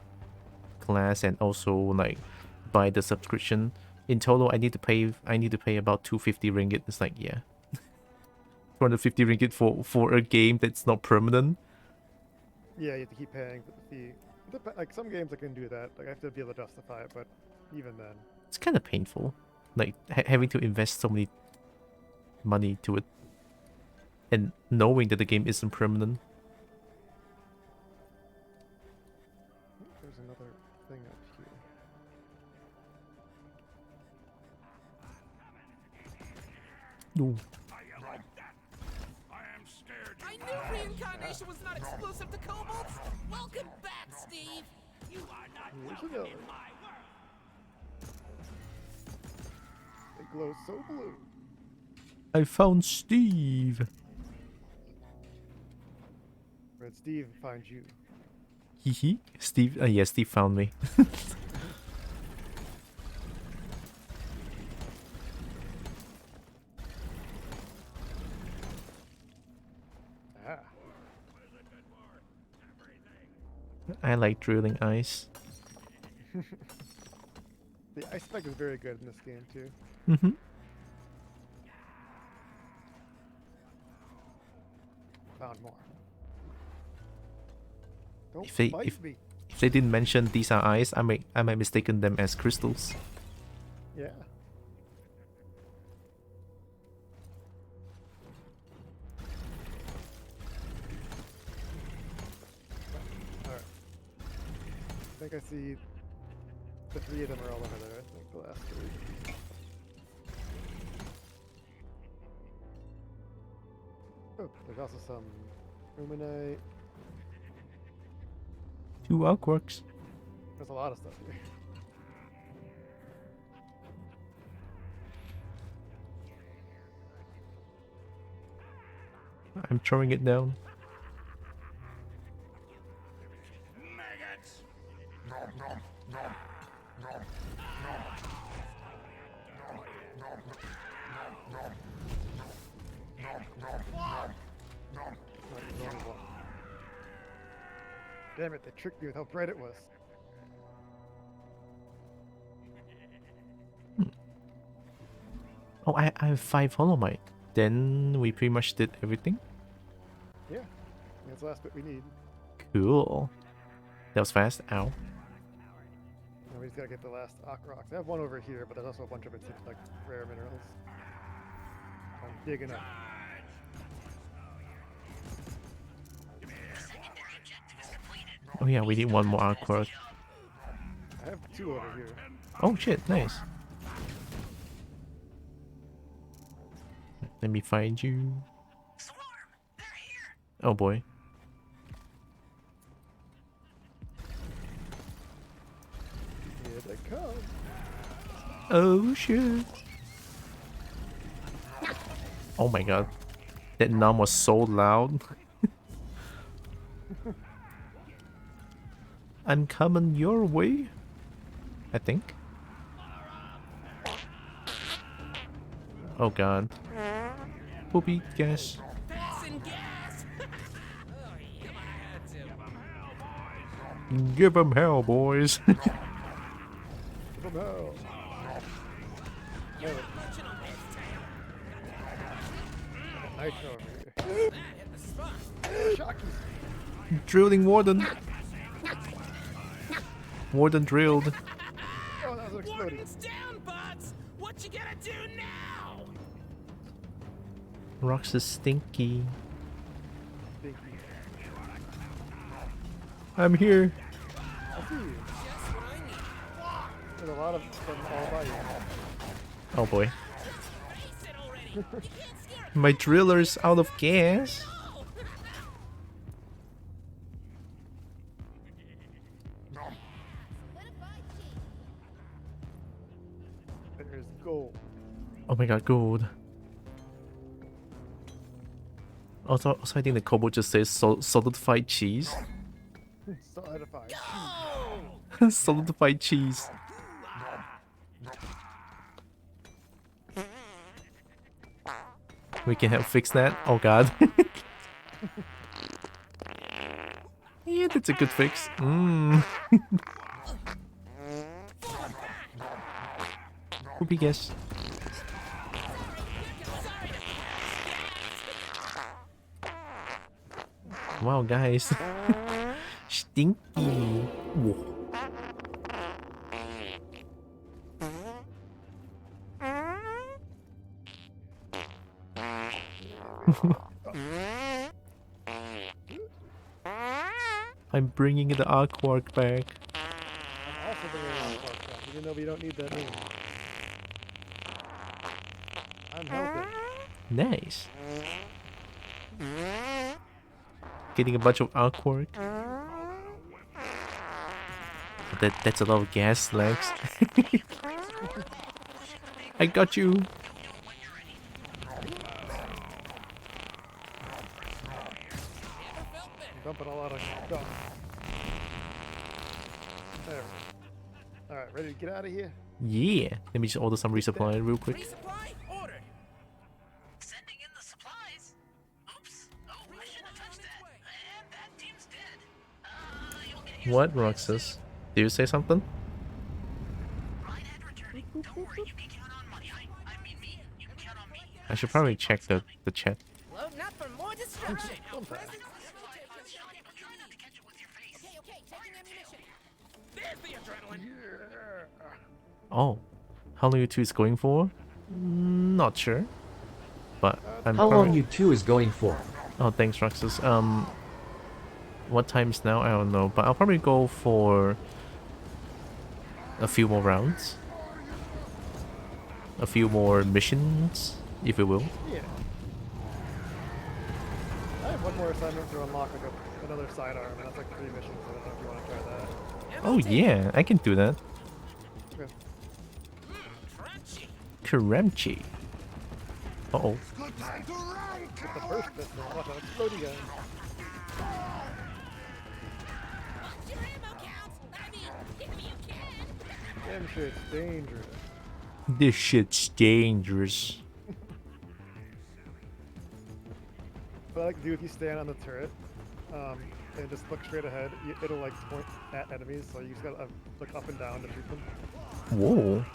class and also like buy the subscription. In total, I need to pay about 250 ringgit. It's like, yeah, 250 ringgit for a game that's not permanent. Yeah, you have to keep paying the fee. Like some games I can do that. Like I have to be able to justify it, but even then, It's kind of painful, like having to invest so many money to it and knowing that the game isn't permanent. there's another thing up here. Ooh. I knew reincarnation was not exclusive to kobolds! Welcome back, Steve! You are not welcome in my world! It glows so blue. I found Steve. Where'd Steve find you? Hee. Steve. Yeah, Steve found me. Ah. I like drilling ice. The ice spec is very good in this game too. Found more. Don't If they bite me. if they didn't mention these are ice, I might mistaken them as crystals. Yeah. Alright. I think I see the three of them are all over there, I think, the last three. Oh, there's also some Ruminite. 2 Outworks. There's a lot of stuff here. I'm throwing it down. Maggots! Nom nom nom nom nom Right, there's only one. Damn it, they tricked me with how bright it was. Oh, I have 5 Holomite. Then we pretty much did everything. Yeah, that's the last bit we need. Cool. That was fast. Ow. Now we just gotta get the last Ock Rocks. I have one over here, but there's also a bunch of like rare minerals. I'm digging up. Oh yeah, we need one more Outwork. I have 2 over here. Oh shit, nice. Let me find you. Oh boy. Here they come. Oh shit. Oh my god. That nom was so loud. I'm coming your way, I think. Oh god. Poopy gas. Passing gas! Oh, yeah, I had to. Give him hell, boys. Give 'em hell. Punching on his tail. Nitro over here. That hit the spot. Shocky. Drilling Warden. Warden drilled. Oh, that was exploding. Warden's down, buds! What you gonna do now? Rocks is stinky. Stinky. I'm here. I see you. Just what I need. There's a lot of them all by you. Oh boy. Face it already. You can't scare a My driller's out of gas. Oh. There's gold. Oh my god, gold. Also, I think the combo just says solidified cheese. Solidified. Solidified cheese. We can help fix that. Oh god. Yeah, that's a good fix. Whoopie guess. Wow, guys. Stinky. Whoa. I'm bringing the Aquark back. I'm also bringing around Droxen, even though we don't need that name. I'm helping. Nice. Getting a bunch of Aquark. That's a lot of gas legs. I got you. Dumping a lot of stuff. There. Alright, ready to get out of here? Yeah. Let me just order some resupply real quick. Resupply ordered. Sending in the supplies. Oops. Oh, I shouldn't have touched that. And that team's dead. You'll get your What, supplies Roxas? Did you say something? right at returning. Don't worry, you can count on money. I mean me. You can count on me. I should probably check the chat. Loading up for more destruction. Okay, okay, taking ammunition. There's the adrenaline. Oh. How long U2 is going for? Not sure. But I'm How probably... long you two is going for? Oh, thanks, Roxas. What time's now? I don't know. But I'll probably go for a few more rounds. A few more missions, if you will. Yeah. I have one more assignment to unlock like another sidearm, and that's like 3 missions. I don't know if you want to try that. Oh yeah, I can do that. Okay. Crunchy. Uh-oh. It's the first pistol. Watch out, exploding gun. What's your ammo count? I mean, if you can. Damn shit's dangerous. This shit's dangerous. What I like to do if you stand on the turret and just look straight ahead, it'll like point at enemies, so you just gotta look up and down to shoot them. Whoa.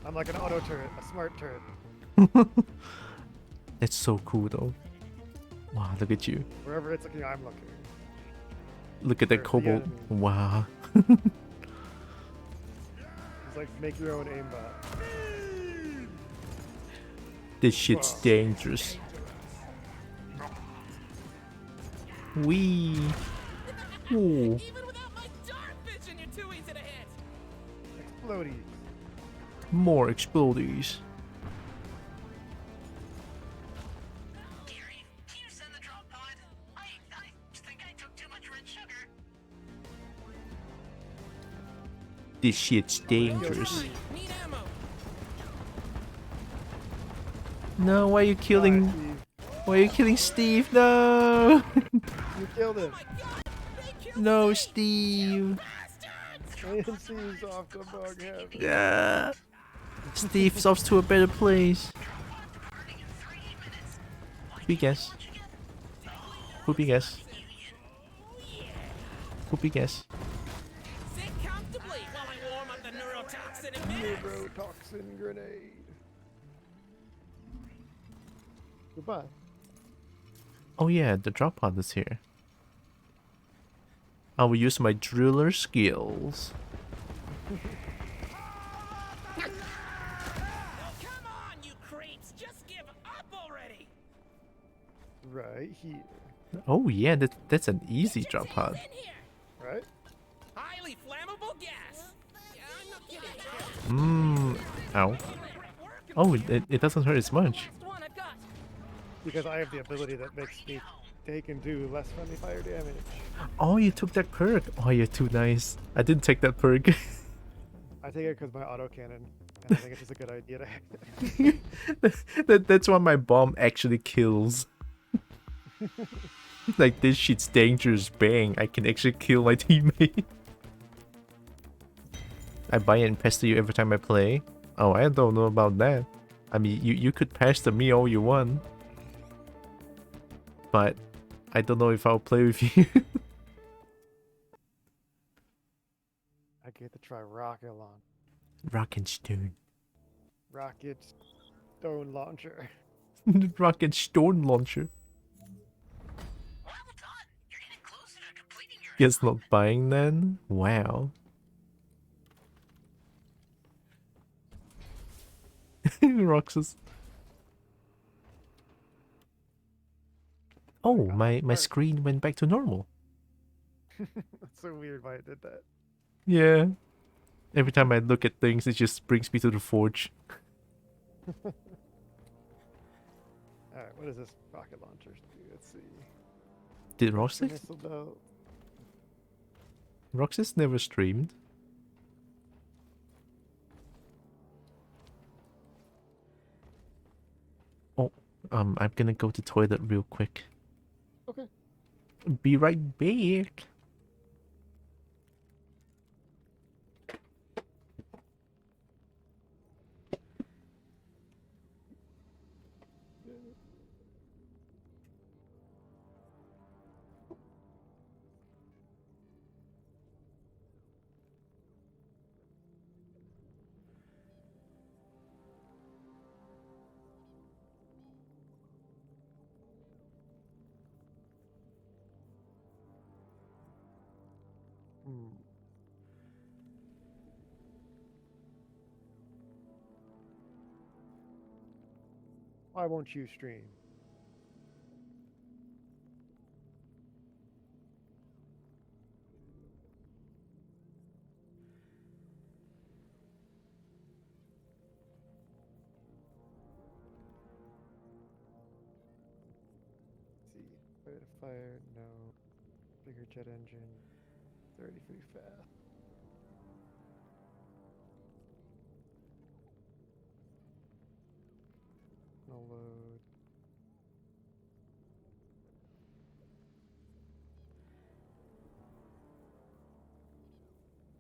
I'm like an auto turret, a smart turret. That's so cool though. Wow, look at you. Wherever it's looking, I'm looking. Look at that Or the kobold. enemy. Wow. It's like make your own aimbot. This shit's dangerous. Wee. Ooh. Even without my dark vision, you're too easy to hit. Explodies. More explodies. Gary, can you send the drop pod? I think I took too much red sugar. This shit's dangerous. Need ammo. No, why are you killing? Steve. Why are you killing Steve? No! You killed him. No, Steve. And Steve's off to bug heaven. Yeah. Steve's off to a better place. Poopy guess. Poopy guess. Poopy guess. Sit comfortably while I warm up the neurotoxin emitters. Neurotoxin grenade. Goodbye. Oh yeah, the drop pod is here. I will use my driller skills. Oh, come on, you creeps! Just give up already. Right here. Oh yeah, that's an easy drop pod. In here. Right? Highly flammable gas. Yeah, I'm not kidding. Ow. Oh, it doesn't hurt as much. Last one I've got. Because I have the ability that makes me take and do less friendly fire damage. Oh, you took that perk. Oh, you're too nice. I didn't take that perk. I take it because my autocannon, and I think it's just a good idea to have. That's why my bomb actually kills. Like, this shit's dangerous. Bang, I can actually kill my teammate. I buy it and pester you every time I play. Oh, I don't know about that. I mean, you could pester me all you want. But I don't know if I'll play with you. I get to try rocket launch. Rocket stone. Rocket stone launcher. Rocket stone launcher. Well done. You're getting closer to completing your Guess not buying then? Wow. Roxas. Oh, my screen went back to normal. That's so weird why it did that. Yeah. Every time I look at things, it just brings me to the forge. Alright, what does this rocket launcher do? Let's see. Did Roxas? Missile belt. Roxas never streamed. Oh, I'm gonna go to toilet real quick. Okay. Be right back. Why won't you stream? Let's see. Rate of fire, no. Bigger jet engine. 30 free fast. No load.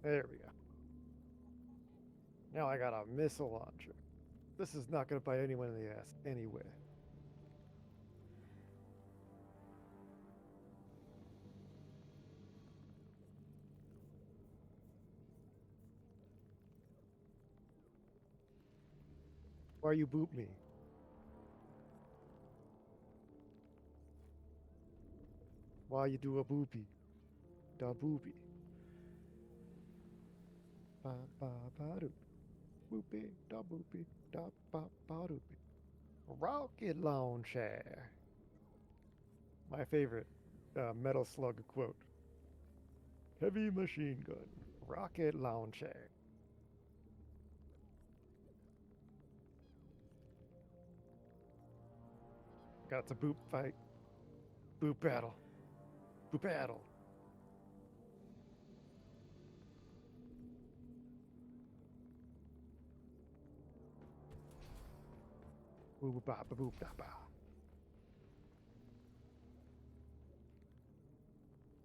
There we go. Now I got a missile launcher. This is not going to bite anyone in the ass anyway. Why you boop me? Why you do a boopy? Da boopy. Ba ba ba doop. Boopy da boopy da ba ba doopy. Rocket launcher. My favorite Metal Slug quote. Heavy machine gun. Rocket launcher. Got to boop fight. Boop battle. Boop battle. Boo ba ba boo ba ba.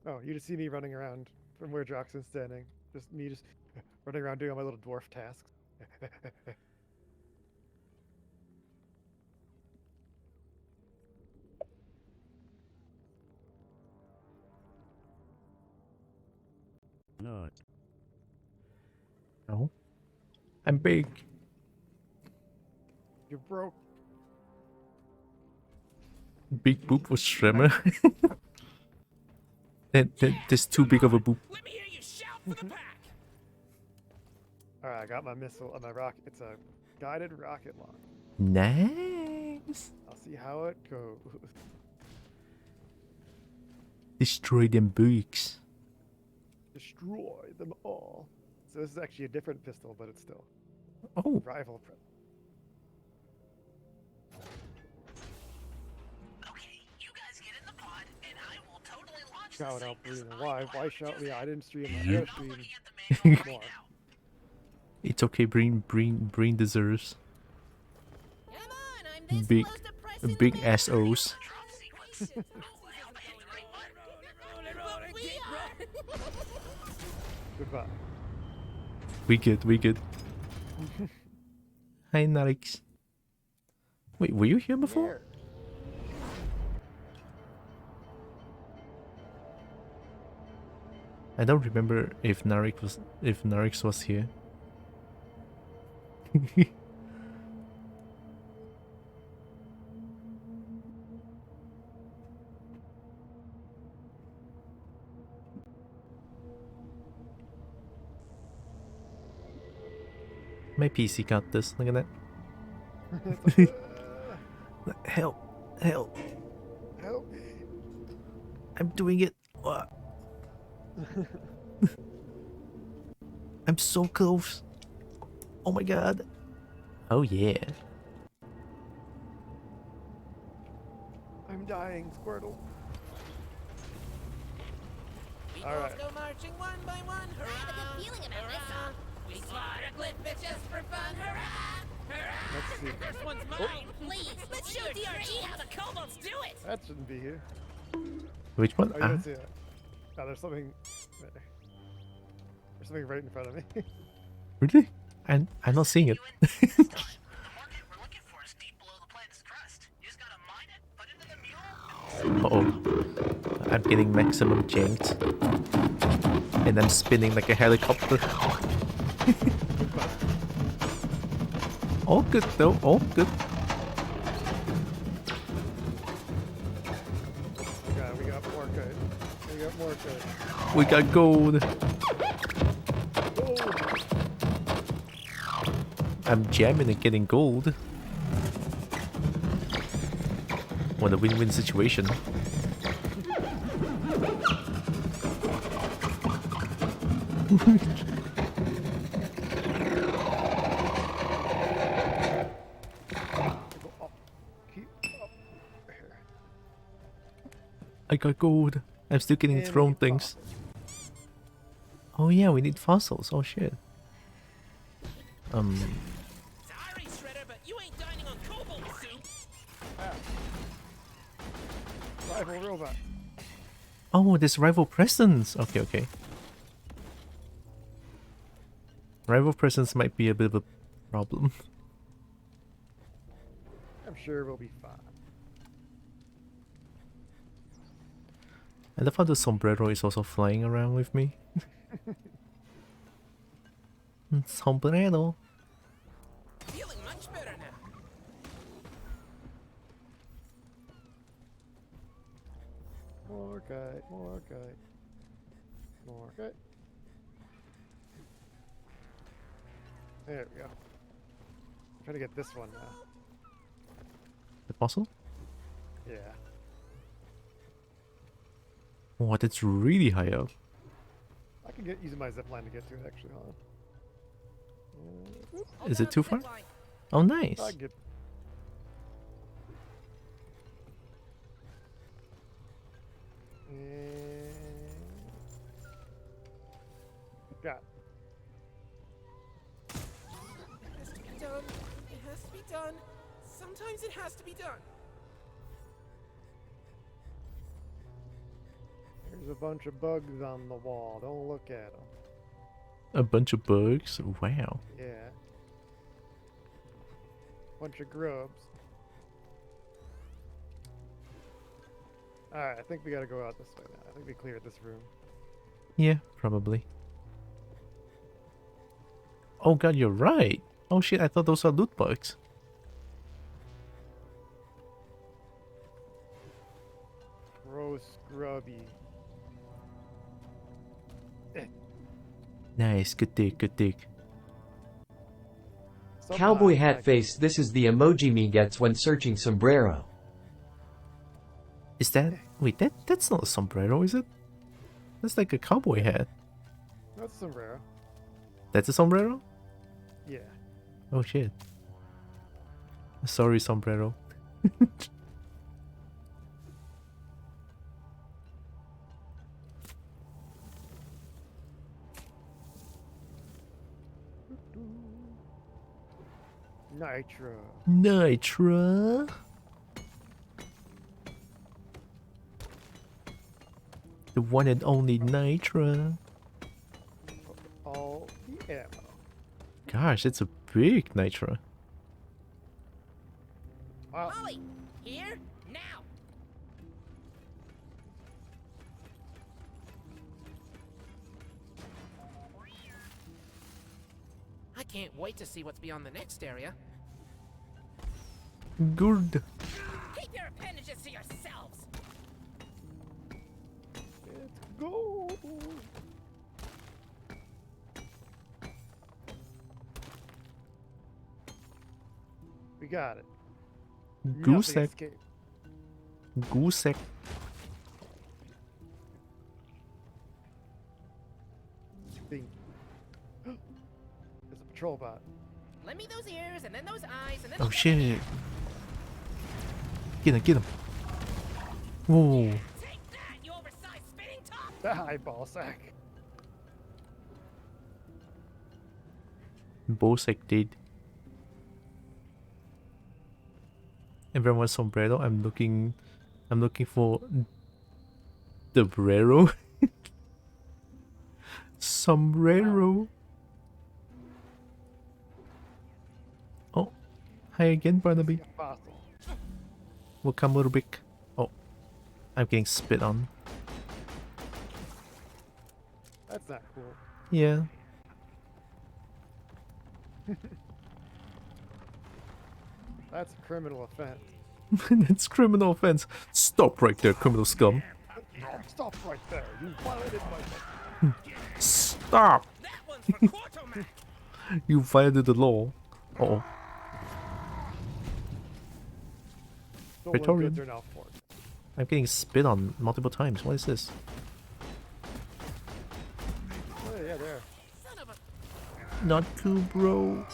Oh, you just see me running around from where Droxen's standing. Just me just running around doing all my little dwarf tasks. No. No. I'm big. You're broke. Big boop was Shrimmer. That's too big of a boop. Let me hear you shout for the pack. Alright, I got my missile, my rocket. It's a guided rocket launch. Nice. I'll see how it goes. Destroy them books. Destroy them all. So this is actually a different pistol, but it's still Oh. rival. Okay, you guys get in the pod, and I will totally launch Shout this out, thing, 'cause Breathe. I Why? know Why what shout it me? is. I didn't stream. I Yep. gotta stream more. It's okay. Breen deserves Come on, I'm this big, close to pressing big the SOs. Goodbye. We good. Hi, Narix. Wait, were you here before? I don't remember if Narix was here. My PC got this. Look at that. Help! Help! Help me. I'm doing it. What? I'm so close. Oh my god. Oh yeah. I'm dying, Squirtle. We All both right. go marching one by one. Hurrah! I have a good feeling about this Hurrah! We slaughter clip it just for fun. Hurrah! Hurrah! Let's see. The first one's mine. Please, let's show DRG how the kobolds do it. That shouldn't be here. Which one? Oh, you don't see it. Oh, there's something. There's something right in front of me. Really? I'm not seeing it. Uh-oh. I'm getting maximum janked. And I'm spinning like a helicopter. All good though, all good. We got more good. We got more good. We got gold. I'm jamming and getting gold. What a win-win situation. I got gold. I'm still getting And thrown we get things. Oh yeah, we need fossils. Oh shit. Sorry, Shredder, but you ain't dining on kobold soup. Rival robot. Oh, there's rival presence. Okay, okay. Rival presence might be a bit of a problem. I'm sure we'll be fine. I love how the sombrero is also flying around with me. Sombrero. Feeling much better now. More kite, more kite. More kite. There we go. Trying to get this one now. The fossil? Yeah. Oh, that's really high up. I can get using my zip line to get to it actually. Hold on. Is it too far? Oh, nice. I can get. Got. It has to be done. It has to be done. Sometimes it has to be done. There's a bunch of bugs on the wall. Don't look at them. A bunch of bugs? Wow. Yeah. Bunch of grubs. Alright, I think we gotta go out this way now. I think we cleared this room. Yeah, probably. Oh god, you're right. Oh shit, I thought those are loot bugs. Gross, grubby. Nice, good dig, good dig. Cowboy hat face. This is the emoji me gets when searching sombrero. Is that... Wait, that's not a sombrero, is it? That's like a cowboy hat. That's a sombrero. That's a sombrero? Yeah. Oh shit. Sorry, sombrero. Nitro. Nitra. The one and only Nitra. All the ammo. Gosh, it's a big Nitra. Wow. Molly, here, now. I can't wait to see what's beyond the next area. Good. Keep your appendages to yourselves. Let's go. We got it. Goose Nothing egg. escaped. Goose egg. Bing. There's a patrol bot. Lend me those ears, and then those eyes, and then. Oh shit. Get him, get him. Whoa. Take that, you oversized spinning top. The eyeball sack. Bosek did. Everyone sombrero. I'm looking for the brero. Sombrero. Oh, hi again, Barnaby. Fossil. Welcome, little big. Oh, I'm getting spit on. That's not cool. Yeah. That's a criminal offense. It's criminal offense. Stop right there, criminal scum. Stop right there. You violated my. Stop. That one's for Quartomac. You violated the law. Uh-oh. Stolen Praetorian. goods are now forged. I'm getting spit on multiple times. What is this? Oh yeah, there. Son of a. Not cool, bro.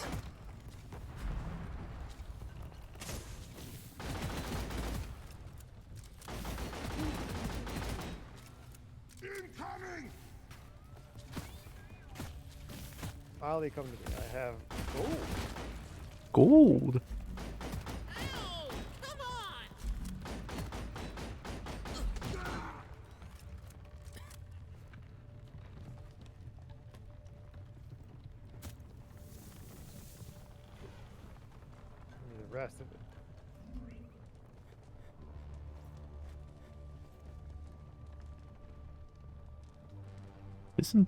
Finally come to me. I have gold. Gold. Ow! Come on! Give me the rest of it.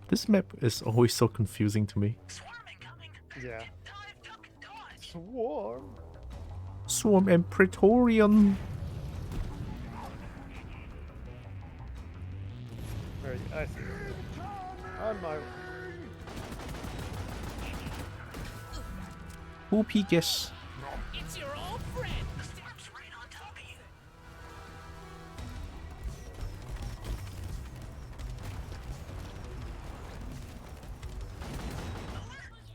This map is always so confusing to me. Yeah. Swarm. Swarm and Praetorian. Where are you? I see you. On my way. Who guess? It's your old friend. Steps right on top of you.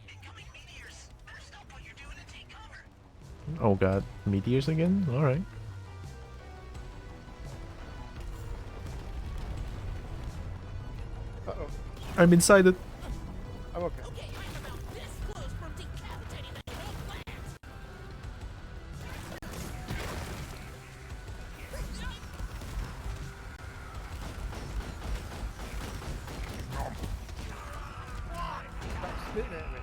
Incoming meteors. Better stop what you're doing and take cover. Oh god, meteors again? Alright. Uh-oh. I'm inside it. I'm okay. Okay, I'm about this close from decapitating the whole plant. spitting at me.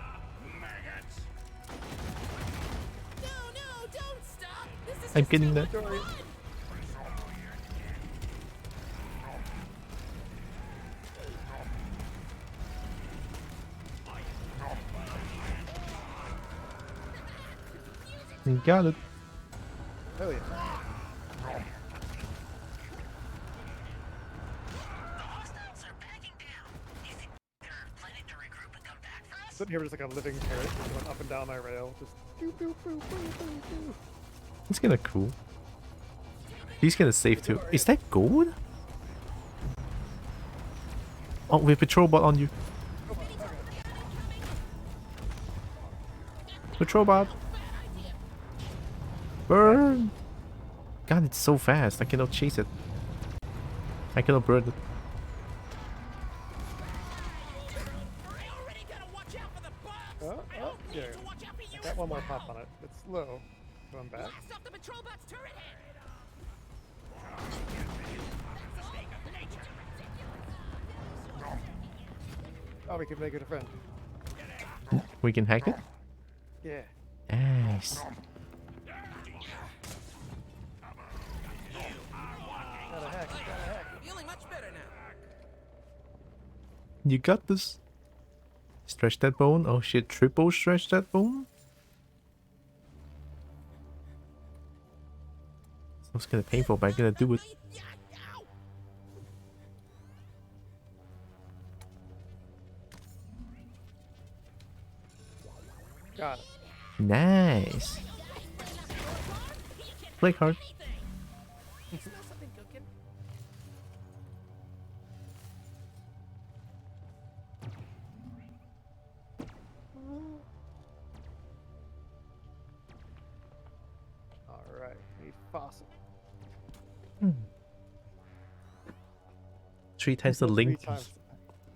Maggots. No, no, don't stop. This is I'm just getting too that. much fun. You got it. Hell yeah. Sitting here just like a living parrot, just going up and down my rail, just doo, doo, doo, doo, doo, doo. It's kinda cool. He's gonna save too. Is that gold? Oh, we have patrol bot on you. Patrol bot. Burn! God, it's so fast. I cannot chase it. I cannot burn it. Oh, yeah. I got one more pop on it. It's low. Going back. Blast off the patrol bot's turret head. Oh, we can make it a friend. We can hack it? Yeah. Nice. Gotta hack, gotta hack. Feeling much better now. You got this. Stretch that bone. Oh shit, triple stretch that bone? Sounds kinda painful, but I'm gonna do it. Got it. Nice. Play hard. You smell something cooking? Alright, need fossil. 3 times the Three length. times.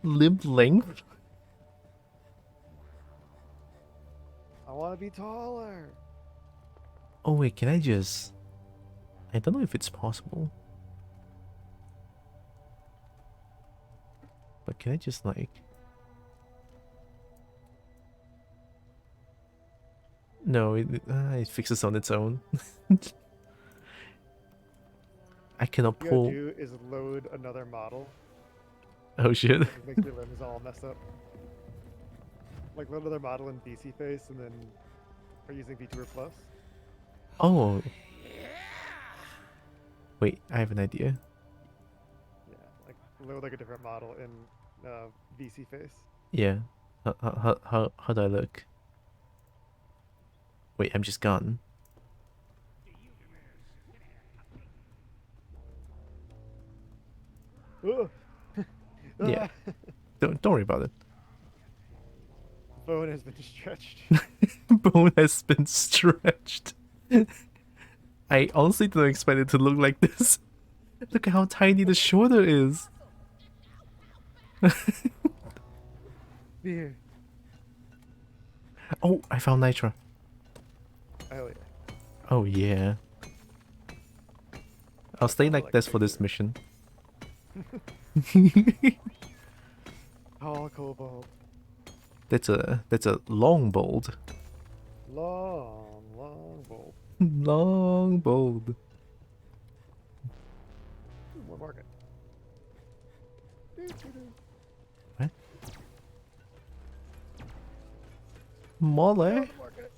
Limb length? I want to be taller. Oh wait, can I just... I don't know if it's possible. But can I just like... No, it fixes on its own. I cannot What you pull... gotta do is load another model. Oh shit. Make your limbs all messed up. Like load another model in BC face and then are using VTuber Plus. Oh. Wait, I have an idea. Yeah, like load like a different model in VC face. Yeah. How do I look? Wait, I'm just gone. Ugh. Yeah. Don't worry about it. Bone has been stretched. Bone has been stretched. I honestly didn't expect it to look like this. Look at how tiny the shoulder is. Here. Oh, I found Nitra. Oh yeah. Oh yeah. I'll stay like this for this mission. Tall cobalt. That's a long bold. Long bolt. Long bold. More market. What? Molly? Market.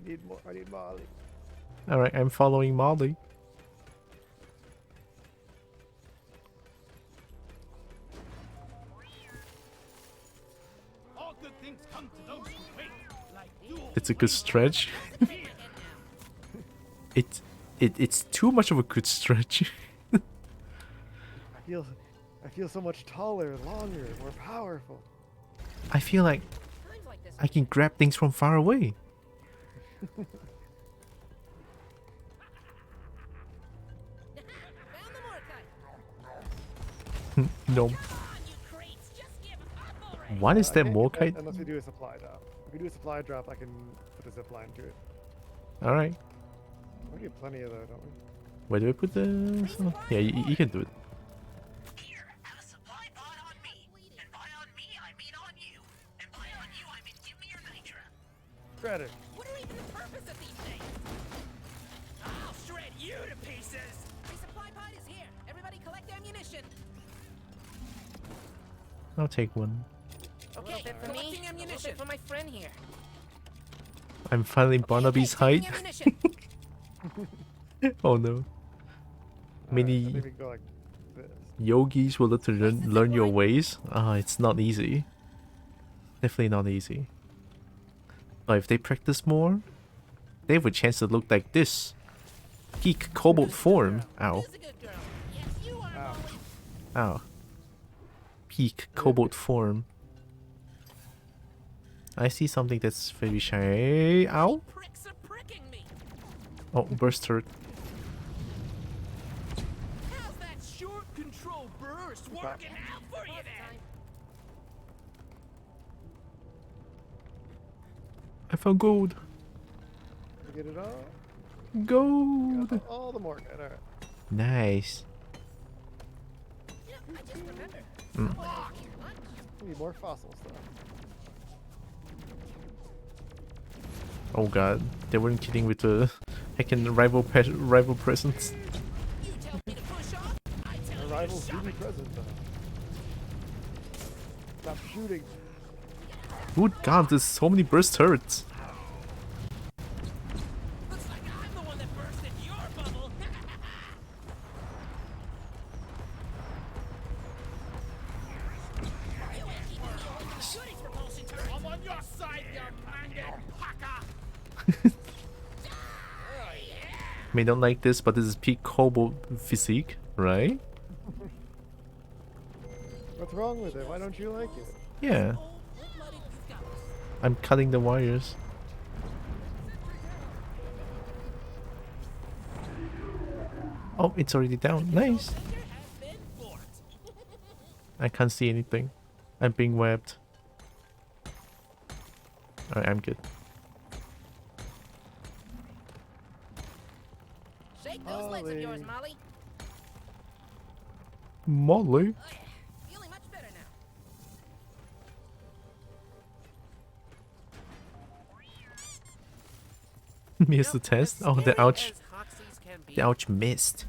I need more. I need Molly. Alright, I'm following Molly. All good things come to those who wait. Like you. It's a good stretch. It's too much of a good stretch. I feel so much taller, longer, more powerful. I feel like I can grab things from far away. No. What is that Morkite? Unless we do a supply drop. If we do a supply drop, I can put a zip line to it. Alright. We get plenty of those, don't we? Where do I put the... Yeah, you can do it. Here, have a supply pod on me. And by on me, I mean on shredded. What are even the purpose of these things? I'll shred you to pieces. Resupply pod is here. Everybody collect ammunition. I'll take one. Okay, for me, Collecting a little ammunition. bit for my friend here. I'm finally Barnaby's height. Taking ammunition. Oh no. Alright, I Many think we can go like this. yogis will let to learn your ways. It's not easy. Definitely not easy. But if they practice more, they have a chance to look like this. Peak cobalt form. Ow. Who's a good girl? Yes, you are, Ow. Molly. Ow. Peak cobalt form. I see something that's very shiny. Ow. Pricks are pricking me. Oh, burst hurt. How's that short control burst working out for you then? I found gold. We get it all. Gold. Got all the Morgan. Alright. Nice. You know, I just remembered. We need more fossil stuff. Oh god, they weren't kidding with the heckin' rival presence. You tell me to push off, I tell Our you to rivals do shove be it. present though. Stop shooting. Good god, there's so many burst turrets. Looks like I'm the one that bursted your bubble. You ain't keeping me away from the goodies propulsion turret. I'm on your side, you minded pucker. May not like this, but this is peak cobalt physique, right? What's wrong with it? Why don't you like it? Yeah. I'm cutting the wires. Oh, it's already down. Nice. I can't see anything. I'm being webbed. Alright, I'm good. Shake those legs of yours, Molly. Molly? Feeling much better now. Missed the test? Oh, the ouch. The ouch missed.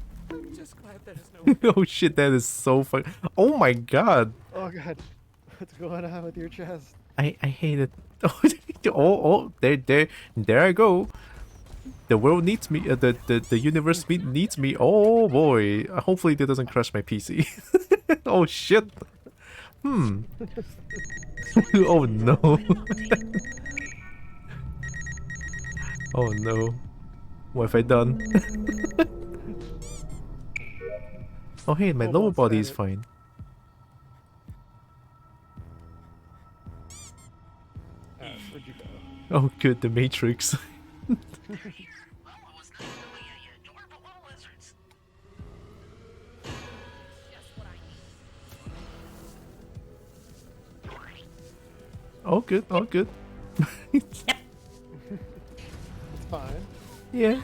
Just glad there's no Oh shit, that is so fun. Oh my god. Oh god. What's going on with your chest? I hate it. Oh, there I go. The world needs me. The universe needs me. Oh boy. Hopefully that doesn't crush my PC. Oh shit. Oh no. Oh no. What have I done? Oh hey, my lower body is fine. Where'd you go? Oh good, the Matrix. Oh good, oh good. It's fine. Yeah.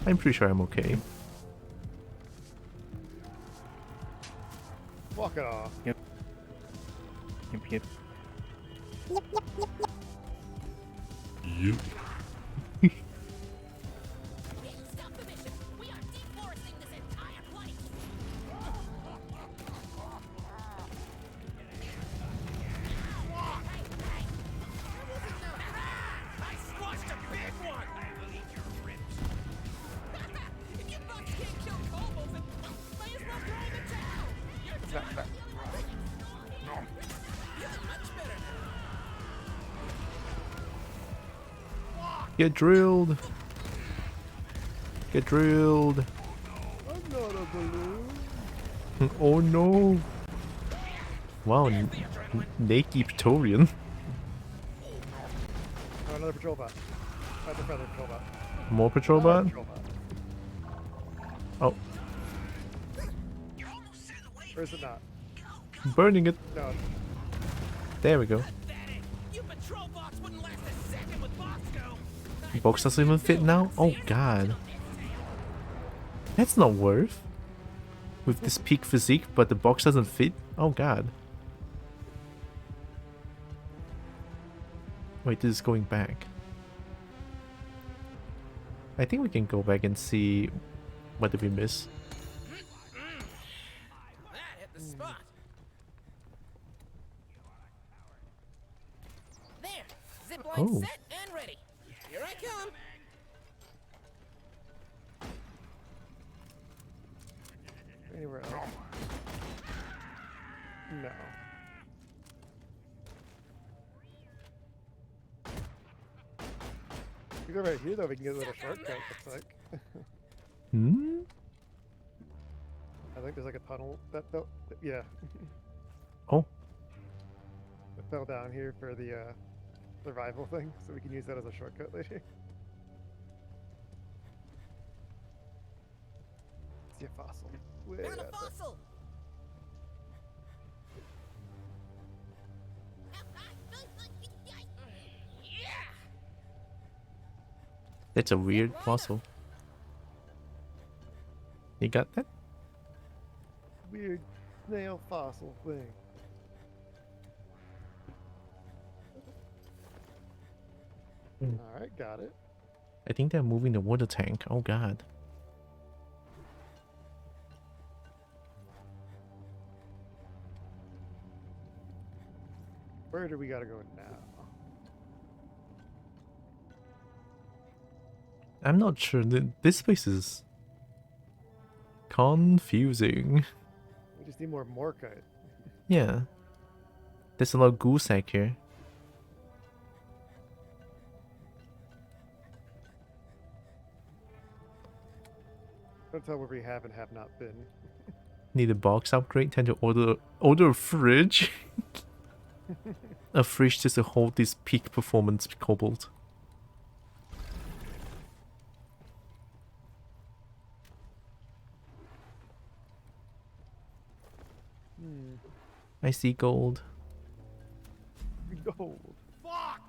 I'm pretty sure I'm okay. Walk it off. Yep. Yep. Yep. Stop the mission. We are deforesting this entire place. I squashed a big one. I will eat your ribs. If you bucks can't kill kobolds, then may as well throw them in town. You're done. Feeling much better now. Get drilled. Get drilled. I'm not a balloon. Oh no. Wow, naked Praetorian. Oh, another patrol bot. Another feather patrol bot. More patrol Another bot? patrol bot. Oh, Or is it not? burning it. No. There we go. You patrol bots wouldn't last a second with Boxco. Box doesn't even fit now? Oh god. That's not worth. With this peak physique, but the box doesn't fit? Oh god. Wait, this is going back. I think we can go back and see what did we miss. That hit the spot. There, zip line Oh. set and ready. Here I come. Anywhere else? No. We go right here though, we can get a little shortcut, looks like. Hmm? I think there's like a tunnel that fell, yeah. Oh. That fell down here for the rival thing, so we can use that as a shortcut later. See a fossil. Way Found a out there. fossil. Yeah. That's a weird fossil. You got that? Weird snail fossil thing. Hmm. Alright, got it. I think they're moving the water tank. Oh god. Where do we gotta go now? I'm not sure. This place is confusing. We just need more morkite. Yeah. There's a lot of goose egg here. Don't tell where we have and have not been. Need a box upgrade. Time to order a fridge. A fridge just to hold this peak performance cobalt. I see gold. Gold. Fuck!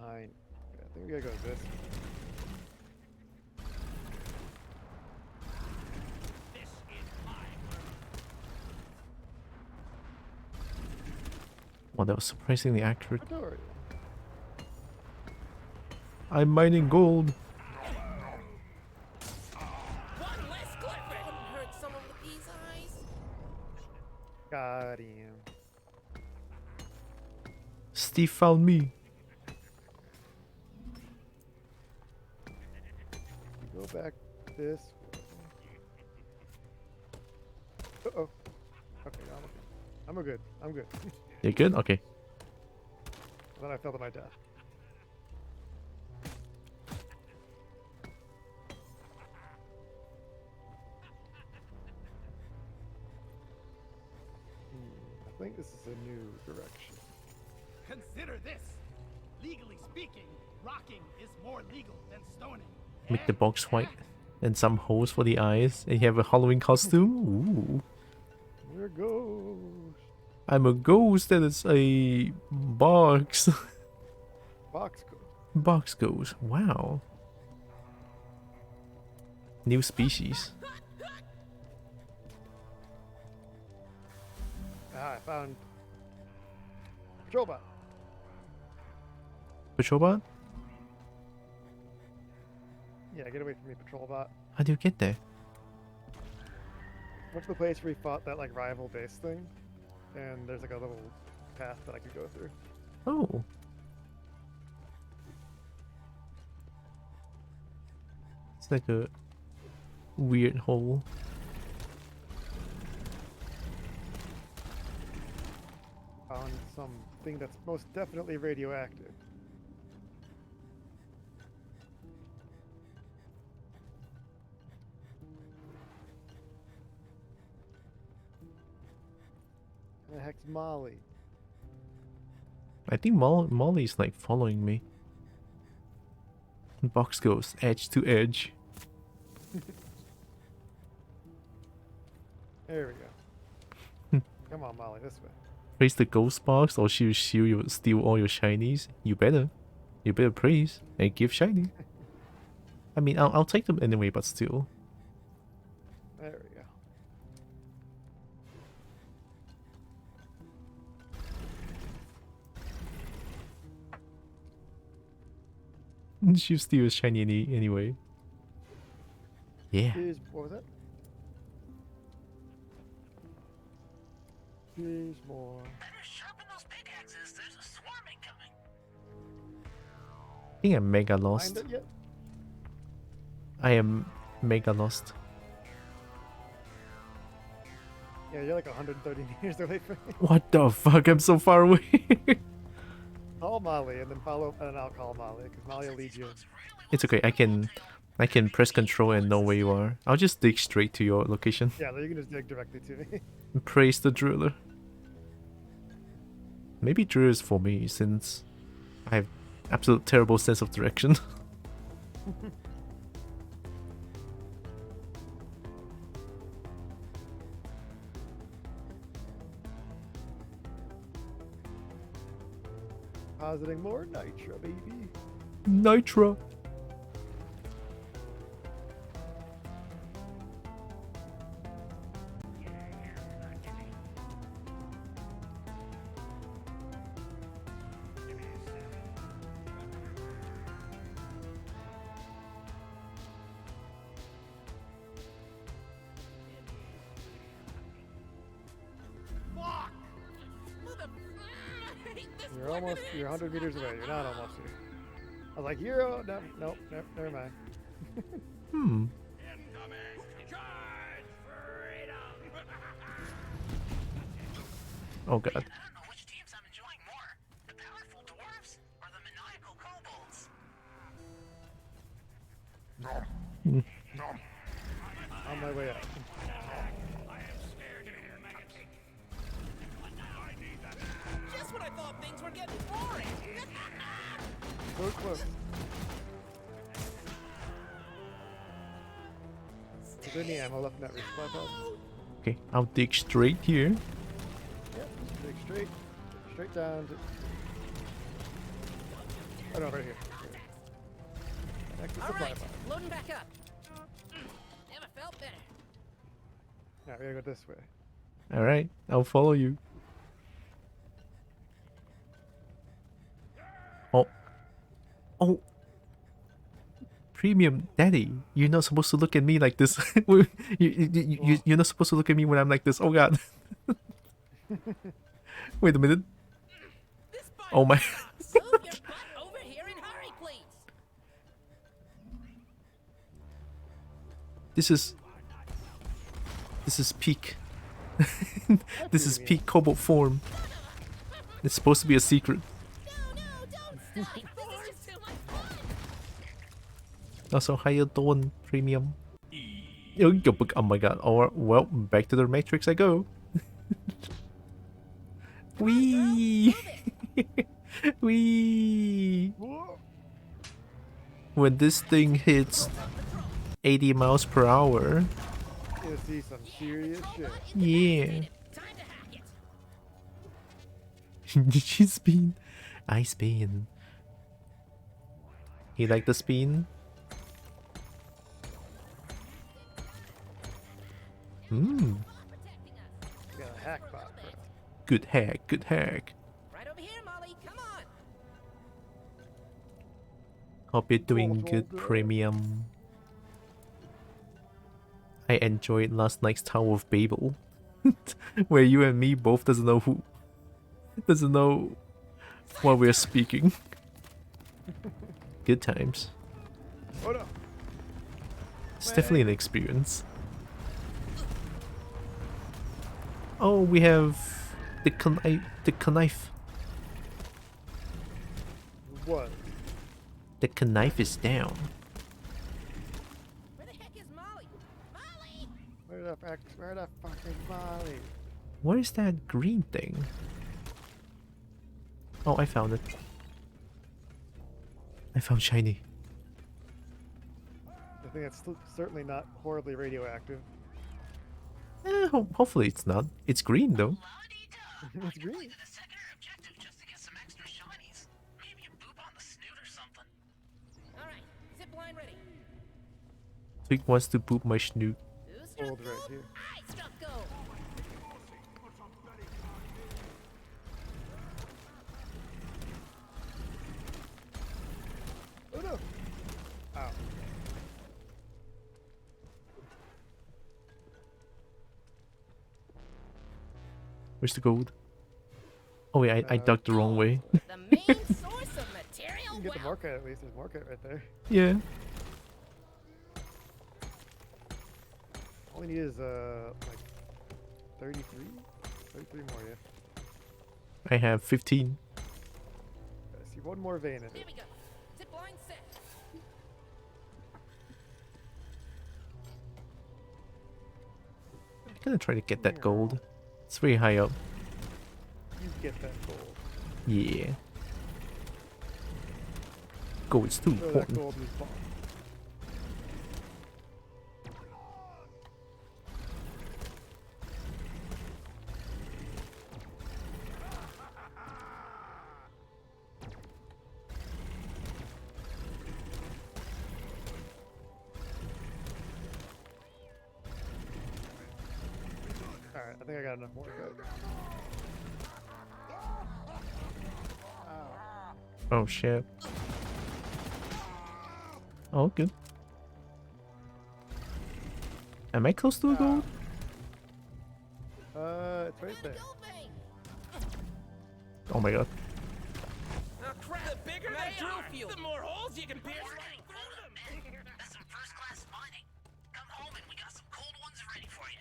I think we gotta go this. This is my world. Well, that was surprisingly accurate. What door? I'm mining gold. One less clip. Wouldn't hurt someone with these eyes. Got him. Steve found me. Go back this way. Uh-oh. Okay, I'm good. I'm good. You good? Okay. Then I fell to my death. I think this is a new direction. Consider this. Legally speaking, rocking is more legal than stoning. Make the box white and some holes for the eyes. And you have a Halloween costume. Ooh. There it goes. I'm a ghost that is a box. Box goes. Box ghost. Wow. New species. Ah, I found patrol bot. Patrol bot? Yeah, get away from me, patrol bot. How do you get there? Went to the place where we fought that like rival base thing, and there's like a little path that I could go through. Oh. It's like a weird hole. Found something that's most definitely radioactive. The heck's Molly? I think Molly's like following me. Box goes edge to edge. There we go. Come on, Molly, this way. Praise the ghost box or she'll steal all your shinies. You better. You better praise and give shiny. I mean, I'll take them anyway, but still. There we go. She'll steal a shiny anyway. Yeah. What was that? Please more. Better sharpen those pickaxes. There's a swarm incoming. I think I'm mega lost. Find it yet? I am mega lost. Yeah, you're like 130 meters away from me. What the fuck? I'm so far away. Call Molly and then follow, and I'll call Molly because Molly will lead you. It's okay. I can press control and know where you are. I'll just dig straight to your location. Yeah, you can just dig directly to me. Praise the driller. Maybe drill is for me since I have absolute terrible sense of direction. Positing more nitro, baby. Nitro. You're 100 meters away. You're not almost here. I was like, you're no, nope, never mind. Hmm. Oh god. I don't know which teams I'm enjoying more. The powerful dwarves or the maniacal kobolds. On my way out. Just when I thought things were getting boring. So close. Is there any ammo left in that resupply pod? Okay, I'll dig straight here. Yep, dig straight down to... Oh no, right here. Next to All supply right, pod. loading back up. Never felt better. Now we gotta go this way. Alright, I'll follow you. Oh. Oh. Premium Daddy, you're not supposed to look at me like this. You're not supposed to look at me when I'm like this. Oh god. Wait a minute. Oh my. Move your butt over here and hurry, please. This is peak. This is peak cobalt form. It's supposed to be a secret. This is just too much fun. Also, how you doing, Premium? Oh my god. Oh, well, back to the Matrix I go. Wee. Wee. When this thing hits 80 miles per hour. You'll see some serious shit. Yeah. Time to hack it. She spin. I spin. You like the spin? Hmm. Got a hack bot. Good hack, good hack. Right over here, Molly. Come on. Hope you're doing good, Premium. I enjoyed last night's Tower of Babel, where you and me both doesn't know what we're speaking. Good times. Oh no. It's definitely an experience. Oh, we have the knife. What? The knife is down. Where the heck is Molly? Molly! Where the fucking Molly? What is that green thing? Oh, I found it. I found shiny. I think it's certainly not horribly radioactive. Hopefully it's not. It's green though. It's green. Alright, zip line ready. Twig wants to poop my snoot. Who struck Gold right gold? here. I struck gold. Oh no! Ow. Where's the gold? Oh wait, I dug the wrong way. The main source of material You can get the wealth. market at least. There's market right there. Yeah. All we need is like 33? 33 more, yeah. I have 15. I see one more vein in There it. we go. Zip line set. I'm gonna try to get that gold. It's very high up. You get that gold. Yeah. Gold's too Throw that important. gold in his bomb. Alright, I think I got enough more. Oh shit. Oh, good. Am I close to a gold? It's right there. Oh my god. Oh, crap. The bigger that drill field, the more holes you can pierce right through them. That's some first-class mining. Come home and we got some cold ones ready for you.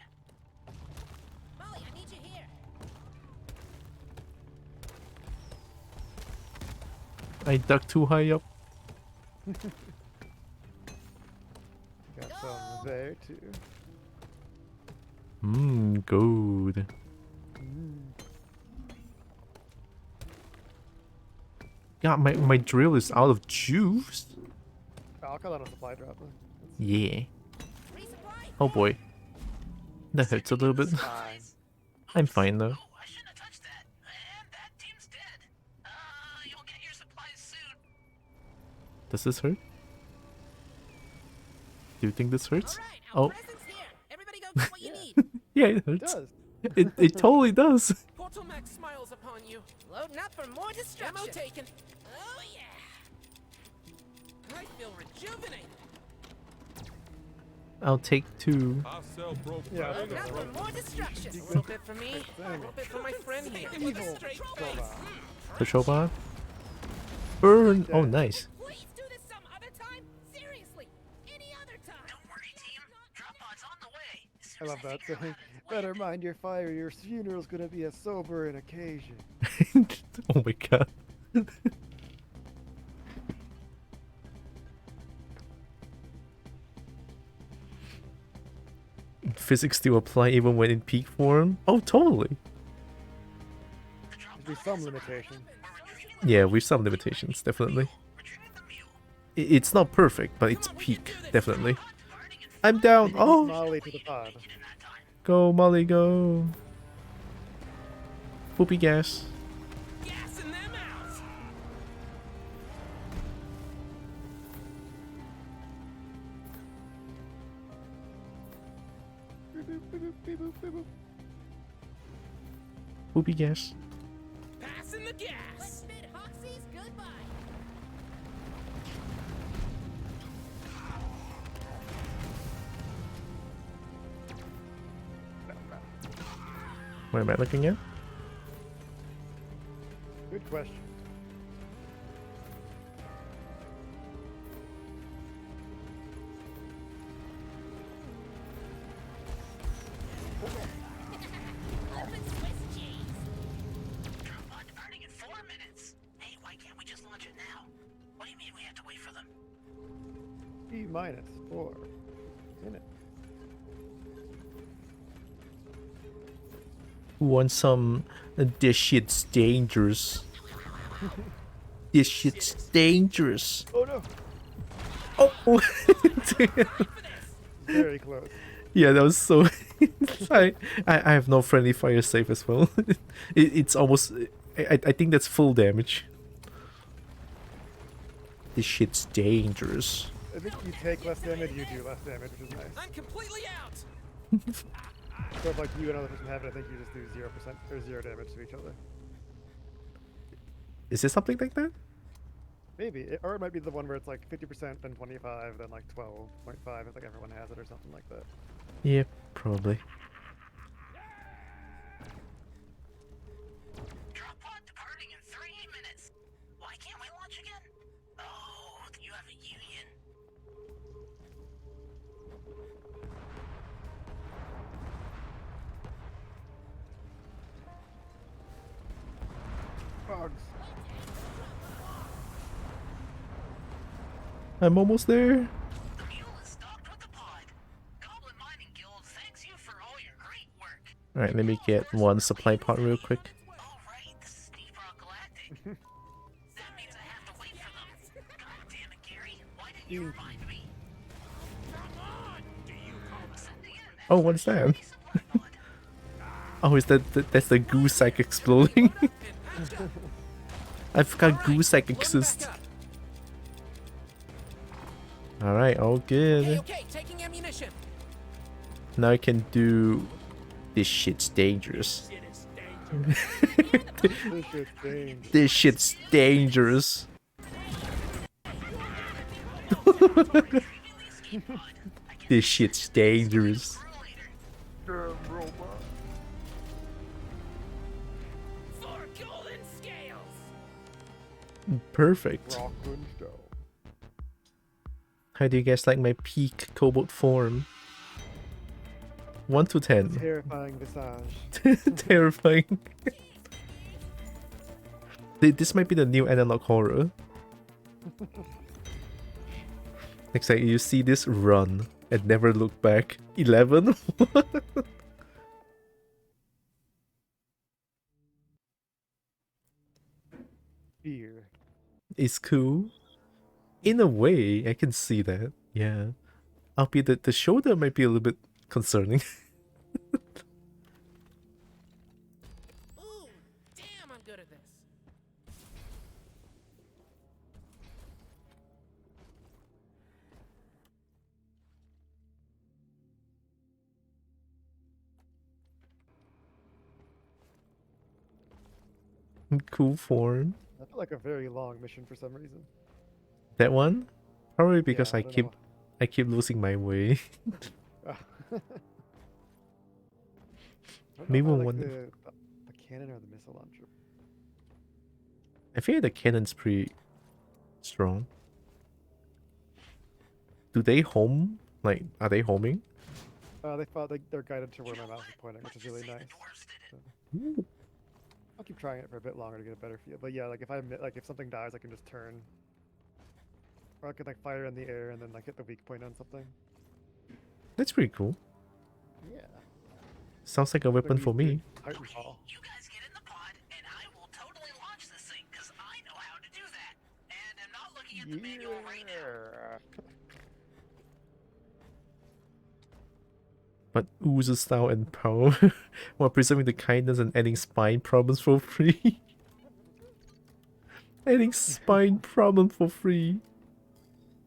Molly, I need you here. I dug too high up. Got some there too. Gold. God, my drill is out of juice. I'll call that a supply drop. Then. Yeah. Oh boy. That hurts a little bit. Fine. I'm fine though. I shouldn't have touched that. And that team's dead. You'll get your supplies soon. Does this hurt? Do you think this hurts? Our Oh. presents here. Everybody go get what you need. Yeah, it It hurts. does. It totally does. Portal Max smiles upon you. Loading up for more destruction. Demo taken. Oh yeah. I feel rejuvenated. I'll take 2. I sell propane Yeah, and Loading up for propane. more destruction. A little bit for me, a little bit for my friend here. With a straight face. The Shoba. Burn! Oh, nice. Please do this some other time. Seriously, any other time. Don't worry, team. Drop pod's on the way. As I soon love as I that figure out saying. how to Better mind your fire. Your funeral's gonna be a sober an occasion. Oh my god. Physics still apply even when in peak form? Oh, totally. There's be some limitation. Yeah, with some limitations, definitely. It's not perfect, but it's peak, definitely. I'm down. Oh, Molly to the pod. go Molly, go. Poopy gas. Gassing them out. Poopy gas. Passing the gas. Let's bid Hoxie's goodbye. What am I looking at? Good question. Open Swiss cheese. drop pod departing in 4 minutes. Hey, why can't we just launch it now? What do you mean we have to wait for them? T-4 minutes. Who wants some? This shit's dangerous. This shit's dangerous. Oh no! Oh! Very close. Yeah, that was so. I have no friendly fire save as well. It's almost. I think that's full damage. This shit's dangerous. I think you take less damage, you do less damage, which is nice. I'm completely out. So if like you and another person have it, I think you just do 0% or 0 damage to each other. Is it something like that? Maybe, or it might be the one where it's like 50%, then 25, then like 12.5 if like everyone has it or something like that. Yeah, probably. Drop pod departing in 3 minutes. Why can't we launch again? Oh, you have a union. Bugs. I'm almost there. The mule is stocked with the pod. Goblin Mining Guild thanks you for all your great work. Alright, let me get one supply pod real quick. Oh right, this is Deep Rock Galactic. That means I have to wait for them. God damn it, Gary. Why didn't you remind me? Come on! Do you call us? Oh, what's that? Oh, is that's the goo sack exploding? I forgot goo sack exists. Alright, all good. Okay, taking ammunition. Now I can do... This shit's dangerous. This shit's dangerous. This shit's dangerous. For golden scales. Perfect. How do you guys like my peak cobalt form? 1 to 10. Terrifying visage. Terrifying. This might be the new analog horror. Next time you see this, run and never look back. 11? Fear. It's cool. In a way, I can see that. Yeah. Albeit the shoulder might be a little bit concerning. Ooh, damn, I'm good at this. Cool form. I feel like a very long mission for some reason. That one? Probably because Yeah, I keep losing my way. Maybe like one. the cannon or the missile launcher. I feel like the cannon's pretty strong. Do they home? Like, are they homing? They thought they're guided to where my mouse is pointing, which is really nice. So, I'll keep trying it for a bit longer to get a better feel. But yeah, like if something dies, I can just turn, or I can like fire in the air and then like hit the weak point on something. That's pretty cool. Yeah. Sounds like a weapon for me. Titanfall. You guys get in the pod, and I will totally launch this thing, because I know how to do that. And I'm not looking at the manual right now. But oozes style and power while preserving the kindness and ending spine problems for free. Ending spine problem for free.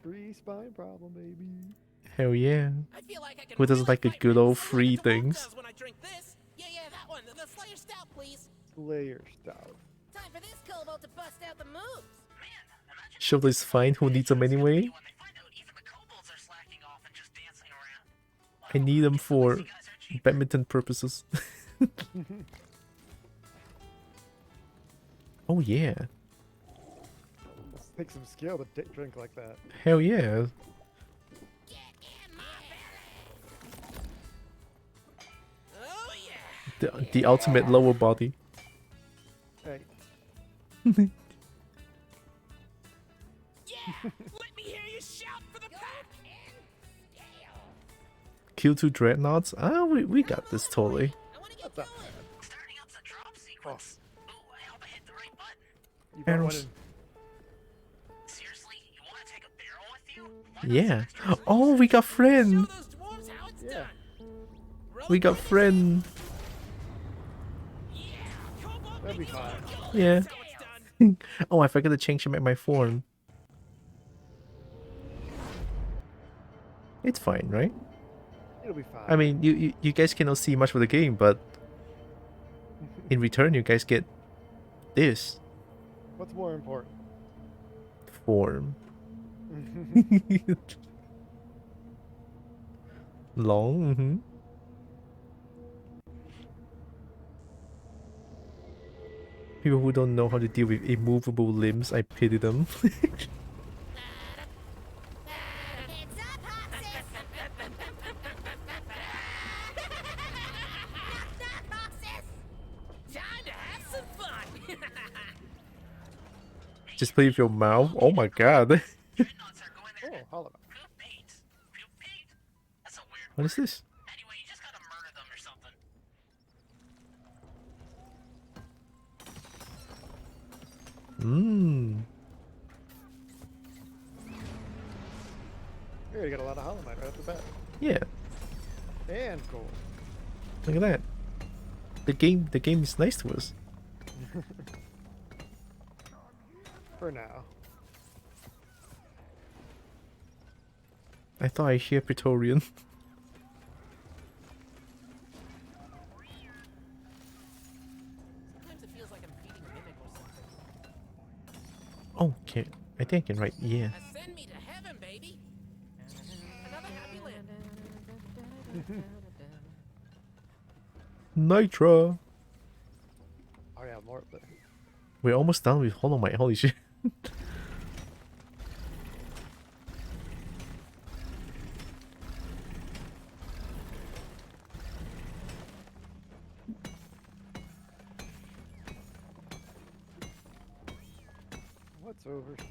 Free spine problem, baby. Hell yeah. I feel like I can Who doesn't really like a fight good my old soul free like the Hulk things? does when I drink this. Yeah, that one. The Slayer Stout, please. Slayer Stout. Time for this kobold to bust out the moves. Shovel's fine, who needs them anyway? I need them for badminton purposes. Oh yeah. It takes some skill to drink like that. Hell yeah. Oh yeah. The ultimate lower body. Hey. Yeah. Let me hear you shout for the pack. Kill 2 dreadnoughts? Ah, we got this totally. That's not bad. Starting up the drop sequence. Ooh, I hope I hit the right button. You got one Arrows. in. Seriously, you want to take a barrel with you? Yeah. Oh, we got friend. Show those dwarves how it's Yeah. done. We got friend. That'd be fine. Yeah. Oh, I forgot to change my form. It's fine, right? It'll be fine. I mean, you guys cannot see much of the game, but in return, you guys get this What's more important? form. Long. Mm-hmm. People who don't know how to deal with immovable limbs, I pity them. Heads up, Hoxes! Knock, knock, Hoxes! Time to have some fun. Just play with your mouth. Oh my god. Oh, hollow. What is this? Anyway, you just gotta murder them or something. Mmm. Here, you got a lot of hollow knight right off the bat. Yeah. And gold. Look at that. The game is nice to us. For now. I thought I hear Praetorian. Sometimes it feels like I'm feeding a mimic or something. Oh, okay. I think I can write yeah. Ascend me to heaven, baby. Another happy land. Nitro. Oh yeah, more. But... We're almost done with Hollow Knight. Holy shit. What's over here?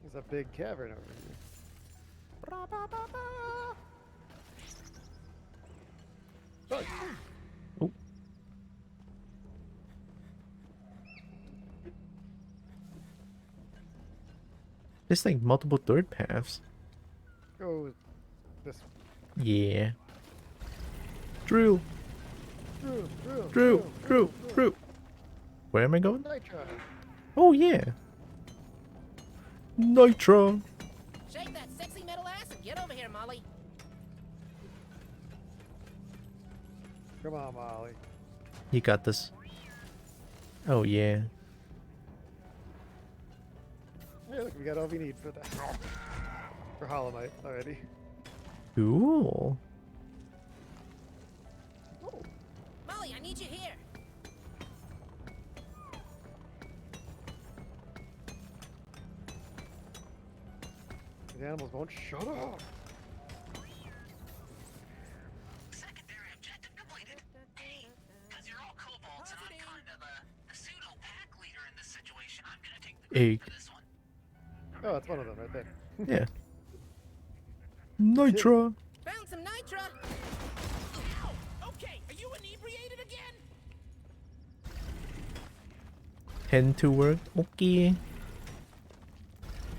There's a big cavern over here. Oh. There's like multiple third paths. Go this way. Yeah. Drill. Drill. Where am I going? Nitro. Oh yeah. Nitro. Shake that sexy metal ass and get over here, Molly. Come on, Molly. You got this. Oh yeah. Yeah, look, we got all we need for that. For Hollow Knight already. Cool. Molly, I need you here. The animals won't shut up. Secondary objective completed. Hey, because you're all kobolds and I'm kind of the pseudo pack leader in this situation, I'm gonna take the Egg. credit for this one. Oh, it's one of them right there. Yeah. Nitro. Found some nitra. Ow! Okay, are you inebriated again? Heading to work. Okay.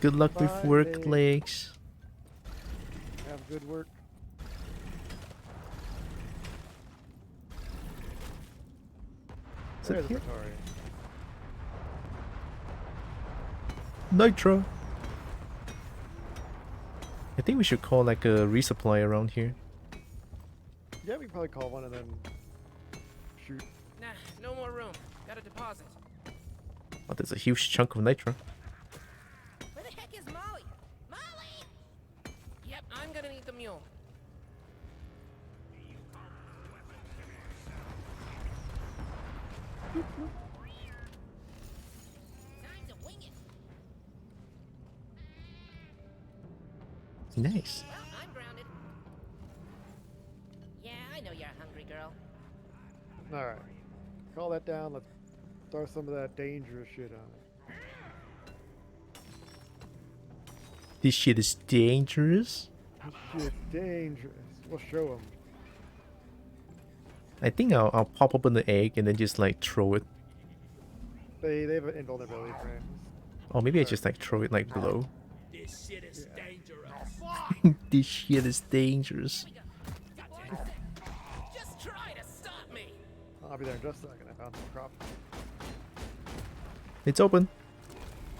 Good luck with Bye, work, babe. legs. Have good work. Is it There's here? Praetorian. Nitro. I think we should call like a resupply around here. Yeah, we can probably call one and then shoot. Nah, no more room. Got a deposit. Oh, there's a huge chunk of nitro. Where the heck is Molly? Molly! Yep, I'm gonna need the mule. Time to wing it. Nice. Well, I'm grounded. Yeah, I know you're a hungry girl. Alright. Call that down. Let's throw some of that dangerous shit on it. This shit is dangerous. This shit's dangerous. We'll show them. I think I'll pop open the egg and then just like throw it. They have an invulnerability frames. Or maybe I just like throw it like below. This shit is dangerous. This shit is dangerous. Just try to stop me. I'll be there in just a second. I found some crop. It's open.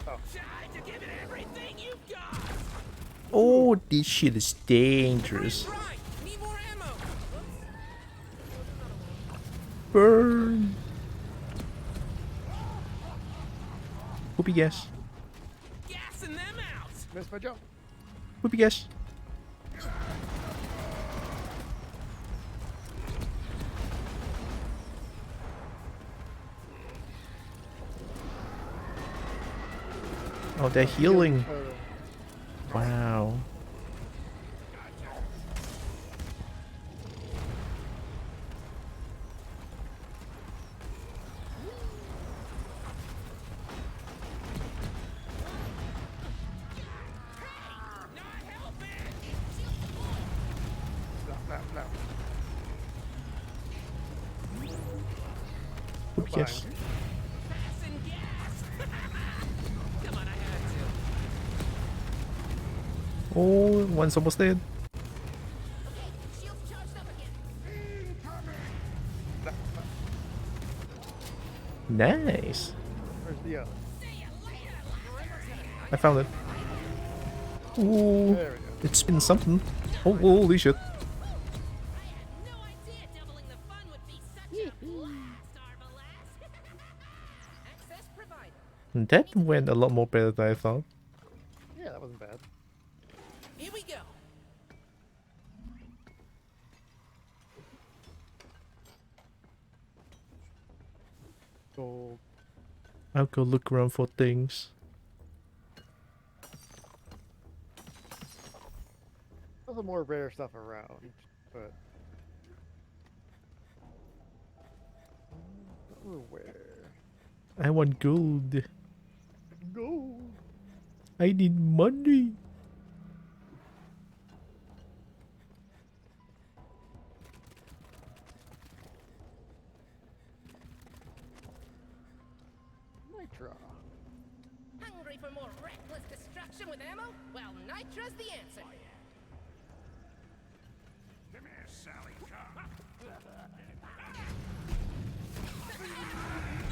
Oh. Try to give it everything you've got. Oh, this shit is dangerous. Right. Need more ammo. Burn. Whoopie gas. Gassing them out. Missed my jump. Whoopie gas. Oh, they're healing. Wow. No. Whoopie gas. Passing gas. Come on, I had to. Oh, one's almost dead. Okay, shields charged up again. Nice. Where's the other? I found it. Ooh, There we go. it's been something. Oh, holy shit. No idea doubling the fun would be such a blast, Arbalest. Access provided. That went a lot more better than I thought. Yeah, that wasn't bad. Here we go. Gold. I'll go look around for things. There's some more rare stuff around, but where? I want gold. Gold. I need money. Nitra. Hungry for more reckless destruction with ammo? Well, nitra's the answer. Come here, Sally.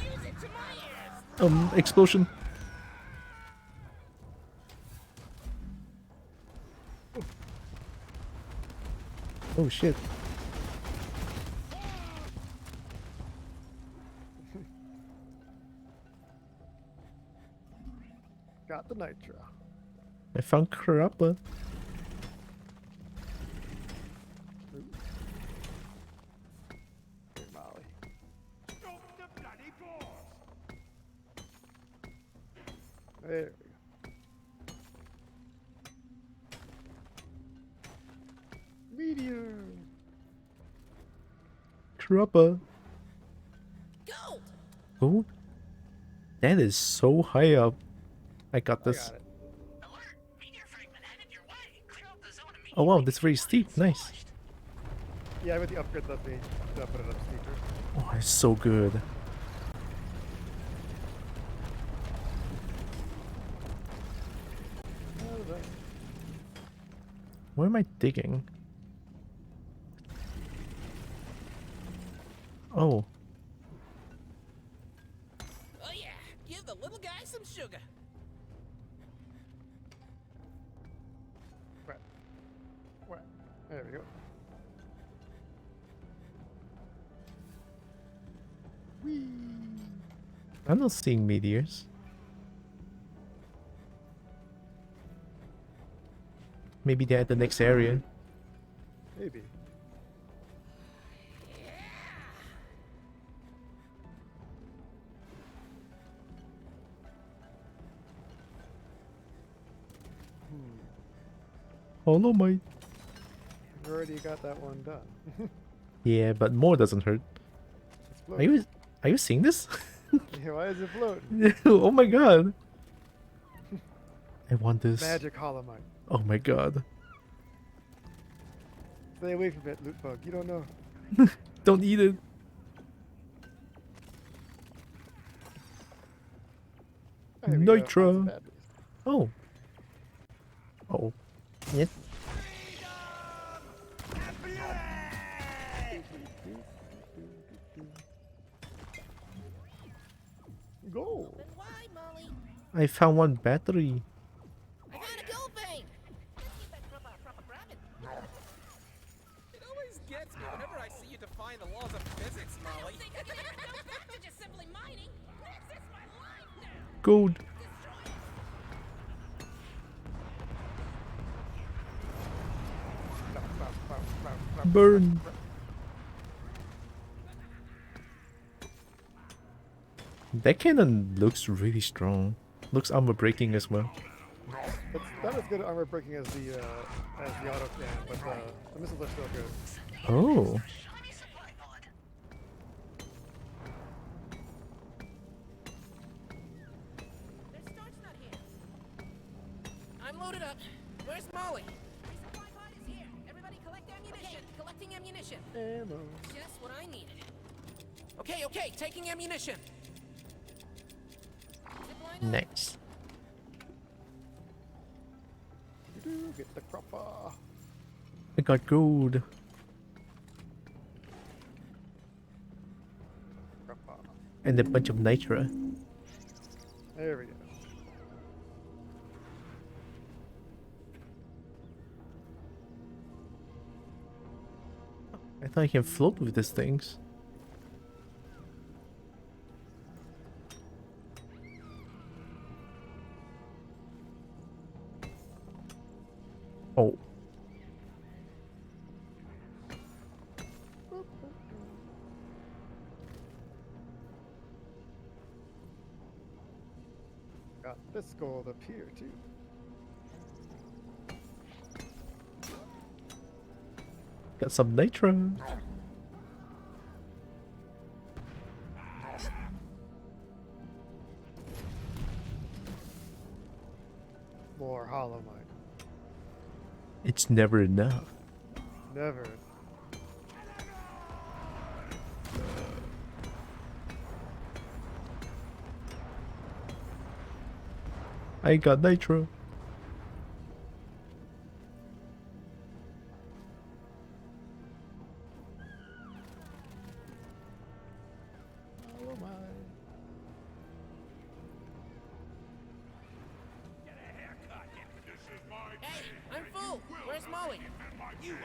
Music to my ears. Explosion. Oh shit. Got the Nitra. I found Krappa. Hey, Molly. Stop the bloody balls! There we go. Meteor. Krappa. Gold. Oh, that is so high up. I got this. Got it. Oh wow, that's very steep. Nice. Yeah, with the upgrade that they put it up steeper. Oh, it's so good. Where am I digging? Oh, Oh yeah, give the little guy some sugar. Where? There we go. Whee! I'm not seeing meteors. Maybe they're at the next area. Maybe. Hollow Might. You already got that one done. Yeah, but more doesn't hurt. It's Are floating. you seeing this? Yeah, why is it floating? Oh my god. I want this. Magic Hollow Might. Oh my god. Stay away from it, loot bug. You don't know. Don't eat it. There we go. Nitro. That's bad. Oh. Oh. Yeah. Go. Open wide, Molly. I found one battery. I found a gold vein. Let's get that proper grabbing. It always gets me whenever I see you define the laws of physics, Molly. Think I can ever go back to just simply mining? This is my life now. Gold. Burn. That cannon looks really strong. Looks armor breaking as well. It's not as good armor breaking as the auto cannon, but the missiles are still good. Oh. Their start's not here. I'm loaded up. Where's Molly? Resupply pod is here. Everybody collect ammunition. Okay, collecting ammunition. Ammo. Just what I needed. Okay, taking ammunition. Zipline up. Nice. Get the cropper. I got gold. Cropper. And a bunch of nitra. There we go. I thought I can float with these things. Oh. Got this gold up here too. Got some nitro. More hollow mine. It's never enough. Never. I got nitro. Hollow mine. Hey, I'm full. Where's Molly?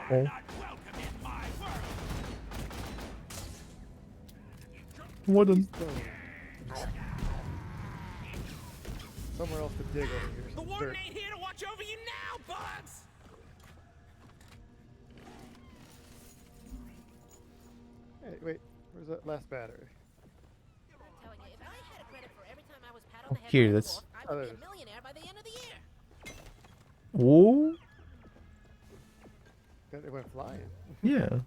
Oh. What a... Somewhere else to dig over here. The Some warden dirt. ain't here to watch over you now, Bugs! Hey, wait. Where's that last battery? I'm telling you, if I had a credit for every time I was pat on the head Here, by the that's... dwarf, I would be a millionaire by the end of the year. Whoa. It went flying. Yeah.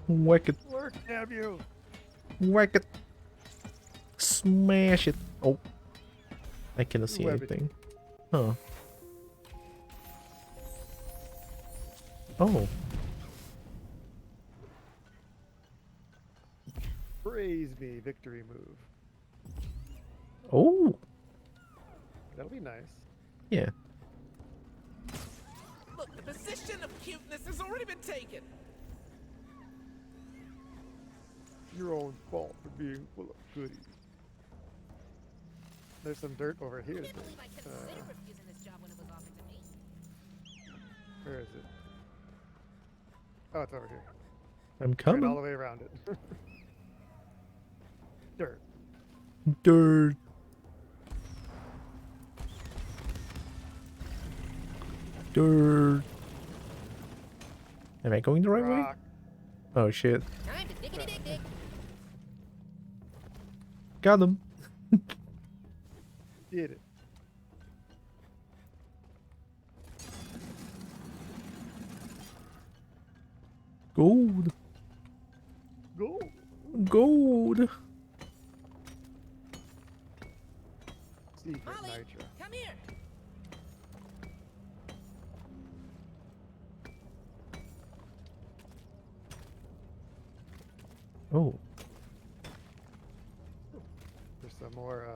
Whack it. Work, damn you! Whack it. Smash it. Oh. I cannot see Web it. anything. Huh. Oh. Praise me, victory move. Oh. That'll be nice. Yeah. Look, the position of cuteness has already been taken. Your own fault for being full of goodies. There's some dirt over here. I can't believe I considered refusing this job when it was offered to me. Where is it? Oh, it's over here. I'm Turn all coming. the way around it. Dirt. Dirt. Dirt. Am I going the right way? Rock. Oh shit. Time to diggity dig dig. Got him. Did it. Gold. Go. Gold. Secret Molly, nitro. come here. Oh. There's some more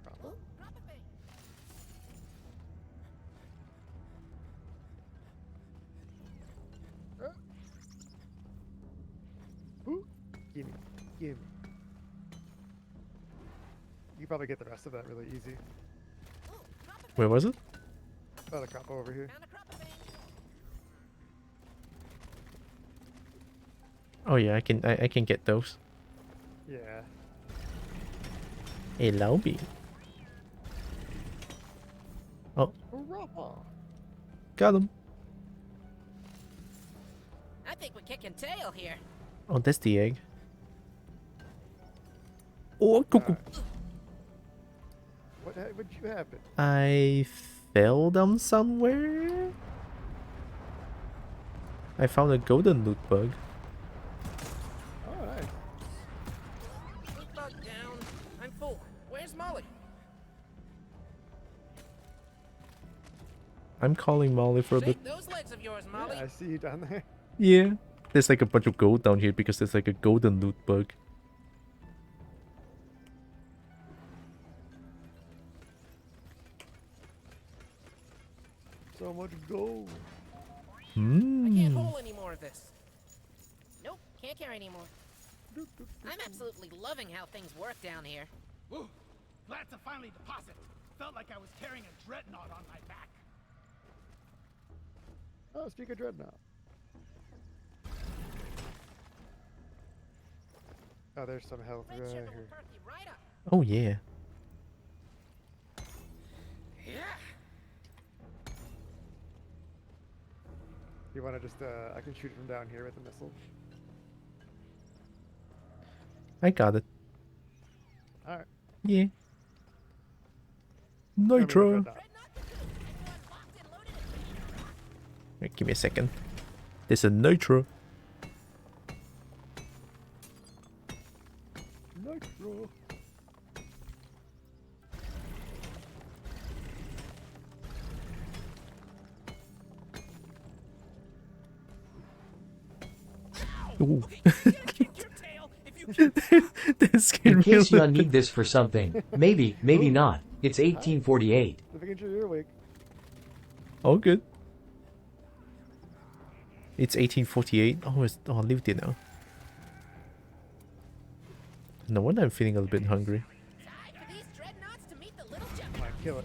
crop. Oh, drop a thing. Gimme. You can probably get the rest of that really easy. Where was it? Oh, the crop over here. Oh yeah, I can get those. Yeah. A lobby. Oh, got him. I think we're kicking tail here. Oh, that's the egg. Oh, cuckoo. What would you happen? I fell down somewhere. I found a golden loot bug. Oh, nice. Loot bug down. I'm full. Where's Molly? I'm calling Molly for a bit. Shake those legs of yours, Molly. Yeah, I see you down there. Yeah. There's like a bunch of gold down here because there's like a golden loot bug. So much gold. I can't Hmm. hold any more of this. Nope, can't carry anymore. I'm absolutely loving how things work down here. Woo! Glad to finally deposit. Felt like I was carrying a dreadnought on my back. Oh, speak of dreadnought. Oh, there's some health right here. Oh yeah. Yeah. You want to just, I can shoot from down here with a missile. I got it. Alright. Yeah. Nitro. Wait, give me a second. There's a nitro. Nitro. Ooh. In case you need this for something, maybe, maybe not. It's 1848. Making sure you're awake. All good. It's 1848. Oh, I lived it now. No wonder I'm feeling a little bit hungry. Alright, kill it.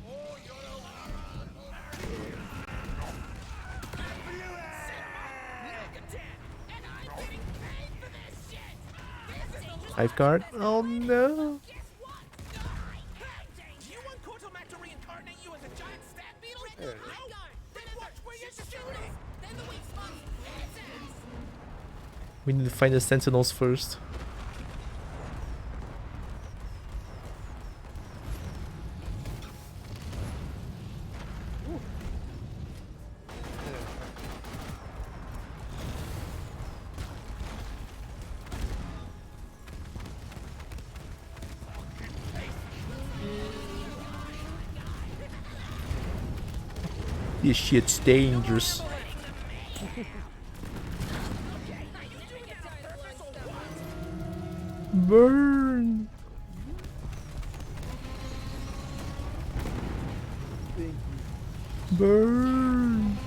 I've got. Oh no. There it is. We need to find the sentinels first. This shit's dangerous. Burn! Burn!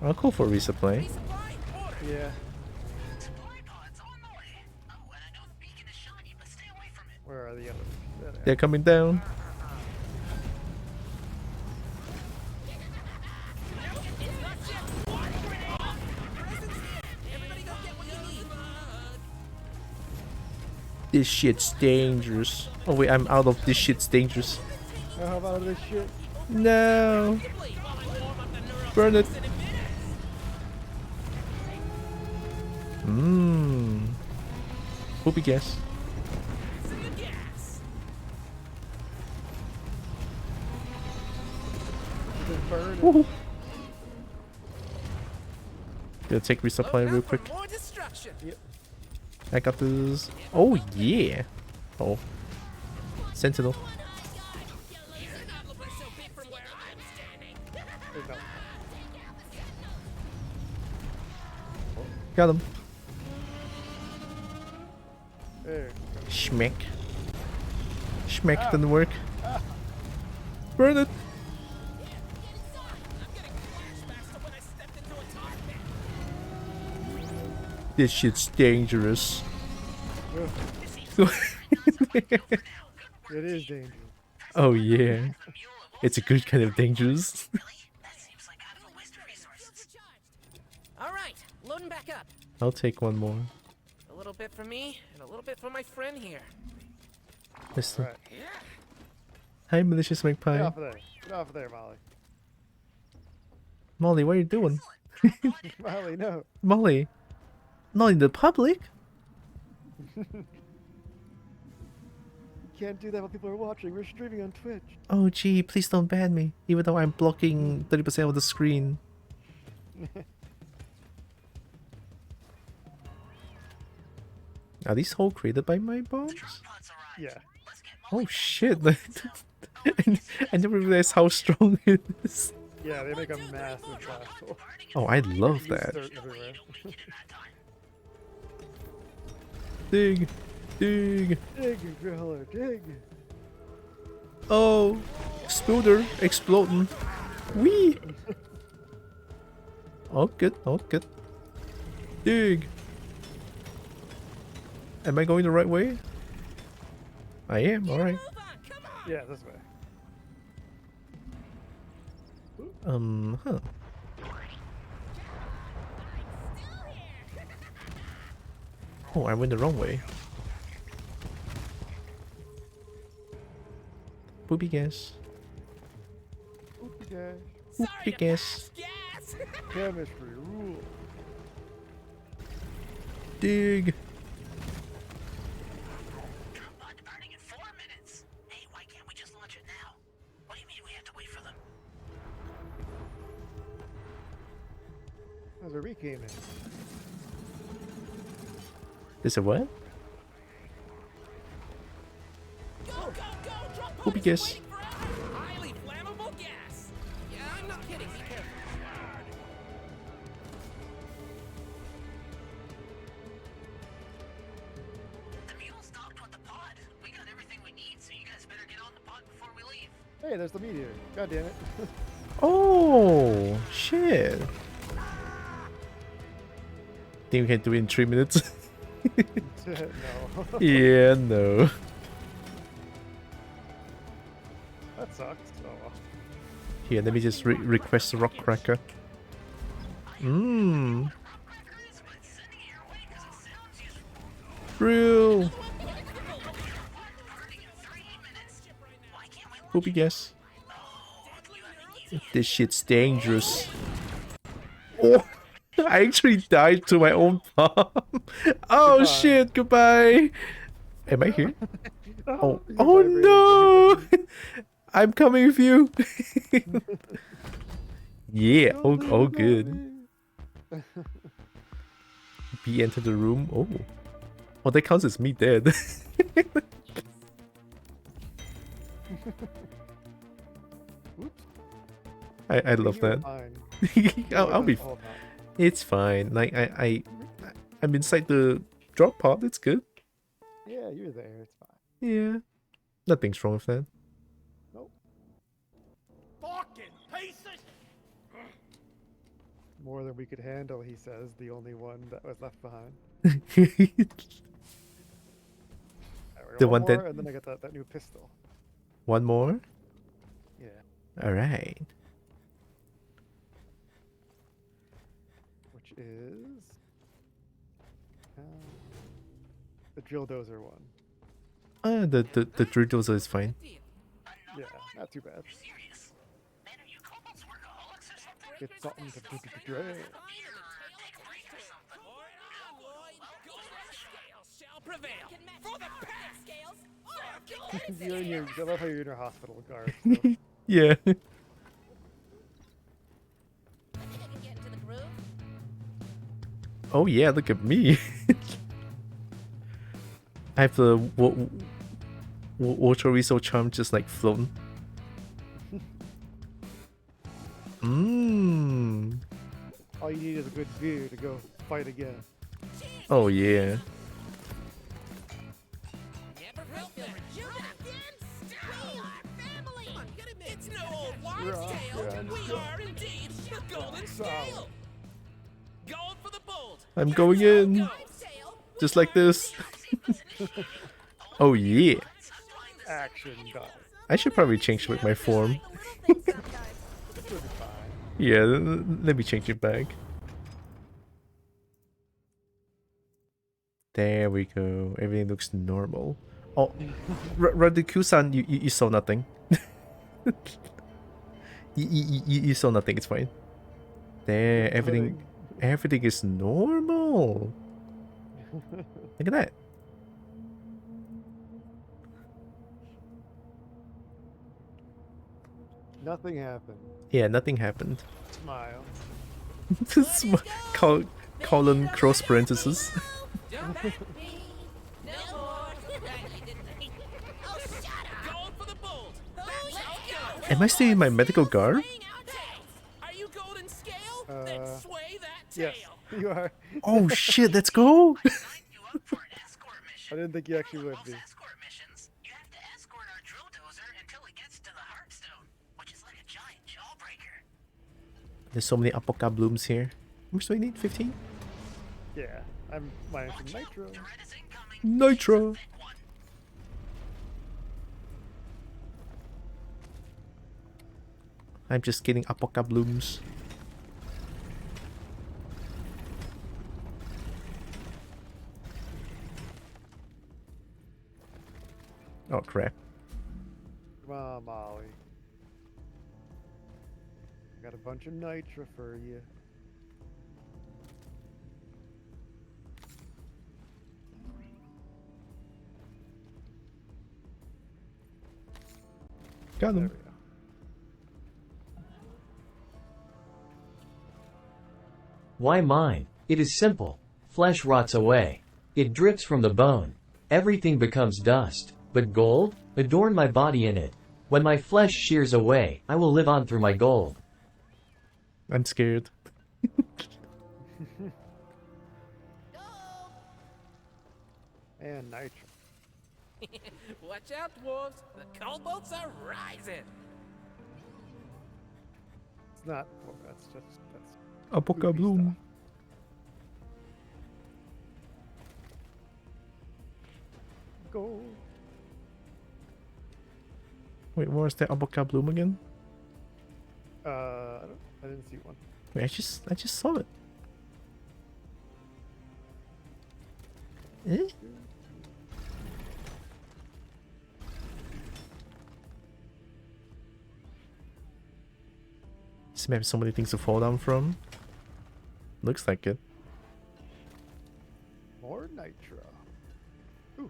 I'll go for resupply. Yeah. Where are the others? There they are. They're coming down. This shit's dangerous. Oh wait, I'm out of this shit's dangerous. Oh, how about this shit? No! Burn it! Mmm. Poopy gas. Woohoo! Gonna take resupply real quick. Yep. I got this. Oh yeah! Oh. Sentinel. Got him. There. Schmeck. Schmeck didn't work. Burn it! This shit's dangerous. It is dangerous. Oh yeah. It's a good kind of dangerous. All right, loading back up. I'll take one more. A little bit for me, and a little bit for my friend here. Listen. Right. Hi, malicious Get magpie. off of there. Get off of there, Molly. Molly, what are you doing? Molly, no. Molly, not in the public. Can't do that while people are watching. We're streaming on Twitch. Oh gee, please don't ban me, even though I'm blocking 30% of the screen. Are these all created by my bombs? Yeah. Oh shit! I never realized how strong it is. Yeah, they make a massive blast hole. Oh, I love that. Dirt everywhere. Dig, dig. Dig, Growler, dig. Oh, exploder, exploding. Wee. Oh good, oh good. Dig. Am I going the right way? I am, alright. Yeah, this way. Huh. Oh, I went the wrong way. Booby gas. Okay. Booby gas. Chemistry rule. Dig. Departing in 4 minutes. Hey, why can't we just launch it now? What do you mean we have to wait for them? There's a reclaim in. There's a what? Booby gas. Highly flammable gas. Yeah, I'm not kidding. Be careful. The mule's docked with the pod. We got everything we need, so you guys better get on the pod before we leave. Hey, there's the meteor. God damn it. Oh, shit. Think we can do it in 3 minutes? No. Yeah, no. That sucks. Oh well. Here, let me just request a rock cracker. Mmm. Real. Booby gas. This shit's dangerous. Oh, I actually died to my own bomb. Oh shit, goodbye. Am I here? Oh, oh no! I'm coming with you. Yeah, oh good. B entered the room. Oh. Oh, that counts as me dead. I love that. I'll be. It's fine. Like I'm inside the drop pod. It's good. Yeah, you're there. It's fine. Yeah, nothing's wrong with that. Nope. Fucking pieces! More than we could handle, he says. The only one that was left behind. The one one more, that. and then I got that new pistol. One more. Yeah. All right. Which is the drill dozer one. The drill dozer is fine. Yeah, not too bad. Get something to drill. You're in your. I love how you're in your hospital guard. So. Yeah. Oh yeah, look at me. I have the water resource charm just like floating. Mmm. All you need is a good beer to go fight again. Oh yeah. It's no old wives' tale. We are indeed the Golden Scale. Going for the boys. I'm going in. Just like this. Oh yeah. Action got it. I should probably change my form. Yeah, let me change it back. There we go. Everything looks normal. Oh, Radiku-san, you saw nothing. you saw nothing. It's fine. There, everything is normal. Look at that. Nothing happened. Yeah, nothing happened. Smile. Colon cross parentheses. Am I still in my medical garb? Yes, you are. Oh shit, let's go! I didn't think you actually would be. There's so many apoca blooms here. How much do I need? 15? Yeah, I'm mining some nitro. Nitro! I'm just getting apoca blooms. Oh crap. Come on, Molly. I got a bunch of nitro for you. Got There him. we go. Why mine? It is simple. Flesh rots away. It drips from the bone. Everything becomes dust. But gold? Adorn my body in it. When my flesh shears away, I will live on through my gold. I'm scared. And nitro. Watch out, dwarves. The kobolds are rising. It's not. Well, that's just. That's Apoca goofy bloom. stuff. Go. Wait, where's the apoca bloom again? I didn't see one. Wait, I just saw it. Eh? This map has so many things to fall down from. Looks like it. More nitro. Ooh.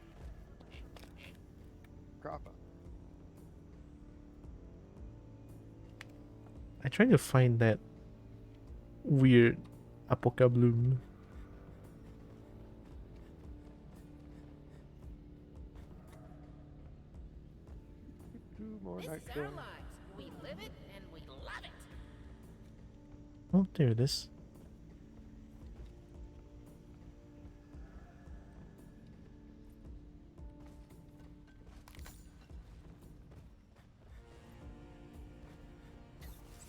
Croppa. I tried to find that weird apoca bloom. More This is nitro. our lives. We live it and we love it. Oh, there it is.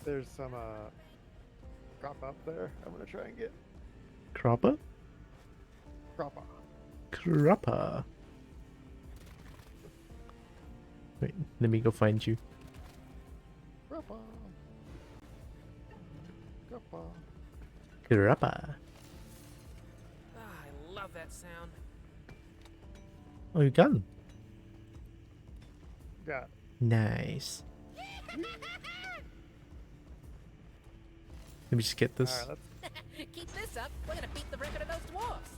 There's some crop up there. I'm gonna try and get Croppa? croppa. Croppa. Wait, let me go find you. Croppa. Croppa. Croppa. Ah, I love that sound. Oh, you got him. Got it. Nice. Let me just get this. Alright, let's Keep this up. We're gonna beat the record of those dwarves.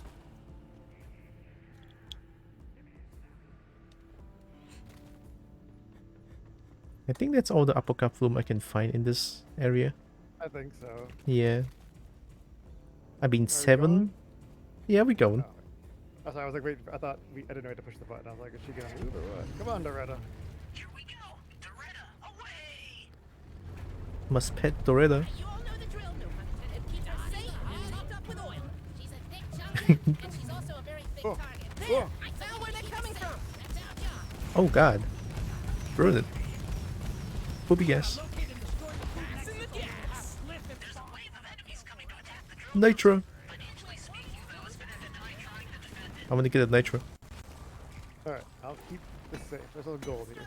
I think that's all the apoca bloom I can find in this area. I think so. Yeah. I mean, Are we 7. going? Yeah, we going. Oh, sorry, I was like, wait. I thought I didn't know how to push the button. I was like, is she gonna move or what? Come on, Doretta. Here we go. Doretta, away! Must pet Doretta. You all know the drill, new hunter. It keeps her safe and topped up with oil. She's a thick chunky, and she's also a very big target. There! I found where they're coming from. That's our job. Oh god. Brilliant. Booby gas. Nitro. I'm gonna get a nitro. Alright, I'll keep this safe. There's no gold here.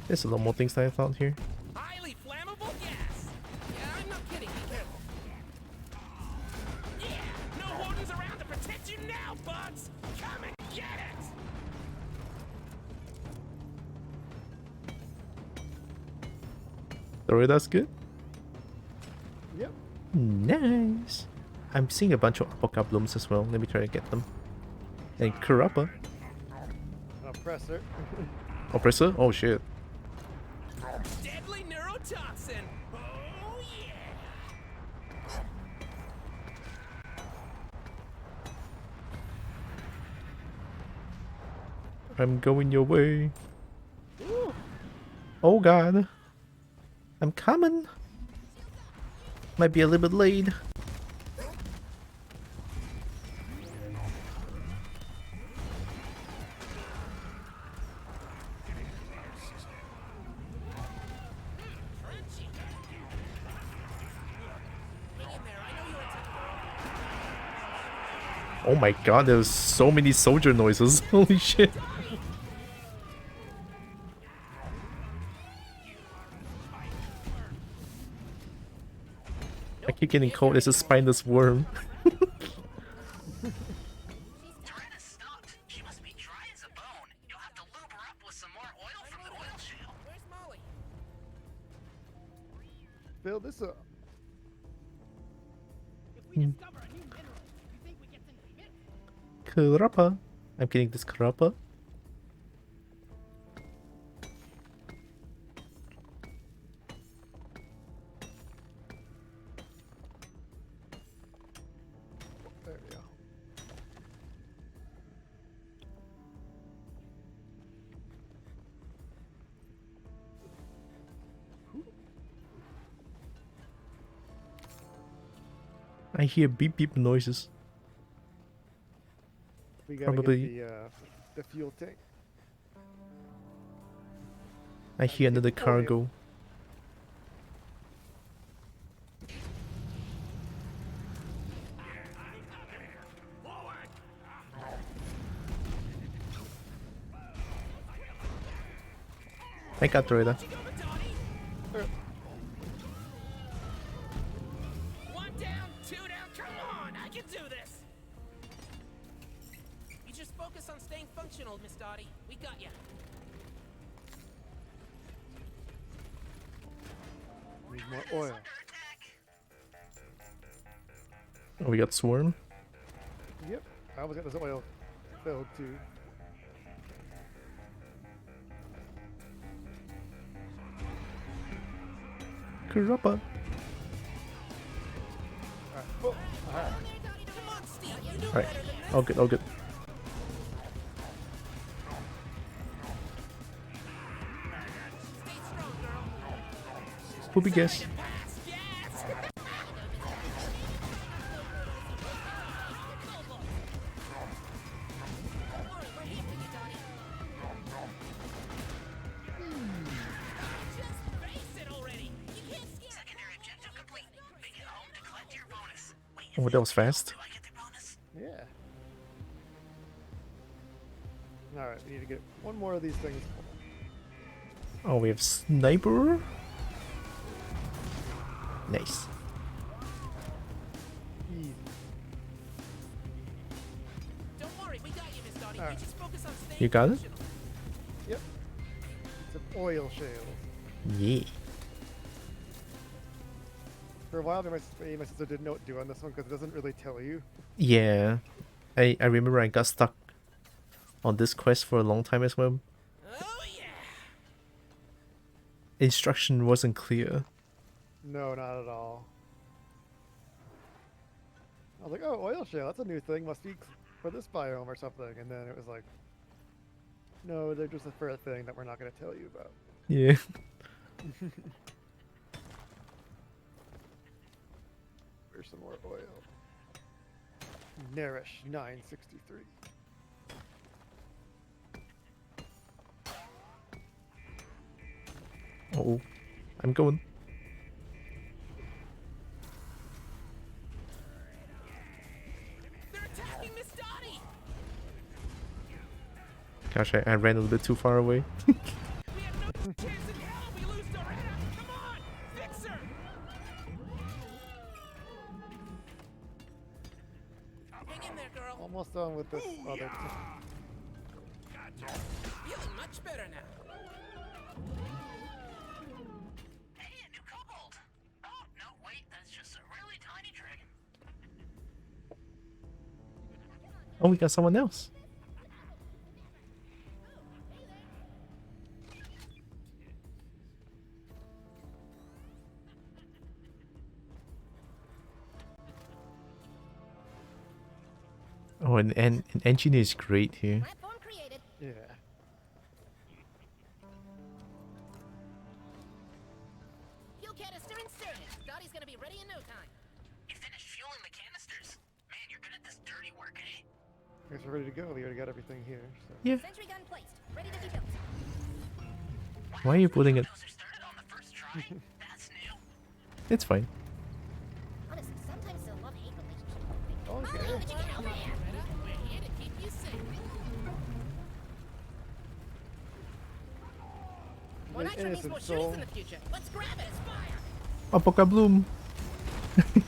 There's a lot more things that I found here. Highly flammable gas. Yeah, I'm not kidding. Be careful. Yeah, no wardens around to protect you now, bugs. Come and get it. Alright, that's good. Yep. Nice. I'm seeing a bunch of apoca blooms as well. Let me try to get them. And Kurappa. Oppressor. Oppressor? Oh shit. Deadly neurotoxin. Oh yeah. I'm going your way. Oh god. I'm coming. Might be a little bit late. Oh my god, there's so many soldier noises. Holy shit. I keep getting cold as a spineless worm. She must be dry as a bone. You'll have to lube her up with some more oil from the oil shale. Where's Molly? Fill this up. If we discover a new mineral, you think we get them convinced? Kurappa. I'm getting this Kurappa. There we go. I hear beep beep noises. We gotta Probably. get the fuel tank. I hear another cargo. I got Droida. One down, two down. Come on, I can do this. You just focus on staying functional, Miss Dottie. We got you. Need more oil. Oh, we got Swarm. Yep. I almost got this oil filled too. Kurappa. Alright. Oh, alright. Come on, Steve. You know Alright. better than this. All good, all good. Stay strong, girl. Poopy guess. Pass, yes. Just face it already. You can't scare Secondary objective complete. Make it home to collect your bonus. Wait, Oh, that was fast. do I get the bonus? Yeah. Alright, we need to get one more of these things. Oh, we have Sniper. Nice. Easy. Don't worry, we got you, Miss Dottie. Alright. You just focus on staying You got it? functional. Yep. Some oil shales. Yeah. For a while, me and my sister didn't know what to do on this one because it doesn't really tell you. Yeah. I remember I got stuck on this quest for a long time as well. Oh yeah. Instruction wasn't clear. No, not at all. I was like, oh, oil shale, that's a new thing. Must be for this biome or something. And then it was like, no, they're just a for thing that we're not going to tell you about. Yeah. Here's some more oil. Nourish 963. Oh, I'm going. Gosh, I ran a little bit too far away. We have no chance in hell we lose to Red. Come on, fix her. Hang in there, girl. Almost done with this other. Feeling much better now. Hey, a new kobold. Oh, no, wait, that's just a really tiny dragon. Oh, we got someone else. Oh, and an engineer is great here. Platform created. Yeah. Fuel canister inserted. Dottie's gonna be ready in no time. You finished fueling the canisters. Man, you're good at this dirty work, eh? I guess we're ready to go. We already got everything here. So. Yeah. Sentry gun placed. Ready to be built. Why are you putting it? Those are started on the first try. That's new. It's fine. Honestly, sometimes the love-hate relationship. Okay. But you can help me. We're here to keep you safe. More An nitro means innocent more shootings soul. in the future. Let's grab it. Fire. Apoca Bloom. Attention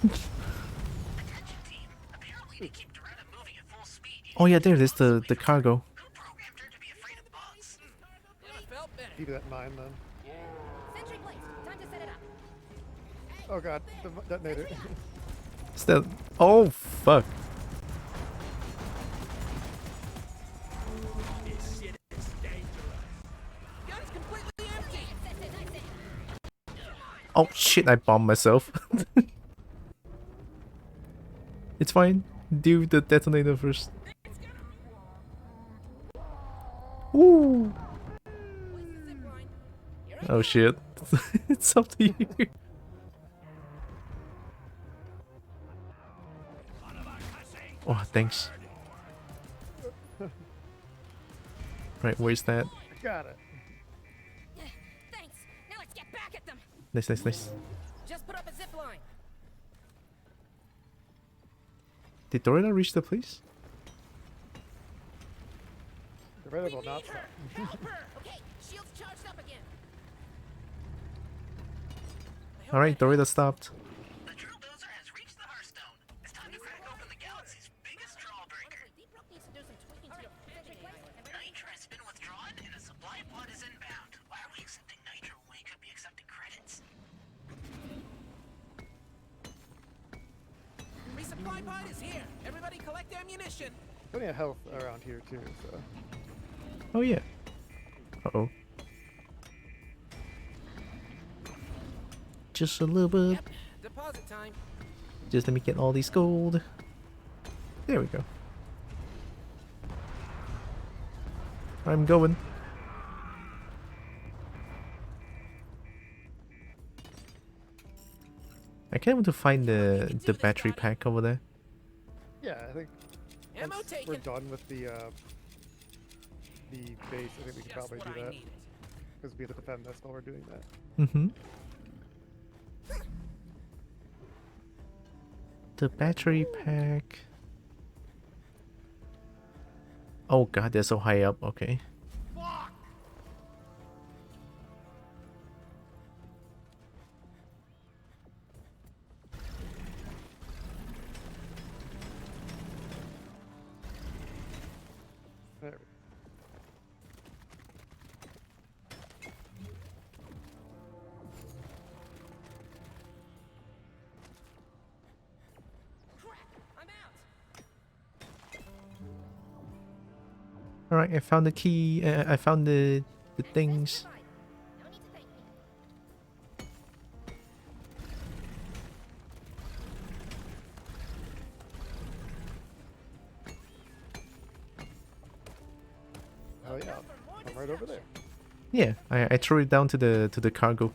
team. Apparently they keep Doretta moving at full speed. Oh yeah, there it is, the cargo. Who programmed her to be afraid of bugs? Never felt better. Keep that in mind then. Sentry placed. Time to set it up. Oh god, the detonator. Still. Oh fuck. This shit is dangerous. Gun's completely empty. Oh shit, I bombed myself. It's fine. Do the detonator first. Ooh. Oh shit. It's up to you. Oh, thanks. Right, where's that? Got it. Thanks. Now let's get back at them. Nice, nice, nice. Just put up a zip line. Did Dorita reach the place? The red will not stop. Help her. Okay, shields charged up again. Alright, Dorita stopped. The drill dozer has reached the Hearthstone. It's time to crack open the galaxy's biggest drawbreaker. Deep Rock needs to do some tweaking to your Nitra has been withdrawn and a supply pod is inbound. Why are we accepting Nitra when we could be accepting credits? resupply pod is here. Everybody collect ammunition. Plenty of health around here too, so. Oh yeah. Uh-oh. Just a little bit. Yep. Deposit time. Just let me get all these gold. There we go. I'm going. I kind of want to find the battery pack over there. Yeah, I think Ammo once taken. we're done with the base, I think we can probably do that. Because we have to defend this while we're doing that. Mm-hmm. The battery pack. Oh god, they're so high up. Okay. There we go. All right, I found the key. I found the things. No need to thank me. Oh yeah, I'm right over there. Yeah, I threw it down to the cargo.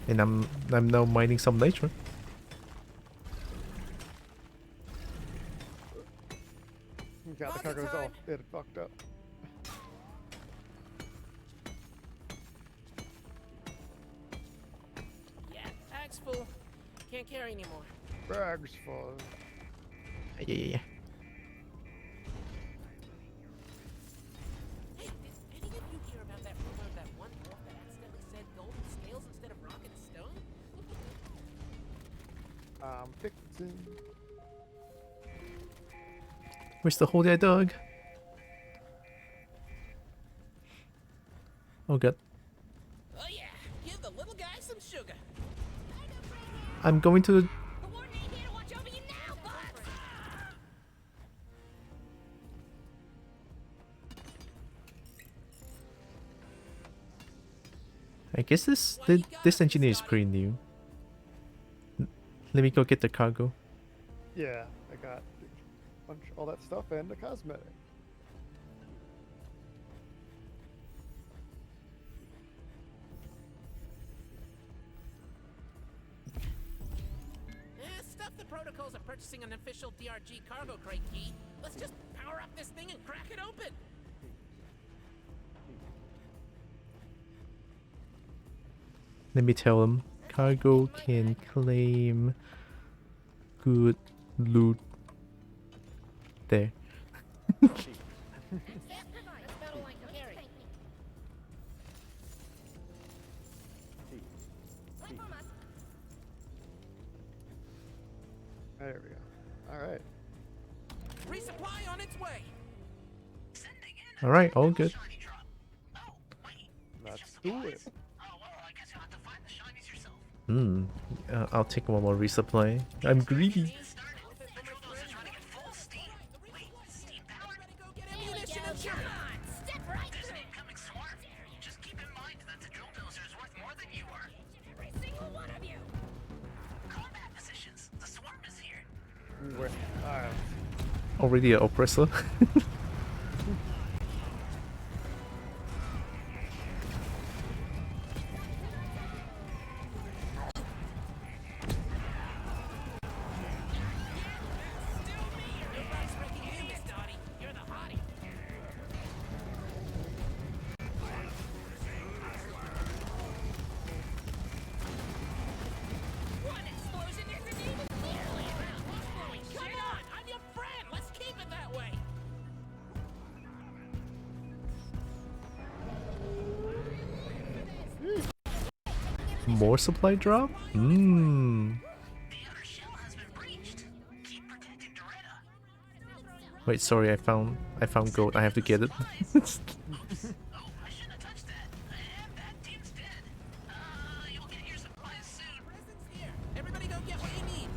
And I'm now mining some nitro. God, the cargo's all it fucked up. Yeah, bag's full. Can't carry anymore. Bags full. Yeah. fixing. Where's the hole there, dog? Oh god. Oh yeah, give the little guy some sugar. I'm going to the... Coordinate here to watch over you now, Bugs! I guess this engineer is pretty new. Let me go get the cargo. Yeah, I got all that stuff and the cosmetic. Stuff the protocols of purchasing an official DRG cargo crate key. Let's just power up this thing and crack it open. Let me tell him. Cargo can claim good loot. There. There we go. All right. Resupply on its way. Alright, all good. Let's do it. I'll take one more resupply. I'm greedy. Alright. Already an oppressor. More supply drop? Wait, sorry, I found gold. I have to get it. Everybody go get what you need.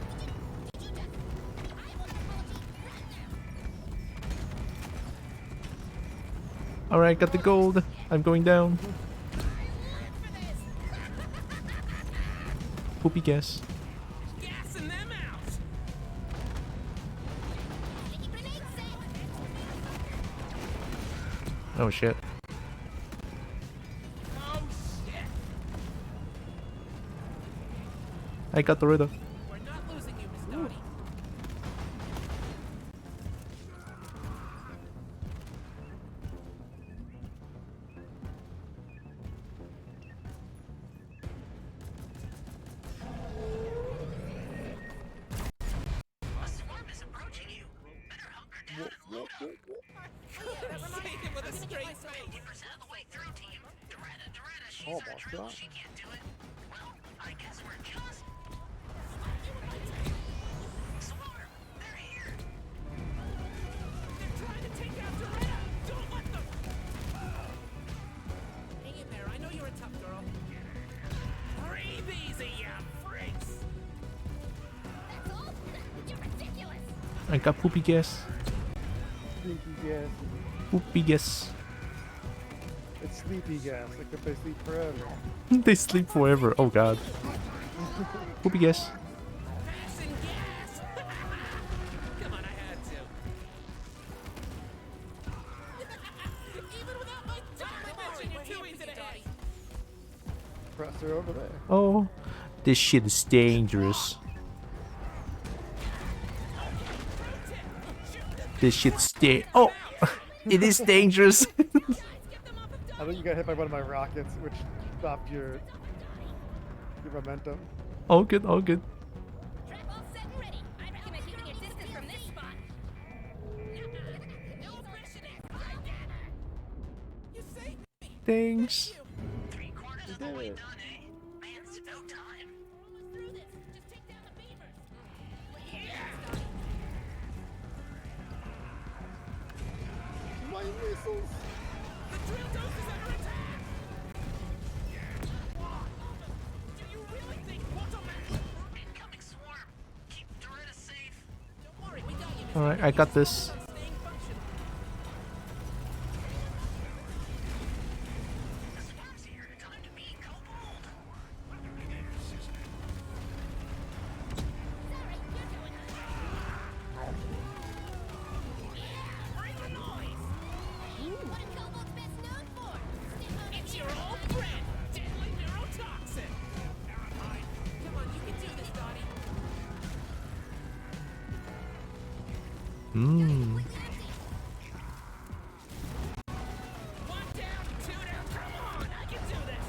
Alright, got the gold. I'm going down. Poopy gas. Gassing them out. Oh shit. Oh shit. I got the rid of. We're not losing you, Miss Dottie. Almost done. Hang in there. I know you're a tough girl. Breathe easy, you freaks. That's all? You're ridiculous! I got poopy gas. Sleepy gas. Poopy gas. It's sleepy gas. Like if they sleep forever. They sleep forever. Oh god. Poopy gas. Passing gas. Come on, I had to. Even without my time, you're too easy to hit. Presser over there. Oh, this shit is dangerous. This shit's oh, it is dangerous. I think you got hit by one of my rockets, which stopped your momentum. All good, all good. Trap all set and ready. I recommend keeping your distance from this spot. No aggression You saved me. Thanks. You did it. my missiles. The drill dose is under attack! Do you really think Quantum Incoming swarm. Keep Doretta safe. Don't worry, we got you. Alright, I got this. Staying functional. The swarm's here. Time to be kobold. What are kobolds best known for? It's your old friend, deadly neurotoxin. Come on, you can do this, Dottie. Mmm. One down, two down. Come on, I can do this.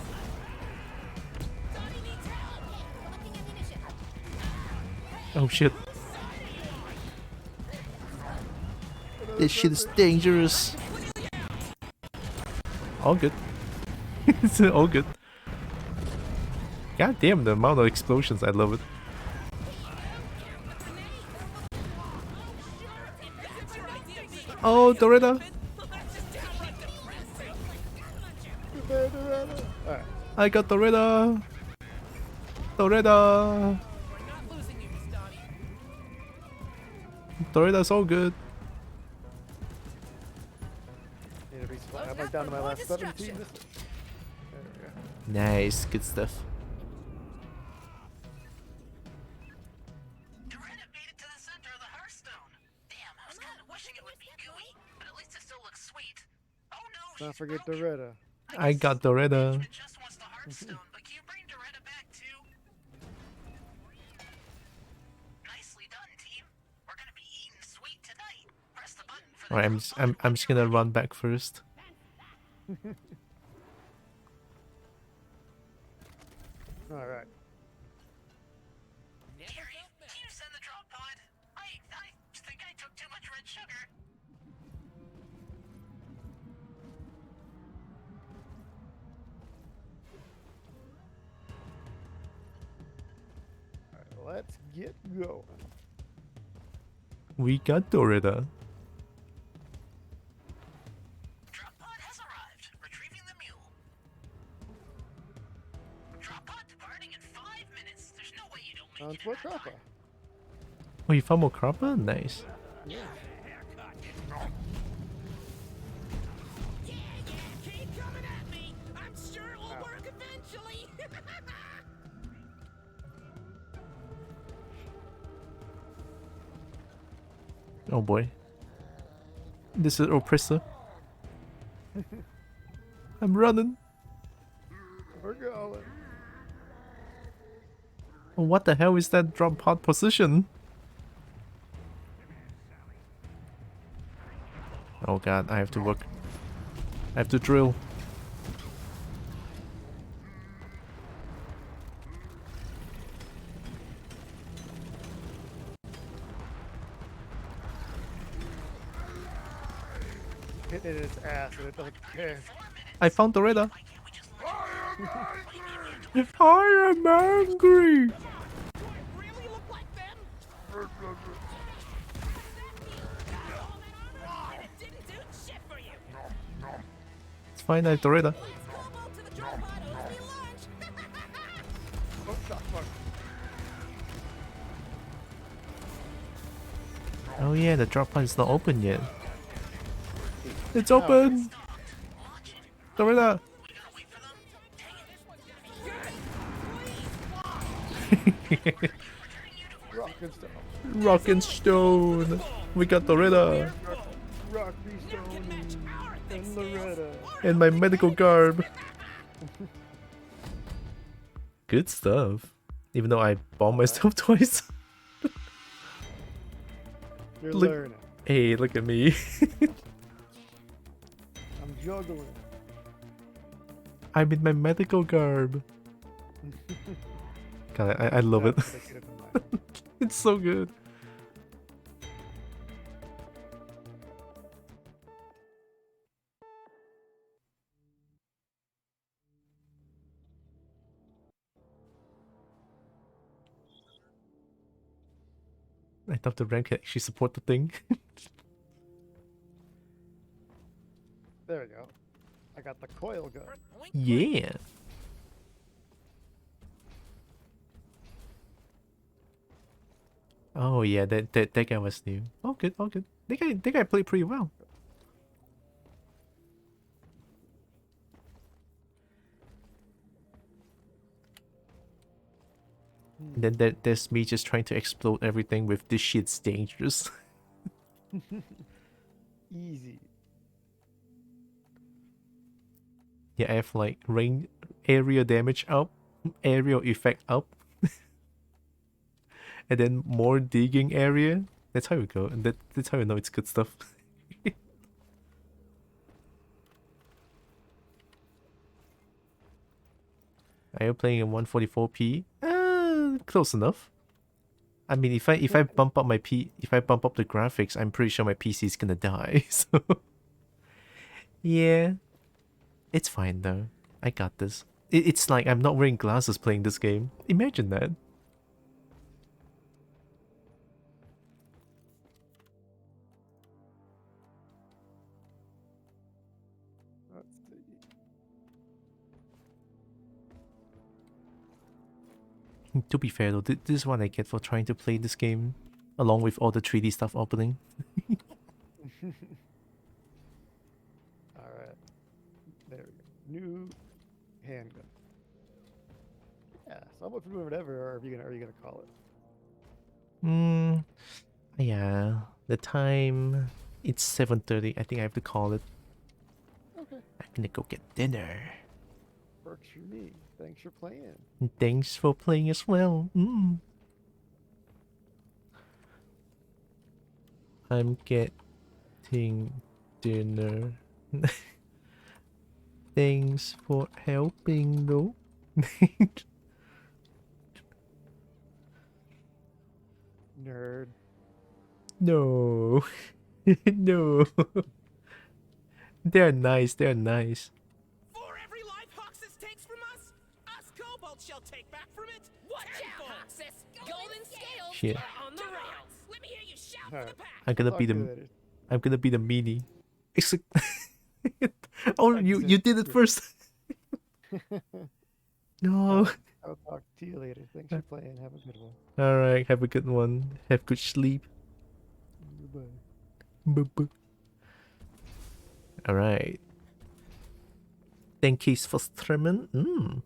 Dottie needs help. Collecting ammunition. Oh shit. This shit is dangerous. All good. It's all good. God damn the amount of explosions, I love it. Oh, Doretta! Alright. I got Doretta! Doretta! We're not losing you, Miss Dottie. Doretta's all good. Need to resupply. I'm like down to my last 17 missiles. There we go. Nice, good stuff. Doretta made it to the center of the Hearthstone. Damn, I was kind of wishing it would be gooey, but at least it still looks sweet. Oh no, Not forget Doretta. I got Doretta. it just wants the Hearthstone, but can you bring Doretta back too? Nicely done, team. We're gonna be eating sweet tonight. Press the button for the Alright, I'm just gonna run back first. Alright. Gary, can you send the drop pod? I think I took too much red sugar. Alright, let's get going. We got Doretta. Drop pod has arrived. Retrieving the mule. Drop pod departing in 5 minutes. There's no way you don't make On it to in a that dropper. time. Oh, you found more Krabba? Nice. Yeah, keep coming at me. I'm sure it will work eventually. Oh boy. This is oppressor. I'm running. We're going. Oh, what the hell is that drop pod position? Oh god, I have to work. I have to drill. Hitting its ass and it doesn't care. I found Doretta. I am angry. Do I really look like them? It didn't do shit for you. It's fine, I have Doretta. Kobold to the drop pod owes me lunch. Oh, shot, fuck. Oh yeah, the drop pod is not open yet. It's open! Doretta! Rock and stone. Rock and stone! We got Doretta! Rock me stone. And Loretta. And my medical garb! Good stuff. Even though I bombed myself twice. You're Look- learning. Hey, look at me. I'm juggling. I'm in my medical garb. God, I love it. That's ridiculous in mind. It's so good. I thought the rank could actually support the thing. There we go. I got the coil gun. Yeah. Oh yeah, that guy was new. Oh good, oh good. That guy played pretty well. And then there's me just trying to explode everything with this shit's dangerous. Easy. Yeah, I have like rain area damage up, aerial effect up, and then more digging area. That's how we go, and that's how you know it's good stuff. Are you playing in 144p? Close enough. I mean, if I bump up if I bump up the graphics, I'm pretty sure my PC is gonna die. So yeah, it's fine though. I got this. It's like I'm not wearing glasses playing this game. Imagine that. Let's see. To be fair though, this is what I get for trying to play this game, along with all the 3D stuff opening. Alright. There we go. New handgun. Yeah, so I'm up for doing whatever, or are you gonna call it? Yeah. The time, it's 7:30. I think I have to call it. Okay. I'm gonna go get dinner. Works for me. Thanks for playing. Thanks for playing as well. I'm getting dinner. Thanks for helping though. Nerd. No. No. They're nice, they're nice. For every life Hoxus takes from us Cobalt shall take back from it. Watch out, Hoxus! Golden scales Shit. are on the rails. Let me hear you shout for the pack. I'm gonna be the meanie. It's like oh, you did it first. No. I'll talk to you later. Thanks for playing. Have a good one. Alright, have a good one. Have good sleep. Bye. Bye. Alright. Thank you for streaming.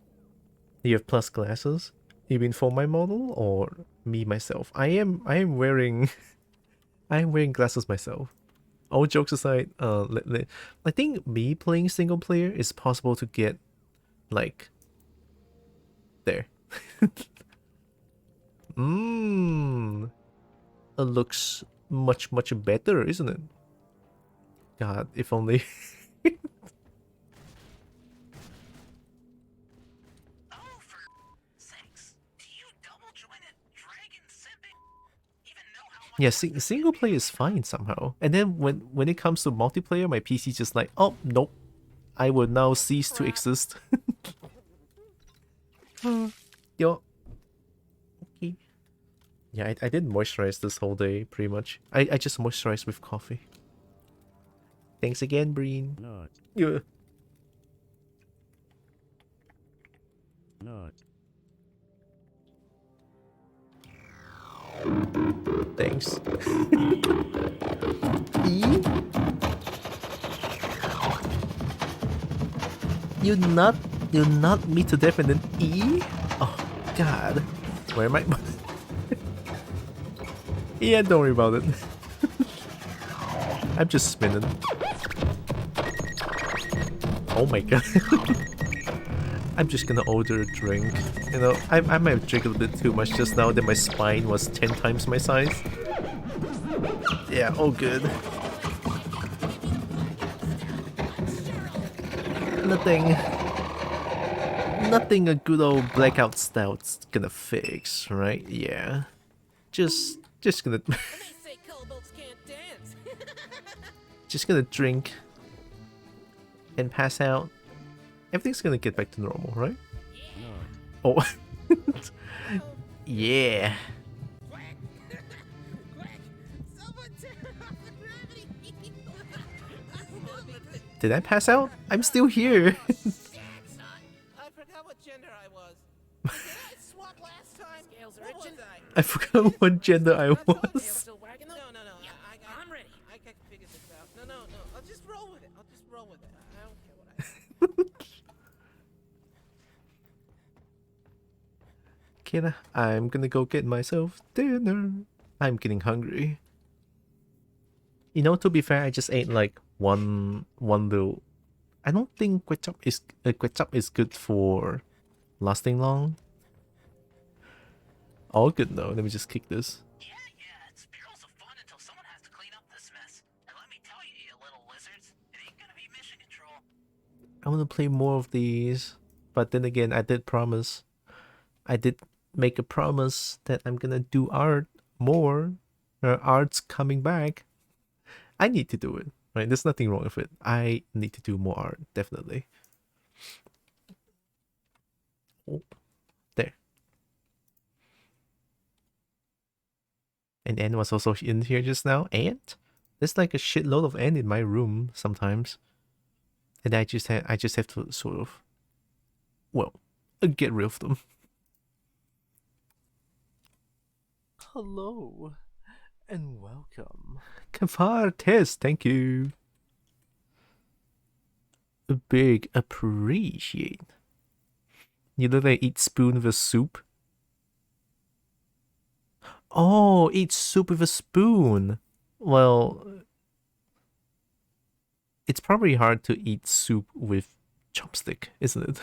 You have plus glasses? You mean for my model or me myself? I am wearing I'm wearing glasses myself. All jokes aside, I think me playing single player is possible to get like there. It looks much better, isn't it? God, if only. Yeah, single player is fine somehow. And then when it comes to multiplayer, my PC just like, oh nope, I will now cease to exist. Yo. Okay. Yeah, I didn't moisturize this whole day pretty much. I just moisturized with coffee. Thanks again, Breen. Not. Yeah. Not. Thanks. You not me to death and then E? Oh god. Where am I? Yeah, don't worry about it. I'm just spinning. Oh my god. I'm just gonna order a drink. You know, I might have drank a little bit too much just now that my spine was 10 times my size. Yeah, all good. Nothing a good old blackout stout's gonna fix, right? Yeah. Just gonna just gonna drink and pass out. Everything's gonna get back to normal, right? Oh. Yeah. Did I pass out? I'm still here. I forgot what gender I was. Did I swap last time? Scales are What was itching. I? I forgot what gender I Tail's was. still wagging though? No. I'm ready. I can figure this out. No. I'll just roll with it. I don't care what I Kira, I'm gonna go get myself dinner. I'm getting hungry. You know, to be fair, I just ate like one little. I don't think kwechap is good for lasting long. All good though. Let me just kick this. Yeah, it's barrels of fun until someone has to clean up this mess. And let me tell you, you little lizards, it ain't gonna be mission control. I want to play more of these, but then again, I did make a promise that I'm gonna do art more. Art's coming back. I need to do it, right? There's nothing wrong with it. I need to do more art, definitely. Oh, there. And Anne was also in here just now. Ant? There's like a shitload of Ant in my room sometimes. And I just have to sort of, well, get rid of them. Hello and welcome. Kafar test, thank you. A big appreciate. You look like eat spoon with a soup. Oh, eat soup with a spoon. Well, it's probably hard to eat soup with chopstick, isn't it?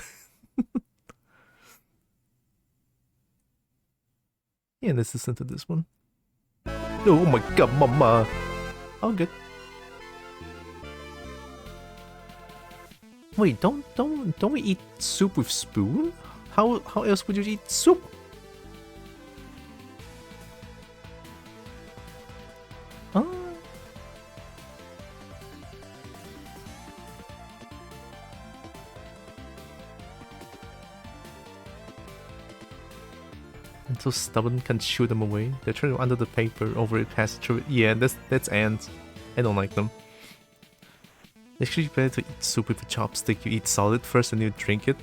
Yeah, let's listen to this one. Oh my god, mama. All good. Wait, don't we eat soup with spoon? How else would you eat soup? Ah. And so stubborn can shoot them away. They're trying to under the paper, over it, pass through it. Yeah, that's ants. I don't like them. It's actually better to eat soup with a chopstick. You eat solid first and you drink it.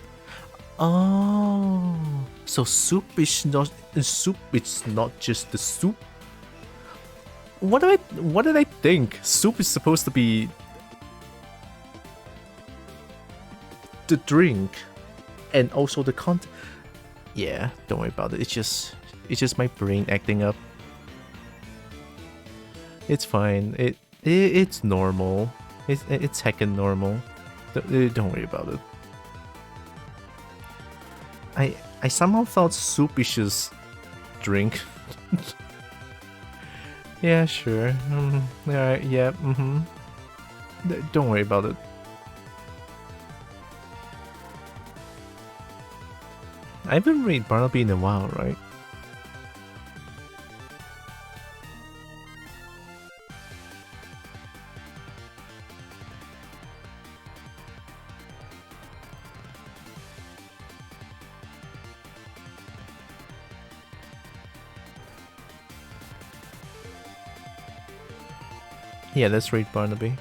Oh, so soup is not just the soup. What did I think? Soup is supposed to be the drink and also the content. Yeah, don't worry about it. It's just my brain acting up. It's fine. It's normal. It's heckin' normal. Don't worry about it. I somehow thought soup is just drink. Yeah, sure. Alright, yeah, don't worry about it. I haven't read Barnaby in a while, right? Yeah, let's read Barnaby.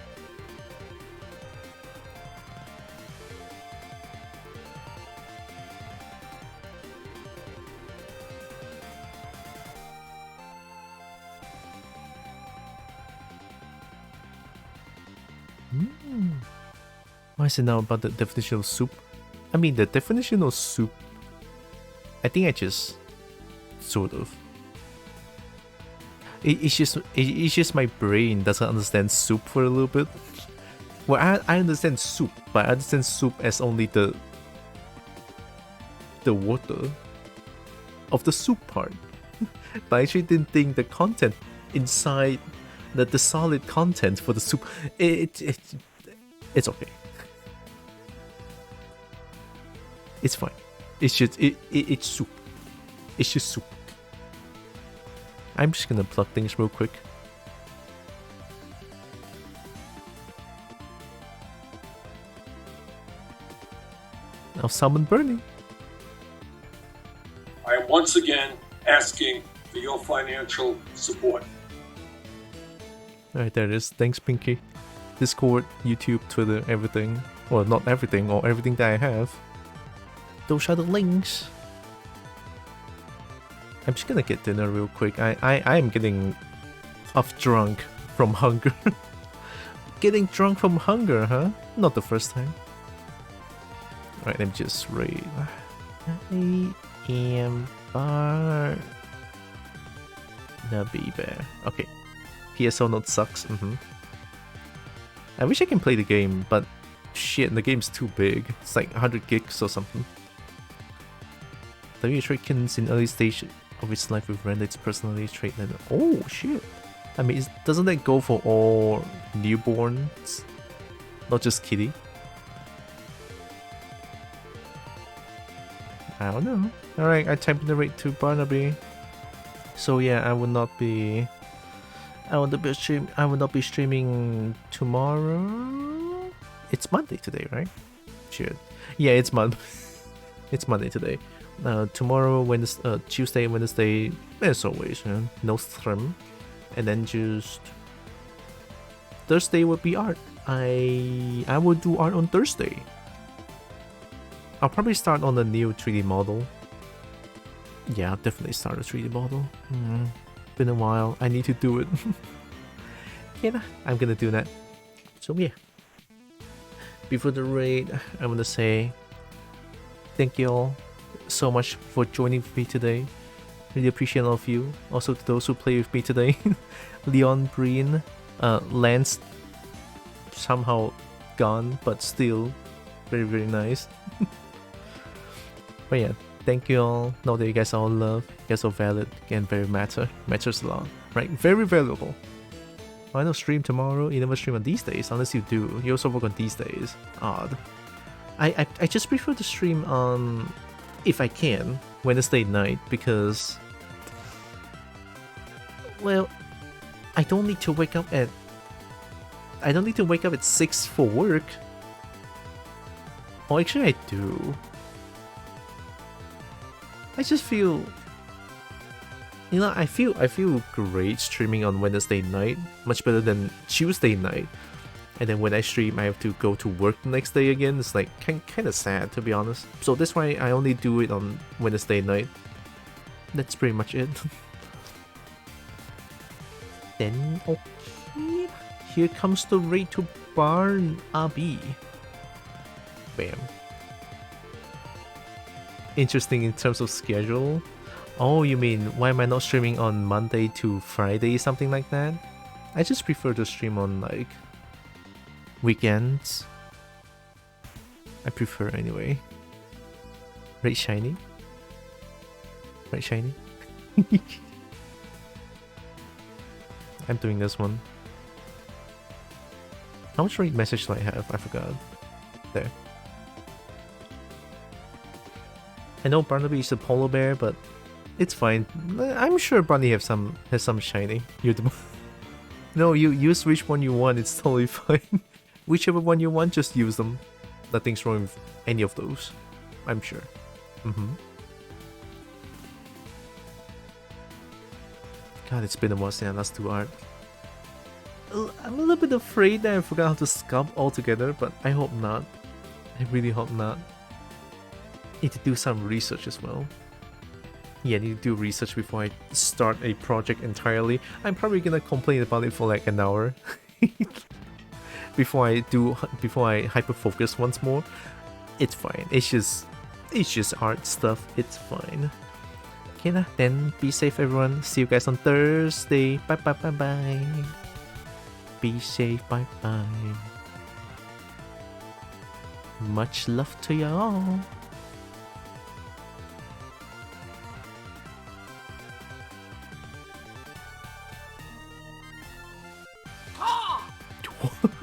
Why is it now about the definition of soup? I mean, the definition of soup, I think I just sort of. It's just my brain doesn't understand soup for a little bit. Well, I understand soup, but I understand soup as only the water of the soup part. But I actually didn't think the content inside the solid content for the soup. It's okay. It's fine. It's just it's soup. It's just soup. I'm just gonna plug things real quick. Now summon Bernie. I am once again asking for your financial support. Alright, there it is. Thanks, Pinky. Discord, YouTube, Twitter, everything. Well, not everything, or everything that I have. Those are the links. I'm just gonna get dinner real quick. I am getting half drunk from hunger. Getting drunk from hunger, huh? Not the first time. Alright, let me just read. I am Barnaby Bear. Okay. PSO note sucks. I wish I can play the game, but shit, the game's too big. It's like 100 gigs or something. W Kins in early stage of its life with Renda, its personality trait. Oh shit! I mean, doesn't that go for all newborns, not just Kitty? I don't know. All right, I typed the rate to Barnaby. So yeah, I will not be streaming tomorrow. It's Monday today, right? Shit. Yeah, it's It's Monday today. Tomorrow, Wednesday, Tuesday, Wednesday, as always, no stream. And then just Thursday will be art. I will do art on Thursday. I'll probably start on the new 3D model. Yeah, I'll definitely start a 3D model. Been a while. I need to do it. Yeah, I'm gonna do that. So yeah. Before the raid, I want to say thank you all so much for joining me today. Really appreciate all of you. Also to those who play with me today. Leon, Breen, Lance, somehow gone, but still very, very nice. But yeah, thank you all. Know that you guys are all love. You guys are valid and very matters a lot. Right? Very valuable. Why not stream tomorrow? You never stream on these days, unless you do. You also work on these days. Odd. I just prefer to stream on, if I can, Wednesday night, because, well, I don't need to wake up at 6 for work. Oh, actually I do. I just feel, you know, I feel great streaming on Wednesday night, much better than Tuesday night. And then when I stream, I have to go to work the next day again. It's like kind of sad, to be honest. So that's why I only do it on Wednesday night. That's pretty much it. Then, okay. Here comes the raid to Barnaby. Bam. Interesting in terms of schedule. Oh, you mean why am I not streaming on Monday to Friday, something like that? I just prefer to stream on like weekends. I prefer anyway. Red shiny. Red shiny. I'm doing this one. How much rate message do I have? I forgot. There. I know Barnaby is a polar bear, but it's fine. I'm sure Barney has some shiny. No, you use which one you want. It's totally fine. Whichever one you want, just use them. Nothing's wrong with any of those. I'm sure. God, it's been a while since I last do art. I'm a little bit afraid that I forgot how to sculpt altogether, but I hope not. I really hope not. Need to do some research as well. Yeah, I need to do research before I start a project entirely. I'm probably gonna complain about it for like an hour. before I hyper focus once more. It's fine. It's just art stuff. It's fine. Okay lah, then be safe everyone. See you guys on Thursday. Bye bye bye bye. Be safe, bye bye. Much love to y'all. What?